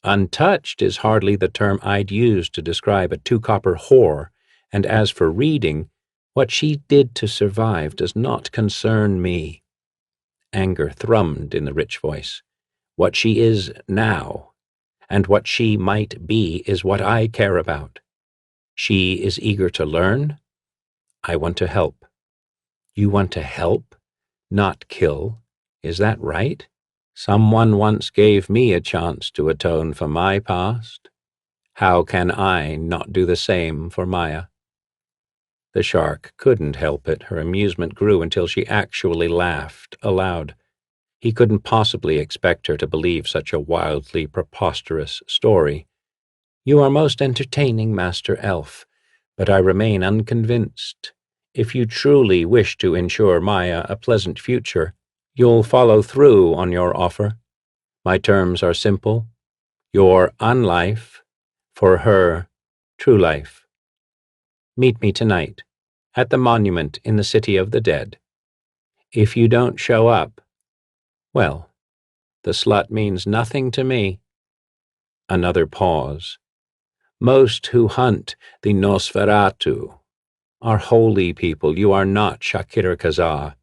A: Untouched is hardly the term I'd use to describe a two-copper whore, and as for reading, what she did to survive does not concern me. Anger thrummed in the rich voice. What she is now, and what she might be, is what I care about. She is eager to learn. I want to help. You want to help, not kill. Is that right? Someone once gave me a chance to atone for my past. How can I not do the same for Maya? The shark couldn't help it. Her amusement grew until she actually laughed aloud. He couldn't possibly expect her to believe such a wildly preposterous story. You are most entertaining, Master Elf, but I remain unconvinced. If you truly wish to ensure Maya a pleasant future, you'll follow through on your offer. My terms are simple. Your unlife for her true life. Meet me tonight at the monument in the City of the Dead. If you don't show up, well, the slut means nothing to me. Another pause. Most who hunt the Nosferatu are holy people. You are not Shakir Kazaa.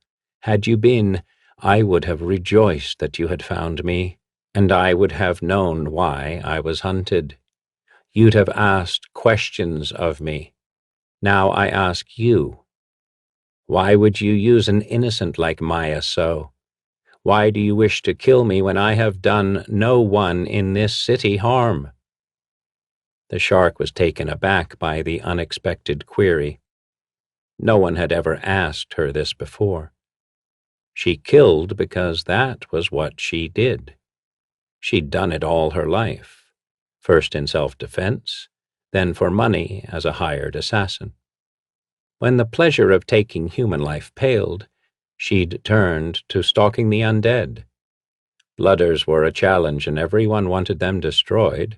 A: Had you been, I would have rejoiced that you had found me, and I would have known why I was hunted. You'd have asked questions of me. Now I ask you. Why would you use an innocent like Maya so? Why do you wish to kill me when I have done no one in this city harm? The shark was taken aback by the unexpected query. No one had ever asked her this before. She killed because that was what she did. She'd done it all her life, first in self-defense, then for money as a hired assassin. When the pleasure of taking human life paled, she'd turned to stalking the undead. Blooders were a challenge, and everyone wanted them destroyed.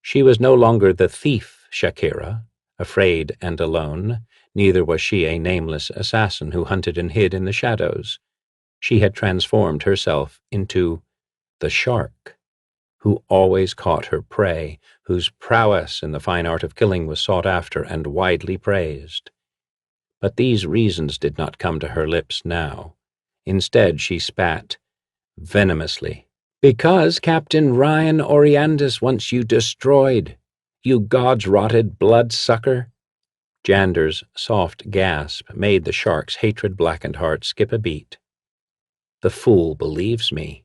A: She was no longer the thief Shakira, afraid and alone. Neither was she a nameless assassin who hunted and hid in the shadows. She had transformed herself into the shark, who always caught her prey, whose prowess in the fine art of killing was sought after and widely praised. But these reasons did not come to her lips now. Instead, she spat venomously. Because Captain Ryan Oriandus wants you destroyed, you gods-rotted bloodsucker. Jander's soft gasp made the shark's hatred-blackened heart skip a beat. The fool believes me.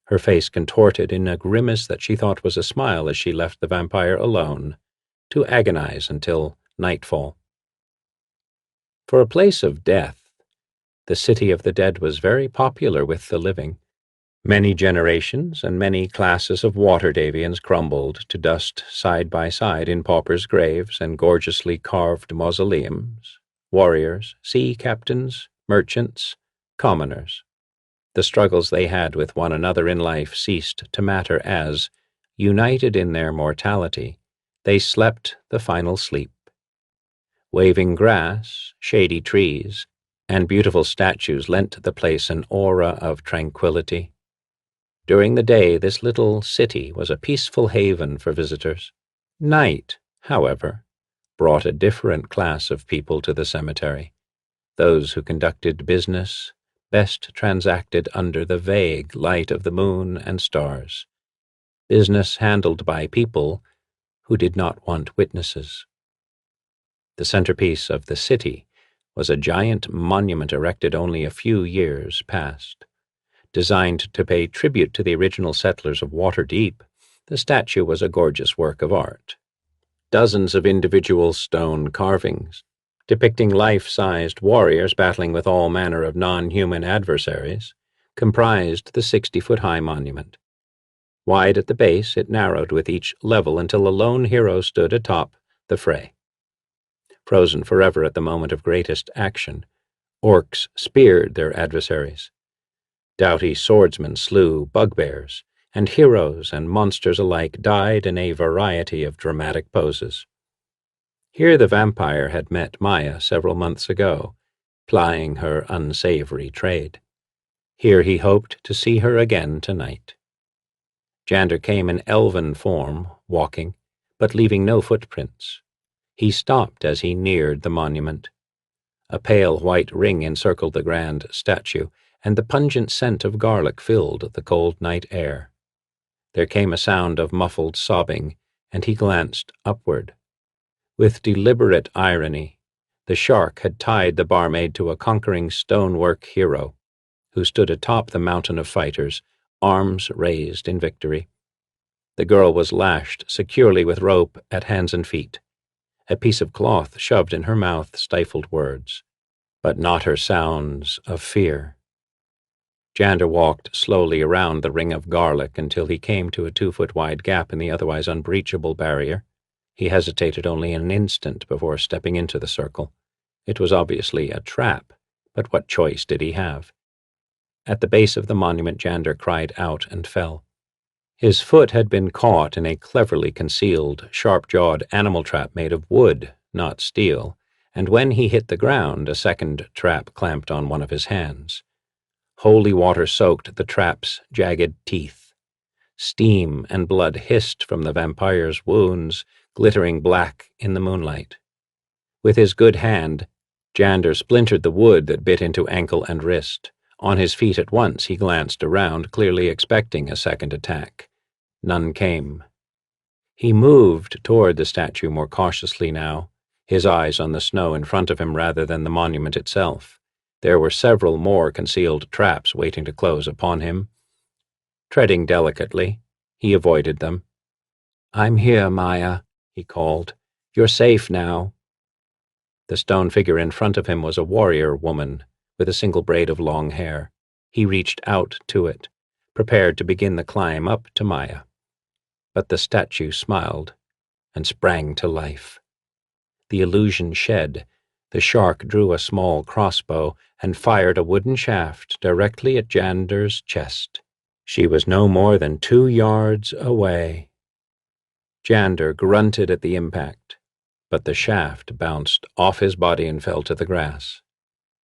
A: Her face contorted in a grimace that she thought was a smile as she left the vampire alone, to agonize until nightfall. For a place of death, the City of the Dead was very popular with the living. Many generations and many classes of water-davians crumbled to dust side by side in paupers' graves and gorgeously carved mausoleums. Warriors, sea captains, merchants, commoners. The struggles they had with one another in life ceased to matter as, united in their mortality, they slept the final sleep. Waving grass, shady trees, and beautiful statues lent the place an aura of tranquility. During the day, this little city was a peaceful haven for visitors. Night, however, brought a different class of people to the cemetery. Those who conducted business best transacted under the vague light of the moon and stars. Business handled by people who did not want witnesses. The centerpiece of the city was a giant monument erected only a few years past. Designed to pay tribute to the original settlers of Waterdeep, the statue was a gorgeous work of art. Dozens of individual stone carvings, depicting life-sized warriors battling with all manner of non-human adversaries, comprised the 60-foot-high monument. Wide at the base, it narrowed with each level until a lone hero stood atop the fray. Frozen forever at the moment of greatest action, orcs speared their adversaries. Doughty swordsmen slew bugbears, and heroes and monsters alike died in a variety of dramatic poses. Here the vampire had met Maya several months ago, plying her unsavory trade. Here he hoped to see her again tonight. Jander came in elven form, walking, but leaving no footprints. He stopped as he neared the monument. A pale white ring encircled the grand statue, and the pungent scent of garlic filled the cold night air. There came a sound of muffled sobbing, and he glanced upward. With deliberate irony, the shark had tied the barmaid to a conquering stonework hero, who stood atop the mountain of fighters, arms raised in victory. The girl was lashed securely with rope at hands and feet. A piece of cloth shoved in her mouth stifled words, but not her sounds of fear. Jander walked slowly around the ring of garlic until he came to a 2-foot-wide gap in the otherwise unbreachable barrier. He hesitated only an instant before stepping into the circle. It was obviously a trap, but what choice did he have? At the base of the monument, Jander cried out and fell. His foot had been caught in a cleverly concealed, sharp-jawed animal trap made of wood, not steel, and when he hit the ground, a second trap clamped on one of his hands. Holy water soaked the trap's jagged teeth. Steam and blood hissed from the vampire's wounds, glittering black in the moonlight. With his good hand, Jander splintered the wood that bit into ankle and wrist. On his feet at once, he glanced around, clearly expecting a second attack. None came. He moved toward the statue more cautiously now, his eyes on the snow in front of him rather than the monument itself. There were several more concealed traps waiting to close upon him. Treading delicately, he avoided them. "I'm here, Maya," he called. "You're safe now." The stone figure in front of him was a warrior woman with a single braid of long hair. He reached out to it, prepared to begin the climb up to Maya. But the statue smiled and sprang to life. The illusion shed. The shark drew a small crossbow and fired a wooden shaft directly at Jander's chest. She was no more than 2 yards away. Jander grunted at the impact, but the shaft bounced off his body and fell to the grass.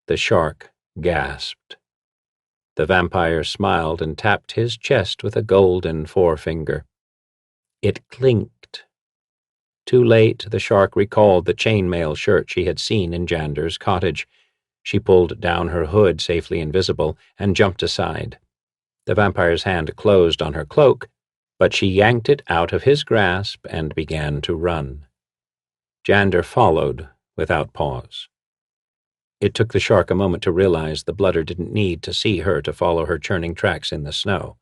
A: The shark gasped. The vampire smiled and tapped his chest with a golden forefinger. It clinked. Too late, the shark recalled the chainmail shirt she had seen in Jander's cottage. She pulled down her hood, safely invisible, and jumped aside. The vampire's hand closed on her cloak, but she yanked it out of his grasp and began to run. Jander followed without pause. It took the shark a moment to realize the blooder didn't need to see her to follow her churning tracks in the snow.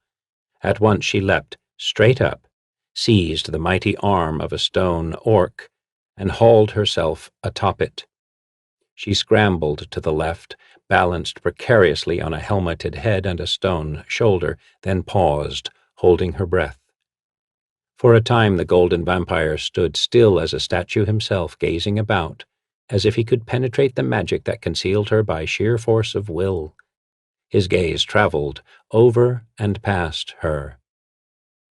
A: At once she leapt straight up, seized the mighty arm of a stone orc, and hauled herself atop it. She scrambled to the left, balanced precariously on a helmeted head and a stone shoulder, then paused, holding her breath. For a time the golden vampire stood still as a statue himself, gazing about, as if he could penetrate the magic that concealed her by sheer force of will. His gaze traveled over and past her.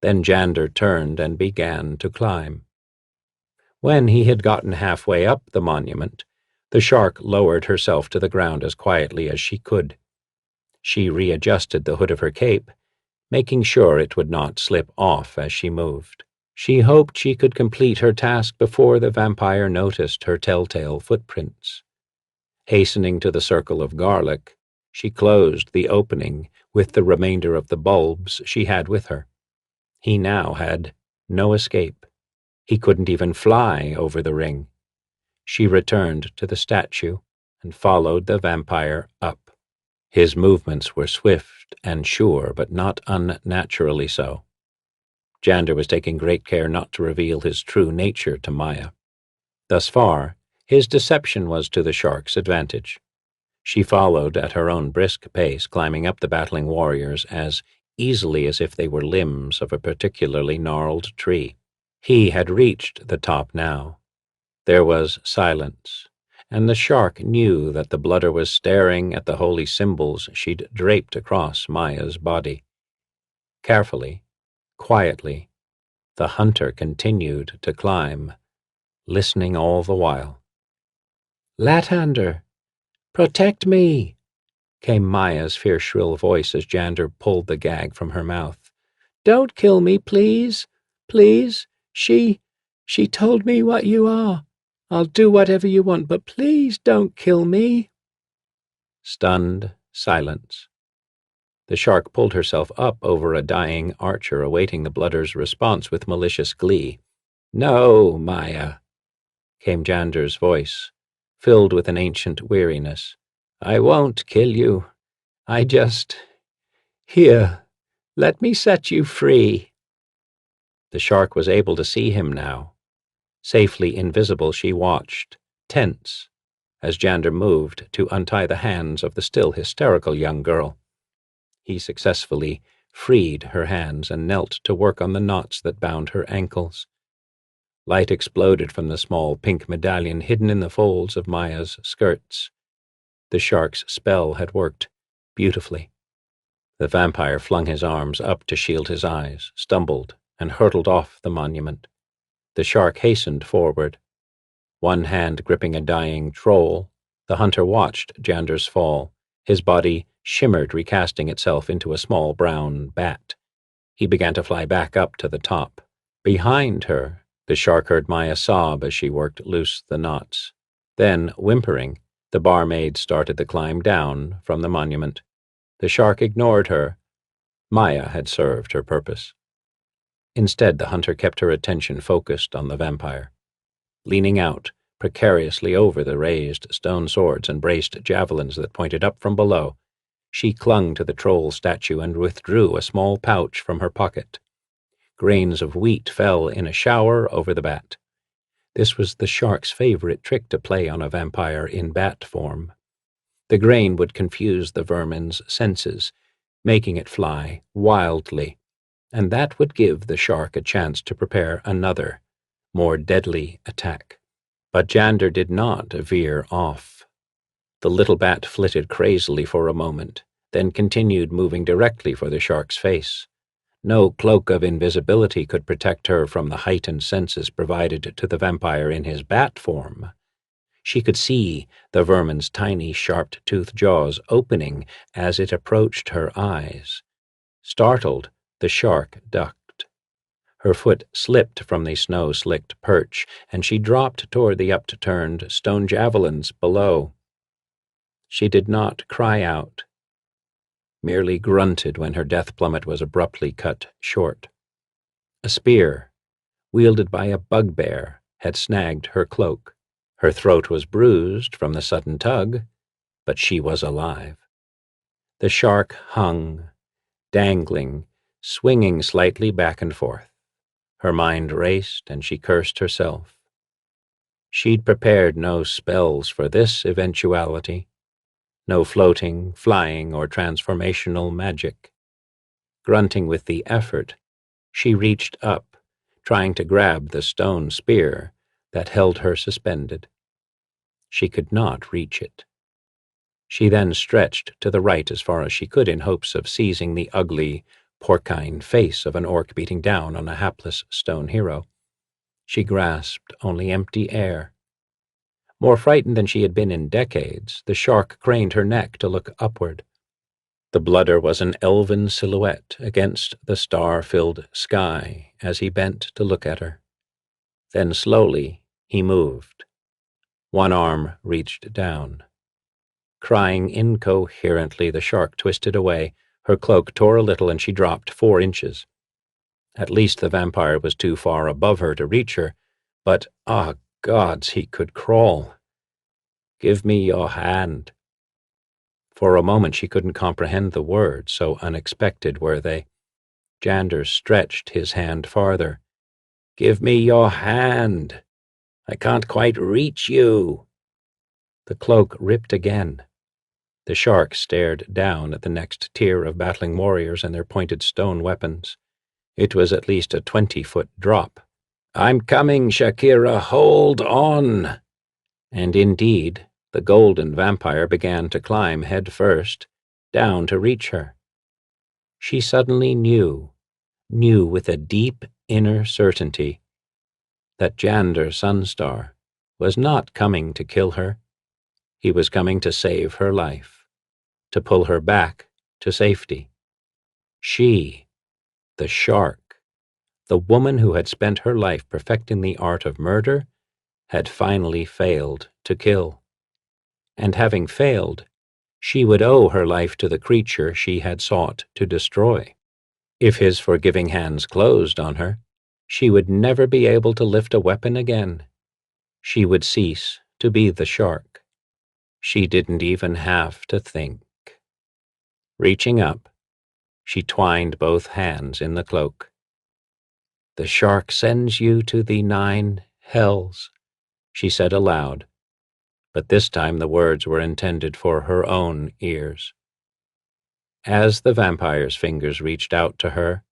A: Then Jander turned and began to climb. When he had gotten halfway up the monument, the shark lowered herself to the ground as quietly as she could. She readjusted the hood of her cape, making sure it would not slip off as she moved. She hoped she could complete her task before the vampire noticed her telltale footprints. Hastening to the circle of garlic, she closed the opening with the remainder of the bulbs she had with her. He now had no escape. He couldn't even fly over the ring. She returned to the statue and followed the vampire up. His movements were swift and sure, but not unnaturally so. Jander was taking great care not to reveal his true nature to Maya. Thus far, his deception was to the shark's advantage. She followed at her own brisk pace, climbing up the battling warriors as easily as if they were limbs of a particularly gnarled tree. He had reached the top now. There was silence, and the shark knew that the blooder was staring at the holy symbols she'd draped across Maya's body. Carefully, quietly, the hunter continued to climb, listening all the while. "Lathander, protect me!" came Maya's fierce, shrill voice as Jander pulled the gag from her mouth. Don't kill me, please. Please. She told me what you are. I'll do whatever you want, but please don't kill me."
C: Stunned silence. The shark pulled herself up over a dying archer awaiting the blooder's response with malicious glee. "No, Maya," came Jander's voice, filled with an ancient weariness. "I won't kill you. I just... Here, let me set you free." The shark was able to see him now. Safely invisible, she watched, tense, as Jander moved to untie the hands of the still hysterical young girl. He successfully freed her hands and knelt to work on the knots that bound her ankles. Light exploded from the small pink medallion hidden in the folds of Maya's skirts. The shark's spell had worked beautifully. The vampire flung his arms up to shield his eyes, stumbled, and hurtled off the monument. The shark hastened forward. One hand gripping a dying troll, the hunter watched Jander's fall. His body shimmered, recasting itself into a small brown bat. He began to fly back up to the top. Behind her, the shark heard Maya sob as she worked loose the knots. Then, whimpering, the barmaid started the climb down from the monument. The shark ignored her. Maya had served her purpose. Instead, the hunter kept her attention focused on the vampire. Leaning out, precariously over the raised stone swords and braced javelins that pointed up from below, she clung to the troll statue and withdrew a small pouch from her pocket. Grains of wheat fell in a shower over the bat. This was the shark's favorite trick to play on a vampire in bat form. The grain would confuse the vermin's senses, making it fly wildly, and that would give the shark a chance to prepare another, more deadly attack. But Jander did not veer off. The little bat flitted crazily for a moment, then continued moving directly for the shark's face. No cloak of invisibility could protect her from the heightened senses provided to the vampire in his bat form. She could see the vermin's tiny, sharp-toothed jaws opening as it approached her eyes. Startled, the shark ducked. Her foot slipped from the snow-slicked perch, and she dropped toward the upturned stone javelins below. She did not cry out, merely grunted when her death plummet was abruptly cut short. A spear, wielded by a bugbear, had snagged her cloak. Her throat was bruised from the sudden tug, but she was alive. The shark hung, dangling, swinging slightly back and forth. Her mind raced, and she cursed herself. She'd prepared no spells for this eventuality, no floating, flying, or transformational magic. Grunting with the effort, she reached up, trying to grab the stone spear that held her suspended. She could not reach it. She then stretched to the right as far as she could in hopes of seizing the ugly, porcine face of an orc beating down on a hapless stone hero. She grasped only empty air. More frightened than she had been in decades, the shark craned her neck to look upward. The blooder was an elven silhouette against the star-filled sky as he bent to look at her. Then slowly he moved. One arm reached down. Crying incoherently, the shark twisted away. Her cloak tore a little and she dropped 4 inches. At least the vampire was too far above her to reach her, but, gods, he could crawl. "Give me your hand." For a moment she couldn't comprehend the words, so unexpected were they. Jander stretched his hand farther. "Give me your hand. I can't quite reach you." The cloak ripped again. The shark stared down at the next tier of battling warriors and their pointed stone weapons. It was at least a 20-foot drop. "I'm coming, Shakira, hold on." And indeed, the golden vampire began to climb head first, down to reach her. She suddenly knew with a deep inner certainty, that Jander Sunstar was not coming to kill her. He was coming to save her life, to pull her back to safety. She
A: The shark, the woman who had spent her life perfecting the art of murder, had finally failed to kill. And having failed, she would owe her life to the creature she had sought to destroy. If his forgiving hands closed on her, she would never be able to lift a weapon again. She would cease to be the shark. She didn't even have to think. Reaching up, she twined both hands in the cloak. "The shark sends you to the 9 hells," she said aloud, but this time the words were intended for her own ears. As the vampire's fingers reached out to her,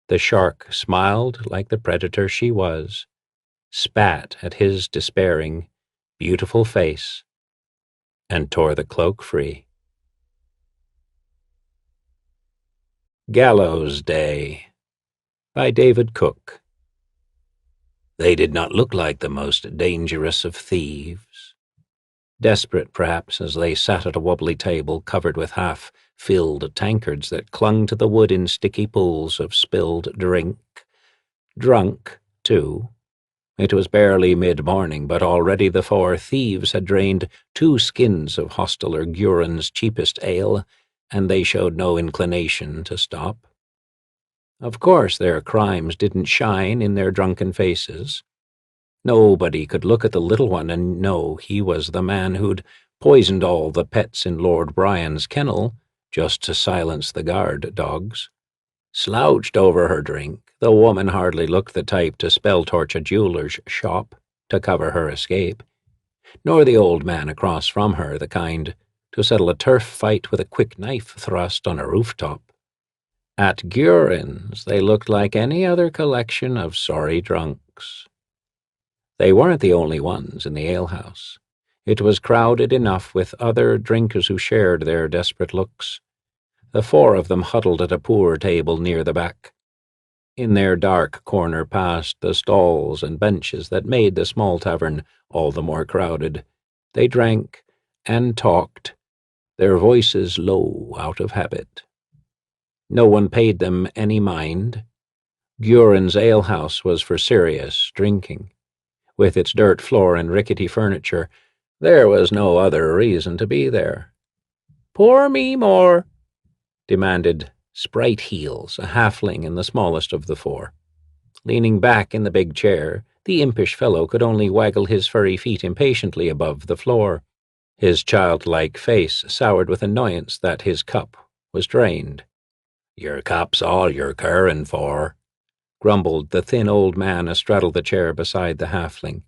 A: the shark smiled like the predator she was, spat at his despairing, beautiful face, and tore the cloak free. Gallows Day by David Cook. They did not look like the most dangerous of thieves. Desperate, perhaps, as they sat at a wobbly table covered with half-filled tankards that clung to the wood in sticky pools of spilled drink. Drunk, too. It was barely mid-morning, but already the 4 thieves had drained 2 skins of Hosteler Guren's cheapest ale, and they showed no inclination to stop. Of course their crimes didn't shine in their drunken faces. Nobody could look at the little one and know he was the man who'd poisoned all the pets in Lord Brian's kennel just to silence the guard dogs. Slouched over her drink, the woman hardly looked the type to spell-torch a jeweler's shop to cover her escape, nor the old man across from her the kind to settle a turf fight with a quick knife thrust on a rooftop. At Guren's they looked like any other collection of sorry drunks. They weren't the only ones in the alehouse. It was crowded enough with other drinkers who shared their desperate looks. The 4 of them huddled at a poor table near the back. In their dark corner past the stalls and benches that made the small tavern all the more crowded, they drank and talked, their voices low out of habit. No one paid them any mind. Guren's alehouse was for serious drinking. With its dirt floor and rickety furniture, there was no other reason to be there. "Pour me more," demanded Sprite Heels, a halfling and the smallest of the 4. Leaning back in the big chair, the impish fellow could only waggle his furry feet impatiently above the floor. His childlike face soured with annoyance that his cup was drained. "Your cup's all you're carin' for," grumbled the thin old man astraddle the chair beside the halfling.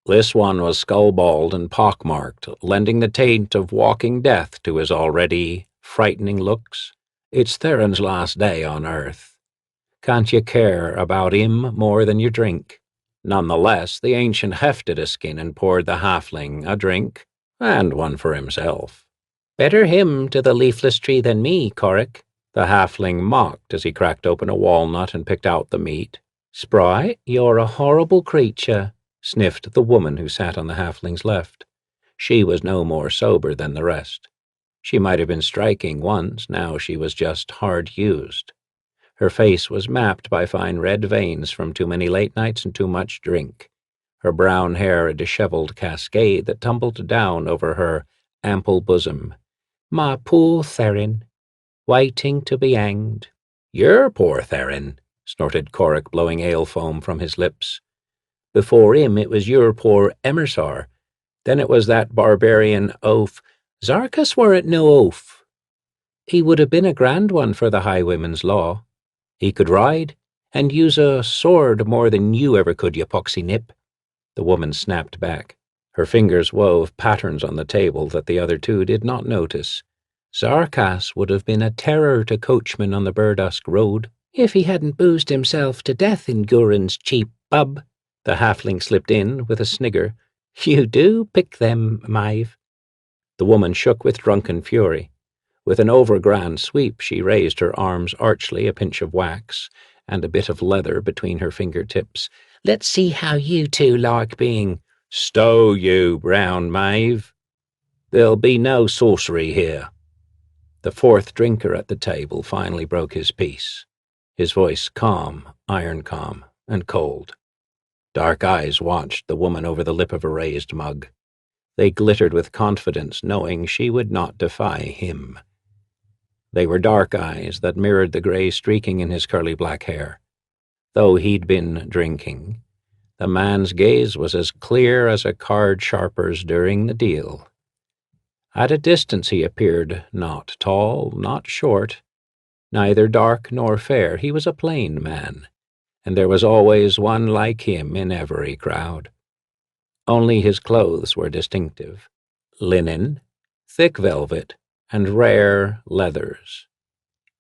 A: This one was skull-bald and pockmarked, lending the taint of walking death to his already frightening looks. "It's Theron's last day on Earth. Can't you care about him more than your drink?" Nonetheless, the ancient hefted a skin and poured the halfling a drink, and one for himself. "Better him to the leafless tree than me, Corrick," the halfling mocked as he cracked open a walnut and picked out the meat. "Sprite, you're a horrible creature," sniffed the woman who sat on the halfling's left. She was no more sober than the rest. She might have been striking once, now she was just hard-used. Her face was mapped by fine red veins from too many late nights and too much drink, her brown hair a disheveled cascade that tumbled down over her ample bosom. "My poor Theron, waiting to be hanged." "Your poor Theron," snorted Corrick, blowing ale foam from his lips. "Before him it was your poor Emersar. Then it was that barbarian oaf. Zarkas weren't no oaf. He would have been a grand one for the highwayman's law. He could ride, and use a sword more than you ever could, you poxy nip." The woman snapped back. Her fingers wove patterns on the table that the other 2 did not notice. "Zarkas would have been a terror to coachmen on the Burdusk Road, if he hadn't boozed himself to death in Guren's cheap pub." The halfling slipped in with a snigger. "You do pick them, Maeve." The woman shook with drunken fury. With an overgrand sweep she raised her arms archly, a pinch of wax, and a bit of leather between her fingertips. "Let's see how you 2 like being—" "Stow you, brown Maeve. There'll be no sorcery here." The 4th drinker at the table finally broke his peace. his voice calm, iron calm, and cold. Dark eyes watched the woman over the lip of a raised mug. They glittered with confidence, knowing she would not defy him. They were dark eyes that mirrored the gray streaking in his curly black hair. Though he'd been drinking, the man's gaze was as clear as a card sharper's during the deal. At a distance he appeared not tall, not short, neither dark nor fair. He was a plain man, and there was always one like him in every crowd. Only his clothes were distinctive: linen, thick velvet, and rare leathers.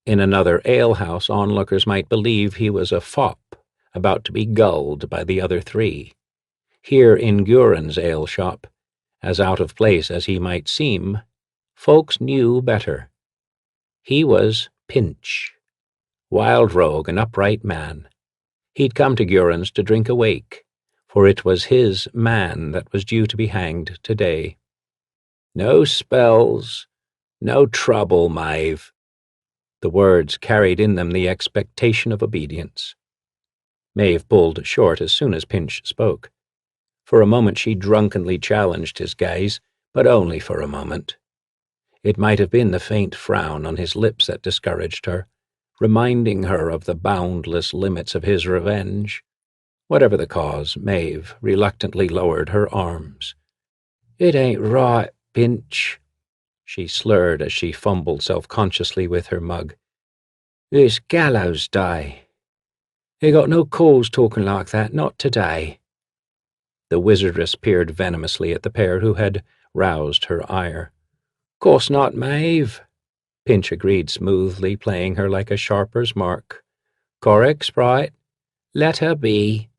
A: In another alehouse, onlookers might believe he was a fop, about to be gulled by the other three. Here in Guren's ale shop, as out of place as he might seem, folks knew better. He was Pinch, wild rogue and upright man. He'd come to Guren's to drink a wake, for it was his man that was due to be hanged today. "No spells, no trouble, Maeve." The words carried in them the expectation of obedience. Maeve pulled short as soon as Pinch spoke. For a moment she drunkenly challenged his gaze, but only for a moment. It might have been the faint frown on his lips that discouraged her, reminding her of the boundless limits of his revenge. Whatever the cause, Maeve reluctantly lowered her arms. "It ain't right, Pinch," she slurred as she fumbled self-consciously with her mug. "It's gallows day. You got no cause talking like that, not today." The wizardess peered venomously at the pair who had roused her ire. "Course not, Maeve," Pinch agreed smoothly, playing her like a sharper's mark. "Correct, Sprite. Let her be."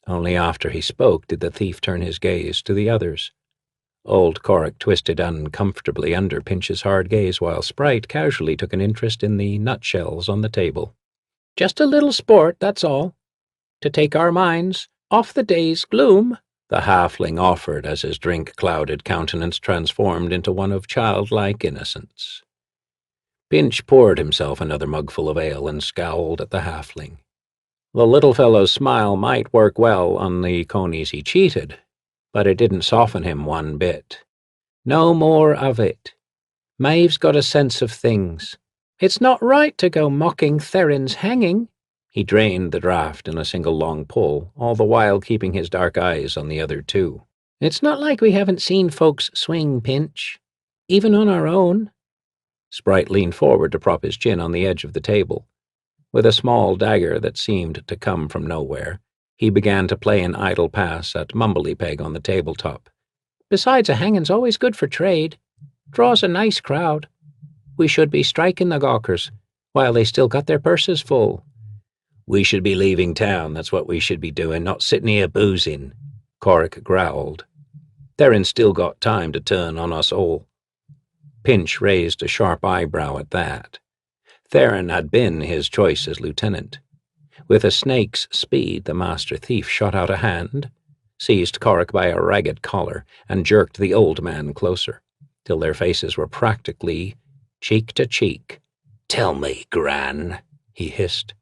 A: Only after he spoke did the thief turn his gaze to the others. Old Corrick twisted uncomfortably under Pinch's hard gaze, while Sprite casually took an interest in the nutshells on the table. "Just a little sport, that's all. To take our minds off the day's gloom," the halfling offered as his drink-clouded countenance transformed into one of childlike innocence. Pinch poured himself another mugful of ale and scowled at the halfling. The little fellow's smile might work well on the conies he cheated, but it didn't soften him one bit. No more of it. Maeve's got a sense of things. It's not right to go mocking Therin's hanging. He drained the draught in a single long pull, all the while keeping his dark eyes on the other two. "It's not like we haven't seen folks swing, Pinch, even on our own." Sprite leaned forward to prop his chin on the edge of the table. With a small dagger that seemed to come from nowhere, he began to play an idle pass at Mumbly-Peg on the tabletop. "Besides, a hanging's always good for trade. Draws a nice crowd. We should be striking the gawkers, while they still got their purses full." "We should be leaving town, that's what we should be doing, not sitting here boozing," Corrick growled. "Therin's still got time to turn on us all." Pinch raised a sharp eyebrow at that. Therin had been his choice as lieutenant. With a snake's speed, the master thief shot out a hand, seized Corrick by a ragged collar, and jerked the old man closer, till their faces were practically cheek to cheek.
B: "Tell me, Gran,"
A: he hissed.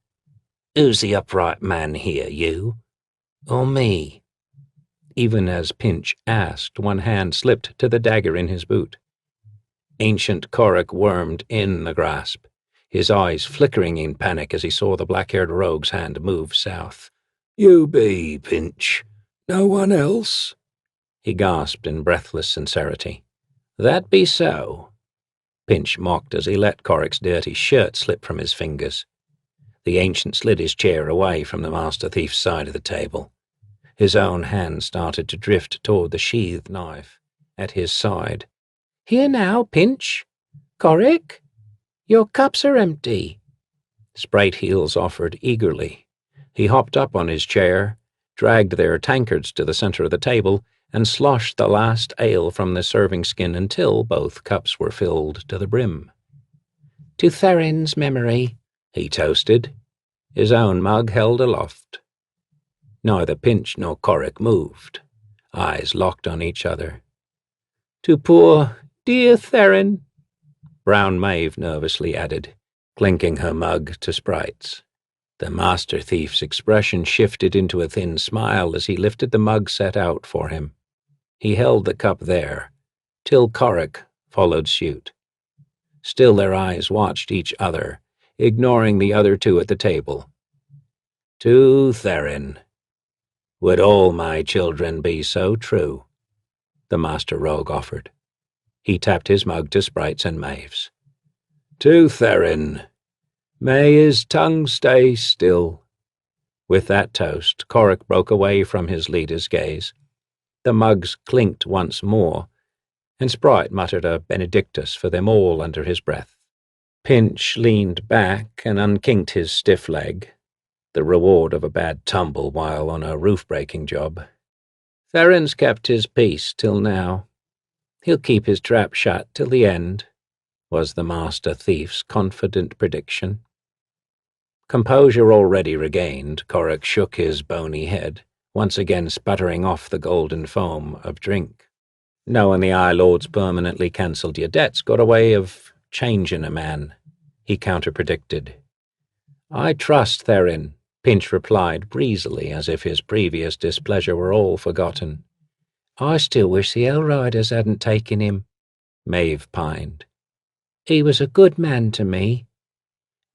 B: "Who's the upright man here, you or me?"
A: Even as Pinch asked, one hand slipped to the dagger in his boot. Ancient Corrick wormed in the grasp, his eyes flickering in panic as he saw the black-haired rogue's hand move south.
C: "You be, Pinch. No one else?"
A: he gasped in breathless sincerity. "That be so," Pinch mocked as he let Corrick's dirty shirt slip from his fingers. The ancient slid his chair away from the master thief's side of the table. His own hand started to drift toward the sheathed knife at his side. "Here now, Pinch. Corrick, your cups are empty," Sprite Heels offered eagerly. He hopped up on his chair, dragged their tankards to the center of the table, and sloshed the last ale from the serving skin until both cups were filled to the brim. "To Therin's memory," he toasted, his own mug held aloft. Neither Pinch nor Corrick moved, eyes locked on each other. "To poor, dear Therin," Brown Maeve nervously added. clinking her mug to Sprites. The master thief's expression shifted into a thin smile as he lifted the mug set out for him. He held the cup there, till Corrick followed suit. Still their eyes watched each other, ignoring the other two at the table. To Therin. Would all my children be so true? The master rogue offered. He tapped his mug to Sprites and Maeve's. To Therin. May his tongue stay still. With that toast, Corrick broke away from his leader's gaze. The mugs clinked once more, and Sprite muttered a benedictus for them all under his breath. Pinch leaned back and unkinked his stiff leg, the reward of a bad tumble while on a roof-breaking job. Therin's kept his peace till now. He'll keep his trap shut till the end, was the master thief's confident prediction. Composure already regained, Corrick shook his bony head, once again sputtering off the golden foam of drink. Knowing the Eye Lords permanently cancelled your debts got a way of changing a man, he counter-predicted. I trust Therin, Pinch replied breezily, as if his previous displeasure were all forgotten. I still wish the Hellriders hadn't taken him, Maeve pined. He was a good man to me.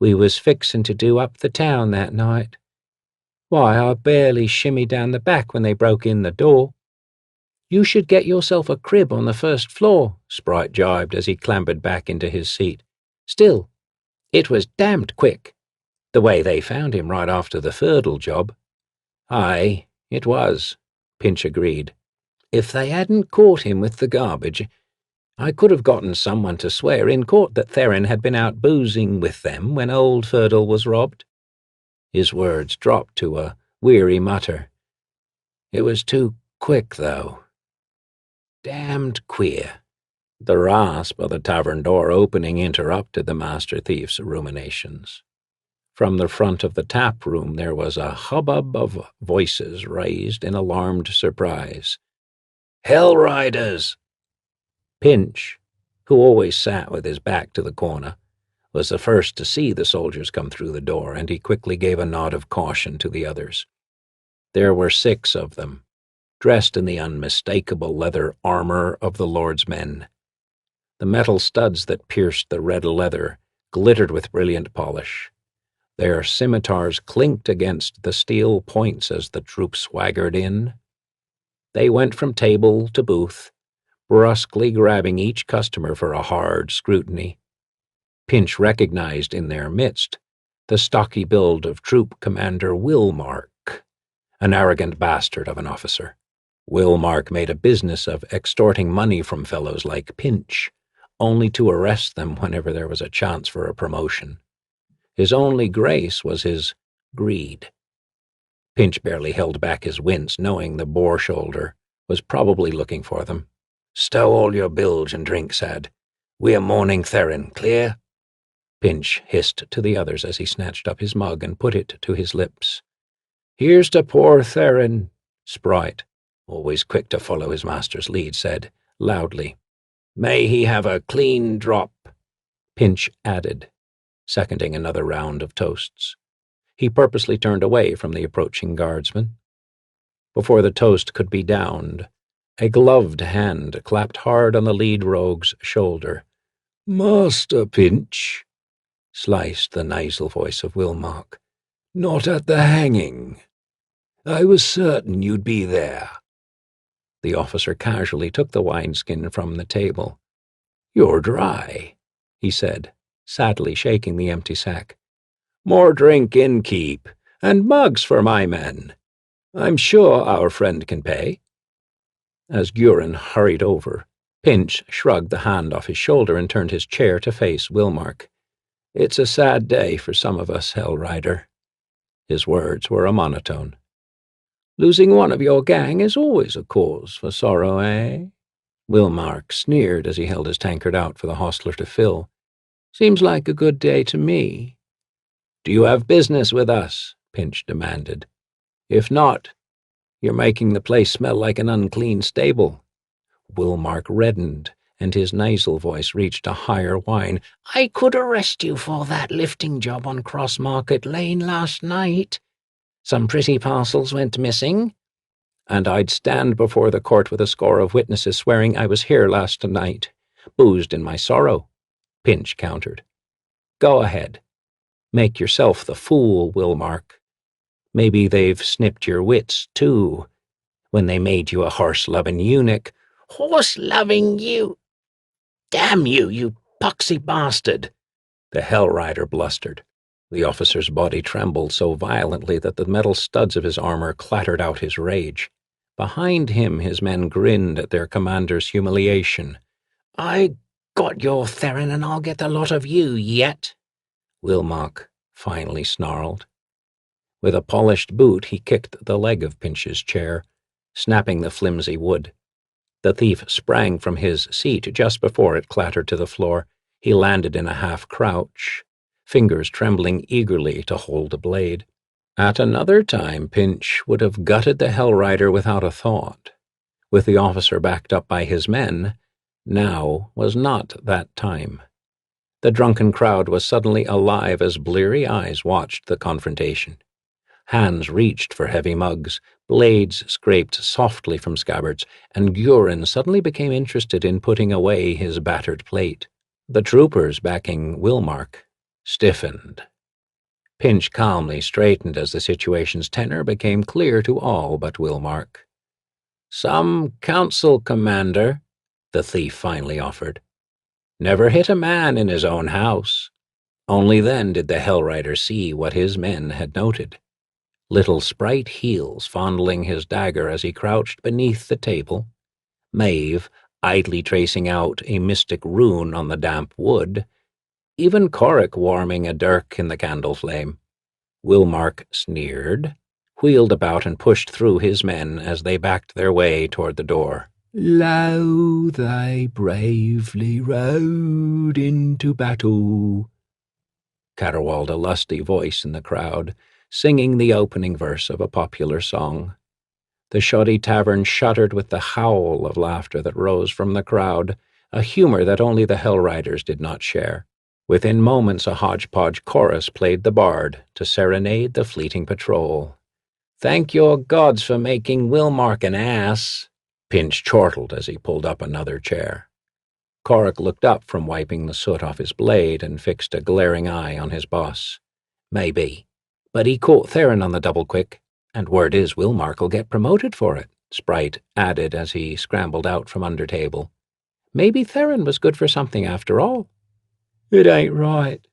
A: We was fixin' to do up the town that night. Why, I barely shimmied down the back when they broke in the door. You should get yourself a crib on the first floor, Sprite jibed as he clambered back into his seat. Still, it was damned quick, the way they found him right after the Furdle job. Aye, it was, Pinch agreed. If they hadn't caught him with the garbage, I could have gotten someone to swear in court that Therin had been out boozing with them when old Furdle was robbed. His words dropped to a weary mutter. It was too quick, though. Damned queer. The rasp of the tavern door opening interrupted the master thief's ruminations. From the front of the tap room there was a hubbub of voices raised in alarmed surprise. Hellriders! Pinch, who always sat with his back to the corner, was the first to see the soldiers come through the door, and he quickly gave a nod of caution to the others. There were 6 of them, dressed in the unmistakable leather armor of the Lord's men. The metal studs that pierced the red leather glittered with brilliant polish. Their scimitars clinked against the steel points as the troop swaggered in. They went from table to booth, brusquely grabbing each customer for a hard scrutiny. Pinch recognized in their midst the stocky build of Troop Commander Willmark, an arrogant bastard of an officer. Willmark made a business of extorting money from fellows like Pinch, only to arrest them whenever there was a chance for a promotion. His only grace was his greed. Pinch barely held back his wince, knowing the boar shoulder was probably looking for them. Stow all your bilge and drink, Sad. We are mourning Therin, clear? Pinch hissed to the others as he snatched up his mug and put it to his lips. Here's to poor Therin, Sprite, always quick to follow his master's lead, said, loudly. May he have a clean drop, Pinch added, seconding another round of toasts. He purposely turned away from the approaching guardsman. Before the toast could be downed, a gloved hand clapped hard on the lead rogue's shoulder. Master Pinch, sliced the nasal voice of Willmark. Not at the hanging. I was certain you'd be there. The officer casually took the wineskin from the table. You're dry, he said, sadly shaking the empty sack. More drink in keep, and mugs for my men. I'm sure our friend can pay. As Gurin hurried over, Pinch shrugged the hand off his shoulder and turned his chair to face Willmark. It's a sad day for some of us, Hellrider. His words were a monotone. Losing one of your gang is always a cause for sorrow, eh? Willmark sneered as he held his tankard out for the hostler to fill. Seems like a good day to me. Do you have business with us? Pinch demanded. If not, you're making the place smell like an unclean stable. Willmark reddened and his nasal voice reached a higher whine.
B: "I could arrest you for that lifting job on Cross Market Lane last night. Some pretty parcels went missing."
A: "And I'd stand before the court with a score of witnesses swearing I was here last night, boozed in my sorrow," Pinch countered. "Go ahead. Make yourself the fool, Wilmark. Maybe they've snipped your wits, too, when they made you a horse-loving eunuch."
B: "Horse-loving you? Damn you, you poxy bastard!"
A: the Hell Rider blustered. The officer's body trembled so violently that the metal studs of his armor clattered out his rage. Behind him his men grinned at their commander's humiliation.
B: "I got your Theron and I'll get the lot of you yet,"
A: Wilmark finally snarled. With a polished boot he kicked the leg of Pinch's chair, snapping the flimsy wood. The thief sprang from his seat just before it clattered to the floor. He landed in a half-crouch, fingers trembling eagerly to hold a blade. At another time, Pinch would have gutted the Hell Rider without a thought. With the officer backed up by his men, now was not that time. The drunken crowd was suddenly alive as bleary eyes watched the confrontation. Hands reached for heavy mugs, blades scraped softly from scabbards, and Gurin suddenly became interested in putting away his battered plate. The troopers backing Wilmark stiffened. Pinch calmly straightened as the situation's tenor became clear to all but Wilmark. "Some council commander," the thief finally offered, "never hit a man in his own house." Only then did the Hell Rider see what his men had noted. Little sprite heels fondling his dagger as he crouched beneath the table, Maeve idly tracing out a mystic rune on the damp wood, even Corrick warming a dirk in the candle flame. Wilmark sneered, wheeled about and pushed through his men as they backed their way toward the door. "Lo, they bravely rode into battle," caterwauled a lusty voice in the crowd, singing the opening verse of a popular song. The shoddy tavern shuddered with the howl of laughter that rose from the crowd, a humor that only the Hell Riders did not share. Within moments a hodgepodge chorus played the bard to serenade the fleeting patrol. "Thank your gods for making Wilmark an ass," Pinch chortled as he pulled up another chair. Corrick looked up from wiping the soot off his blade and fixed a glaring eye on his boss. "Maybe, but he caught Theron on the double quick, and word is Wilmark'll get promoted for it," Sprite added as he scrambled out from under table. "Maybe Theron was good for something after all." "It ain't right,"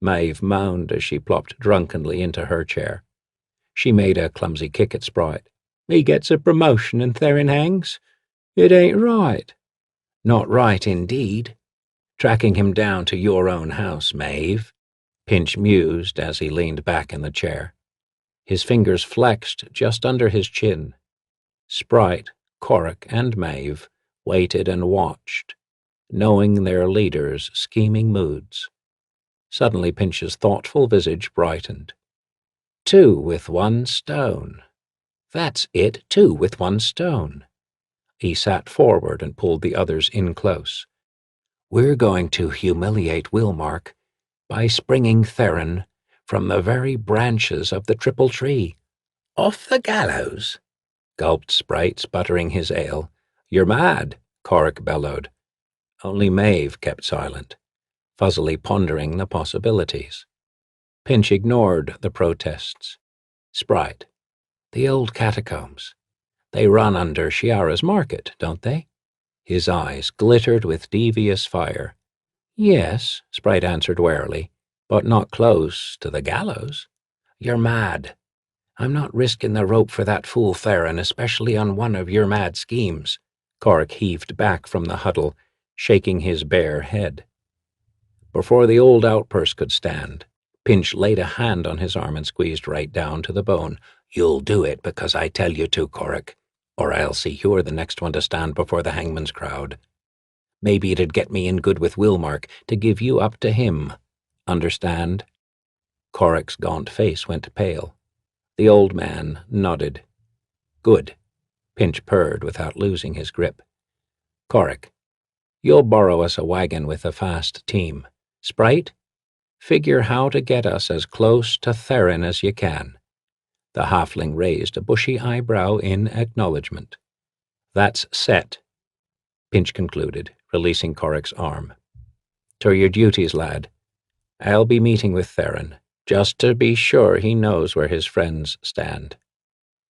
A: Maeve moaned as she plopped drunkenly into her chair. She made a clumsy kick at Sprite. "He gets a promotion and Theron hangs? It ain't right." "Not right, indeed. Tracking him down to your own house, Maeve," Pinch mused as he leaned back in the chair. His fingers flexed just under his chin. Sprite, Corrick, and Maeve waited and watched, knowing their leader's scheming moods. Suddenly Pinch's thoughtful visage brightened. "Two with one stone. That's it, 2 with 1 stone." He sat forward and pulled the others in close. "We're going to humiliate Wilmark by springing Theron from the very branches of the triple tree."
B: "Off the gallows?"
A: gulped Sprite, sputtering his ale. "You're mad," Corrick bellowed. Only Maeve kept silent, fuzzily pondering the possibilities. Pinch ignored the protests. "Sprite, the old catacombs. They run under Shiara's market, don't they?" His eyes glittered with devious fire. "Yes," Sprite answered warily, "but not close to the gallows." "You're mad. I'm not risking the rope for that fool Theron, especially on one of your mad schemes." Corrick heaved back from the huddle, shaking his bare head. Before the old outburst could stand, Pinch laid a hand on his arm and squeezed right down to the bone. "You'll do it because I tell you to, Corrick, or I'll see you're the next one to stand before the hangman's crowd. Maybe it'd get me in good with Wilmark to give you up to him. Understand?" Corrick's gaunt face went pale. The old man nodded. "Good," Pinch purred without losing his grip. "Corrick, You'll borrow us a wagon with a fast team. Sprite, figure how to get us as close to Theron as you can." The halfling raised a bushy eyebrow in acknowledgement. "That's set," Pinch concluded, releasing Corric's arm. "To your duties, lad. I'll be meeting with Theron, just to be sure he knows where his friends stand."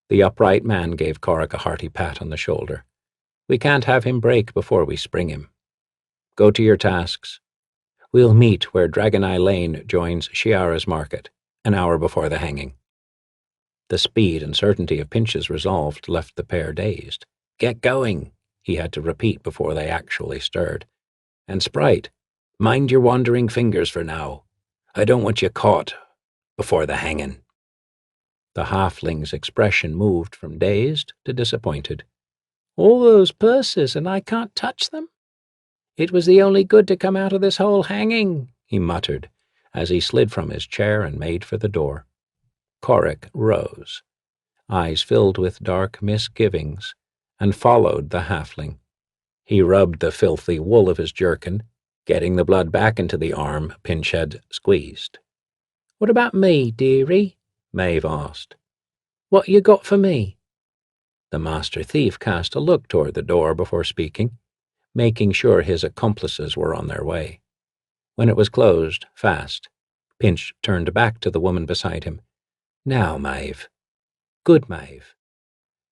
A: The upright man gave Corric a hearty pat on the shoulder. "We can't have him break before we spring him. Go to your tasks. We'll meet where Dragon Eye Lane joins Shiara's market, an hour before the hanging." The speed and certainty of Pinch's resolve left the pair dazed. "Get going," he had to repeat before they actually stirred. "And Sprite, mind your wandering fingers for now. I don't want you caught before the hanging." The halfling's expression moved from dazed to disappointed. "All those purses, and I can't touch them? It was the only good to come out of this whole hanging," he muttered, as he slid from his chair and made for the door. Corric rose, eyes filled with dark misgivings, and followed the halfling. He rubbed the filthy wool of his jerkin, getting the blood back into the arm Pinch had squeezed. "What about me, dearie?" Maeve asked. "What you got for me?" The master thief cast a look toward the door before speaking, making sure his accomplices were on their way. When it was closed, fast, Pinch turned back to the woman beside him. "Now, Maeve. Good Maeve.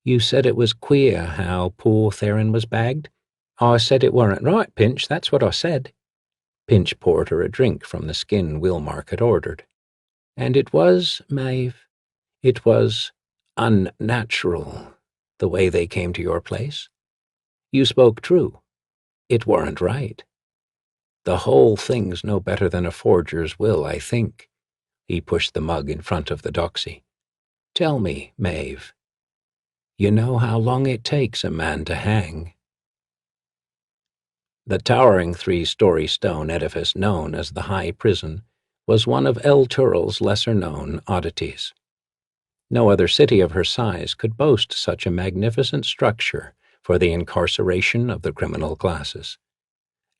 A: You said it was queer how poor Theron was bagged?" "I said it weren't right, Pinch, that's what I said." Pinch poured her a drink from the skin Wilmark had ordered. "And it was, Maeve, it was unnatural, the way they came to your place. You spoke true. It weren't right. The whole thing's no better than a forger's will, I think." He pushed the mug in front of the doxy. "Tell me, Maeve, you know how long it takes a man to hang?" The towering 3-story stone edifice known as the High Prison was one of El Tural's lesser-known oddities. No other city of her size could boast such a magnificent structure for the incarceration of the criminal classes.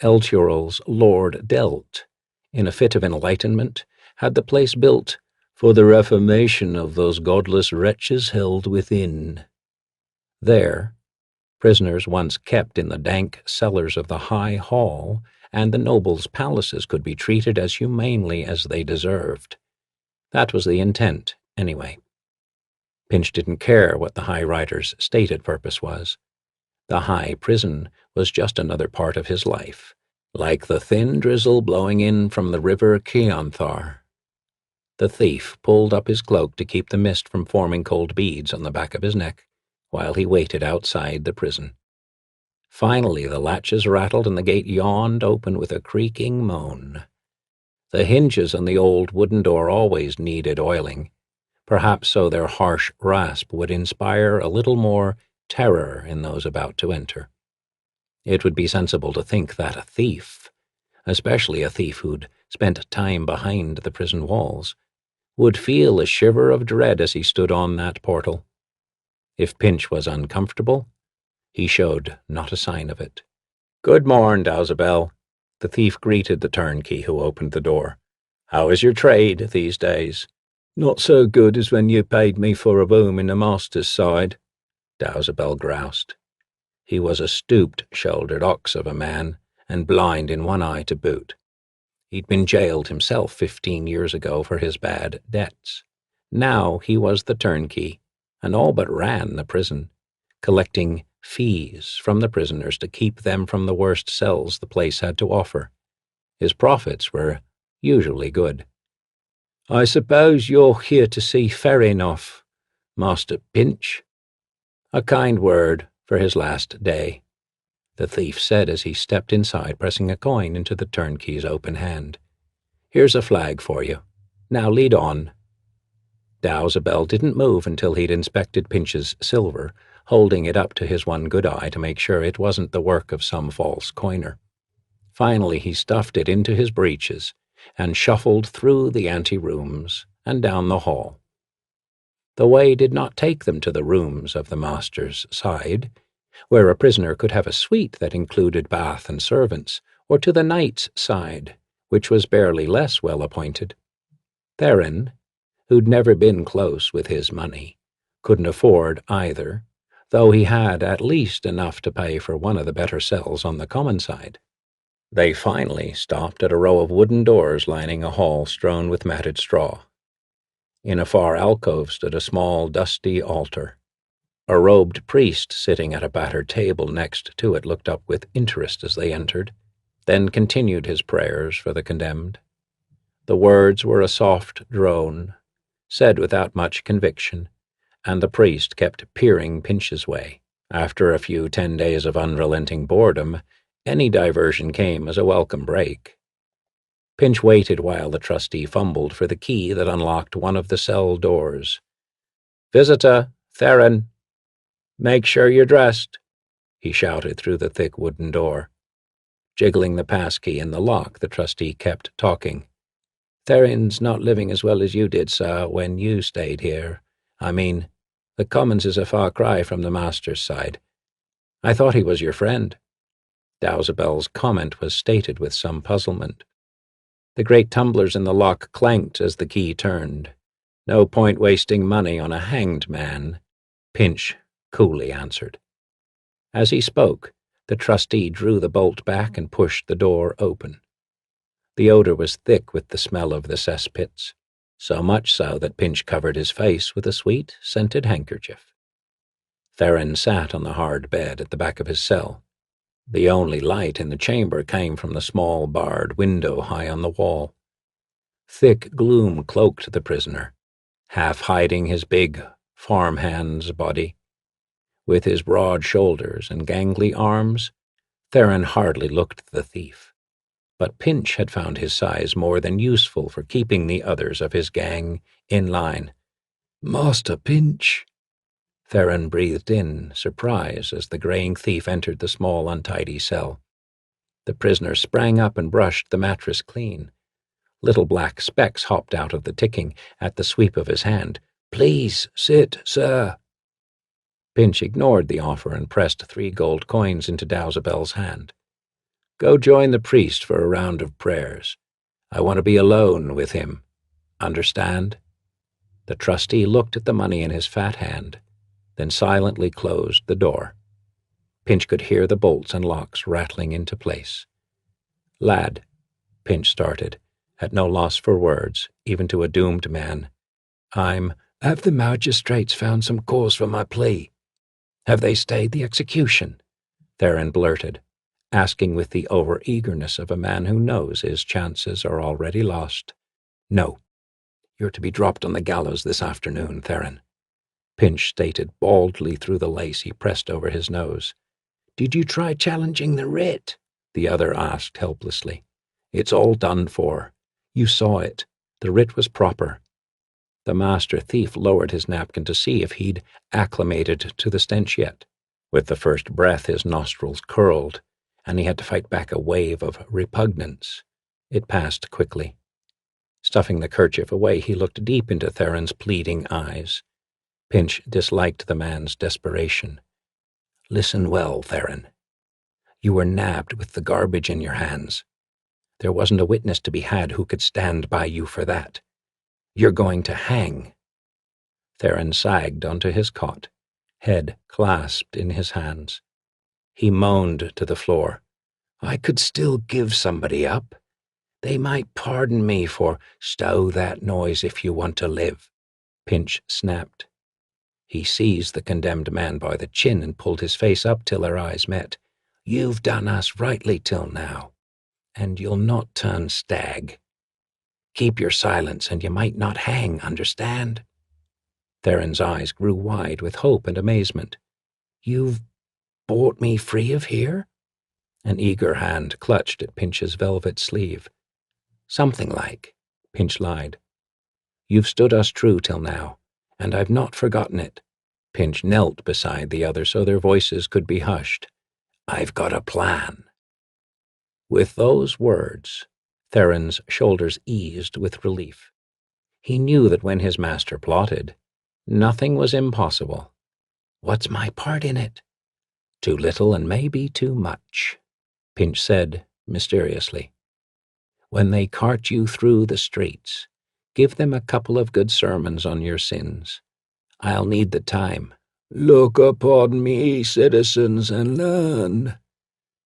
A: El Tural's Lord Delt, in a fit of enlightenment, had the place built for the reformation of those godless wretches held within. There, prisoners once kept in the dank cellars of the High Hall and the nobles' palaces could be treated as humanely as they deserved. That was the intent, anyway. Pinch didn't care what the High Rider's stated purpose was. The High Prison was just another part of his life, like the thin drizzle blowing in from the river Keonthar. The thief pulled up his cloak to keep the mist from forming cold beads on the back of his neck, while he waited outside the prison. Finally the latches rattled and the gate yawned open with a creaking moan. The hinges on the old wooden door always needed oiling, perhaps so their harsh rasp would inspire a little more terror in those about to enter. It would be sensible to think that a thief, especially a thief who'd spent time behind the prison walls, would feel a shiver of dread as he stood on that portal. If Pinch was uncomfortable, he showed not a sign of it. "Good morn, Dowsabel," the thief greeted the turnkey who opened the door. "How is your trade these days?" "Not so good as when you paid me for a room in the master's side," Dowsabel groused. He was a stooped-shouldered ox of a man, and blind in one eye to boot. He'd been jailed himself 15 years ago for his bad debts. Now he was the turnkey, and all but ran the prison, collecting fees from the prisoners to keep them from the worst cells the place had to offer. His profits were usually good. "I suppose you're here to see Theron off, Master Pinch?" "A kind word for his last day," the thief said as he stepped inside, pressing a coin into the turnkey's open hand. "Here's a flag for you. Now lead on." Dowsabel didn't move until he'd inspected Pinch's silver, holding it up to his one good eye to make sure it wasn't the work of some false coiner. Finally he stuffed it into his breeches and shuffled through the ante-rooms and down the hall. The way did not take them to the rooms of the master's side. where a prisoner could have a suite that included bath and servants, or to the knight's side, which was barely less well appointed. Theron, who'd never been close with his money, couldn't afford either, though he had at least enough to pay for one of the better cells on the common side. They finally stopped at a row of wooden doors lining a hall strewn with matted straw. In a far alcove stood a small, dusty altar. A robed priest sitting at a battered table next to it looked up with interest as they entered, then continued his prayers for the condemned. The words were a soft drone, said without much conviction, and the priest kept peering Pinch's way. After a few 10 days of unrelenting boredom, any diversion came as a welcome break. Pinch waited while the trustee fumbled for the key that unlocked one of the cell doors. "Visitor, Theron, make sure you're dressed," he shouted through the thick wooden door. Jiggling the passkey in the lock, the trustee kept talking. "Theron's not living as well as you did, sir, when you stayed here. I mean, the Commons is a far cry from the master's side. I thought he was your friend." Dowsabel's comment was stated with some puzzlement. The great tumblers in the lock clanked as the key turned. "No point wasting money on a hanged man," Pinch coolly answered. As he spoke, the trustee drew the bolt back and pushed the door open. The odor was thick with the smell of the cesspits, so much so that Pinch covered his face with a sweet, scented handkerchief. Theron sat on the hard bed at the back of his cell. The only light in the chamber came from the small barred window high on the wall. Thick gloom cloaked the prisoner, half hiding his big farmhand's body. With his broad shoulders and gangly arms, Theron hardly looked the thief. But Pinch had found his size more than useful for keeping the others of his gang in line. "Master Pinch," Theron breathed in, surprise, as the graying thief entered the small, untidy cell. The prisoner sprang up and brushed the mattress clean. Little black specks hopped out of the ticking at the sweep of his hand. "Please sit, sir." Pinch ignored the offer and pressed 3 gold coins into Dowsabel's hand. "Go join the priest for a round of prayers. I want to be alone with him. Understand?" The trustee looked at the money in his fat hand, then silently closed the door. Pinch could hear the bolts and locks rattling into place. "Lad," Pinch started, at no loss for words, even to a doomed man. "Have the magistrates found some cause for my plea? Have they stayed the execution?" Theron blurted, asking with the over-eagerness of a man who knows his chances are already lost. "No. You're to be dropped on the gallows this afternoon, Theron," Pinch stated baldly through the lace he pressed over his nose. "Did you try challenging the writ?" the other asked helplessly. "It's all done for. You saw it. The writ was proper." The master thief lowered his napkin to see if he'd acclimated to the stench yet. With the first breath, his nostrils curled, and he had to fight back a wave of repugnance. It passed quickly. Stuffing the kerchief away, he looked deep into Theron's pleading eyes. Pinch disliked the man's desperation. "Listen well, Theron. You were nabbed with the garbage in your hands. There wasn't a witness to be had who could stand by you for that. You're going to hang." Theron sagged onto his cot, head clasped in his hands. He moaned to the floor. "I could still give somebody up. They might pardon me for stow that noise if you want to live," Pinch snapped. He seized the condemned man by the chin and pulled his face up till their eyes met. "You've done us rightly till now, and you'll not turn stag. Keep your silence and you might not hang, understand?" Theron's eyes grew wide with hope and amazement. "You've bought me free of here?" An eager hand clutched at Pinch's velvet sleeve. "Something like," Pinch lied. "You've stood us true till now, and I've not forgotten it." Pinch knelt beside the other so their voices could be hushed. "I've got a plan." With those words, Theron's shoulders eased with relief. He knew that when his master plotted, nothing was impossible. "What's my part in it?" Too little and maybe too much, Pinch said mysteriously. When they cart you through the streets, give them a couple of good sermons on your sins. I'll need the time. Look upon me, citizens, and learn.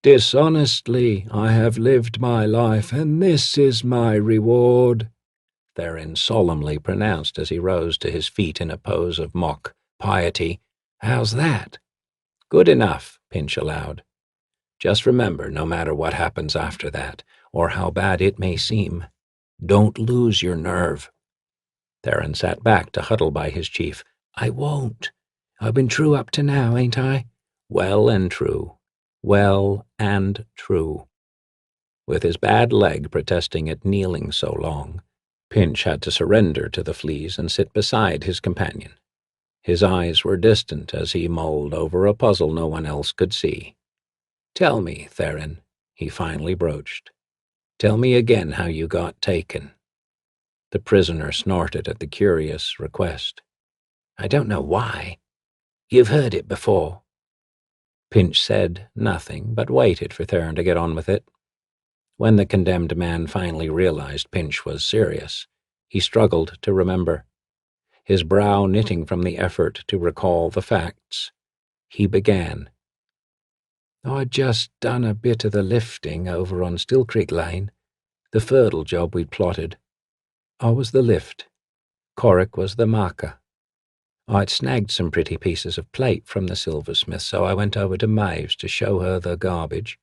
A: Dishonestly I have lived my life, and this is my reward, Theron solemnly pronounced as he rose to his feet in a pose of mock piety. How's that? Good enough, Pinch allowed. Just remember, no matter what happens after that, or how bad it may seem, don't lose your nerve. Theron sat back to huddle by his chief. I won't. I've been true up to now, ain't I? Well and true. Well and true. With his bad leg protesting at kneeling so long, Pinch had to surrender to the fleas and sit beside his companion. His eyes were distant as he mulled over a puzzle no one else could see. Tell me, Theron, he finally broached. Tell me again how you got taken. The prisoner snorted at the curious request. I don't know why. You've heard it before. Pinch said nothing, but waited for Theron to get on with it. When the condemned man finally realized Pinch was serious, he struggled to remember. His brow knitting from the effort to recall the facts, he began. I'd just done a bit of the lifting over on Still Creek Lane, the fertile job we'd plotted. I was the lift. Corrick was the marker. I'd snagged some pretty pieces of plate from the silversmith, so I went over to Maeve's to show her the garbage.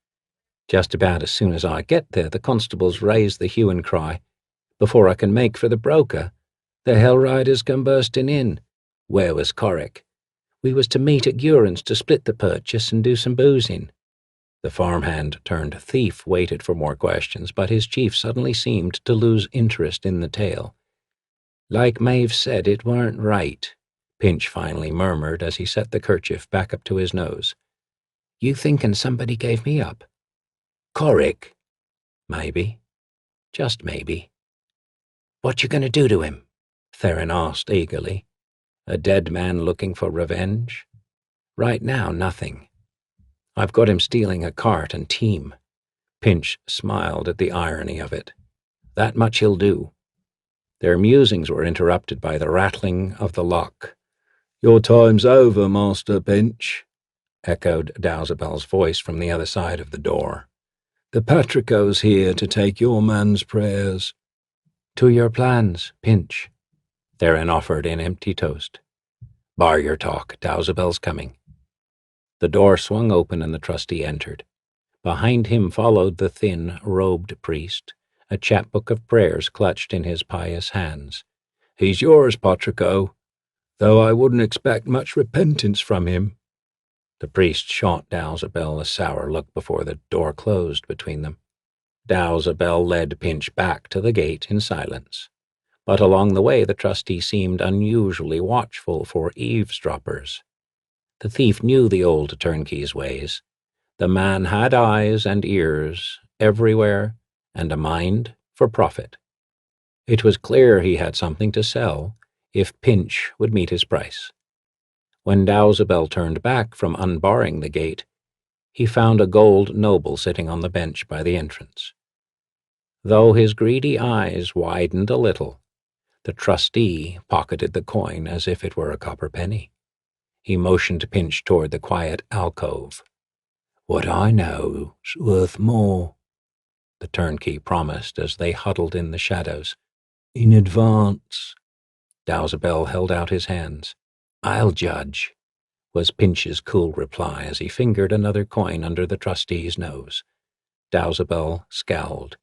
A: Just about as soon as I get there, the constables raise the hue and cry. Before I can make for the broker, the hell riders come bursting in. Where was Corrick? We was to meet at Gurin's to split the purchase and do some boozing. The farmhand turned thief waited for more questions, but his chief suddenly seemed to lose interest in the tale. Like Maeve said, it weren't right, Pinch finally murmured as he set the kerchief back up to his nose. You thinking somebody gave me up? Corrick? Maybe. Just maybe. What you gonna do to him? Theron asked eagerly. A dead man looking for revenge? Right now, nothing. I've got him stealing a cart and team. Pinch smiled at the irony of it. That much he'll do. Their musings were interrupted by the rattling of the lock. Your time's over, Master Pinch, echoed Dowsabel's voice from the other side of the door. The Patrico's here to take your man's prayers. To your plans, Pinch, Theron offered in empty toast. Bar your talk, Dowsabel's coming. The door swung open and the trustee entered. Behind him followed the thin, robed priest, a chapbook of prayers clutched in his pious hands. He's yours, Patrico, though I wouldn't expect much repentance from him. The priest shot Dowsabel a sour look before the door closed between them. Dowsabel led Pinch back to the gate in silence, but along the way the trustee seemed unusually watchful for eavesdroppers. The thief knew the old turnkey's ways. The man had eyes and ears everywhere and a mind for profit. It was clear he had something to sell if Pinch would meet his price. When Dowsabel turned back from unbarring the gate, he found a gold noble sitting on the bench by the entrance. Though his greedy eyes widened a little, the trustee pocketed the coin as if it were a copper penny. He motioned Pinch toward the quiet alcove. What I know's worth more, the turnkey promised as they huddled in the shadows. In advance. Dowsabel held out his hands. I'll judge, was Pinch's cool reply as he fingered another coin under the trustee's nose. Dowsabel scowled.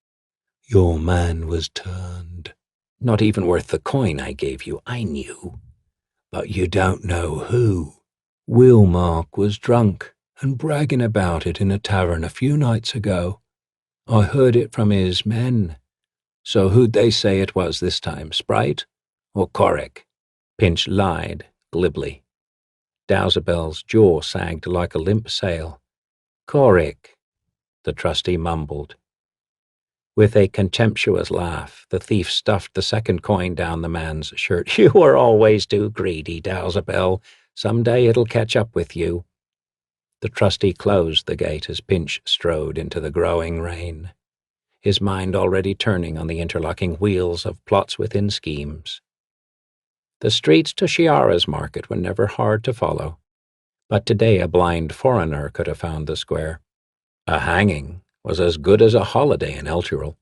A: Your man was turned. Not even worth the coin I gave you, I knew. But you don't know who. Wilmark was drunk and bragging about it in a tavern a few nights ago. I heard it from his men. So who'd they say it was this time, Sprite or Corrick? Pinch lied glibly. Dowsabel's jaw sagged like a limp sail. Corrick, the trustee mumbled. With a contemptuous laugh, the thief stuffed the second coin down the man's shirt. You were always too greedy, Dowsabel. Some day it'll catch up with you. The trustee closed the gate as Pinch strode into the growing rain, his mind already turning on the interlocking wheels of plots within schemes. The streets to Shiara's market were never hard to follow, but today a blind foreigner could have found the square. A hanging was as good as a holiday in Elturel.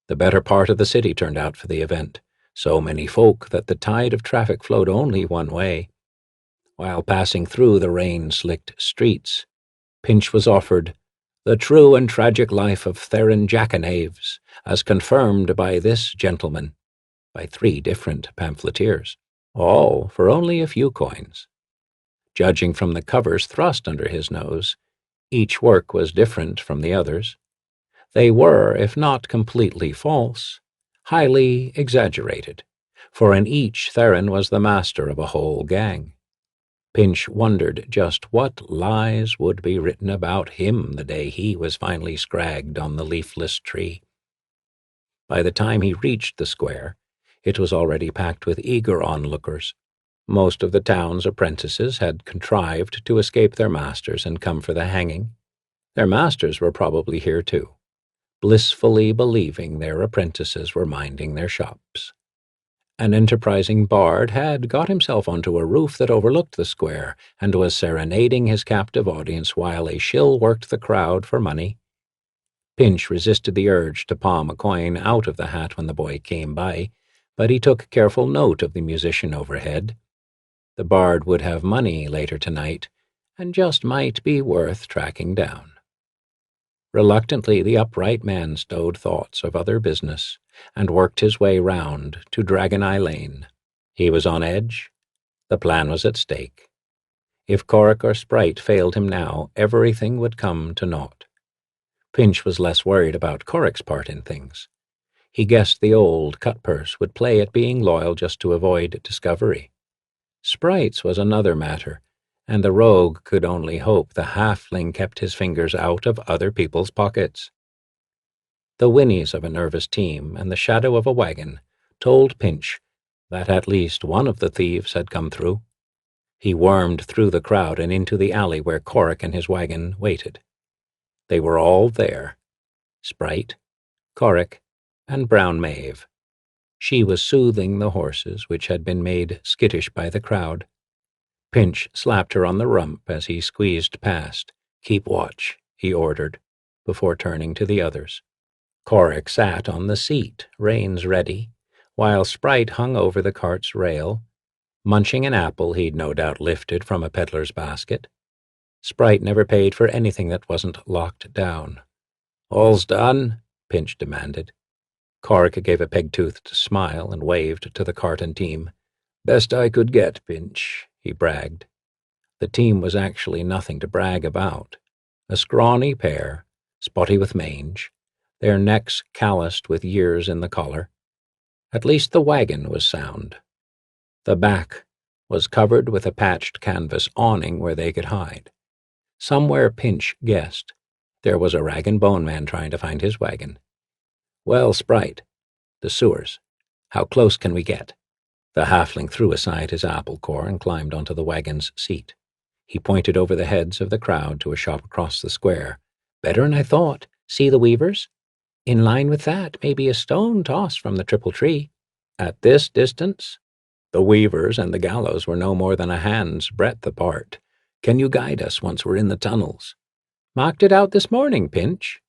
A: The better part of the city turned out for the event, so many folk that the tide of traffic flowed only one way. While passing through the rain-slicked streets, Pinch was offered The True and Tragic Life of Theron Jackanapes, as confirmed by this gentleman, by 3 different pamphleteers, all for only a few coins. Judging from the covers thrust under his nose, each work was different from the others. They were, if not completely false, highly exaggerated, for in each Theron was the master of a whole gang. Pinch wondered just what lies would be written about him the day he was finally scragged on the leafless tree. By the time he reached the square, it was already packed with eager onlookers. Most of the town's apprentices had contrived to escape their masters and come for the hanging. Their masters were probably here too, blissfully believing their apprentices were minding their shops. An enterprising bard had got himself onto a roof that overlooked the square and was serenading his captive audience while a shill worked the crowd for money. Pinch resisted the urge to palm a coin out of the hat when the boy came by, but he took careful note of the musician overhead. The bard would have money later tonight, and just might be worth tracking down. Reluctantly, the upright man stowed thoughts of other business and worked his way round to Dragon Eye Lane. He was on edge. The plan was at stake. If Corrick or Sprite failed him now, everything would come to naught. Pinch was less worried about Corrick's part in things. He guessed the old cutpurse would play at being loyal just to avoid discovery. Sprite's was another matter, and the rogue could only hope the halfling kept his fingers out of other people's pockets. The whinnies of a nervous team and the shadow of a wagon told Pinch that at least one of the thieves had come through. He wormed through the crowd and into the alley where Corrick and his wagon waited. They were all there, Sprite, Corrick, and Brown Maeve. She was soothing the horses, which had been made skittish by the crowd. Pinch slapped her on the rump as he squeezed past. "Keep watch," he ordered, before turning to the others. Corrick sat on the seat, reins ready, while Sprite hung over the cart's rail, munching an apple he'd no doubt lifted from a peddler's basket. Sprite never paid for anything that wasn't locked down. "All's done?" Pinch demanded. Corrick gave a peg-toothed smile and waved to the cart and team. "Best I could get, Pinch," he bragged. The team was actually nothing to brag about. A scrawny pair, spotty with mange, their necks calloused with years in the collar. At least the wagon was sound. The back was covered with a patched canvas awning where they could hide. Somewhere, Pinch guessed, there was a rag-and-bone man trying to find his wagon. "Well, Sprite, the sewers. How close can we get?" The halfling threw aside his apple core and climbed onto the wagon's seat. He pointed over the heads of the crowd to a shop across the square. "Better'n I thought. See the weavers? In line with that, maybe a stone toss from the triple tree. At this distance?" The weavers and the gallows were no more than a hand's breadth apart. "Can you guide us once we're in the tunnels?" "Marked it out this morning, Pinch."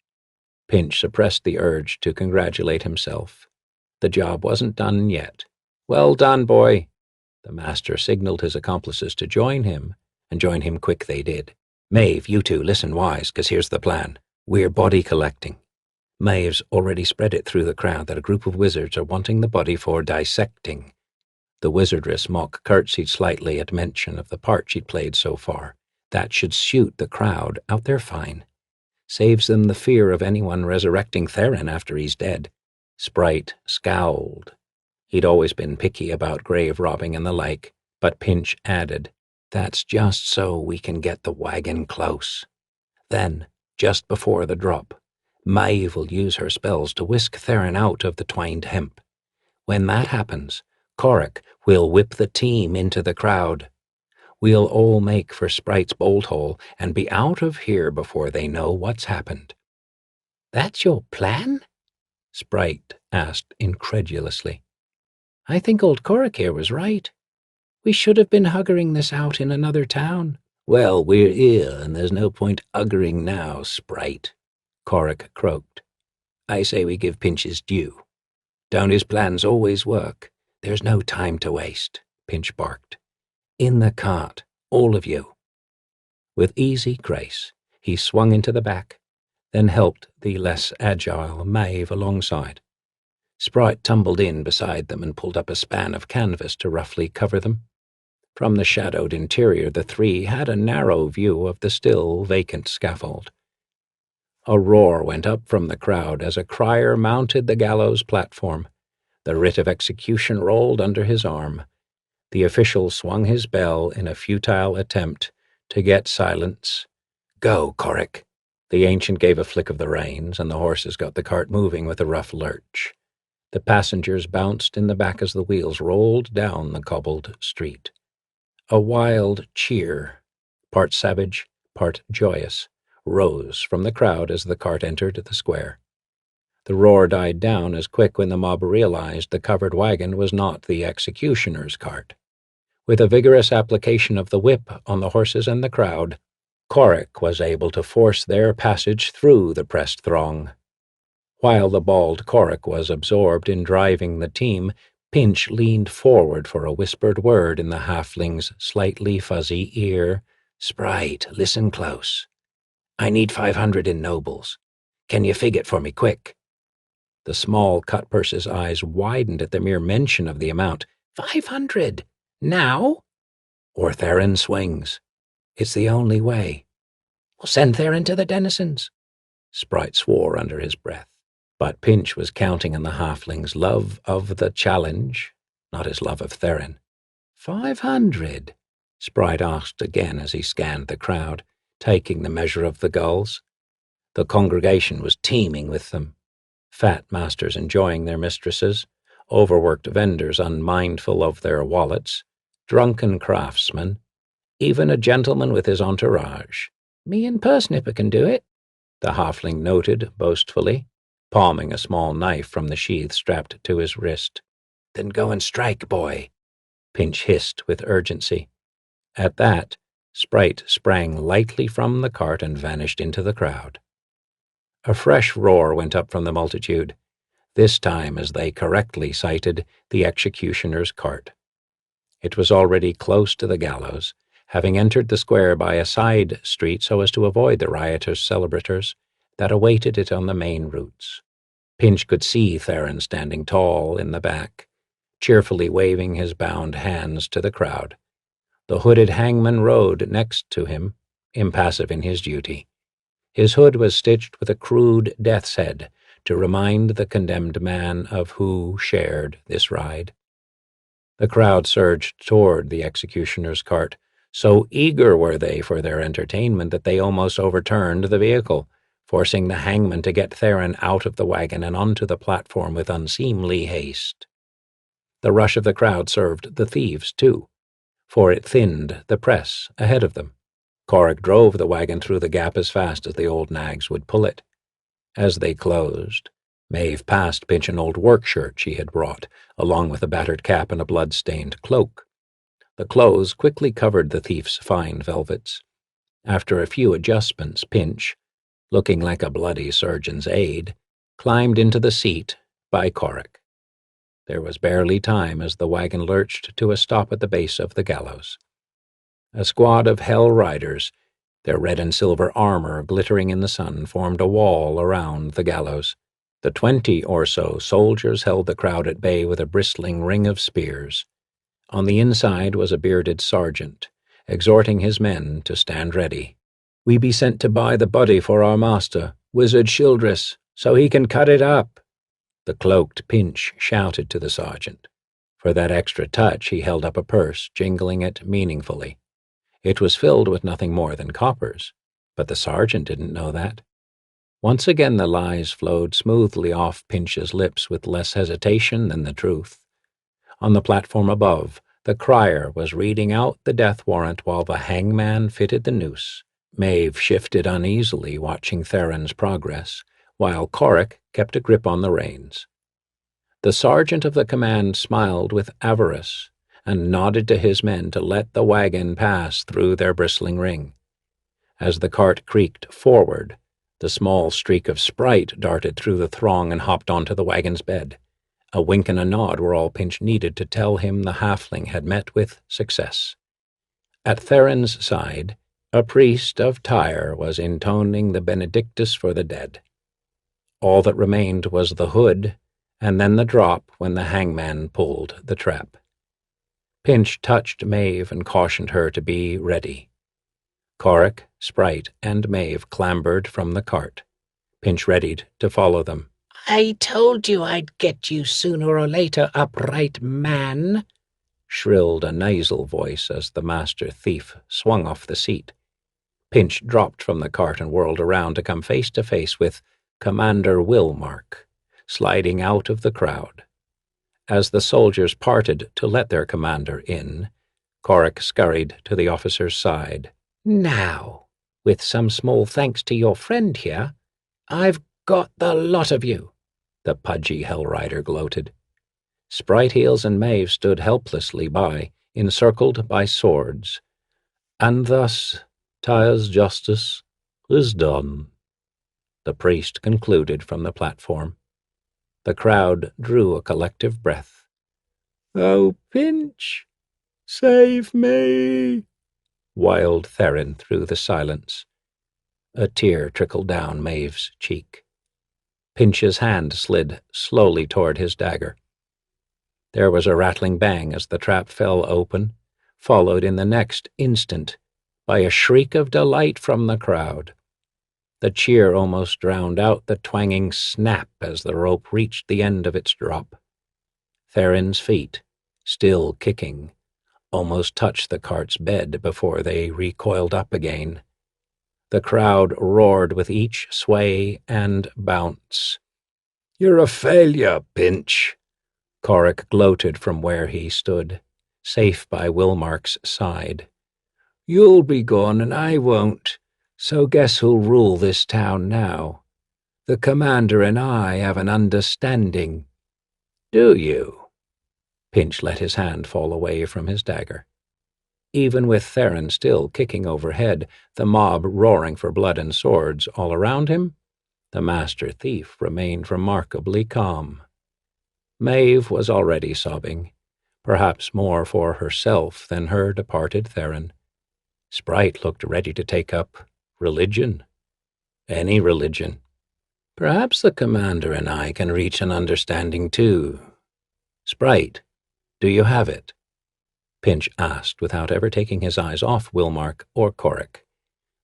A: Pinch suppressed the urge to congratulate himself. The job wasn't done yet. "Well done, boy." The master signaled his accomplices to join him, and join him quick they did. "Maeve, you two, listen wise, 'cause here's the plan. We're body collecting. Maeve's already spread it through the crowd that a group of wizards are wanting the body for dissecting." The wizardress mock curtsied slightly at mention of the part she'd played so far. "That should suit the crowd out there fine. Saves them the fear of anyone resurrecting Theron after he's dead." Sprite scowled. He'd always been picky about grave robbing and the like, but Pinch added, "That's just so we can get the wagon close. Then, just before the drop, Maeve will use her spells to whisk Theron out of the twined hemp. When that happens, Corrick will whip the team into the crowd. We'll all make for Sprite's bolt hole and be out of here before they know what's happened."
B: "That's your plan?"
A: Sprite asked incredulously.
B: "I think old Korik here was right. We should have been huggering this out in another town."
A: "Well, we're here, and there's no point uggering now, Sprite," Korik croaked. "I say we give Pinch his due. Don't his plans always work?" "There's no time to waste," Pinch barked. "In the cart, all of you." With easy grace, he swung into the back, then helped the less agile Maeve alongside. Sprite tumbled in beside them and pulled up a span of canvas to roughly cover them. From the shadowed interior, the three had a narrow view of the still vacant scaffold. A roar went up from the crowd as a crier mounted the gallows platform. The writ of execution rolled under his arm. The official swung his bell in a futile attempt to get silence. "Go, Korik." The ancient gave a flick of the reins, and the horses got the cart moving with a rough lurch. The passengers bounced in the back as the wheels rolled down the cobbled street. A wild cheer, part savage, part joyous, rose from the crowd as the cart entered the square. The roar died down as quick when the mob realized the covered wagon was not the executioner's cart. With a vigorous application of the whip on the horses and the crowd, Korik was able to force their passage through the pressed throng. While the bald Korik was absorbed in driving the team, Pinch leaned forward for a whispered word in the halfling's slightly fuzzy ear. "Sprite, listen close. I need 500 in nobles. Can you fig it for me quick?" The small cutpurse's eyes widened at the mere mention of the amount.
B: 500? Now?
A: "Or Theron swings. It's the only way."
B: "We'll send Theron to the denizens."
A: Sprite swore under his breath. But Pinch was counting on the halfling's love of the challenge, not his love of Theron. 500? Sprite asked again as he scanned the crowd, taking the measure of the gulls. The congregation was teeming with them. Fat masters enjoying their mistresses, overworked vendors unmindful of their wallets, drunken craftsmen, even a gentleman with his entourage.
B: "Me and Pursnipper can do it,"
A: the halfling noted boastfully, palming a small knife from the sheath strapped to his wrist. "Then go and strike, boy," Pinch hissed with urgency. At that, Sprite sprang lightly from the cart and vanished into the crowd. A fresh roar went up from the multitude, this time as they correctly sighted the executioner's cart. It was already close to the gallows, having entered the square by a side street so as to avoid the riotous celebrators that awaited it on the main routes. Pinch could see Theron standing tall in the back, cheerfully waving his bound hands to the crowd. The hooded hangman rode next to him, impassive in his duty. His hood was stitched with a crude death's head to remind the condemned man of who shared this ride. The crowd surged toward the executioner's cart. So eager were they for their entertainment that they almost overturned the vehicle, forcing the hangman to get Theron out of the wagon and onto the platform with unseemly haste. The rush of the crowd served the thieves, too, for it thinned the press ahead of them. Korik drove the wagon through the gap as fast as the old nags would pull it. As they closed, Maeve passed Pinch an old work shirt she had brought, along with a battered cap and a blood-stained cloak. The clothes quickly covered the thief's fine velvets. After a few adjustments, Pinch, looking like a bloody surgeon's aide, climbed into the seat by Korik. There was barely time as the wagon lurched to a stop at the base of the gallows. A squad of hell riders, their red and silver armor glittering in the sun, formed a wall around the gallows. The 20 or so soldiers held the crowd at bay with a bristling ring of spears. On the inside was a bearded sergeant, exhorting his men to stand ready. "We be sent to buy the body for our master, Wizard Childress, so he can cut it up," the cloaked Pinch shouted to the sergeant. For that extra touch he held up a purse, jingling it meaningfully. It was filled with nothing more than coppers, but the sergeant didn't know that. Once again the lies flowed smoothly off Pinch's lips with less hesitation than the truth. On the platform above, The crier was reading out the death warrant while the hangman fitted the noose. Maeve shifted uneasily, watching Theron's progress, while Corrick kept a grip on the reins. The sergeant of the command smiled with avarice and nodded to his men to let the wagon pass through their bristling ring. As the cart creaked forward, the small streak of Sprite darted through the throng and hopped onto the wagon's bed. A wink and a nod were all Pinch needed to tell him the halfling had met with success. At Theron's side, a priest of Tyre was intoning the Benedictus for the dead. All that remained was the hood, and then the drop when the hangman pulled the trap. Pinch touched Maeve and cautioned her to be ready. Corrick, Sprite, and Maeve clambered from the cart. Pinch readied to follow them.
B: "I told you I'd get you sooner or later, upright man,"
A: shrilled a nasal voice as the master thief swung off the seat. Pinch dropped from the cart and whirled around to come face to face with Commander Willmark, sliding out of the crowd. As the soldiers parted to let their commander in, Corrick scurried to the officer's side.
B: "Now, with some small thanks to your friend here, I've got the lot of you,"
A: the pudgy hellrider gloated. Sprite Heels and Maeve stood helplessly by, encircled by swords. And thus Tyre's justice is done, the priest concluded from the platform. The crowd drew a collective breath. "Oh, Pinch, save me!" wailed Theron through the silence. A tear trickled down Maeve's cheek. Pinch's hand slid slowly toward his dagger. There was a rattling bang as the trap fell open, followed in the next instant by a shriek of delight from the crowd. The cheer almost drowned out the twanging snap as the rope reached the end of its drop. Theron's feet, still kicking, almost touched the cart's bed before they recoiled up again. The crowd roared with each sway and bounce. "You're a failure, Pinch," Corrick gloated from where he stood, safe by Willmark's side. "You'll be gone and I won't, so guess who'll rule this town now? The commander and I have an understanding." "Do you?" Pinch let his hand fall away from his dagger. Even with Theron still kicking overhead, the mob roaring for blood and swords all around him, the master thief remained remarkably calm. Maeve was already sobbing, perhaps more for herself than her departed Theron. Sprite looked ready to take up religion. Any religion. "Perhaps the commander and I can reach an understanding too. Sprite, do you have it?" Pinch asked without ever taking his eyes off Willmark or Corrick.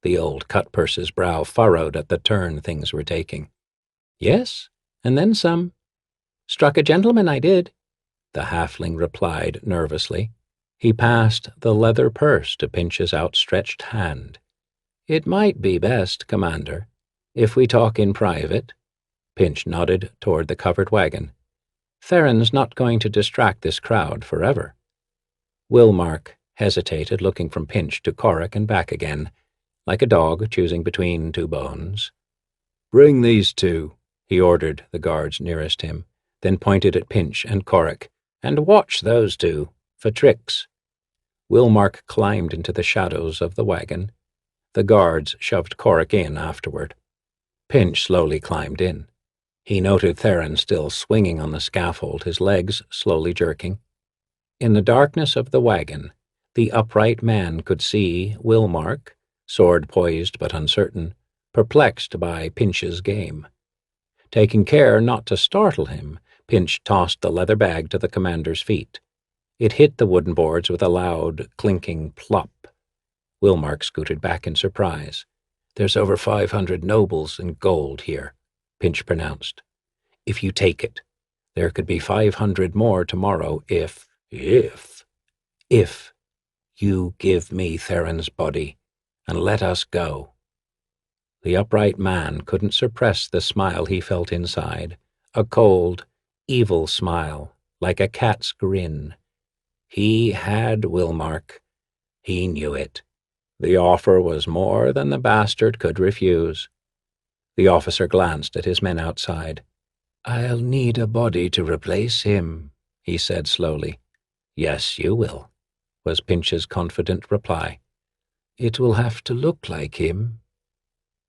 A: The old cut-purse's brow furrowed at the turn things were taking. "Yes, and then some. Struck a gentleman, I did," the halfling replied nervously. He passed the leather purse to Pinch's outstretched hand. "It might be best, Commander, if we talk in private." Pinch nodded toward the covered wagon. "Theron's not going to distract this crowd forever." Willmark hesitated, looking from Pinch to Corrick and back again, like a dog choosing between two bones. "Bring these two," he ordered the guards nearest him, then pointed at Pinch and Corrick. "And watch those two, for tricks." Willmark climbed into the shadows of the wagon. The guards shoved Corrick in afterward. Pinch slowly climbed in. He noted Theron still swinging on the scaffold, his legs slowly jerking. In the darkness of the wagon, the upright man could see Willmark, sword poised but uncertain, perplexed by Pinch's game. Taking care not to startle him, Pinch tossed the leather bag to the commander's feet. It hit the wooden boards with a loud, clinking plop. Willmark scooted back in surprise. "There's over 500 nobles in gold here," Pinch pronounced. "If you take it, there could be 500 more tomorrow if you give me Theron's body and let us go." The upright man couldn't suppress the smile he felt inside, a cold, evil smile, like a cat's grin. He had Wilmark. He knew it. The offer was more than the bastard could refuse. The officer glanced at his men outside. "I'll need a body to replace him," he said slowly. "Yes, you will," was Pinch's confident reply. "It will have to look like him."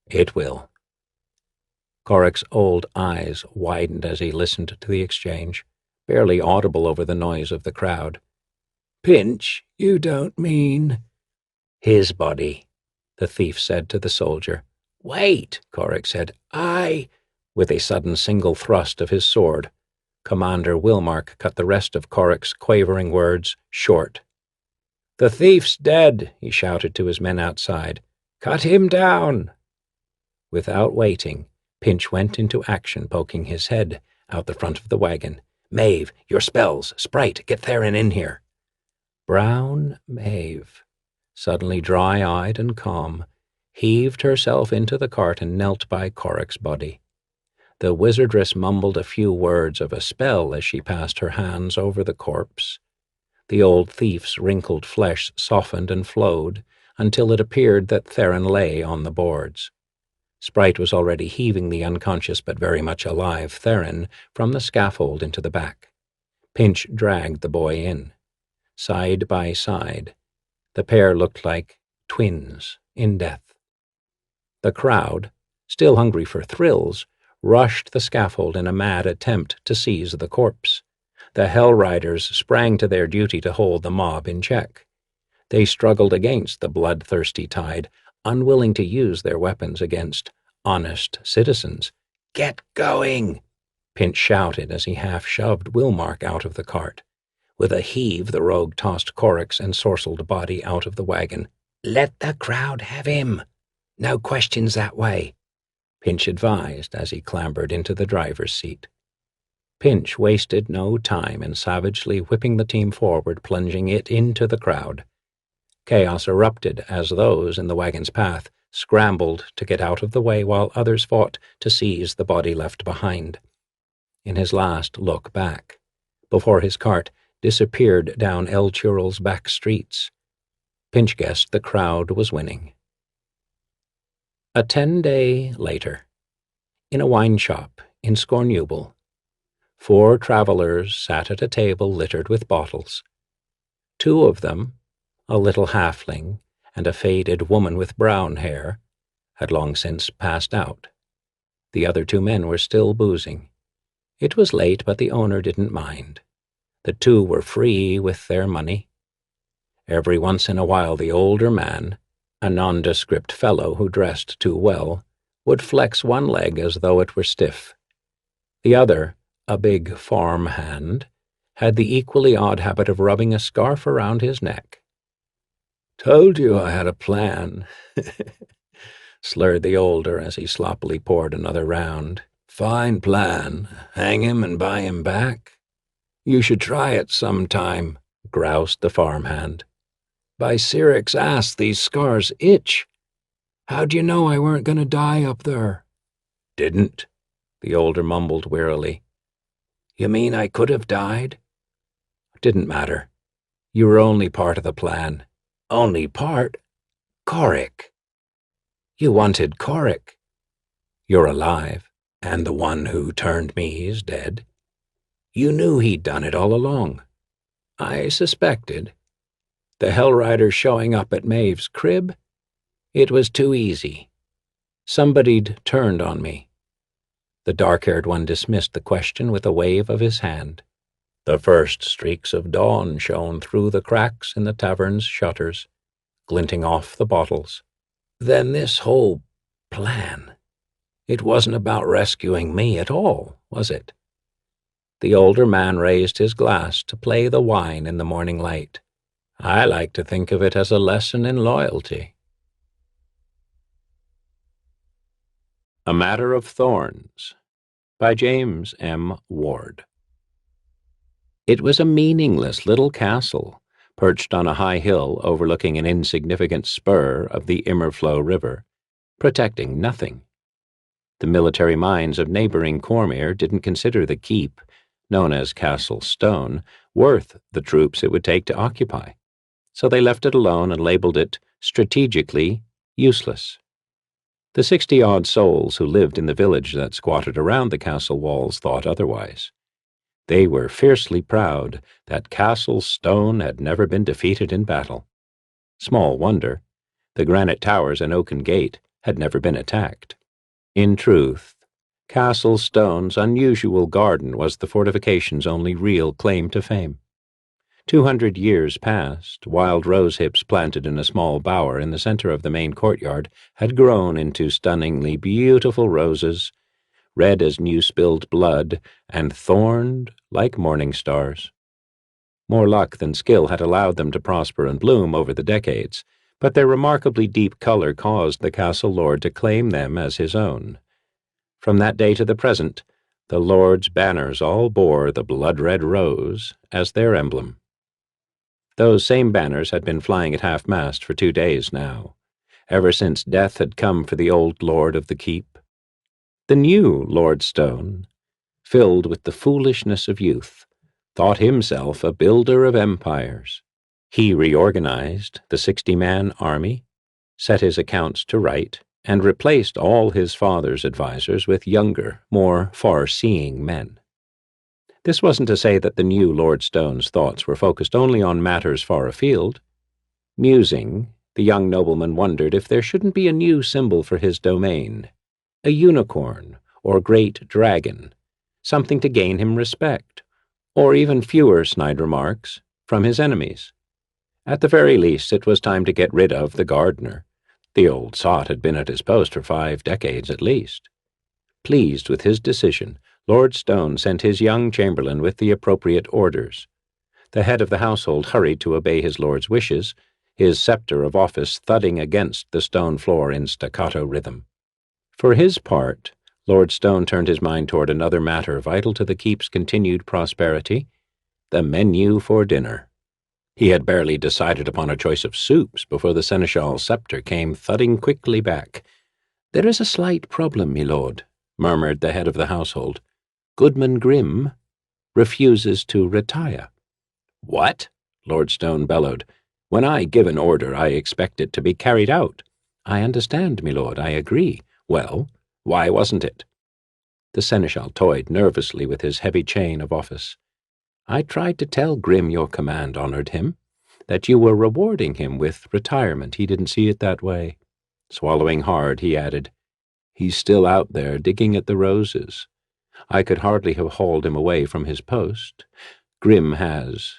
A: "It will." Corric's old eyes widened as he listened to the exchange, barely audible over the noise of the crowd. "Pinch, you don't mean—" "His body," the thief said to the soldier. "Wait," Corric said. With a sudden single thrust of his sword, Commander Wilmark cut the rest of Corric's quavering words short. "The thief's dead," he shouted to his men outside. "Cut him down!" Without waiting, Pinch went into action, poking his head out the front of the wagon. "Maeve, your spells! Sprite, get Theron in here!" Brown Maeve, suddenly dry-eyed and calm, heaved herself into the cart and knelt by Corric's body. The wizardress mumbled a few words of a spell as she passed her hands over the corpse. The old thief's wrinkled flesh softened and flowed until it appeared that Theron lay on the boards. Sprite was already heaving the unconscious but very much alive Theron from the scaffold into the back. Pinch dragged the boy in. Side by side, the pair looked like twins in death. The crowd, still hungry for thrills, rushed the scaffold in a mad attempt to seize the corpse. The Hell Riders sprang to their duty to hold the mob in check. They struggled against the bloodthirsty tide, unwilling to use their weapons against honest citizens. "Get going!" Pinch shouted as he half-shoved Wilmark out of the cart. With a heave, the rogue tossed Corric's ensorcelled body out of the wagon. "Let the crowd have him. No questions that way," Pinch advised as he clambered into the driver's seat. Pinch wasted no time in savagely whipping the team forward, plunging it into the crowd. Chaos erupted as those in the wagon's path scrambled to get out of the way while others fought to seize the body left behind. In his last look back, before his cart disappeared down El Chural's back streets, Pinch guessed the crowd was winning. A 10-day later, in a wine shop in Scornubel, 4 travelers sat at a table littered with bottles. 2 of them, a little halfling and a faded woman with brown hair, had long since passed out. The other 2 men were still boozing. It was late, but the owner didn't mind. The 2 were free with their money. Every once in a while the older man, a nondescript fellow who dressed too well, would flex one leg as though it were stiff. The other, a big farm hand, had the equally odd habit of rubbing a scarf around his neck. "Told you I had a plan," slurred the older as he sloppily poured another round. "Fine plan. Hang him and buy him back? You should try it sometime," groused the farmhand. "By Cyric's ass, these scars itch. How'd you know I weren't going to die up there?" "Didn't," the older mumbled wearily. "You mean I could have died?" "Didn't matter. You were only part of the plan." "Only part? Corric. You wanted Corric." "You're alive, and the one who turned me is dead. You knew he'd done it all along." "I suspected. The Hell Rider showing up at Maeve's crib? It was too easy. Somebody'd turned on me." The dark-haired one dismissed the question with a wave of his hand. The first streaks of dawn shone through the cracks in the tavern's shutters, glinting off the bottles. "Then this whole plan, it wasn't about rescuing me at all, was it?" The older man raised his glass to play the wine in the morning light. "I like to think of it as a lesson in loyalty." A Matter of Thorns by James M. Ward. It was a meaningless little castle, perched on a high hill overlooking an insignificant spur of the Immerflow River, protecting nothing. The military minds of neighboring Cormyr didn't consider the keep, known as Castle Stone, worth the troops it would take to occupy. So they left it alone and labeled it, strategically, useless. The 60-odd souls who lived in the village that squatted around the castle walls thought otherwise. They were fiercely proud that Castle Stone had never been defeated in battle. Small wonder, the granite towers and oaken gate had never been attacked. In truth, Castle Stone's unusual garden was the fortification's only real claim to fame. 200 years past, wild rose hips planted in a small bower in the center of the main courtyard had grown into stunningly beautiful roses, red as new-spilled blood and thorned like morning stars. More luck than skill had allowed them to prosper and bloom over the decades, but their remarkably deep color caused the castle lord to claim them as his own. From that day to the present, the lord's banners all bore the blood-red rose as their emblem. Those same banners had been flying at half-mast for 2 days now, ever since death had come for the old lord of the keep. The new Lord Stone, filled with the foolishness of youth, thought himself a builder of empires. He reorganized the 60-man army, set his accounts to right, and replaced all his father's advisers with younger, more far-seeing men. This wasn't to say that the new Lord Stone's thoughts were focused only on matters far afield. Musing, the young nobleman wondered if there shouldn't be a new symbol for his domain, a unicorn or great dragon, something to gain him respect, or even fewer, snide remarks, from his enemies. At the very least, it was time to get rid of the gardener. The old sot had been at his post for 5 decades at least. Pleased with his decision, Lord Stone sent his young chamberlain with the appropriate orders. The head of the household hurried to obey his lord's wishes, his scepter of office thudding against the stone floor in staccato rhythm. For his part, Lord Stone turned his mind toward another matter vital to the keep's continued prosperity, the menu for dinner. He had barely decided upon a choice of soups before the seneschal's scepter came thudding quickly back. "There is a slight problem, my lord," murmured the head of the household. "Goodman Grimm refuses to retire." "What?" Lord Stone bellowed. "When I give an order, I expect it to be carried out." "I understand, my lord, I agree." "Well, why wasn't it?" The seneschal toyed nervously with his heavy chain of office. "I tried to tell Grimm your command honored him, that you were rewarding him with retirement. He didn't see it that way." Swallowing hard, he added, "He's still out there digging at the roses. I could hardly have hauled him away from his post. Grimm has,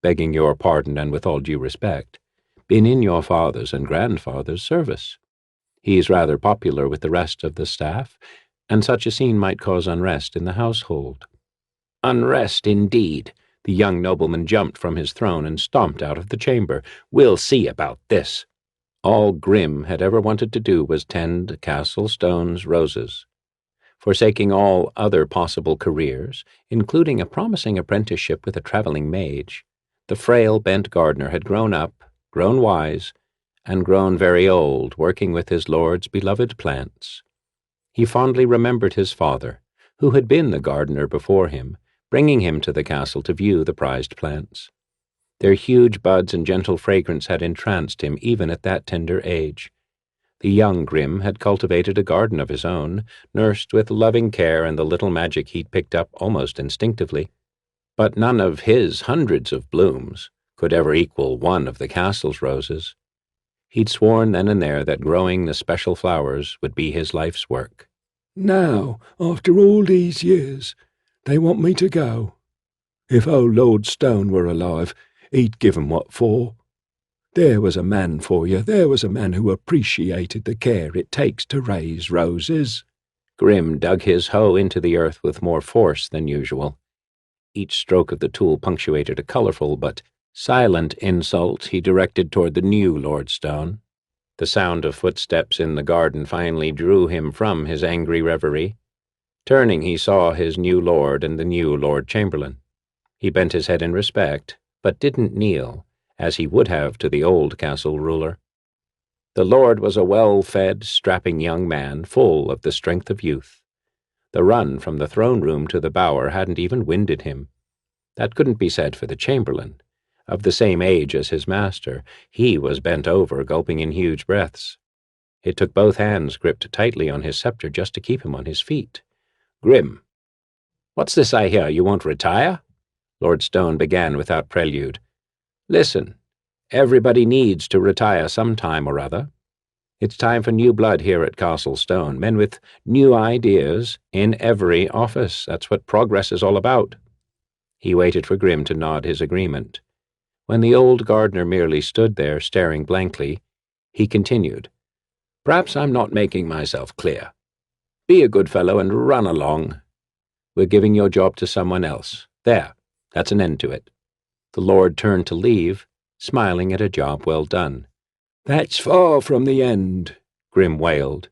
A: begging your pardon and with all due respect, been in your father's and grandfather's service. He's rather popular with the rest of the staff, and such a scene might cause unrest in the household." "Unrest, indeed." The young nobleman jumped from his throne and stomped out of the chamber. "We'll see about this." All Grimm had ever wanted to do was tend Castle Stone's roses. Forsaking all other possible careers, including a promising apprenticeship with a traveling mage, the frail, bent gardener had grown up, grown wise, and grown very old working with his lord's beloved plants. He fondly remembered his father, who had been the gardener before him, bringing him to the castle to view the prized plants. Their huge buds and gentle fragrance had entranced him even at that tender age. The young Grimm had cultivated a garden of his own, nursed with loving care and the little magic he'd picked up almost instinctively. But none of his hundreds of blooms could ever equal one of the castle's roses. He'd sworn then and there that growing the special flowers would be his life's work.
D: "Now, after all these years, they want me to go. If old Lord Stone were alive, he'd give 'em what for. There was a man for you. There was a man who appreciated the care it takes to raise roses."
A: Grimm dug his hoe into the earth with more force than usual. Each stroke of the tool punctuated a colorful but silent insult he directed toward the new Lord Stone. The sound of footsteps in the garden finally drew him from his angry reverie. Turning, he saw his new lord and the new Lord Chamberlain. He bent his head in respect, but didn't kneel, as he would have to the old castle ruler. The lord was a well-fed, strapping young man, full of the strength of youth. The run from the throne room to the bower hadn't even winded him.
C: That couldn't be said for the chamberlain. Of the same age as his master, he was bent over, gulping in huge breaths. It took both hands gripped tightly on his scepter just to keep him on his feet. "Grim, what's this I hear? You won't retire?" Lord Stone began without prelude. "Listen, everybody needs to retire some time or other. It's time for new blood here at Castle Stone, men with new ideas in every office. That's what progress is all about." He waited for Grim to nod his agreement. When the old gardener merely stood there, staring blankly, he continued, "Perhaps I'm not making myself clear. Be a good fellow and run along. We're giving your job to someone else. There, that's an end to it." The Lord turned to leave, smiling at a job well done.
D: "That's far from the end," Grim wailed.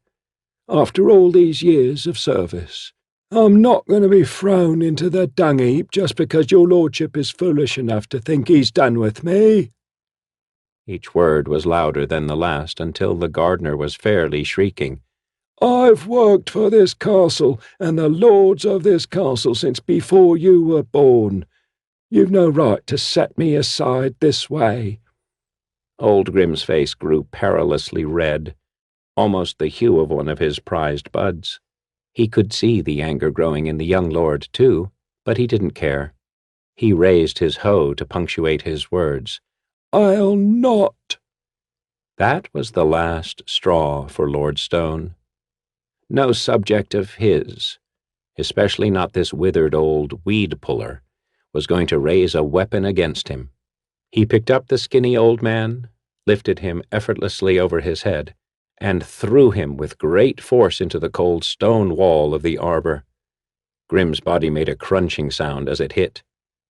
D: "After all these years of service, I'm not going to be thrown into the dung heap just because your lordship is foolish enough to think he's done with me."
C: Each word was louder than the last until the gardener was fairly shrieking.
D: "I've worked for this castle and the lords of this castle since before you were born. You've no right to set me aside this way."
C: Old Grim's face grew perilously red, almost the hue of one of his prized buds. He could see the anger growing in the young lord, too, but he didn't care. He raised his hoe to punctuate his words.
D: "I'll not."
C: That was the last straw for Lord Stone. No subject of his, especially not this withered old weed-puller, was going to raise a weapon against him. He picked up the skinny old man, lifted him effortlessly over his head, and threw him with great force into the cold stone wall of the arbor. Grim's body made a crunching sound as it hit,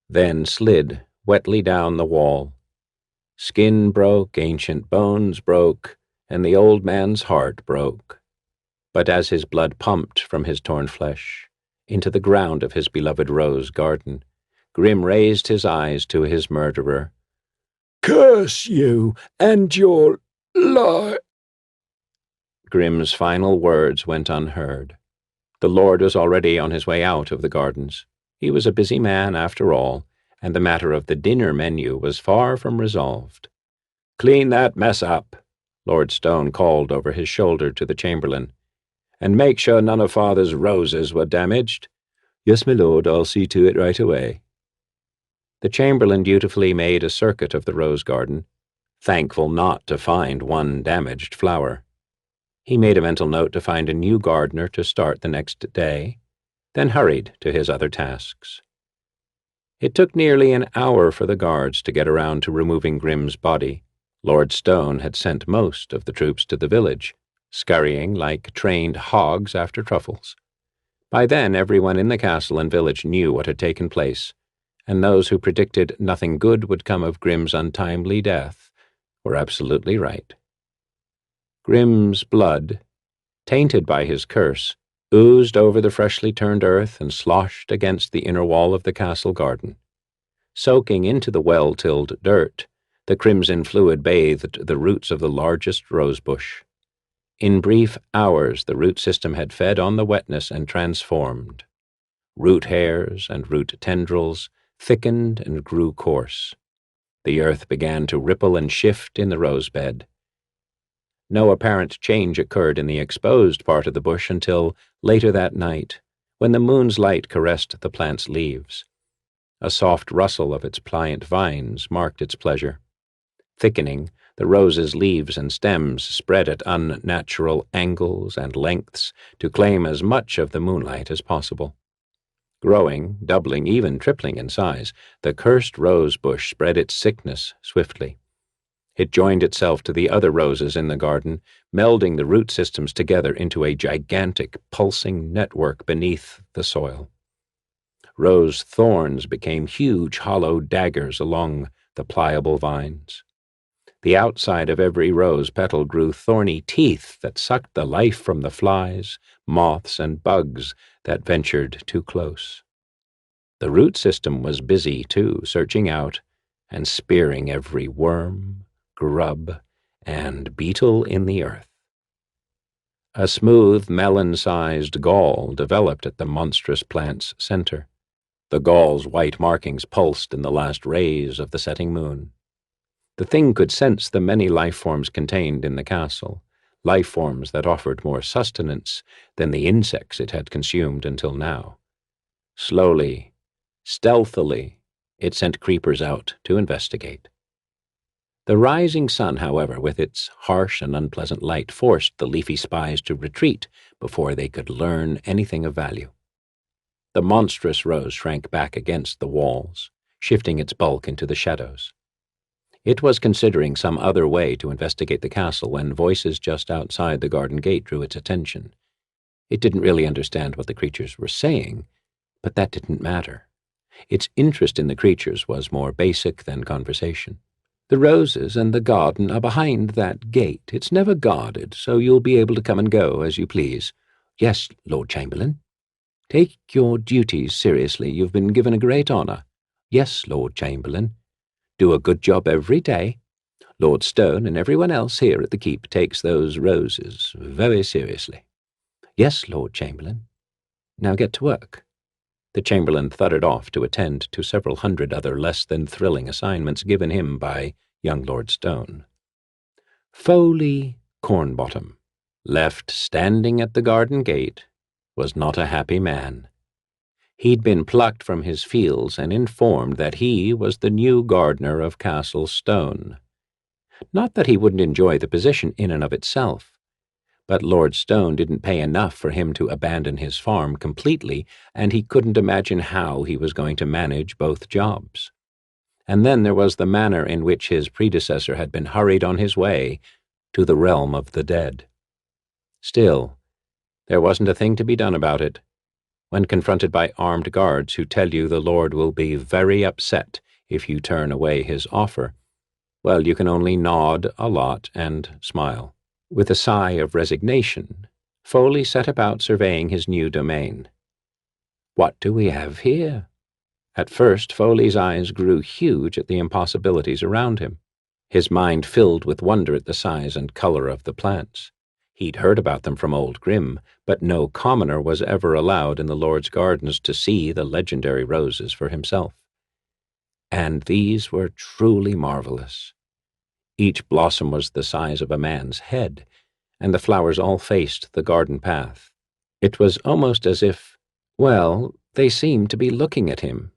C: then slid wetly down the wall. Skin broke, ancient bones broke, and the old man's heart broke. But as his blood pumped from his torn flesh into the ground of his beloved rose garden, Grim raised his eyes to his murderer.
D: "Curse you and your lie."
C: Grim's final words went unheard. The Lord was already on his way out of the gardens. He was a busy man, after all, and the matter of the dinner menu was far from resolved. "Clean that mess up," Lord Stone called over his shoulder to the chamberlain, "and make sure none of Father's roses were damaged." "Yes, my lord, I'll see to it right away." The chamberlain dutifully made a circuit of the rose garden, thankful not to find one damaged flower. He made a mental note to find a new gardener to start the next day, then hurried to his other tasks. It took nearly an hour for the guards to get around to removing Grim's body. Lord Stone had sent most of the troops to the village, scurrying like trained hogs after truffles. By then everyone in the castle and village knew what had taken place, and those who predicted nothing good would come of Grim's untimely death were absolutely right. Grim's blood, tainted by his curse, oozed over the freshly turned earth and sloshed against the inner wall of the castle garden. Soaking into the well-tilled dirt, the crimson fluid bathed the roots of the largest rosebush. In brief hours the root system had fed on the wetness and transformed. Root hairs and root tendrils thickened and grew coarse. The earth began to ripple and shift in the rosebed. No apparent change occurred in the exposed part of the bush until later that night, when the moon's light caressed the plant's leaves. A soft rustle of its pliant vines marked its pleasure. Thickening, the rose's leaves and stems spread at unnatural angles and lengths to claim as much of the moonlight as possible. Growing, doubling, even tripling in size, the cursed rose bush spread its sickness swiftly. It joined itself to the other roses in the garden, melding the root systems together into a gigantic, pulsing network beneath the soil. Rose thorns became huge, hollow daggers along the pliable vines. The outside of every rose petal grew thorny teeth that sucked the life from the flies, moths, and bugs that ventured too close. The root system was busy, too, searching out and spearing every worm, grub, and beetle in the earth. A smooth, melon-sized gall developed at the monstrous plant's center.
A: The gall's white markings pulsed in the last rays of the setting moon. The thing could sense the many life forms contained in the castle, life forms that offered more sustenance than the insects it had consumed until now. Slowly, stealthily, it sent creepers out to investigate. The rising sun, however, with its harsh and unpleasant light, forced the leafy spies to retreat before they could learn anything of value. The monstrous rose shrank back against the walls, shifting its bulk into the shadows. It was considering some other way to investigate the castle when voices just outside the garden gate drew its attention. It didn't really understand what the creatures were saying, but that didn't matter. Its interest in the creatures was more basic than conversation. "The roses and the garden are behind that gate. It's never guarded, so you'll be able to come and go as you please." "Yes, Lord Chamberlain." "Take your duties seriously. You've been given a great honor." "Yes, Lord Chamberlain." "Do a good job every day. Lord Stone and everyone else here at the keep takes those roses very seriously." "Yes, Lord Chamberlain." "Now get to work." The Chamberlain thudded off to attend to several hundred other less than thrilling assignments given him by young Lord Stone. Foley Cornbottom, left standing at the garden gate, was not a happy man. He'd been plucked from his fields and informed that he was the new gardener of Castle Stone. Not that he wouldn't enjoy the position in and of itself, but Lord Stone didn't pay enough for him to abandon his farm completely, and he couldn't imagine how he was going to manage both jobs. And then there was the manner in which his predecessor had been hurried on his way to the realm of the dead. Still, there wasn't a thing to be done about it. When confronted by armed guards who tell you the Lord will be very upset if you turn away his offer, well, you can only nod a lot and smile. With a sigh of resignation, Foley set about surveying his new domain. What do we have here? At first, Foley's eyes grew huge at the impossibilities around him. His mind filled with wonder at the size and color of the plants. He'd heard about them from Old Grim, but no commoner was ever allowed in the Lord's gardens to see the legendary roses for himself. And these were truly marvelous. Each blossom was the size of a man's head, and the flowers all faced the garden path. It was almost as if, well, they seemed to be looking at him.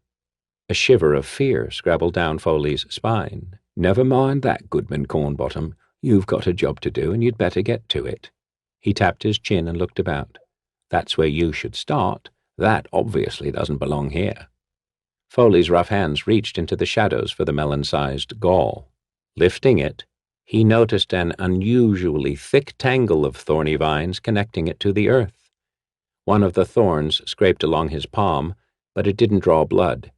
A: A shiver of fear scrabbled down Foley's spine. "Never mind that, Goodman Cornbottom. You've got a job to do, and you'd better get to it." He tapped his chin and looked about. "That's where you should start. That obviously doesn't belong here." Foley's rough hands reached into the shadows for the melon-sized gall. Lifting it, he noticed an unusually thick tangle of thorny vines connecting it to the earth. One of the thorns scraped along his palm, but it didn't draw blood.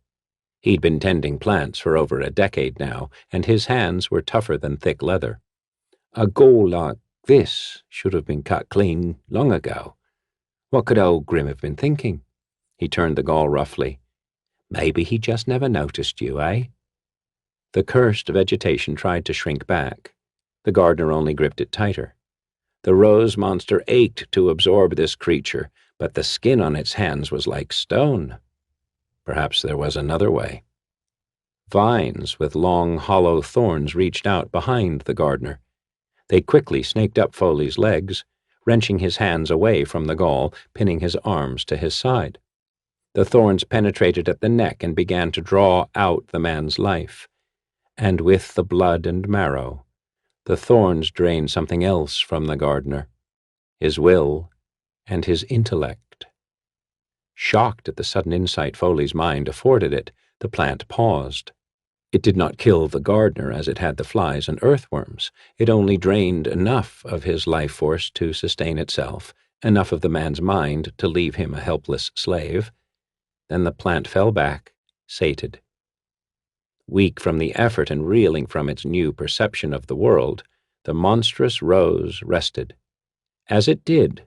A: He'd been tending plants for over a decade now, and his hands were tougher than thick leather. A gall like this should have been cut clean long ago. What could old Grim have been thinking? He turned the gall roughly. "Maybe he just never noticed you, eh?" The cursed vegetation tried to shrink back. The gardener only gripped it tighter. The rose monster ached to absorb this creature, but the skin on its hands was like stone. Perhaps there was another way. Vines with long, hollow thorns reached out behind the gardener. They quickly snaked up Foley's legs, wrenching his hands away from the gall, pinning his arms to his side. The thorns penetrated at the neck and began to draw out the man's life. And with the blood and marrow, the thorns drained something else from the gardener, his will and his intellect. Shocked at the sudden insight Foley's mind afforded it, the plant paused. It did not kill the gardener as it had the flies and earthworms. It only drained enough of his life force to sustain itself, enough of the man's mind to leave him a helpless slave. Then the plant fell back, sated. Weak from the effort and reeling from its new perception of the world, the monstrous rose rested. As it did,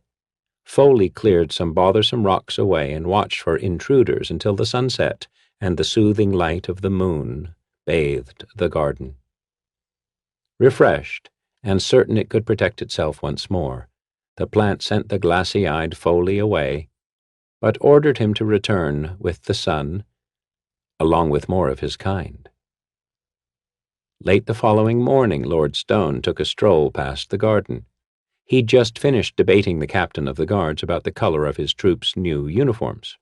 A: Foley cleared some bothersome rocks away and watched for intruders until the sun set and the soothing light of the moon bathed the garden. Refreshed, and certain it could protect itself once more, the plant sent the glassy-eyed Foley away, but ordered him to return with the sun along with more of his kind. Late the following morning, Lord Stone took a stroll past the garden. He'd just finished debating the captain of the guards about the color of his troops' new uniforms.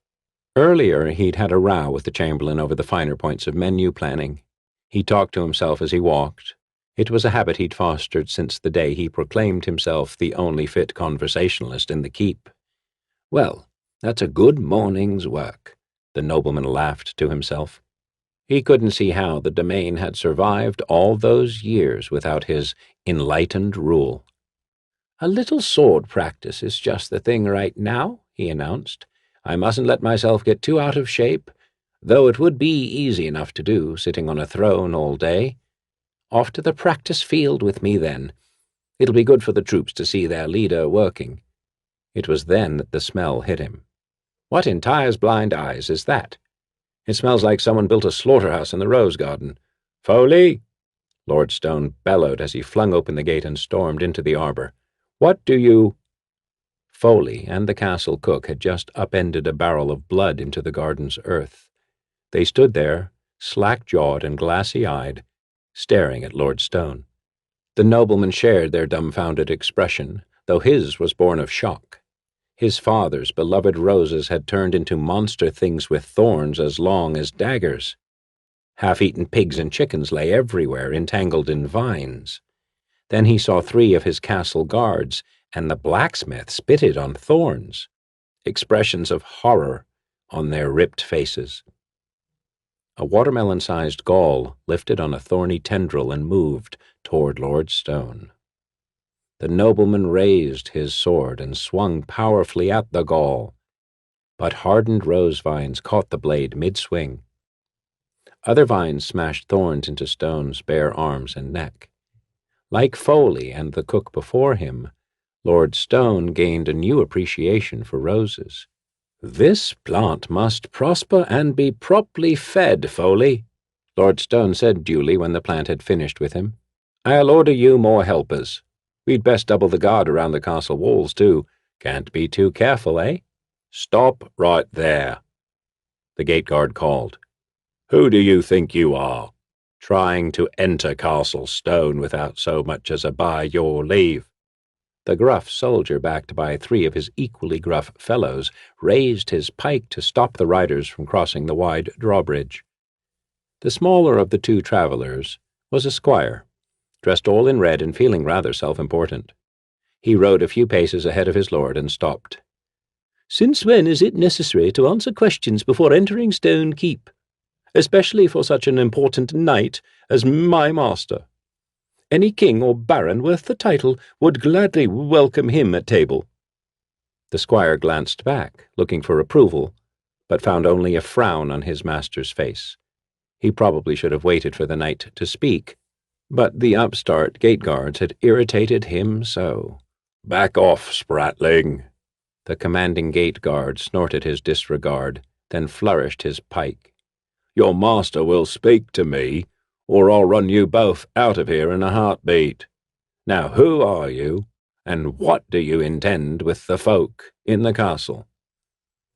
A: Earlier, he'd had a row with the chamberlain over the finer points of menu planning. He talked to himself as he walked. It was a habit he'd fostered since the day he proclaimed himself the only fit conversationalist in the keep. "Well, that's a good morning's work," the nobleman laughed to himself. He couldn't see how the domain had survived all those years without his enlightened rule. "A little sword practice is just the thing right now," he announced. "I mustn't let myself get too out of shape, though it would be easy enough to do, sitting on a throne all day. Off to the practice field with me, then. It'll be good for the troops to see their leader working." It was then that the smell hit him. "What in Tyre's blind eyes is that? It smells like someone built a slaughterhouse in the rose garden. Foley!" Lord Stone bellowed as he flung open the gate and stormed into the arbor. "What do you—" Foley and the castle cook had just upended a barrel of blood into the garden's earth. They stood there, slack-jawed and glassy-eyed, staring at Lord Stone. The nobleman shared their dumbfounded expression, though his was born of shock. His father's beloved roses had turned into monster things with thorns as long as daggers. Half-eaten pigs and chickens lay everywhere, entangled in vines. Then he saw 3 of his castle guards, and the blacksmith spitted on thorns, expressions of horror on their ripped faces. A watermelon-sized gall lifted on a thorny tendril and moved toward Lord Stone. The nobleman raised his sword and swung powerfully at the gall, but hardened rose vines caught the blade mid-swing. Other vines smashed thorns into Stone's bare arms and neck. Like Foley and the cook before him, Lord Stone gained a new appreciation for roses. "This plant must prosper and be properly fed, Foley," Lord Stone said dully when the plant had finished with him. "I'll order you more helpers. We'd best double the guard around the castle walls, too. Can't be too careful, eh?" "Stop right there," the gate guard called. "Who do you think you are, trying to enter Castle Stone without so much as a by your leave?" The gruff soldier, backed by 3 of his equally gruff fellows, raised his pike to stop the riders from crossing the wide drawbridge. The smaller of the 2 travelers was a squire, dressed all in red and feeling rather self-important. He rode a few paces ahead of his lord and stopped. "Since when is it necessary to answer questions before entering Stone Keep, especially for such an important knight as my master? Any king or baron worth the title would gladly welcome him at table." The squire glanced back, looking for approval, but found only a frown on his master's face. He probably should have waited for the knight to speak, but the upstart gate guards had irritated him so. "Back off, spratling!" The commanding gate guard snorted his disregard, then flourished his pike. "Your master will speak to me, or I'll run you both out of here in a heartbeat. Now who are you, and what do you intend with the folk in the castle?"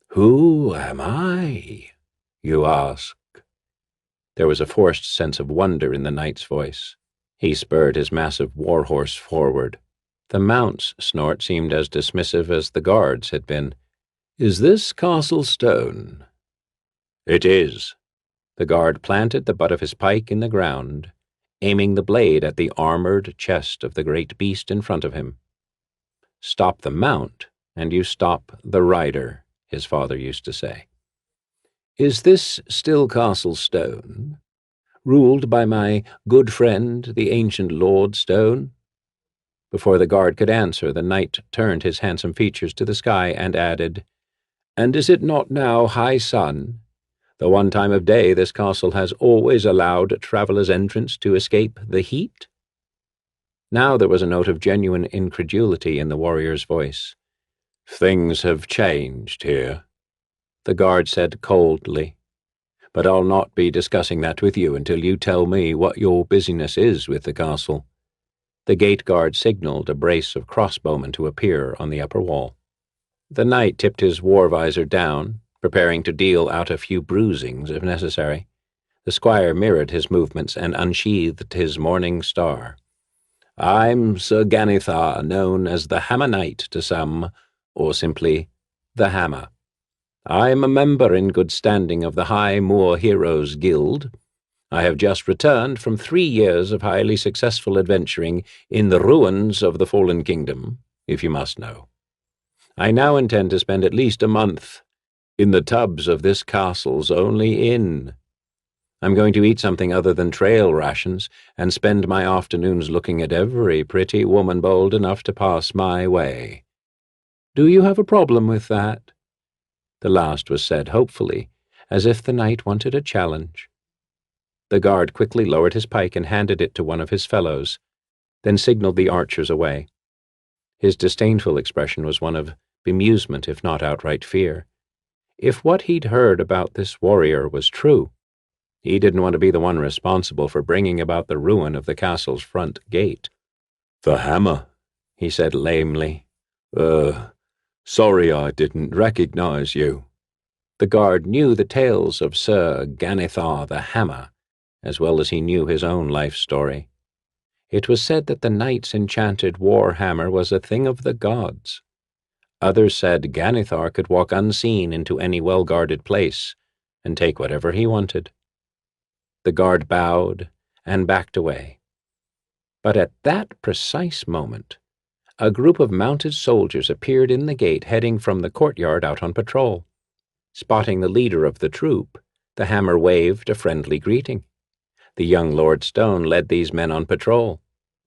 A: "Who am I, you ask?" There was a forced sense of wonder in the knight's voice. He spurred his massive war-horse forward. The mount's snort seemed as dismissive as the guard's had been. "Is this Castle Stone?" "It is." The guard planted the butt of his pike in the ground, aiming the blade at the armored chest of the great beast in front of him. "Stop the mount, and you stop the rider," his father used to say. "Is this still Castle Stone, ruled by my good friend, the ancient Lord Stone?" Before the guard could answer, the knight turned his handsome features to the sky and added, "And is it not now high sun? The one time of day this castle has always allowed travelers' entrance to escape the heat?" Now there was a note of genuine incredulity in the warrior's voice. "Things have changed here," the guard said coldly. "But I'll not be discussing that with you until you tell me what your business is with the castle." The gate guard signaled a brace of crossbowmen to appear on the upper wall. The knight tipped his war visor down, preparing to deal out a few bruisings if necessary. The squire mirrored his movements and unsheathed his morning star. "I'm Sir Ganithar, known as the Hammer Knight to some, or simply the Hammer. I'm a member in good standing of the High Moor Heroes Guild. I have just returned from 3 years of highly successful adventuring in the ruins of the Fallen Kingdom, if you must know. I now intend to spend at least a month in the tubs of this castle's only inn. I'm going to eat something other than trail rations and spend my afternoons looking at every pretty woman bold enough to pass my way. Do you have a problem with that?" The last was said hopefully, as if the knight wanted a challenge. The guard quickly lowered his pike and handed it to one of his fellows, then signaled the archers away. His disdainful expression was one of bemusement, if not outright fear. If what he'd heard about this warrior was true, he didn't want to be the one responsible for bringing about the ruin of the castle's front gate.
D: "The Hammer," he said lamely. Sorry I didn't recognize you."
A: The guard knew the tales of Sir Ganithar the Hammer, as well as he knew his own life story. It was said that the knight's enchanted war hammer was a thing of the gods. Others said Ganithar could walk unseen into any well-guarded place and take whatever he wanted. The guard bowed and backed away. But at that precise moment, a group of mounted soldiers appeared in the gate heading from the courtyard out on patrol. Spotting the leader of the troop, the Hammer waved a friendly greeting. The young Lord Stone led these men on patrol.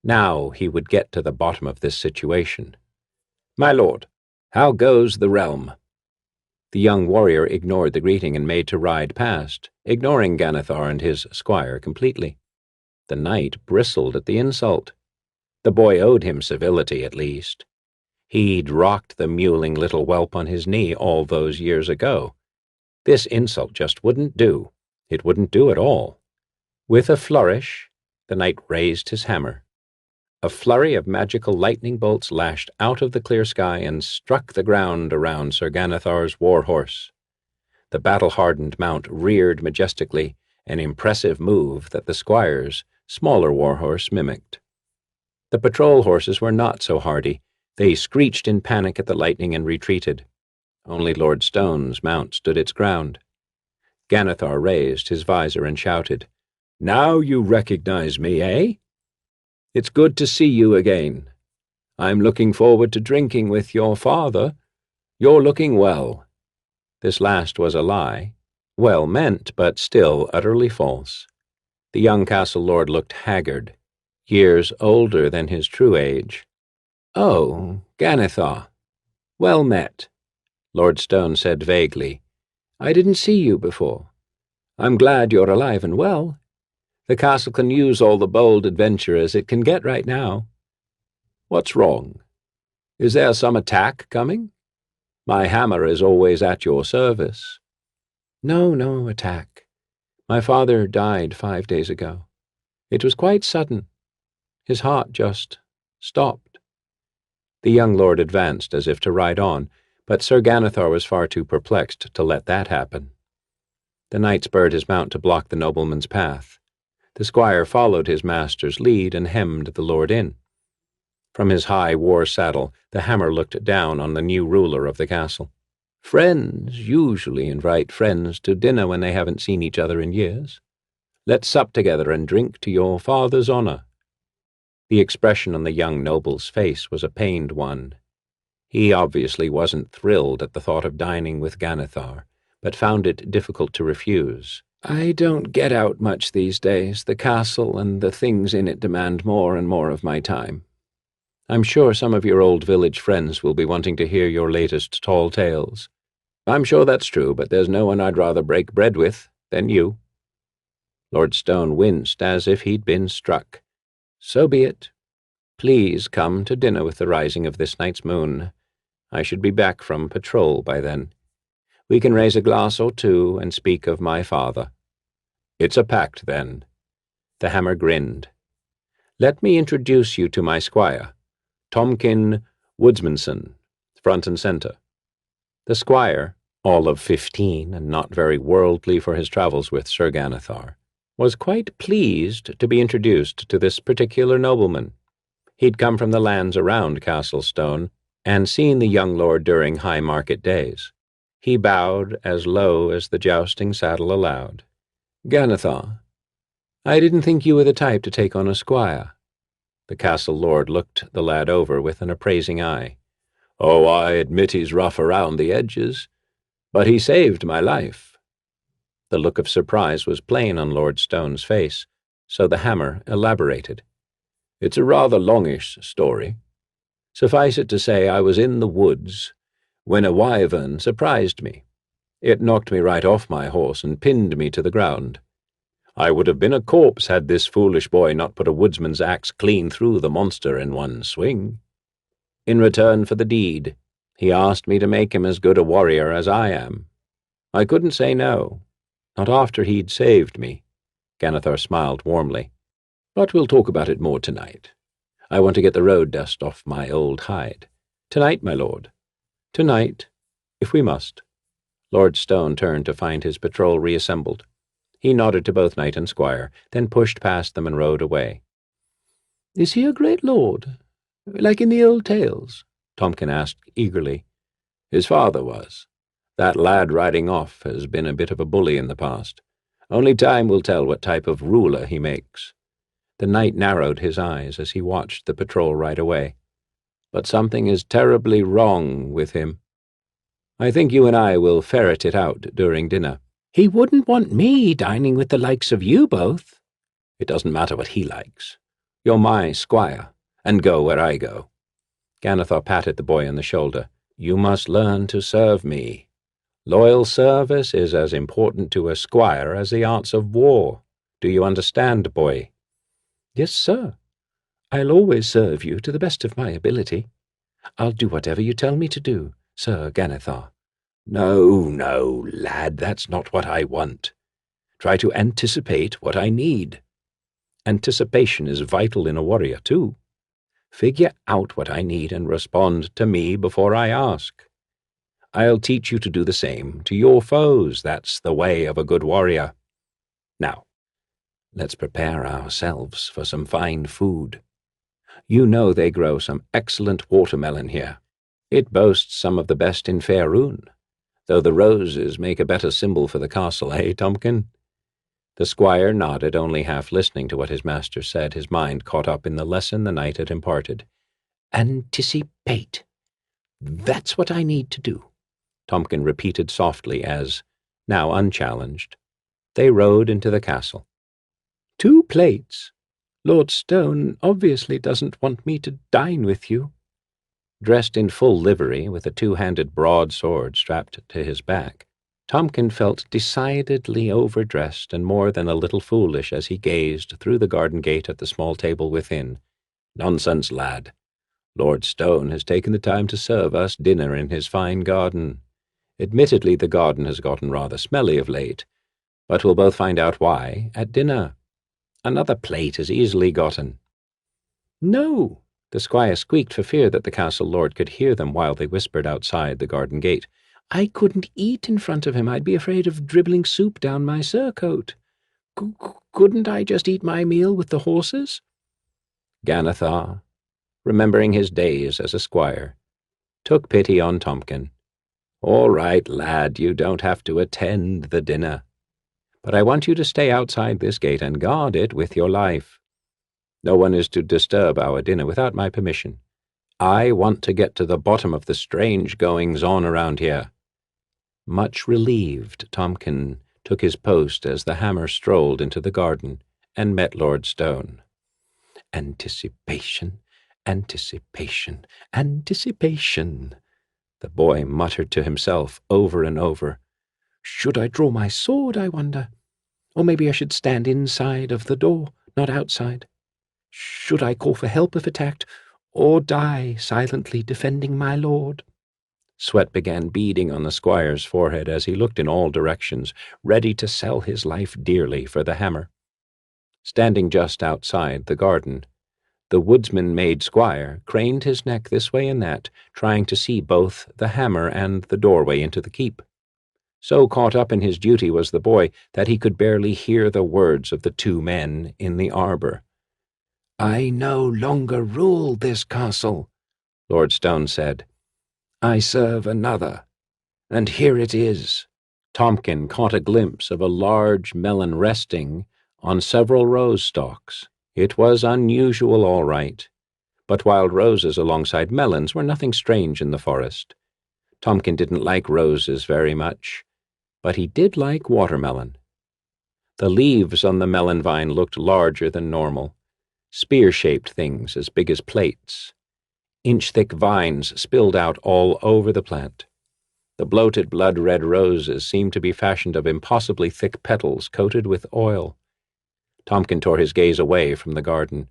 A: Now he would get to the bottom of this situation. "My lord, how goes the realm?" The young warrior ignored the greeting and made to ride past, ignoring Ganithar and his squire completely. The knight bristled at the insult. The boy owed him civility, at least. He'd rocked the mewling little whelp on his knee all those years ago. This insult just wouldn't do. It wouldn't do at all. With a flourish, the knight raised his hammer. A flurry of magical lightning bolts lashed out of the clear sky and struck the ground around Sir Ganithar's war horse. The battle-hardened mount reared majestically, an impressive move that the squire's smaller war horse mimicked. The patrol horses were not so hardy. They screeched in panic at the lightning and retreated. Only Lord Stone's mount stood its ground. Ganithar raised his visor and shouted, "Now you recognize me, eh? It's good to see you again. I'm looking forward to drinking with your father. You're looking well." This last was a lie, well meant, but still utterly false. The young castle lord looked haggard, years older than his true age. "Oh, Ganithar. Well met," Lord Stone said vaguely. "I didn't see you before. I'm glad you're alive and well. The castle can use all the bold adventurers it can get right now. What's wrong? Is there some attack coming? My hammer is always at your service." No attack. My father died 5 days ago. It was quite sudden. His heart just stopped." The young lord advanced as if to ride on, but Sir Ganithar was far too perplexed to let that happen. The knight spurred his mount to block the nobleman's path. The squire followed his master's lead and hemmed the lord in. From his high war saddle, the Hammer looked down on the new ruler of the castle. "Friends usually invite friends to dinner when they haven't seen each other in years. Let's sup together and drink to your father's honor." The expression on the young noble's face was a pained one. He obviously wasn't thrilled at the thought of dining with Ganithar, but found it difficult to refuse. "I don't get out much these days. The castle and the things in it demand more and more of my time. I'm sure some of your old village friends will be wanting to hear your latest tall tales." "I'm sure that's true, but there's no one I'd rather break bread with than you." Lord Stone winced as if he'd been struck. "So be it. Please come to dinner with the rising of this night's moon. I should be back from patrol by then. We can raise a glass or two and speak of my father." "It's a pact, then." The Hammer grinned. "Let me introduce you to my squire, Tomkin Woodsmanson, front and center." The squire, all of 15 and not very worldly for his travels with Sir Ganithar, was quite pleased to be introduced to this particular nobleman. He'd come from the lands around Castlestone, and seen the young lord during high market days. He bowed as low as the jousting saddle allowed. "Ganethar, I didn't think you were the type to take on a squire." The castle lord looked the lad over with an appraising eye. "Oh, I admit he's rough around the edges, but he saved my life." The look of surprise was plain on Lord Stone's face, so the hammer elaborated. "It's a rather longish story. Suffice it to say, I was in the woods when a wyvern surprised me. It knocked me right off my horse and pinned me to the ground. I would have been a corpse had this foolish boy not put a woodsman's axe clean through the monster in one swing. In return for the deed, he asked me to make him as good a warrior as I am. I couldn't say no, not after he'd saved me." Ganethar smiled warmly. "But we'll talk about it more tonight. I want to get the road dust off my old hide. Tonight, my lord. Tonight, if we must." Lord Stone turned to find his patrol reassembled. He nodded to both knight and squire, then pushed past them and rode away. "Is he a great lord, like in the old tales?" Tompkin asked eagerly. "His father was. That lad riding off has been a bit of a bully in the past. Only time will tell what type of ruler he makes." The knight narrowed his eyes as he watched the patrol ride away. "But something is terribly wrong with him. I think you and I will ferret it out during dinner." "He wouldn't want me dining with the likes of you both." "It doesn't matter what he likes. You're my squire, and go where I go." Ganethar patted the boy on the shoulder. "You must learn to serve me. Loyal service is as important to a squire as the arts of war. Do you understand, boy?" "Yes, sir. I'll always serve you to the best of my ability. I'll do whatever you tell me to do, Sir Ganethar." "No, no, lad, that's not what I want. Try to anticipate what I need. Anticipation is vital in a warrior, too. Figure out what I need and respond to me before I ask. I'll teach you to do the same to your foes. That's the way of a good warrior. Now, let's prepare ourselves for some fine food. You know they grow some excellent watermelon here. It boasts some of the best in Faerun, though the roses make a better symbol for the castle, eh, Tompkin?" The squire nodded, only half listening to what his master said, his mind caught up in the lesson the knight had imparted. "Anticipate. That's what I need to do," Tompkin repeated softly as, now unchallenged, they rode into the castle. "2 plates. Lord Stone obviously doesn't want me to dine with you." Dressed in full livery, with a 2-handed broadsword strapped to his back, Tompkin felt decidedly overdressed and more than a little foolish as he gazed through the garden gate at the small table within. "Nonsense, lad. Lord Stone has taken the time to serve us dinner in his fine garden. Admittedly, the garden has gotten rather smelly of late, but we'll both find out why at dinner. Another plate is easily gotten." "No," the squire squeaked for fear that the castle lord could hear them while they whispered outside the garden gate. "I couldn't eat in front of him. I'd be afraid of dribbling soup down my surcoat. Couldn't I just eat my meal with the horses?" Ganethar, remembering his days as a squire, took pity on Tompkin. "All right, lad, you don't have to attend the dinner. But I want you to stay outside this gate and guard it with your life. No one is to disturb our dinner without my permission. I want to get to the bottom of the strange goings-on around here." Much relieved, Tompkin took his post as the hammer strolled into the garden and met Lord Stone. "Anticipation, anticipation, anticipation," the boy muttered to himself over and over. "Should I draw my sword, I wonder? Or maybe I should stand inside of the door, not outside. Should I call for help if attacked, or die silently defending my lord?" Sweat began beading on the squire's forehead as he looked in all directions, ready to sell his life dearly for the hammer. Standing just outside the garden, the woodsman-made squire craned his neck this way and that, trying to see both the hammer and the doorway into the keep. So caught up in his duty was the boy that he could barely hear the words of the two men in the arbor. "I no longer rule this castle," Lord Stone said. "I serve another, and here it is." Tompkin caught a glimpse of a large melon resting on several rose stalks. It was unusual, all right, but wild roses alongside melons were nothing strange in the forest. Tompkin didn't like roses very much, but he did like watermelon. The leaves on the melon vine looked larger than normal, spear-shaped things as big as plates. Inch-thick vines spilled out all over the plant. The bloated blood-red roses seemed to be fashioned of impossibly thick petals coated with oil. Tompkin tore his gaze away from the garden.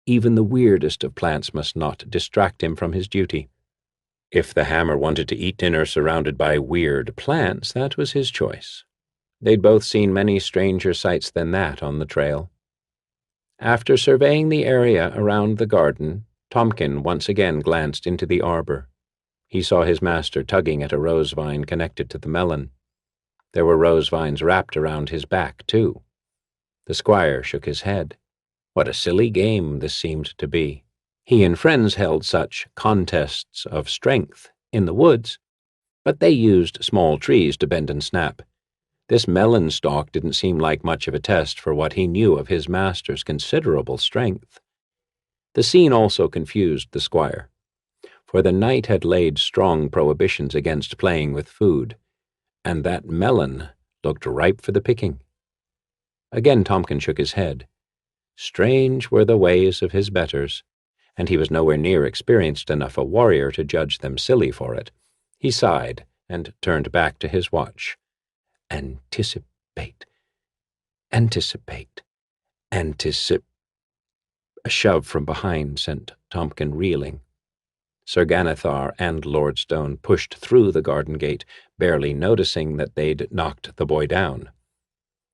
A: Even the weirdest of plants must not distract him from his duty. If the hammer wanted to eat dinner surrounded by weird plants, that was his choice. They'd both seen many stranger sights than that on the trail. After surveying the area around the garden, Tompkin once again glanced into the arbor. He saw his master tugging at a rose vine connected to the melon. There were rose vines wrapped around his back, too. The squire shook his head. What a silly game this seemed to be. He and friends held such contests of strength in the woods, but they used small trees to bend and snap. This melon stalk didn't seem like much of a test for what he knew of his master's considerable strength. The scene also confused the squire, for the knight had laid strong prohibitions against playing with food, and that melon looked ripe for the picking. Again Tompkin shook his head. Strange were the ways of his betters, and he was nowhere near experienced enough a warrior to judge them silly for it. He sighed and turned back to his watch. Anticipate. A shove from behind sent Tompkin reeling. Sir Ganithar and Lord Stone pushed through the garden gate, barely noticing that they'd knocked the boy down.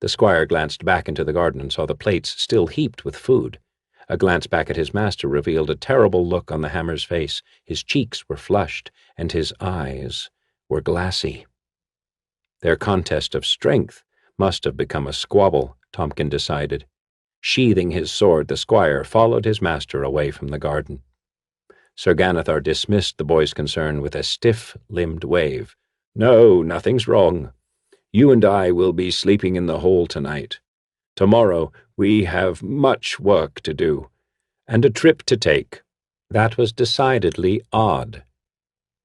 A: The squire glanced back into the garden and saw the plates still heaped with food. A glance back at his master revealed a terrible look on the hammer's face. His cheeks were flushed, and his eyes were glassy. Their contest of strength must have become a squabble, Tompkin decided. Sheathing his sword, the squire followed his master away from the garden. Sir Ganithar dismissed the boy's concern with a stiff-limbed wave. "No, nothing's wrong. You and I will be sleeping in the hall tonight. Tomorrow we have much work to do, and a trip to take." That was decidedly odd.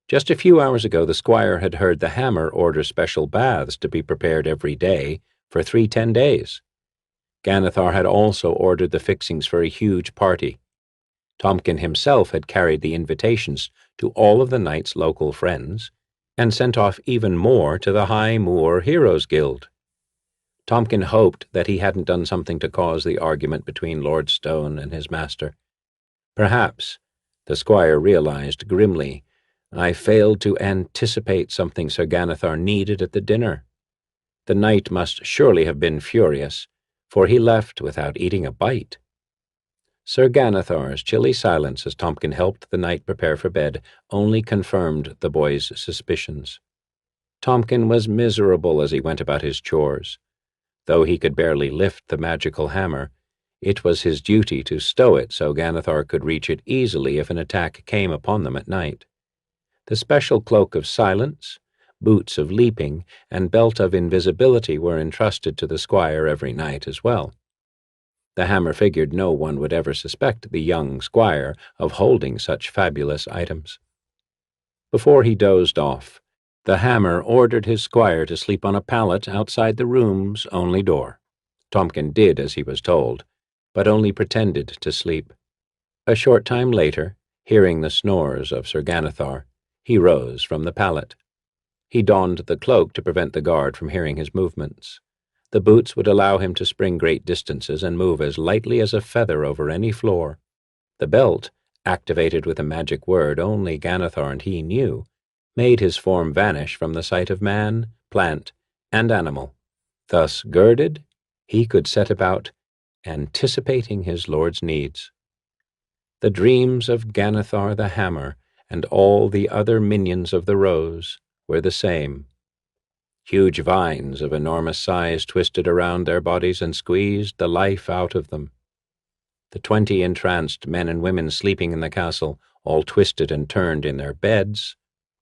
A: Just a few hours ago the squire had heard the hammer order special baths to be prepared every day for 3 days. Ganithar had also ordered the fixings for a huge party. Tompkin himself had carried the invitations to all of the knight's local friends, and sent off even more to the High Moor Heroes Guild. Tompkin hoped that he hadn't done something to cause the argument between Lord Stone and his master. Perhaps, the squire realized grimly, I failed to anticipate something Sir Ganithar needed at the dinner. The knight must surely have been furious, for he left without eating a bite. Sir Ganithar's chilly silence as Tompkin helped the knight prepare for bed only confirmed the boy's suspicions. Tompkin was miserable as he went about his chores. Though he could barely lift the magical hammer, it was his duty to stow it so Ganithar could reach it easily if an attack came upon them at night. The special cloak of silence, boots of leaping, and belt of invisibility were entrusted to the squire every night as well. The hammer figured no one would ever suspect the young squire of holding such fabulous items. Before he dozed off, the hammer ordered his squire to sleep on a pallet outside the room's only door. Tompkin did as he was told, but only pretended to sleep. A short time later, hearing the snores of Sir Ganithar, he rose from the pallet. He donned the cloak to prevent the guard from hearing his movements. The boots would allow him to spring great distances and move as lightly as a feather over any floor. The belt, activated with a magic word only Ganithar and he knew, made his form vanish from the sight of man, plant, and animal. Thus girded, he could set about anticipating his lord's needs. The dreams of Ganithar the Hammer and all the other minions of the Rose were the same.
C: Huge vines of enormous size twisted around their bodies and squeezed the life out of them. The 20 entranced men and women sleeping in the castle all twisted and turned in their beds,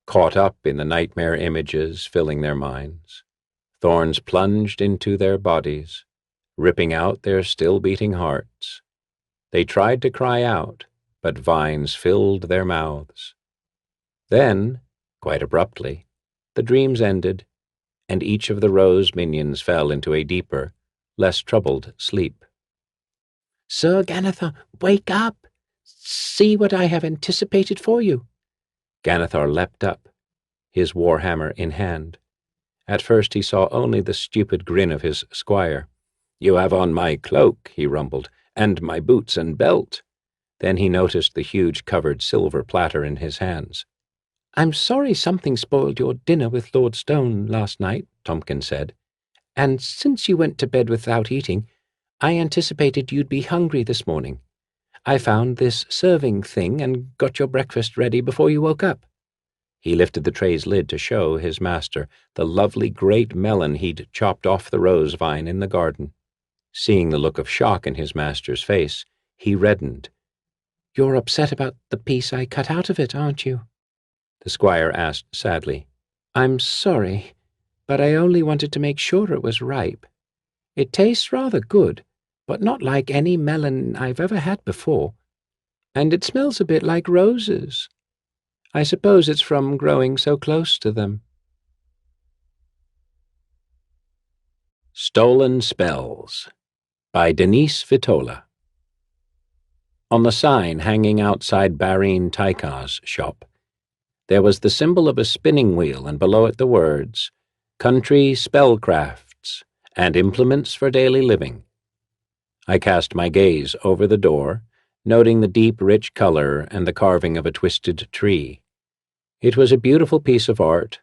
C: caught up in the nightmare images filling their minds. Thorns plunged into their bodies, ripping out their still-beating hearts. They tried to cry out, but vines filled their mouths. Then, quite abruptly, the dreams ended, and each of the rose minions fell into a deeper, less troubled sleep.
B: Sir Ganethar, wake up! See what I have anticipated for you.
C: Ganethar leapt up, his warhammer in hand. At first he saw only the stupid grin of his squire. "You have on my cloak," he rumbled, "and my boots and belt." Then he noticed the huge covered silver platter in his hands.
B: "I'm sorry something spoiled your dinner with Lord Stone last night," Tompkins said. "And since you went to bed without eating, I anticipated you'd be hungry this morning. I found this serving thing and got your breakfast ready before you woke up."
C: He lifted the tray's lid to show his master the lovely great melon he'd chopped off the rose vine in the garden. Seeing the look of shock in his master's face, he reddened.
B: "You're upset about the piece I cut out of it, aren't you?"
C: The squire asked sadly.
B: "I'm sorry, but I only wanted to make sure it was ripe. It tastes rather good, but not like any melon I've ever had before. And it smells a bit like roses. I suppose it's from growing so close to them."
C: Stolen Spells by Denise Vitola. On the sign hanging outside Barine Taikar's shop, there was the symbol of a spinning wheel, and below it the words, "Country Spellcrafts and Implements for Daily Living." I cast my gaze over the door, noting the deep, rich color and the carving of a twisted tree. It was a beautiful piece of art,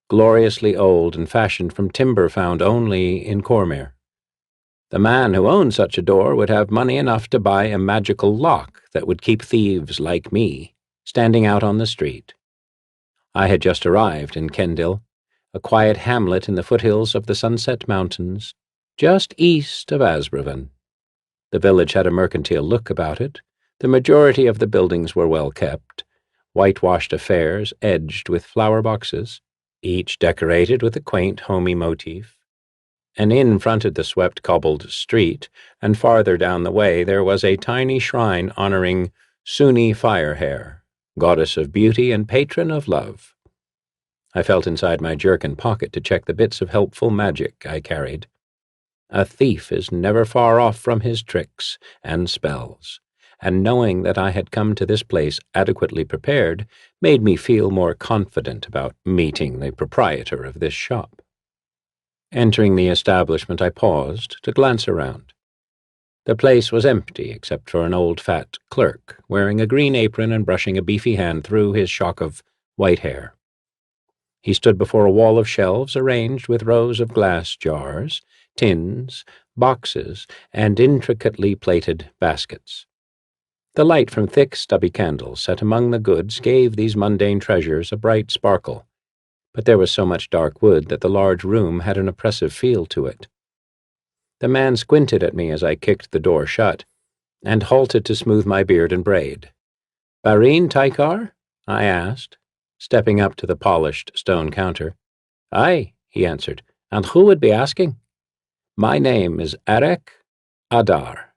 C: gloriously old and fashioned from timber found only in Cormyr. The man who owned such a door would have money enough to buy a magical lock that would keep thieves like me standing out on the street. I had just arrived in Kendil, a quiet hamlet in the foothills of the Sunset Mountains, just east of Asbravan. The village had a mercantile look about it. The majority of the buildings were well kept, whitewashed affairs edged with flower boxes, each decorated with a quaint, homey motif. An inn fronted the swept cobbled street, and farther down the way there was a tiny shrine honoring Suni Firehair, goddess of beauty and patron of love. I felt inside my jerkin pocket to check the bits of helpful magic I carried. A thief is never far off from his tricks and spells, and knowing that I had come to this place adequately prepared made me feel more confident about meeting the proprietor of this shop. Entering the establishment, I paused to glance around. The place was empty except for an old fat clerk wearing a green apron and brushing a beefy hand through his shock of white hair. He stood before a wall of shelves arranged with rows of glass jars, tins, boxes, and intricately plated baskets. The light from thick, stubby candles set among the goods gave these mundane treasures a bright sparkle, but there was so much dark wood that the large room had an oppressive feel to it. The man squinted at me as I kicked the door shut, and halted to smooth my beard and braid. "Barine Taikar?" I asked, stepping up to the polished stone counter. "Aye," he answered, "and who would be asking?" "My name is Arek Adar.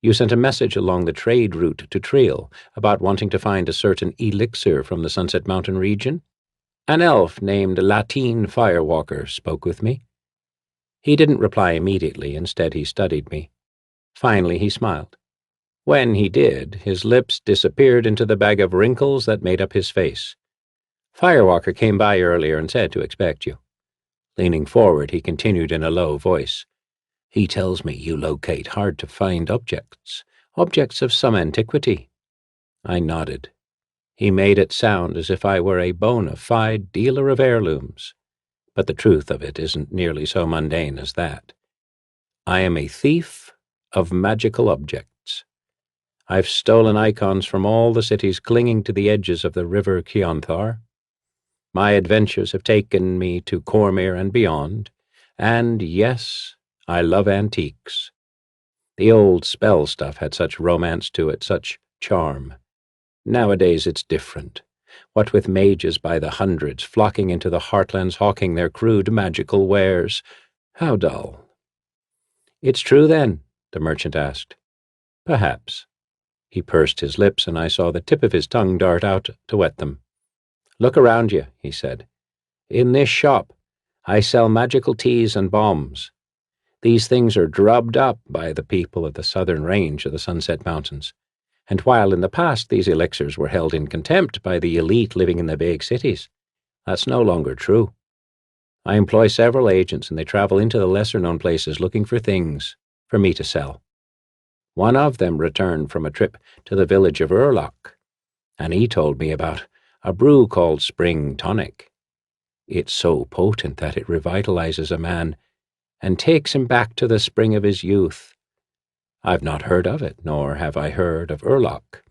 C: You sent a message along the trade route to Triel about wanting to find a certain elixir from the Sunset Mountain region. An elf named Latine Firewalker spoke with me." He didn't reply immediately. Instead, he studied me. Finally, he smiled. When he did, his lips disappeared into the bag of wrinkles that made up his face. "Firewalker came by earlier and said to expect you." Leaning forward, he continued in a low voice. "He tells me you locate hard-to-find objects of some antiquity." I nodded. He made it sound as if I were a bona fide dealer of heirlooms, but the truth of it isn't nearly so mundane as that. I am a thief of magical objects. I've stolen icons from all the cities clinging to the edges of the river Kionthar.
A: My adventures have taken me to Cormyr and beyond, and yes, I love antiques. The old spell stuff had such romance to it, such charm. Nowadays it's different. What with mages by the hundreds flocking into the heartlands hawking their crude magical wares. How dull. It's true, then? The merchant asked. Perhaps. He pursed his lips, and I saw the tip of his tongue dart out to wet them. Look around you, he said. In this shop, I sell magical teas and bombs. These things are drubbed up by the people of the southern range of the Sunset Mountains, and while in the past these elixirs were held in contempt by the elite living in the big cities, that's no longer true. I employ several agents, and they travel into the lesser-known places looking for things for me to sell. One of them returned from a trip to the village of Urlock, and he told me about a brew called Spring Tonic. It's so potent that it revitalizes a man and takes him back to the spring of his youth. I've not heard of it, nor have I heard of Urlock.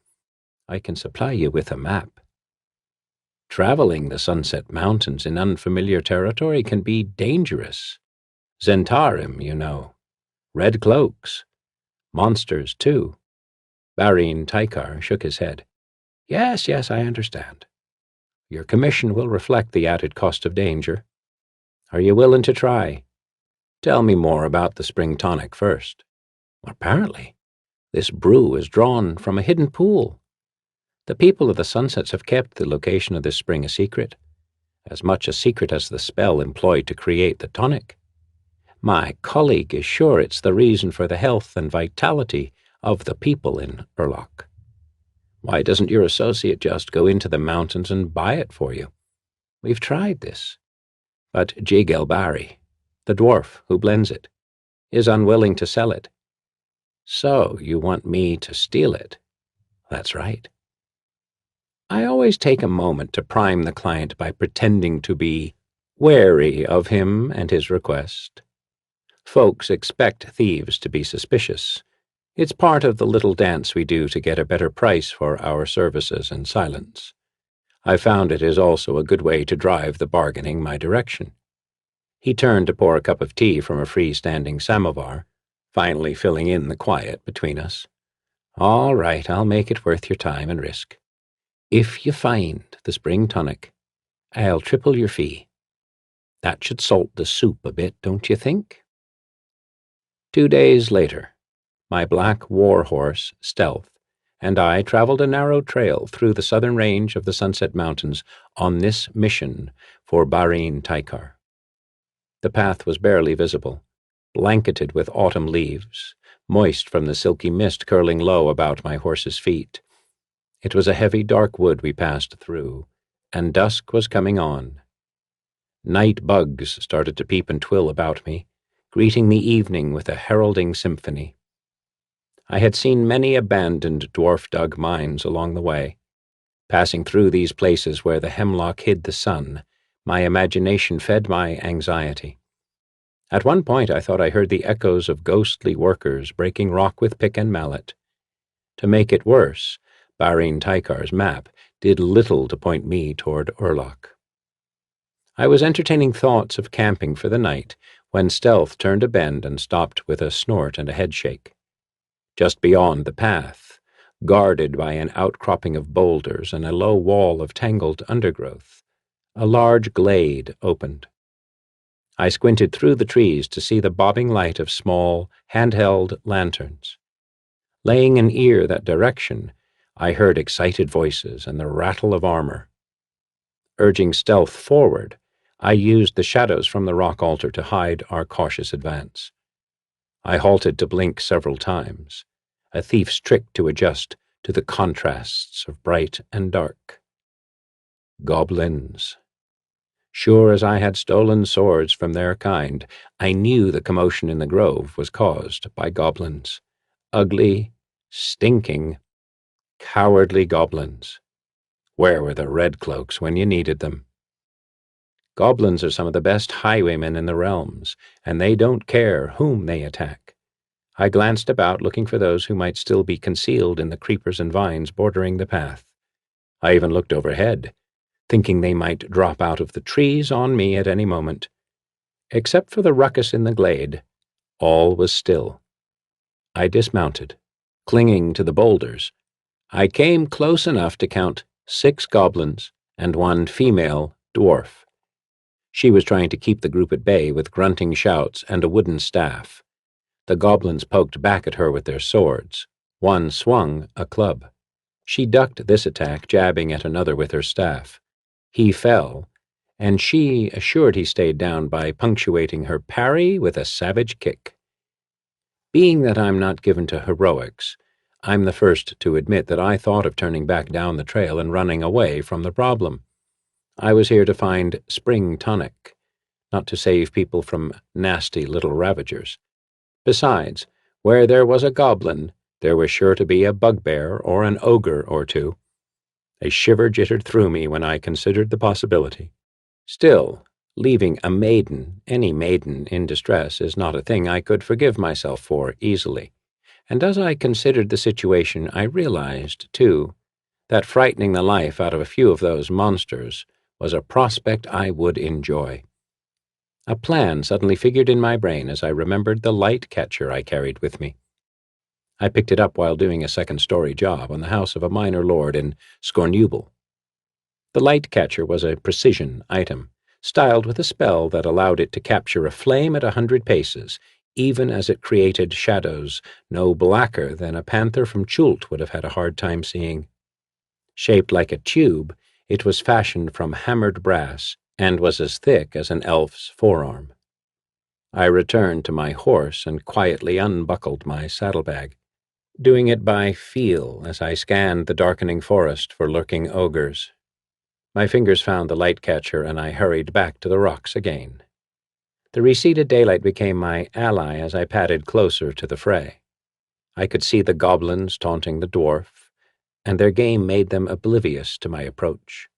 A: I can supply you with a map. Traveling the Sunset Mountains in unfamiliar territory can be dangerous. Zhentarim, you know. Red cloaks. Monsters, too. Barine Tykar shook his head. Yes, I understand. Your commission will reflect the added cost of danger. Are you willing to try? Tell me more about the spring tonic first. Apparently, this brew is drawn from a hidden pool. The people of the Sunsets have kept the location of this spring a secret, as much a secret as the spell employed to create the tonic. My colleague is sure it's the reason for the health and vitality of the people in Urlock. Why doesn't your associate just go into the mountains and buy it for you? We've tried this. But Jig Elbari, the dwarf who blends it, is unwilling to sell it. So you want me to steal it? That's right. I always take a moment to prime the client by pretending to be wary of him and his request. Folks expect thieves to be suspicious. It's part of the little dance we do to get a better price for our services in silence. I found it is also a good way to drive the bargaining my direction. He turned to pour a cup of tea from a free-standing samovar, finally filling in the quiet between us. All right, I'll make it worth your time and risk. If you find the spring tonic, I'll triple your fee. That should salt the soup a bit, don't you think? 2 days later, my black war horse, Stealth, and I traveled a narrow trail through the southern range of the Sunset Mountains on this mission for Barine Tykar. The path was barely visible, blanketed with autumn leaves, moist from the silky mist curling low about my horse's feet. It was a heavy, dark wood we passed through, and dusk was coming on. Night bugs started to peep and twill about me, greeting the evening with a heralding symphony. I had seen many abandoned dwarf-dug mines along the way. Passing through these places where the hemlock hid the sun, my imagination fed my anxiety. At one point I thought I heard the echoes of ghostly workers breaking rock with pick and mallet. To make it worse, Barine Tykar's map did little to point me toward Urlock. I was entertaining thoughts of camping for the night when Stealth turned a bend and stopped with a snort and a headshake. Just beyond the path, guarded by an outcropping of boulders and a low wall of tangled undergrowth, a large glade opened. I squinted through the trees to see the bobbing light of small, handheld lanterns. Laying an ear that direction, I heard excited voices and the rattle of armor. Urging Stealth forward, I used the shadows from the rock altar to hide our cautious advance. I halted to blink several times, a thief's trick to adjust to the contrasts of bright and dark. Goblins. Sure as I had stolen swords from their kind, I knew the commotion in the grove was caused by goblins. Ugly, stinking, cowardly goblins. Where were the red cloaks when you needed them? Goblins are some of the best highwaymen in the realms, and they don't care whom they attack. I glanced about looking for those who might still be concealed in the creepers and vines bordering the path. I even looked overhead, thinking they might drop out of the trees on me at any moment. Except for the ruckus in the glade, all was still. I dismounted, clinging to the boulders. I came close enough to count 6 goblins and 1 female dwarf. She was trying to keep the group at bay with grunting shouts and a wooden staff. The goblins poked back at her with their swords. One swung a club. She ducked this attack, jabbing at another with her staff. He fell, and she assured he stayed down by punctuating her parry with a savage kick. Being that I'm not given to heroics, I'm the first to admit that I thought of turning back down the trail and running away from the problem. I was here to find spring tonic, not to save people from nasty little ravagers. Besides, where there was a goblin, there was sure to be a bugbear or an ogre or two. A shiver jittered through me when I considered the possibility. Still, leaving a maiden, any maiden, in distress is not a thing I could forgive myself for easily. And as I considered the situation, I realized, too, that frightening the life out of a few of those monsters was a prospect I would enjoy. A plan suddenly figured in my brain as I remembered the light catcher I carried with me. I picked it up while doing a second-story job on the house of a minor lord in Scornubel. The light catcher was a precision item, styled with a spell that allowed it to capture a flame at 100 paces, even as it created shadows no blacker than a panther from Chult would have had a hard time seeing. Shaped like a tube, it was fashioned from hammered brass and was as thick as an elf's forearm. I returned to my horse and quietly unbuckled my saddlebag, doing it by feel as I scanned the darkening forest for lurking ogres. My fingers found the light catcher, and I hurried back to the rocks again. The receded daylight became my ally as I padded closer to the fray. I could see the goblins taunting the dwarf, and their game made them oblivious to my approach.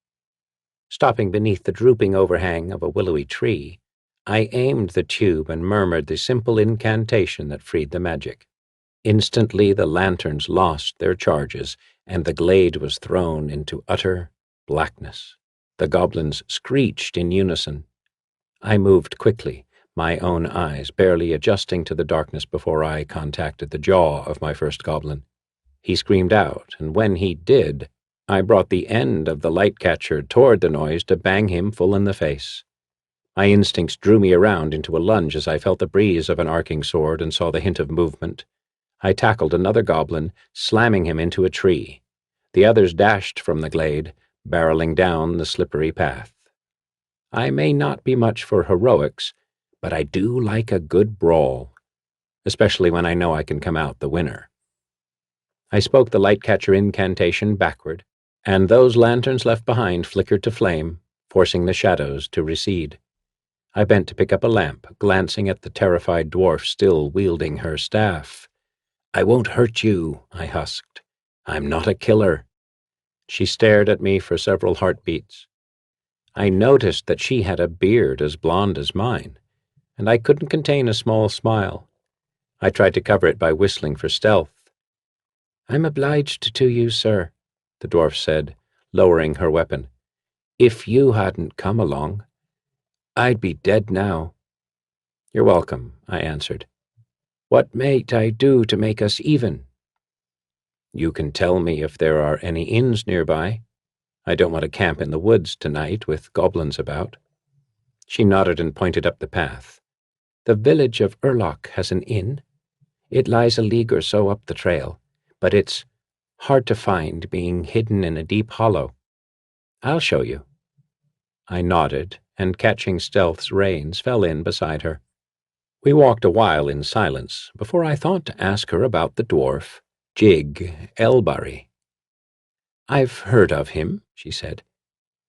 A: Stopping beneath the drooping overhang of a willowy tree, I aimed the tube and murmured the simple incantation that freed the magic. Instantly the lanterns lost their charges, and the glade was thrown into utter blackness. The goblins screeched in unison. I moved quickly, my own eyes barely adjusting to the darkness before I contacted the jaw of my first goblin. He screamed out, and when he did, I brought the end of the light catcher toward the noise to bang him full in the face. My instincts drew me around into a lunge as I felt the breeze of an arcing sword and saw the hint of movement. I tackled another goblin, slamming him into a tree. The others dashed from the glade, barreling down the slippery path. I may not be much for heroics, but I do like a good brawl, especially when I know I can come out the winner. I spoke the light catcher incantation backward, and those lanterns left behind flickered to flame, forcing the shadows to recede. I bent to pick up a lamp, glancing at the terrified dwarf still wielding her staff. "I won't hurt you," I husked. "I'm not a killer." She stared at me for several heartbeats. I noticed that she had a beard as blonde as mine, and I couldn't contain a small smile. I tried to cover it by whistling for stealth. "I'm obliged to you, sir," the dwarf said, lowering her weapon. "If you hadn't come along, I'd be dead now." "You're welcome," I answered. "What might I do to make us even?" "You can tell me if there are any inns nearby. I don't want to camp in the woods tonight with goblins about." She nodded and pointed up the path. "The village of Urlock has an inn. It lies a league or so up the trail, but it's hard to find, being hidden in a deep hollow. I'll show you." I nodded, and catching Stealth's reins, fell in beside her. We walked a while in silence before I thought to ask her about the dwarf, Jig Elbari. "I've heard of him," she said.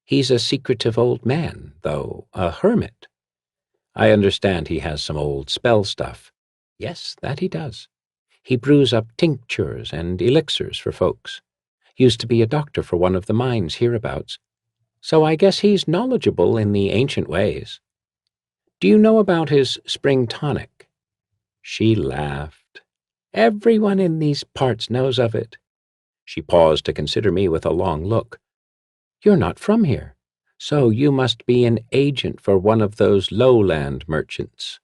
A: "He's a secretive old man, though a hermit. I understand he has some old spell stuff." "Yes, that he does. He brews up tinctures and elixirs for folks. Used to be a doctor for one of the mines hereabouts. So I guess he's knowledgeable in the ancient ways. Do you know about his spring tonic?" She laughed. "Everyone in these parts knows of it." She paused to consider me with a long look. "You're not from here. So you must be an agent for one of those lowland merchants.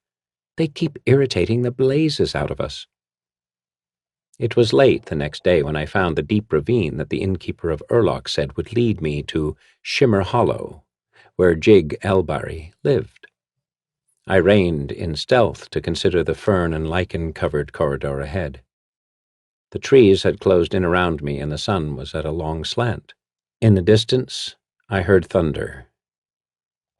A: They keep irritating the blazes out of us." It was late the next day when I found the deep ravine that the innkeeper of Urlock said would lead me to Shimmer Hollow, where Jig Elbari lived. I reined in stealth to consider the fern and lichen-covered corridor ahead. The trees had closed in around me, and the sun was at a long slant. In the distance, I heard thunder.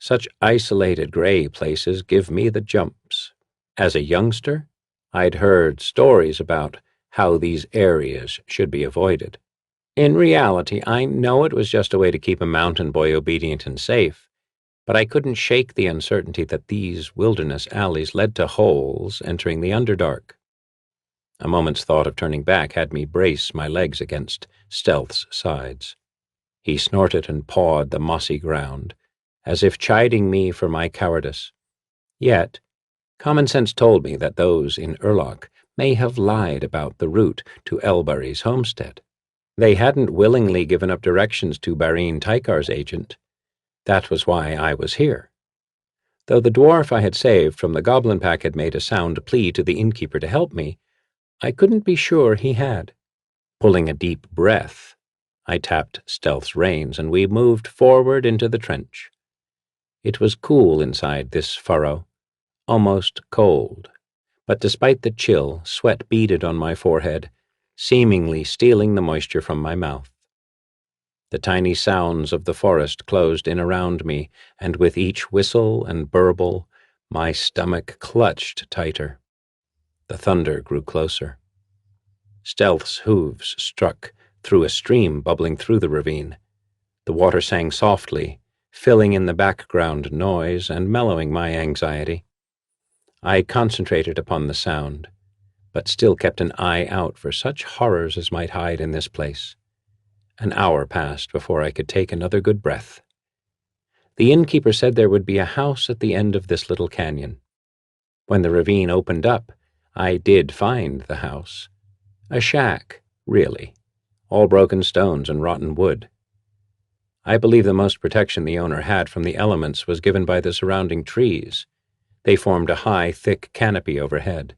A: Such isolated gray places give me the jumps. As a youngster, I'd heard stories about how these areas should be avoided. In reality, I know it was just a way to keep a mountain boy obedient and safe, but I couldn't shake the uncertainty that these wilderness alleys led to holes entering the Underdark. A moment's thought of turning back had me brace my legs against Stealth's sides. He snorted and pawed the mossy ground, as if chiding me for my cowardice. Yet, common sense told me that those in Urlock may have lied about the route to Elbari's homestead. They hadn't willingly given up directions to Barine Tykar's agent. That was why I was here. Though the dwarf I had saved from the goblin pack had made a sound plea to the innkeeper to help me, I couldn't be sure he had. Pulling a deep breath, I tapped Stealth's reins, and we moved forward into the trench. It was cool inside this furrow, almost cold, but despite the chill, sweat beaded on my forehead, seemingly stealing the moisture from my mouth. The tiny sounds of the forest closed in around me, and with each whistle and burble, my stomach clutched tighter. The thunder grew closer. Stealth's hooves struck through a stream bubbling through the ravine. The water sang softly, filling in the background noise and mellowing my anxiety. I concentrated upon the sound, but still kept an eye out for such horrors as might hide in this place. An hour passed before I could take another good breath. The innkeeper said there would be a house at the end of this little canyon. When the ravine opened up, I did find the house. A shack, really, all broken stones and rotten wood. I believe the most protection the owner had from the elements was given by the surrounding trees. They formed a high, thick canopy overhead.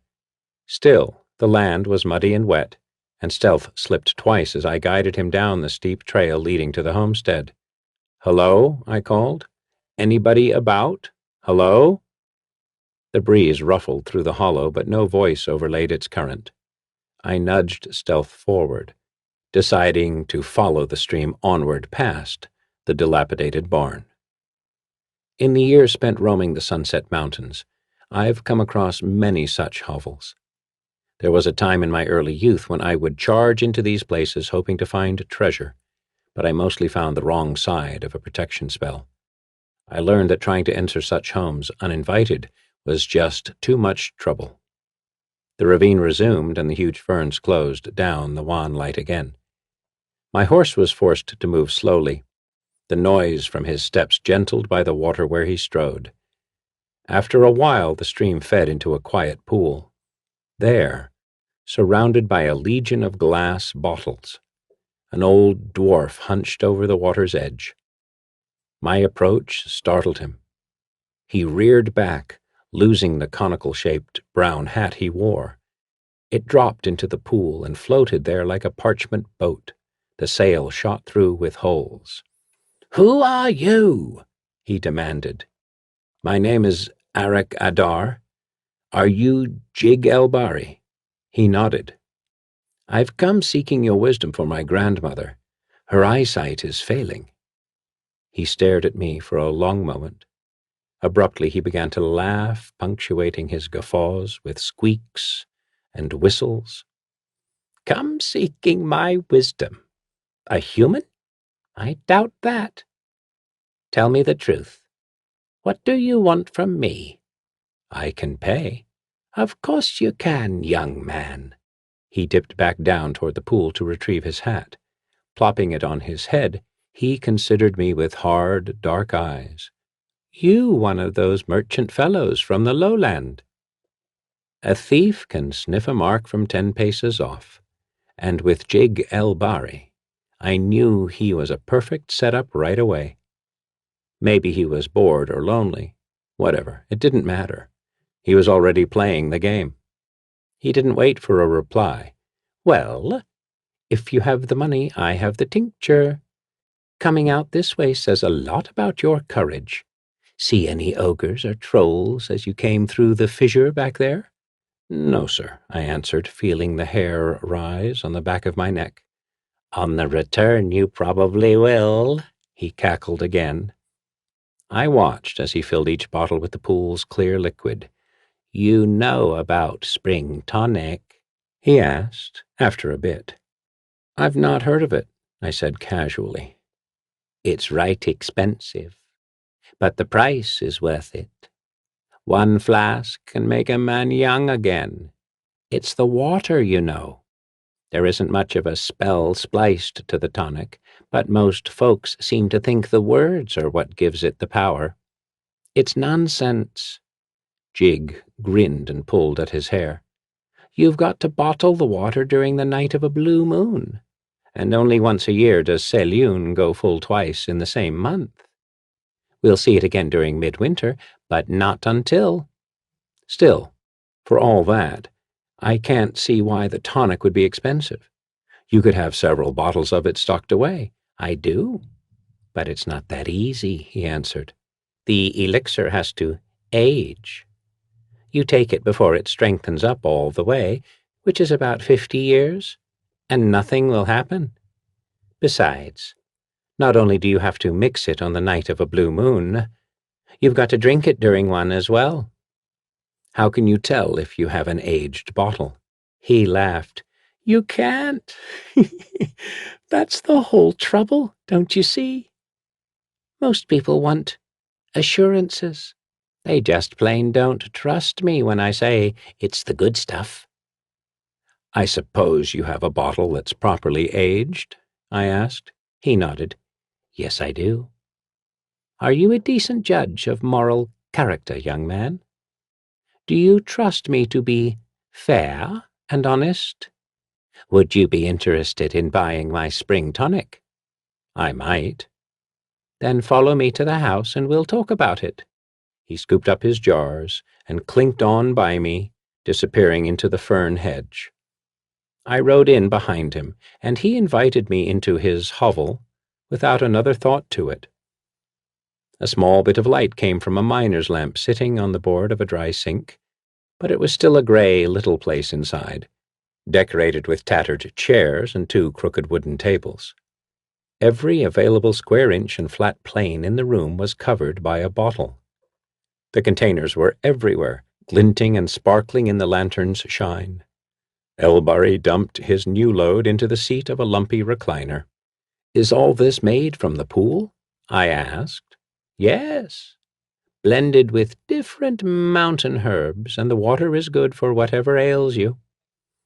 A: Still, the land was muddy and wet, and Stealth slipped twice as I guided him down the steep trail leading to the homestead. "Hello?" I called. "Anybody about? Hello?" The breeze ruffled through the hollow, but no voice overlaid its current. I nudged Stealth forward, deciding to follow the stream onward past the dilapidated barn. In the years spent roaming the Sunset Mountains, I've come across many such hovels. There was a time in my early youth when I would charge into these places hoping to find treasure, but I mostly found the wrong side of a protection spell. I learned that trying to enter such homes uninvited was just too much trouble. The ravine resumed, and the huge ferns closed down the wan light again. My horse was forced to move slowly, the noise from his steps gentled by the water where he strode. After a while, the stream fed into a quiet pool. There, surrounded by a legion of glass bottles, an old dwarf hunched over the water's edge. My approach startled him. He reared back, losing the conical-shaped brown hat he wore. It dropped into the pool and floated there like a parchment boat, the sail shot through with holes. "Who are you?" he demanded. "My name is Arak Adar. Are you Jig Elbari?" He nodded. "I've come seeking your wisdom for my grandmother. Her eyesight is failing." He stared at me for a long moment. Abruptly he began to laugh, punctuating his guffaws with squeaks and whistles. "Come seeking my wisdom? A human? I doubt that. Tell me the truth. What do you want from me?" "I can pay." "Of course you can, young man." He dipped back down toward the pool to retrieve his hat. Plopping it on his head, he considered me with hard, dark eyes. "You one of those merchant fellows from the lowland?" A thief can sniff a mark from 10 paces off, and with Jig Elbari, I knew he was a perfect setup right away. Maybe he was bored or lonely. Whatever, it didn't matter. He was already playing the game. He didn't wait for a reply. Well, if you have the money, I have the tincture. Coming out this way says a lot about your courage. See any ogres or trolls as you came through the fissure back there? No, sir, I answered, feeling the hair rise on the back of my neck.
B: On the return you probably will, he cackled again.
A: I watched as he filled each bottle with the pool's clear liquid.
B: You know about spring tonic?
A: He asked, after a bit. I've not heard of it, I said casually.
B: It's right expensive, but the price is worth it. 1 flask can make a man young again. It's the water, you know. There isn't much of a spell spliced to the tonic, but most folks seem to think the words are what gives it the power. It's nonsense.
A: Jig grinned and pulled at his hair.
B: You've got to bottle the water during the night of a blue moon,
A: and only once a year does Selyun go full twice in the same month. We'll see it again during midwinter, but not until. Still, for all that, I can't see why the tonic would be expensive. You could have several bottles of it stocked away.
B: I do, but it's not that easy, he answered. The elixir has to age. You take it before it strengthens up all the way, which is about 50 years, and nothing will happen. Besides, not only do you have to mix it on the night of a blue moon, you've got to drink it during one as well.
A: How can you tell if you have an aged bottle?
B: He laughed. You can't. That's the whole trouble, don't you see? Most people want assurances. They just plain don't trust me when I say it's the good stuff.
A: I suppose you have a bottle that's properly aged? I asked.
B: He nodded. Yes, I do. Are you a decent judge of moral character, young man? Do you trust me to be fair and honest? Would you be interested in buying my spring tonic?
A: I might.
B: Then follow me to the house and we'll talk about it.
A: He scooped up his jars and clinked on by me, disappearing into the fern hedge. I rode in behind him, and he invited me into his hovel without another thought to it. A small bit of light came from a miner's lamp sitting on the board of a dry sink, but it was still a gray little place inside, decorated with tattered chairs and 2 crooked wooden tables. Every available square inch and flat plane in the room was covered by a bottle. The containers were everywhere, glinting and sparkling in the lantern's shine. Elbari dumped his new load into the seat of a lumpy recliner. Is all this made from the pool? I asked.
B: Yes, blended with different mountain herbs, and the water is good for whatever ails you.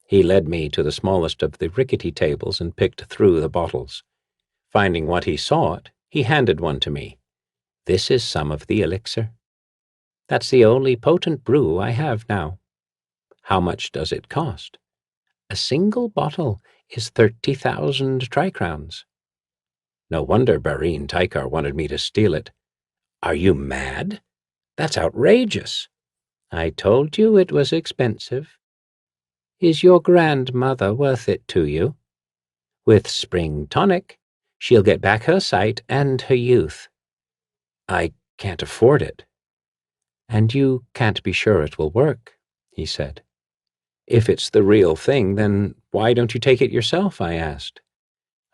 A: He led me to the smallest of the rickety tables and picked through the bottles. Finding what he sought, he handed one to me.
B: This is some of the elixir. That's the only potent brew I have now.
A: How much does it cost?
B: A single bottle is 30,000 tricrowns.
A: No wonder Barine Tykar wanted me to steal it.
B: Are you mad? That's outrageous. I told you it was expensive. Is your grandmother worth it to you? With spring tonic, she'll get back her sight and her youth.
A: I can't afford it.
B: And you can't be sure it will work, he said.
A: If it's the real thing, then why don't you take it yourself? I asked.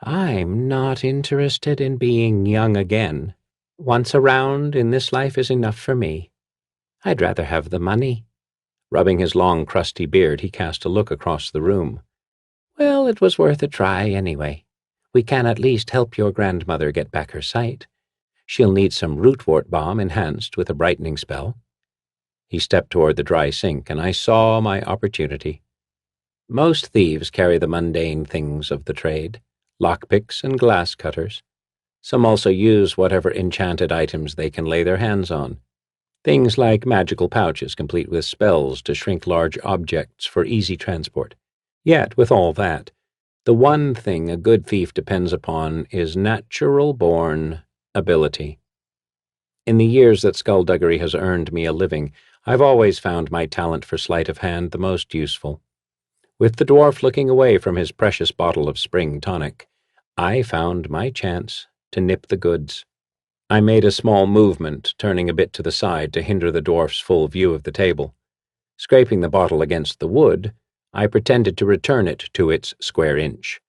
B: I'm not interested in being young again. Once around in this life is enough for me. I'd rather have the money.
A: Rubbing his long, crusty beard, he cast a look across the room.
B: Well, it was worth a try anyway. We can at least help your grandmother get back her sight. She'll need some rootwort balm enhanced with a brightening spell.
A: He stepped toward the dry sink, and I saw my opportunity.
B: Most thieves carry the mundane things of the trade, lockpicks and glass cutters. Some also use whatever enchanted items they can lay their hands on. Things like magical pouches complete with spells to shrink large objects for easy transport. Yet, with all that, the one thing a good thief depends upon is natural-born ability.
A: In the years that skullduggery has earned me a living, I've always found my talent for sleight of hand the most useful. With the dwarf looking away from his precious bottle of spring tonic, I found my chance to nip the goods. I made a small movement, turning a bit to the side to hinder the dwarf's full view of the table. Scraping the bottle against the wood, I pretended to return it to its square inch.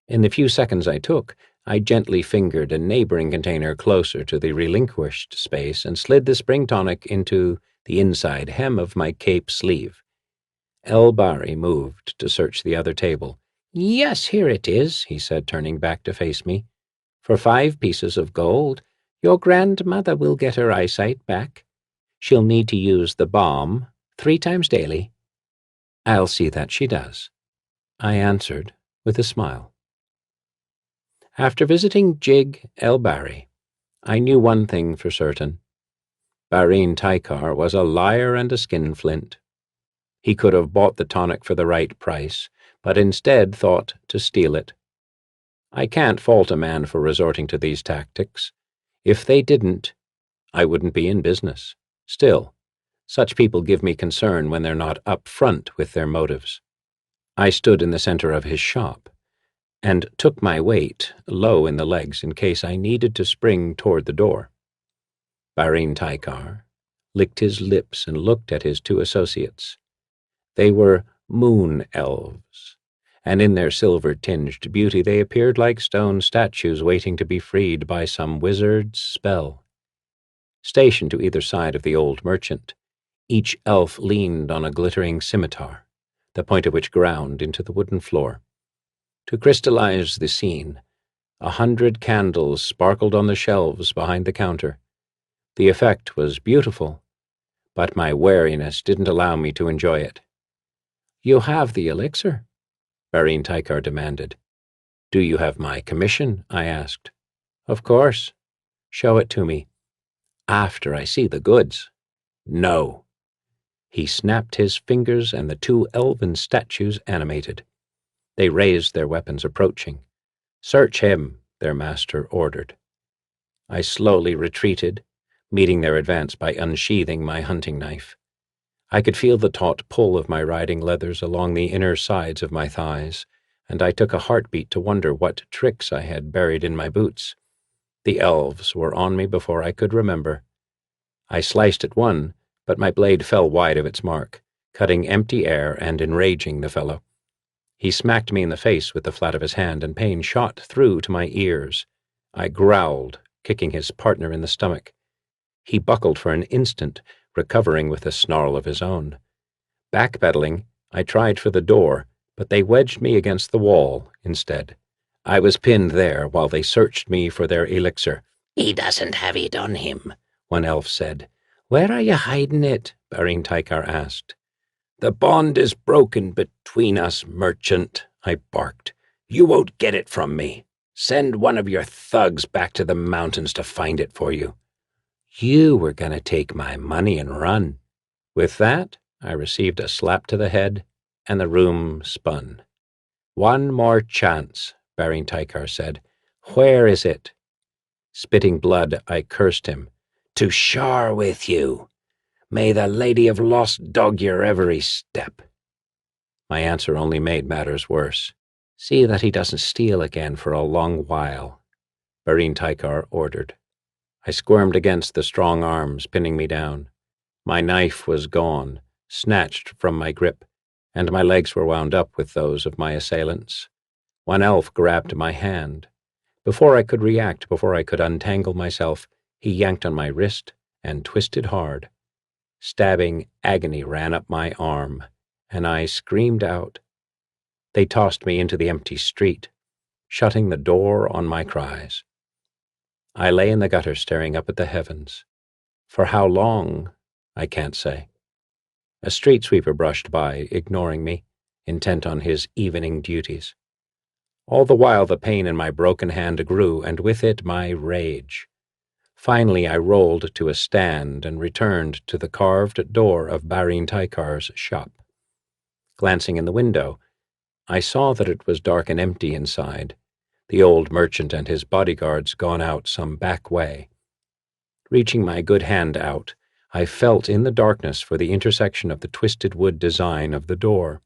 A: In the few seconds I took, I gently fingered a neighboring container closer to the relinquished space and slid the spring tonic into the inside hem of my cape sleeve. El-Bari moved to search the other table. "Yes, here it is," he said, turning back to face me. "For 5 pieces of gold, your grandmother will get her eyesight back. She'll need to use the balm 3 times daily." "I'll see that she does," I answered with a smile. After visiting Jig El-Bari, I knew one thing for certain. Barine Tykar was a liar and a skinflint. He could have bought the tonic for the right price, but instead thought to steal it. I can't fault a man for resorting to these tactics. If they didn't, I wouldn't be in business. Still, such people give me concern when they're not up front with their motives. I stood in the center of his shop and took my weight low in the legs in case I needed to spring toward the door. Barine Tykar licked his lips and looked at his 2 associates. They were moon elves, and in their silver-tinged beauty they appeared like stone statues waiting to be freed by some wizard's spell. Stationed to either side of the old merchant, each elf leaned on a glittering scimitar, the point of which ground into the wooden floor. To crystallize the scene, 100 candles sparkled on the shelves behind the counter. The effect was beautiful, but my wariness didn't allow me to enjoy it. "You have the elixir?" Barine Tykar demanded. "Do you have my commission?" I asked. "Of course." "Show it to me." "After I see the goods." "No." He snapped his fingers and the 2 elven statues animated. They raised their weapons, approaching. "Search him," their master ordered. I slowly retreated, meeting their advance by unsheathing my hunting knife. I could feel the taut pull of my riding leathers along the inner sides of my thighs, and I took a heartbeat to wonder what tricks I had buried in my boots. The elves were on me before I could remember. I sliced at one, but my blade fell wide of its mark, cutting empty air and enraging the fellow. He smacked me in the face with the flat of his hand, and pain shot through to my ears. I growled, kicking his partner in the stomach. He buckled for an instant, recovering with a snarl of his own. Backpedaling, I tried for the door, but they wedged me against the wall instead. I was pinned there while they searched me for their elixir.
B: "He doesn't have it on him,"
A: one elf said. "Where are you hiding it?" Barine Tykar asked. "The bond is broken between us, merchant," I barked. "You won't get it from me. Send one of your thugs back to the mountains to find it for you." "You were going to take my money and run." With that, I received a slap to the head, and the room spun. "One more chance," Barine Tykar said. "Where is it?" Spitting blood, I cursed him. "To Shar with you. May the Lady of Lost dog your every step." My answer only made matters worse. "See that he doesn't steal again for a long while," Barine Tykar ordered. I squirmed against the strong arms pinning me down. My knife was gone, snatched from my grip, and my legs were wound up with those of my assailants. One elf grabbed my hand. Before I could react, before I could untangle myself, he yanked on my wrist and twisted hard. Stabbing agony ran up my arm, and I screamed out. They tossed me into the empty street, shutting the door on my cries. I lay in the gutter staring up at the heavens. For how long, I can't say. A street sweeper brushed by, ignoring me, intent on his evening duties. All the while the pain in my broken hand grew, and with it my rage. Finally I rolled to a stand and returned to the carved door of Barine Tykar's shop. Glancing in the window, I saw that it was dark and empty inside, the old merchant and his bodyguards gone out some back way. Reaching my good hand out, I felt in the darkness for the intersection of the twisted wood design of the door.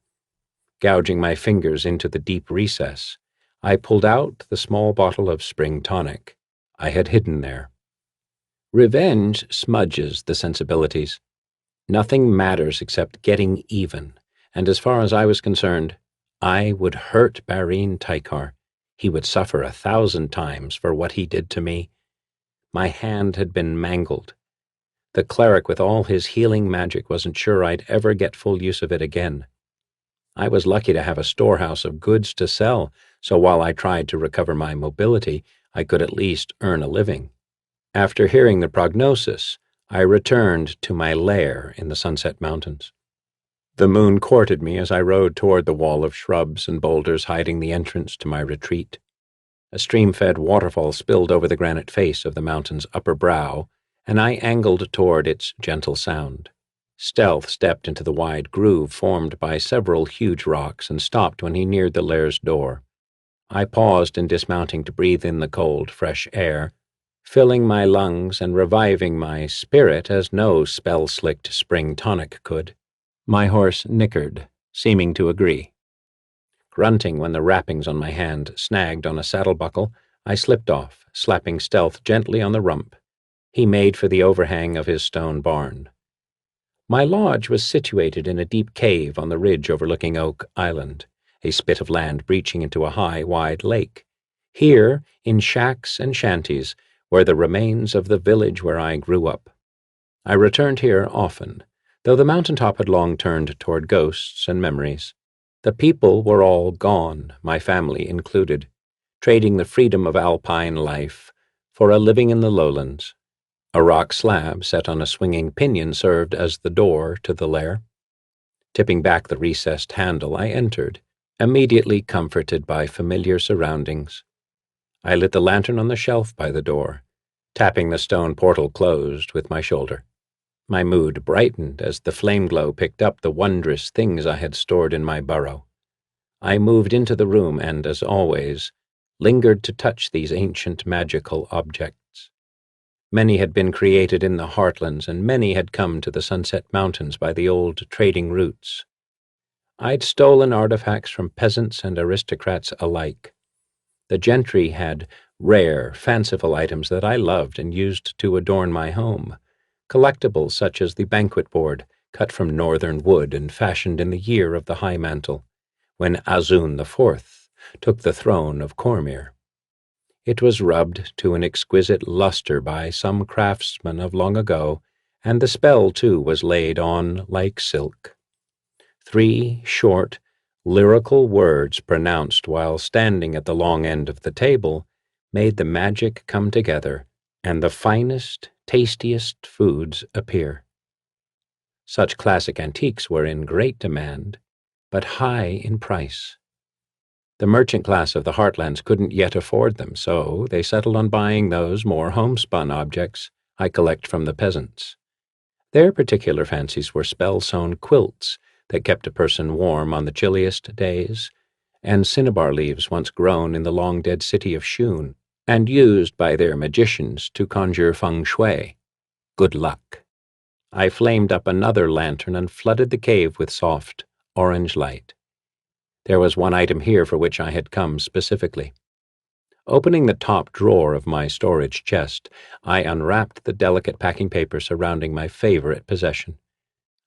A: Gouging my fingers into the deep recess, I pulled out the small bottle of spring tonic I had hidden there. Revenge smudges the sensibilities. Nothing matters except getting even, and as far as I was concerned, I would hurt Barine Tykar. He would suffer 1,000 times for what he did to me. My hand had been mangled. The cleric with all his healing magic wasn't sure I'd ever get full use of it again. I was lucky to have a storehouse of goods to sell, so while I tried to recover my mobility, I could at least earn a living. After hearing the prognosis, I returned to my lair in the Sunset Mountains. The moon courted me as I rode toward the wall of shrubs and boulders hiding the entrance to my retreat. A stream-fed waterfall spilled over the granite face of the mountain's upper brow, and I angled toward its gentle sound. Stealth stepped into the wide groove formed by several huge rocks and stopped when he neared the lair's door. I paused in dismounting to breathe in the cold, fresh air, filling my lungs and reviving my spirit as no spell-slicked spring tonic could. My horse nickered, seeming to agree. Grunting when the wrappings on my hand snagged on a saddle buckle, I slipped off, slapping Stealth gently on the rump. He made for the overhang of his stone barn. My lodge was situated in a deep cave on the ridge overlooking Oak Island, a spit of land breaching into a high, wide lake. Here, in shacks and shanties, were the remains of the village where I grew up. I returned here often, though the mountaintop had long turned toward ghosts and memories. The people were all gone, my family included, trading the freedom of alpine life for a living in the lowlands. A rock slab set on a swinging pinion served as the door to the lair. Tipping back the recessed handle, I entered, immediately comforted by familiar surroundings. I lit the lantern on the shelf by the door, tapping the stone portal closed with my shoulder. My mood brightened as the flame glow picked up the wondrous things I had stored in my burrow. I moved into the room and, as always, lingered to touch these ancient magical objects. Many had been created in the heartlands, and many had come to the Sunset Mountains by the old trading routes. I'd stolen artifacts from peasants and aristocrats alike. The gentry had rare, fanciful items that I loved and used to adorn my home, collectibles such as the banquet board, cut from northern wood and fashioned in the year of the High Mantle, when Azun IV took the throne of Cormyr. It was rubbed to an exquisite luster by some craftsman of long ago, and the spell, too, was laid on like silk. 3 short, lyrical words pronounced while standing at the long end of the table made the magic come together and the finest, tastiest foods appear. Such classic antiques were in great demand, but high in price. The merchant class of the heartlands couldn't yet afford them, so they settled on buying those more homespun objects I collect from the peasants. Their particular fancies were spell-sewn quilts that kept a person warm on the chilliest days, and cinnabar leaves once grown in the long-dead city of Shun, and used by their magicians to conjure feng shui, good luck. I flamed up another lantern and flooded the cave with soft, orange light. There was one item here for which I had come specifically. Opening the top drawer of my storage chest, I unwrapped the delicate packing paper surrounding my favorite possession.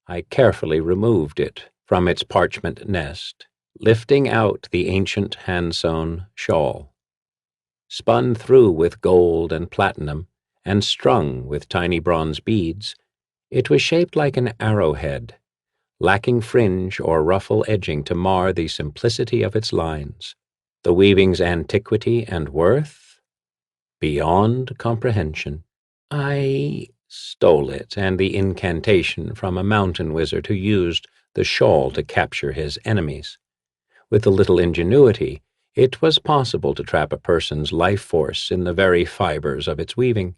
A: I carefully removed it from its parchment nest, lifting out the ancient hand-sewn shawl. Spun through with gold and platinum, and strung with tiny bronze beads, it was shaped like an arrowhead, lacking fringe or ruffle edging to mar the simplicity of its lines. The weaving's antiquity and worth? Beyond comprehension. I stole it and the incantation from a mountain wizard who used the shawl to capture his enemies. With a little ingenuity, it was possible to trap a person's life force in the very fibers of its weaving.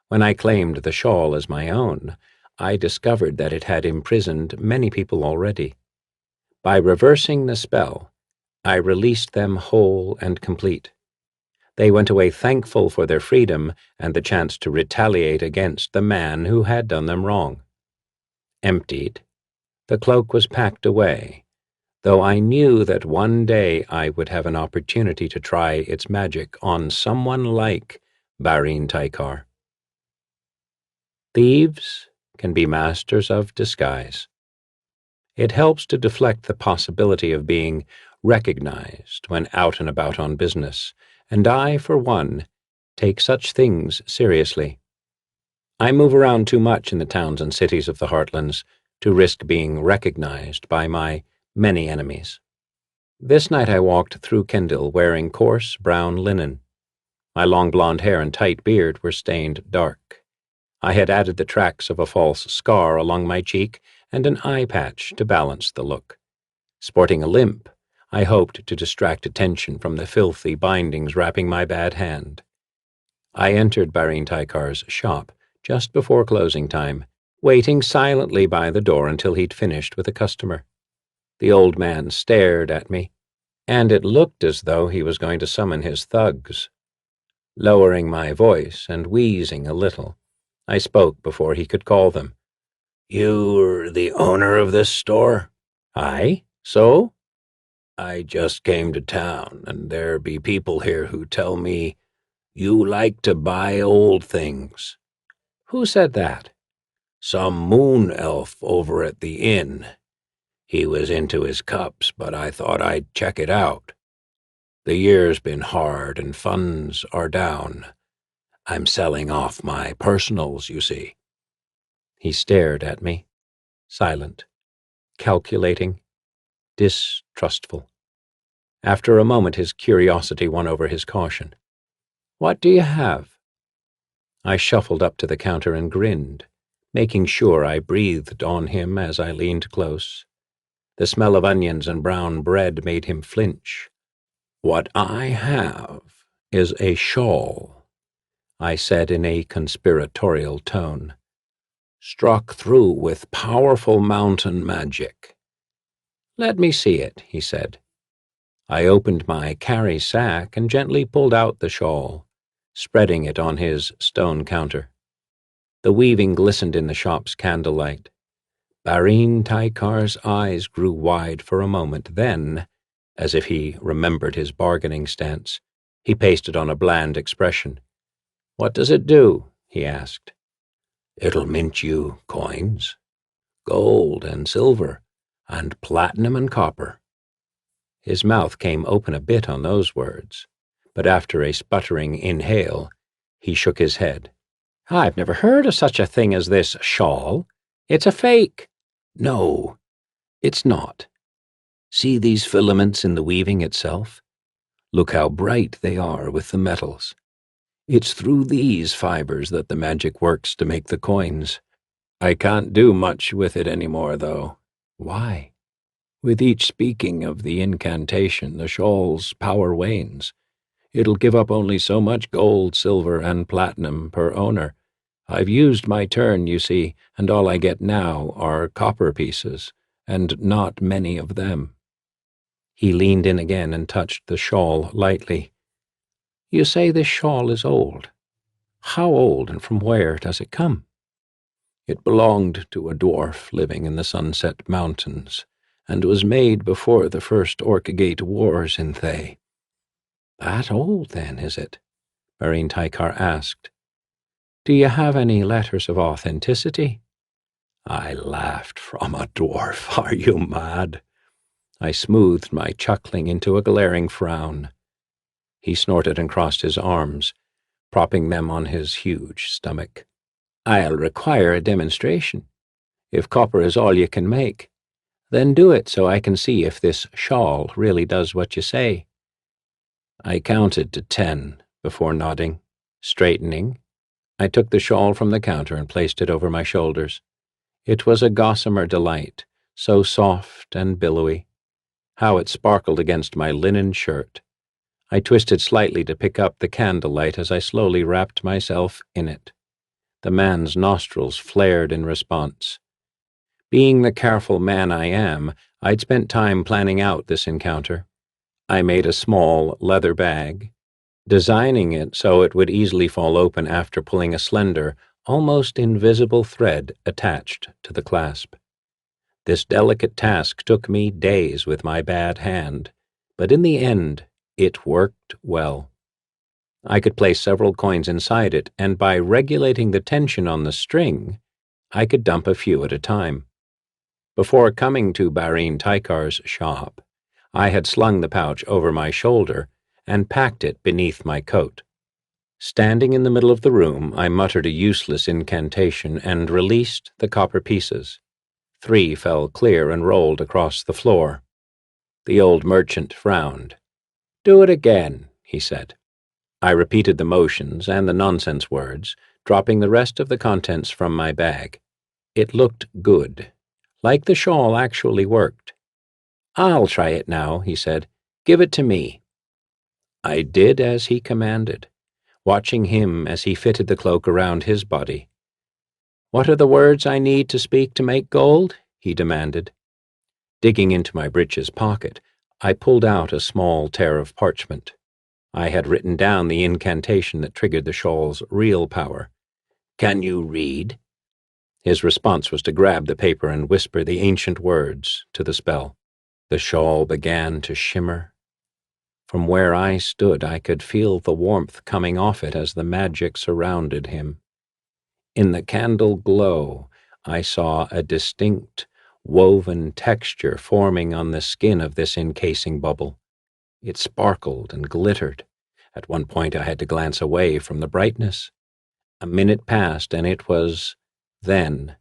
A: When I claimed the shawl as my own, I discovered that it had imprisoned many people already. By reversing the spell, I released them whole and complete. They went away thankful for their freedom and the chance to retaliate against the man who had done them wrong. Emptied, the cloak was packed away, though I knew that one day I would have an opportunity to try its magic on someone like Barine Tykar. Thieves can be masters of disguise. It helps to deflect the possibility of being recognized when out and about on business, and I, for one, take such things seriously. I move around too much in the towns and cities of the Heartlands to risk being recognized by my many enemies. This night I walked through Kendall wearing coarse brown linen. My long blonde hair and tight beard were stained dark. I had added the tracks of a false scar along my cheek and an eye patch to balance the look. Sporting a limp, I hoped to distract attention from the filthy bindings wrapping my bad hand. I entered Barine Tykar's shop just before closing time, waiting silently by the door until he'd finished with a customer. The old man stared at me, and it looked as though he was going to summon his thugs. Lowering my voice and wheezing a little, I spoke before he could call them.
C: "You're the owner of this store?"
A: "Aye, so?"
C: "I just came to town, and there be people here who tell me you like to buy old things."
A: "Who said that?"
C: "Some moon elf over at the inn. He was into his cups, but I thought I'd check it out. The year's been hard and funds are down. I'm selling off my personals, you see."
A: He stared at me, silent, calculating, distrustful. After a moment his curiosity won over his caution. "What do you have?" I shuffled up to the counter and grinned, making sure I breathed on him as I leaned close. The smell of onions and brown bread made him flinch.
C: "What I have is a shawl,"
A: I said in a conspiratorial tone.
C: "Struck through with powerful mountain magic."
A: "Let me see it," he said. I opened my carry sack and gently pulled out the shawl, spreading it on his stone counter. The weaving glistened in the shop's candlelight. Barine Tykar's eyes grew wide for a moment, then, as if he remembered his bargaining stance, he pasted on a bland expression. "What does it do?" he asked.
C: "It'll mint you coins, gold and silver, and platinum and copper."
A: His mouth came open a bit on those words, but after a sputtering inhale, he shook his head. "I've never heard of such a thing as this shawl. It's a fake."
C: "No, it's not. See these filaments in the weaving itself? Look how bright they are with the metals. It's through these fibers that the magic works to make the coins. I can't do much with it anymore, though."
A: "Why?"
C: "With each speaking of the incantation, the shawl's power wanes. It'll give up only so much gold, silver, and platinum per owner. I've used my turn, you see, and all I get now are copper pieces, and not many of them."
A: He leaned in again and touched the shawl lightly. "You say this shawl is old. How old and from where does it come?"
C: "It belonged to a dwarf living in the Sunset Mountains, and was made before the first Orcagate Wars in Thay."
A: "That old, then, is it?" Barine Tykar asked. "Do you have any letters of authenticity?"
C: I laughed. "From a dwarf? Are you mad?"
A: I smoothed my chuckling into a glaring frown. He snorted and crossed his arms, propping them on his huge stomach. "I'll require a demonstration. If copper is all you can make, then do it so I can see if this shawl really does what you say." I counted to 10 before nodding, straightening. I took the shawl from the counter and placed it over my shoulders. It was a gossamer delight, so soft and billowy. How it sparkled against my linen shirt. I twisted slightly to pick up the candlelight as I slowly wrapped myself in it. The man's nostrils flared in response. Being the careful man I am, I'd spent time planning out this encounter. I made a small leather bag, designing it so it would easily fall open after pulling a slender, almost invisible thread attached to the clasp. This delicate task took me days with my bad hand, but in the end it worked well. I could place several coins inside it, and by regulating the tension on the string, I could dump a few at a time. Before coming to Barine Tykar's shop, I had slung the pouch over my shoulder and packed it beneath my coat. Standing in the middle of the room, I muttered a useless incantation and released the copper pieces. 3 fell clear and rolled across the floor. The old merchant frowned. "Do it again," he said. I repeated the motions and the nonsense words, dropping the rest of the contents from my bag. It looked good, like the shawl actually worked. "I'll try it now," he said. "Give it to me." I did as he commanded, watching him as he fitted the cloak around his body. "What are the words I need to speak to make gold?" he demanded. Digging into my breeches pocket, I pulled out a small tear of parchment. I had written down the incantation that triggered the shawl's real power. "Can you read?" His response was to grab the paper and whisper the ancient words to the spell. The shawl began to shimmer. From where I stood, I could feel the warmth coming off it as the magic surrounded him. In the candle glow, I saw a distinct, woven texture forming on the skin of this encasing bubble. It sparkled and glittered. At one point I had to glance away from the brightness. A minute passed, and it was, then,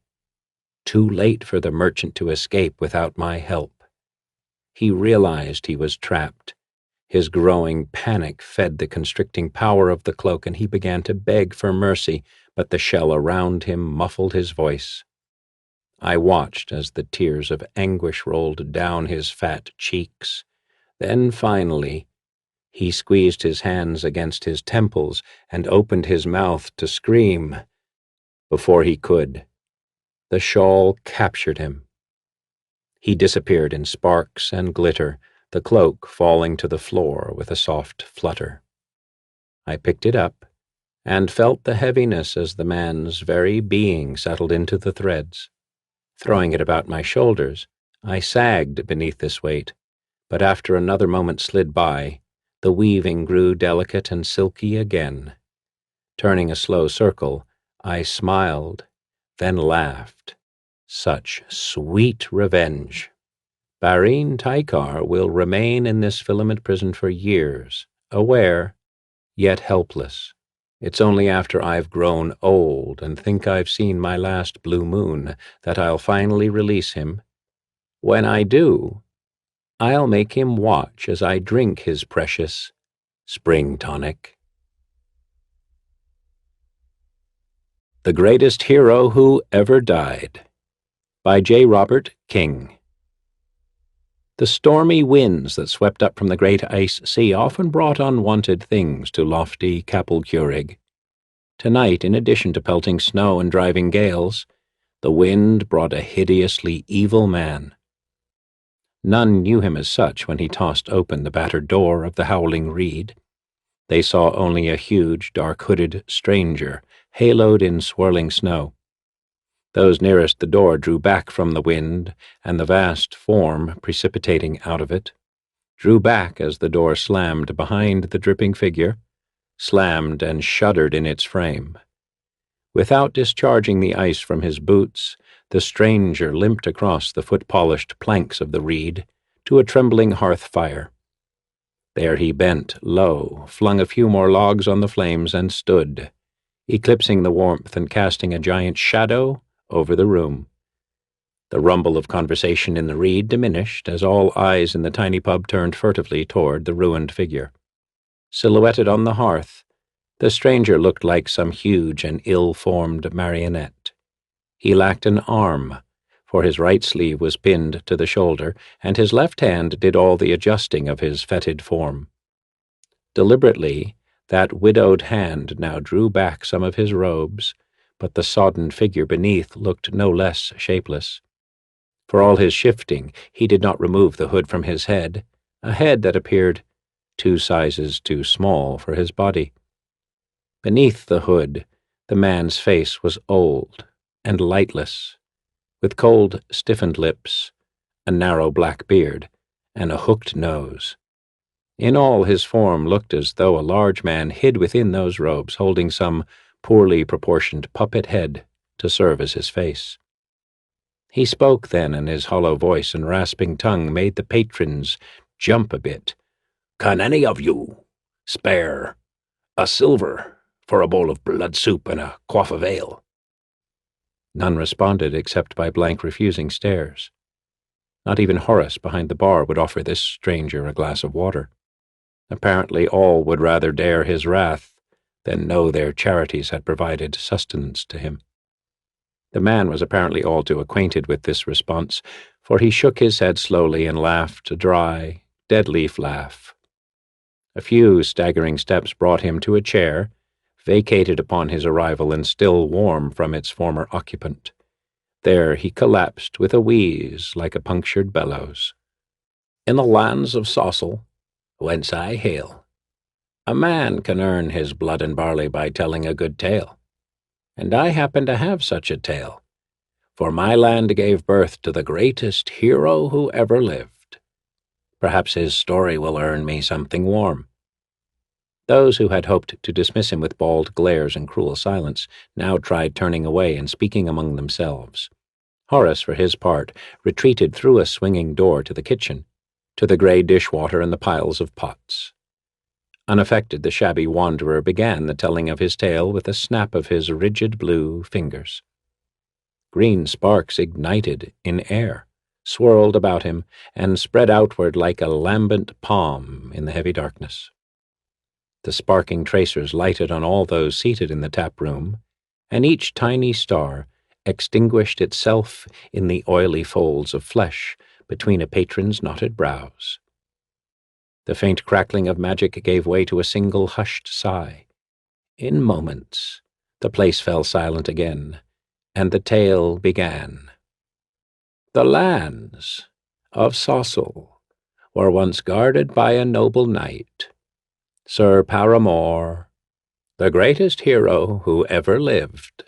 A: too late for the merchant to escape without my help. He realized he was trapped. His growing panic fed the constricting power of the cloak, and he began to beg for mercy, but the shell around him muffled his voice. I watched as the tears of anguish rolled down his fat cheeks. Then, finally, he squeezed his hands against his temples and opened his mouth to scream. Before he could, the shawl captured him. He disappeared in sparks and glitter, the cloak falling to the floor with a soft flutter. I picked it up and felt the heaviness as the man's very being settled into the threads. Throwing it about my shoulders, I sagged beneath this weight, but after another moment slid by, the weaving grew delicate and silky again. Turning a slow circle, I smiled, then laughed. Such sweet revenge. Barine Tykar will remain in this filament prison for years, aware, yet helpless. It's only after I've grown old and think I've seen my last blue moon that I'll finally release him. When I do, I'll make him watch as I drink his precious spring tonic. The Greatest Hero Who Ever Died by J. Robert King. The stormy winds that swept up from the great ice sea often brought unwanted things to lofty Capel-Curig. Tonight, in addition to pelting snow and driving gales, the wind brought a hideously evil man. None knew him as such when he tossed open the battered door of the Howling Reed. They saw only a huge, dark-hooded stranger, haloed in swirling snow. Those nearest the door drew back from the wind, and the vast form precipitating out of it drew back as the door slammed behind the dripping figure, slammed and shuddered in its frame. Without discharging the ice from his boots, the stranger limped across the foot-polished planks of the reed to a trembling hearth fire. There he bent low, flung a few more logs on the flames, and stood, eclipsing the warmth and casting a giant shadow over the room. The rumble of conversation in the reed diminished as all eyes in the tiny pub turned furtively toward the ruined figure. Silhouetted on the hearth, the stranger looked like some huge and ill-formed marionette. He lacked an arm, for his right sleeve was pinned to the shoulder, and his left hand did all the adjusting of his fetid form. Deliberately, that widowed hand now drew back some of his robes, but the sodden figure beneath looked no less shapeless. For all his shifting, he did not remove the hood from his head, a head that appeared 2 sizes too small for his body. Beneath the hood, the man's face was old and lightless, with cold, stiffened lips, a narrow black beard, and a hooked nose. In all, his form looked as though a large man hid within those robes, holding some poorly proportioned puppet head to serve as his face. He spoke then, and his hollow voice and rasping tongue made the patrons jump a bit.
C: "Can any of you spare a silver for a bowl of blood soup and a quaff of ale?"
A: None responded except by blank refusing stares. Not even Horace behind the bar would offer this stranger a glass of water. Apparently all would rather dare his wrath than know their charities had provided sustenance to him. The man was apparently all too acquainted with this response, for he shook his head slowly and laughed a dry, dead-leaf laugh. A few staggering steps brought him to a chair, vacated upon his arrival and still warm from its former occupant. There he collapsed with a wheeze like a punctured bellows.
C: "In the lands of Saussel, whence I hail, a man can earn his blood and barley by telling a good tale. And I happen to have such a tale, for my land gave birth to the greatest hero who ever lived. Perhaps his story will earn me something warm."
A: Those who had hoped to dismiss him with bald glares and cruel silence now tried turning away and speaking among themselves. Horace, for his part, retreated through a swinging door to the kitchen, to the grey dishwater and the piles of pots. Unaffected, the shabby wanderer began the telling of his tale with a snap of his rigid blue fingers. Green sparks ignited in air, swirled about him, and spread outward like a lambent palm in the heavy darkness. The sparking tracers lighted on all those seated in the tap room, and each tiny star extinguished itself in the oily folds of flesh between a patron's knotted brows. The faint crackling of magic gave way to a single hushed sigh. In moments, the place fell silent again, and the tale began. "The lands of Saussel were once guarded by a noble knight, Sir Paramore, the greatest hero who ever lived.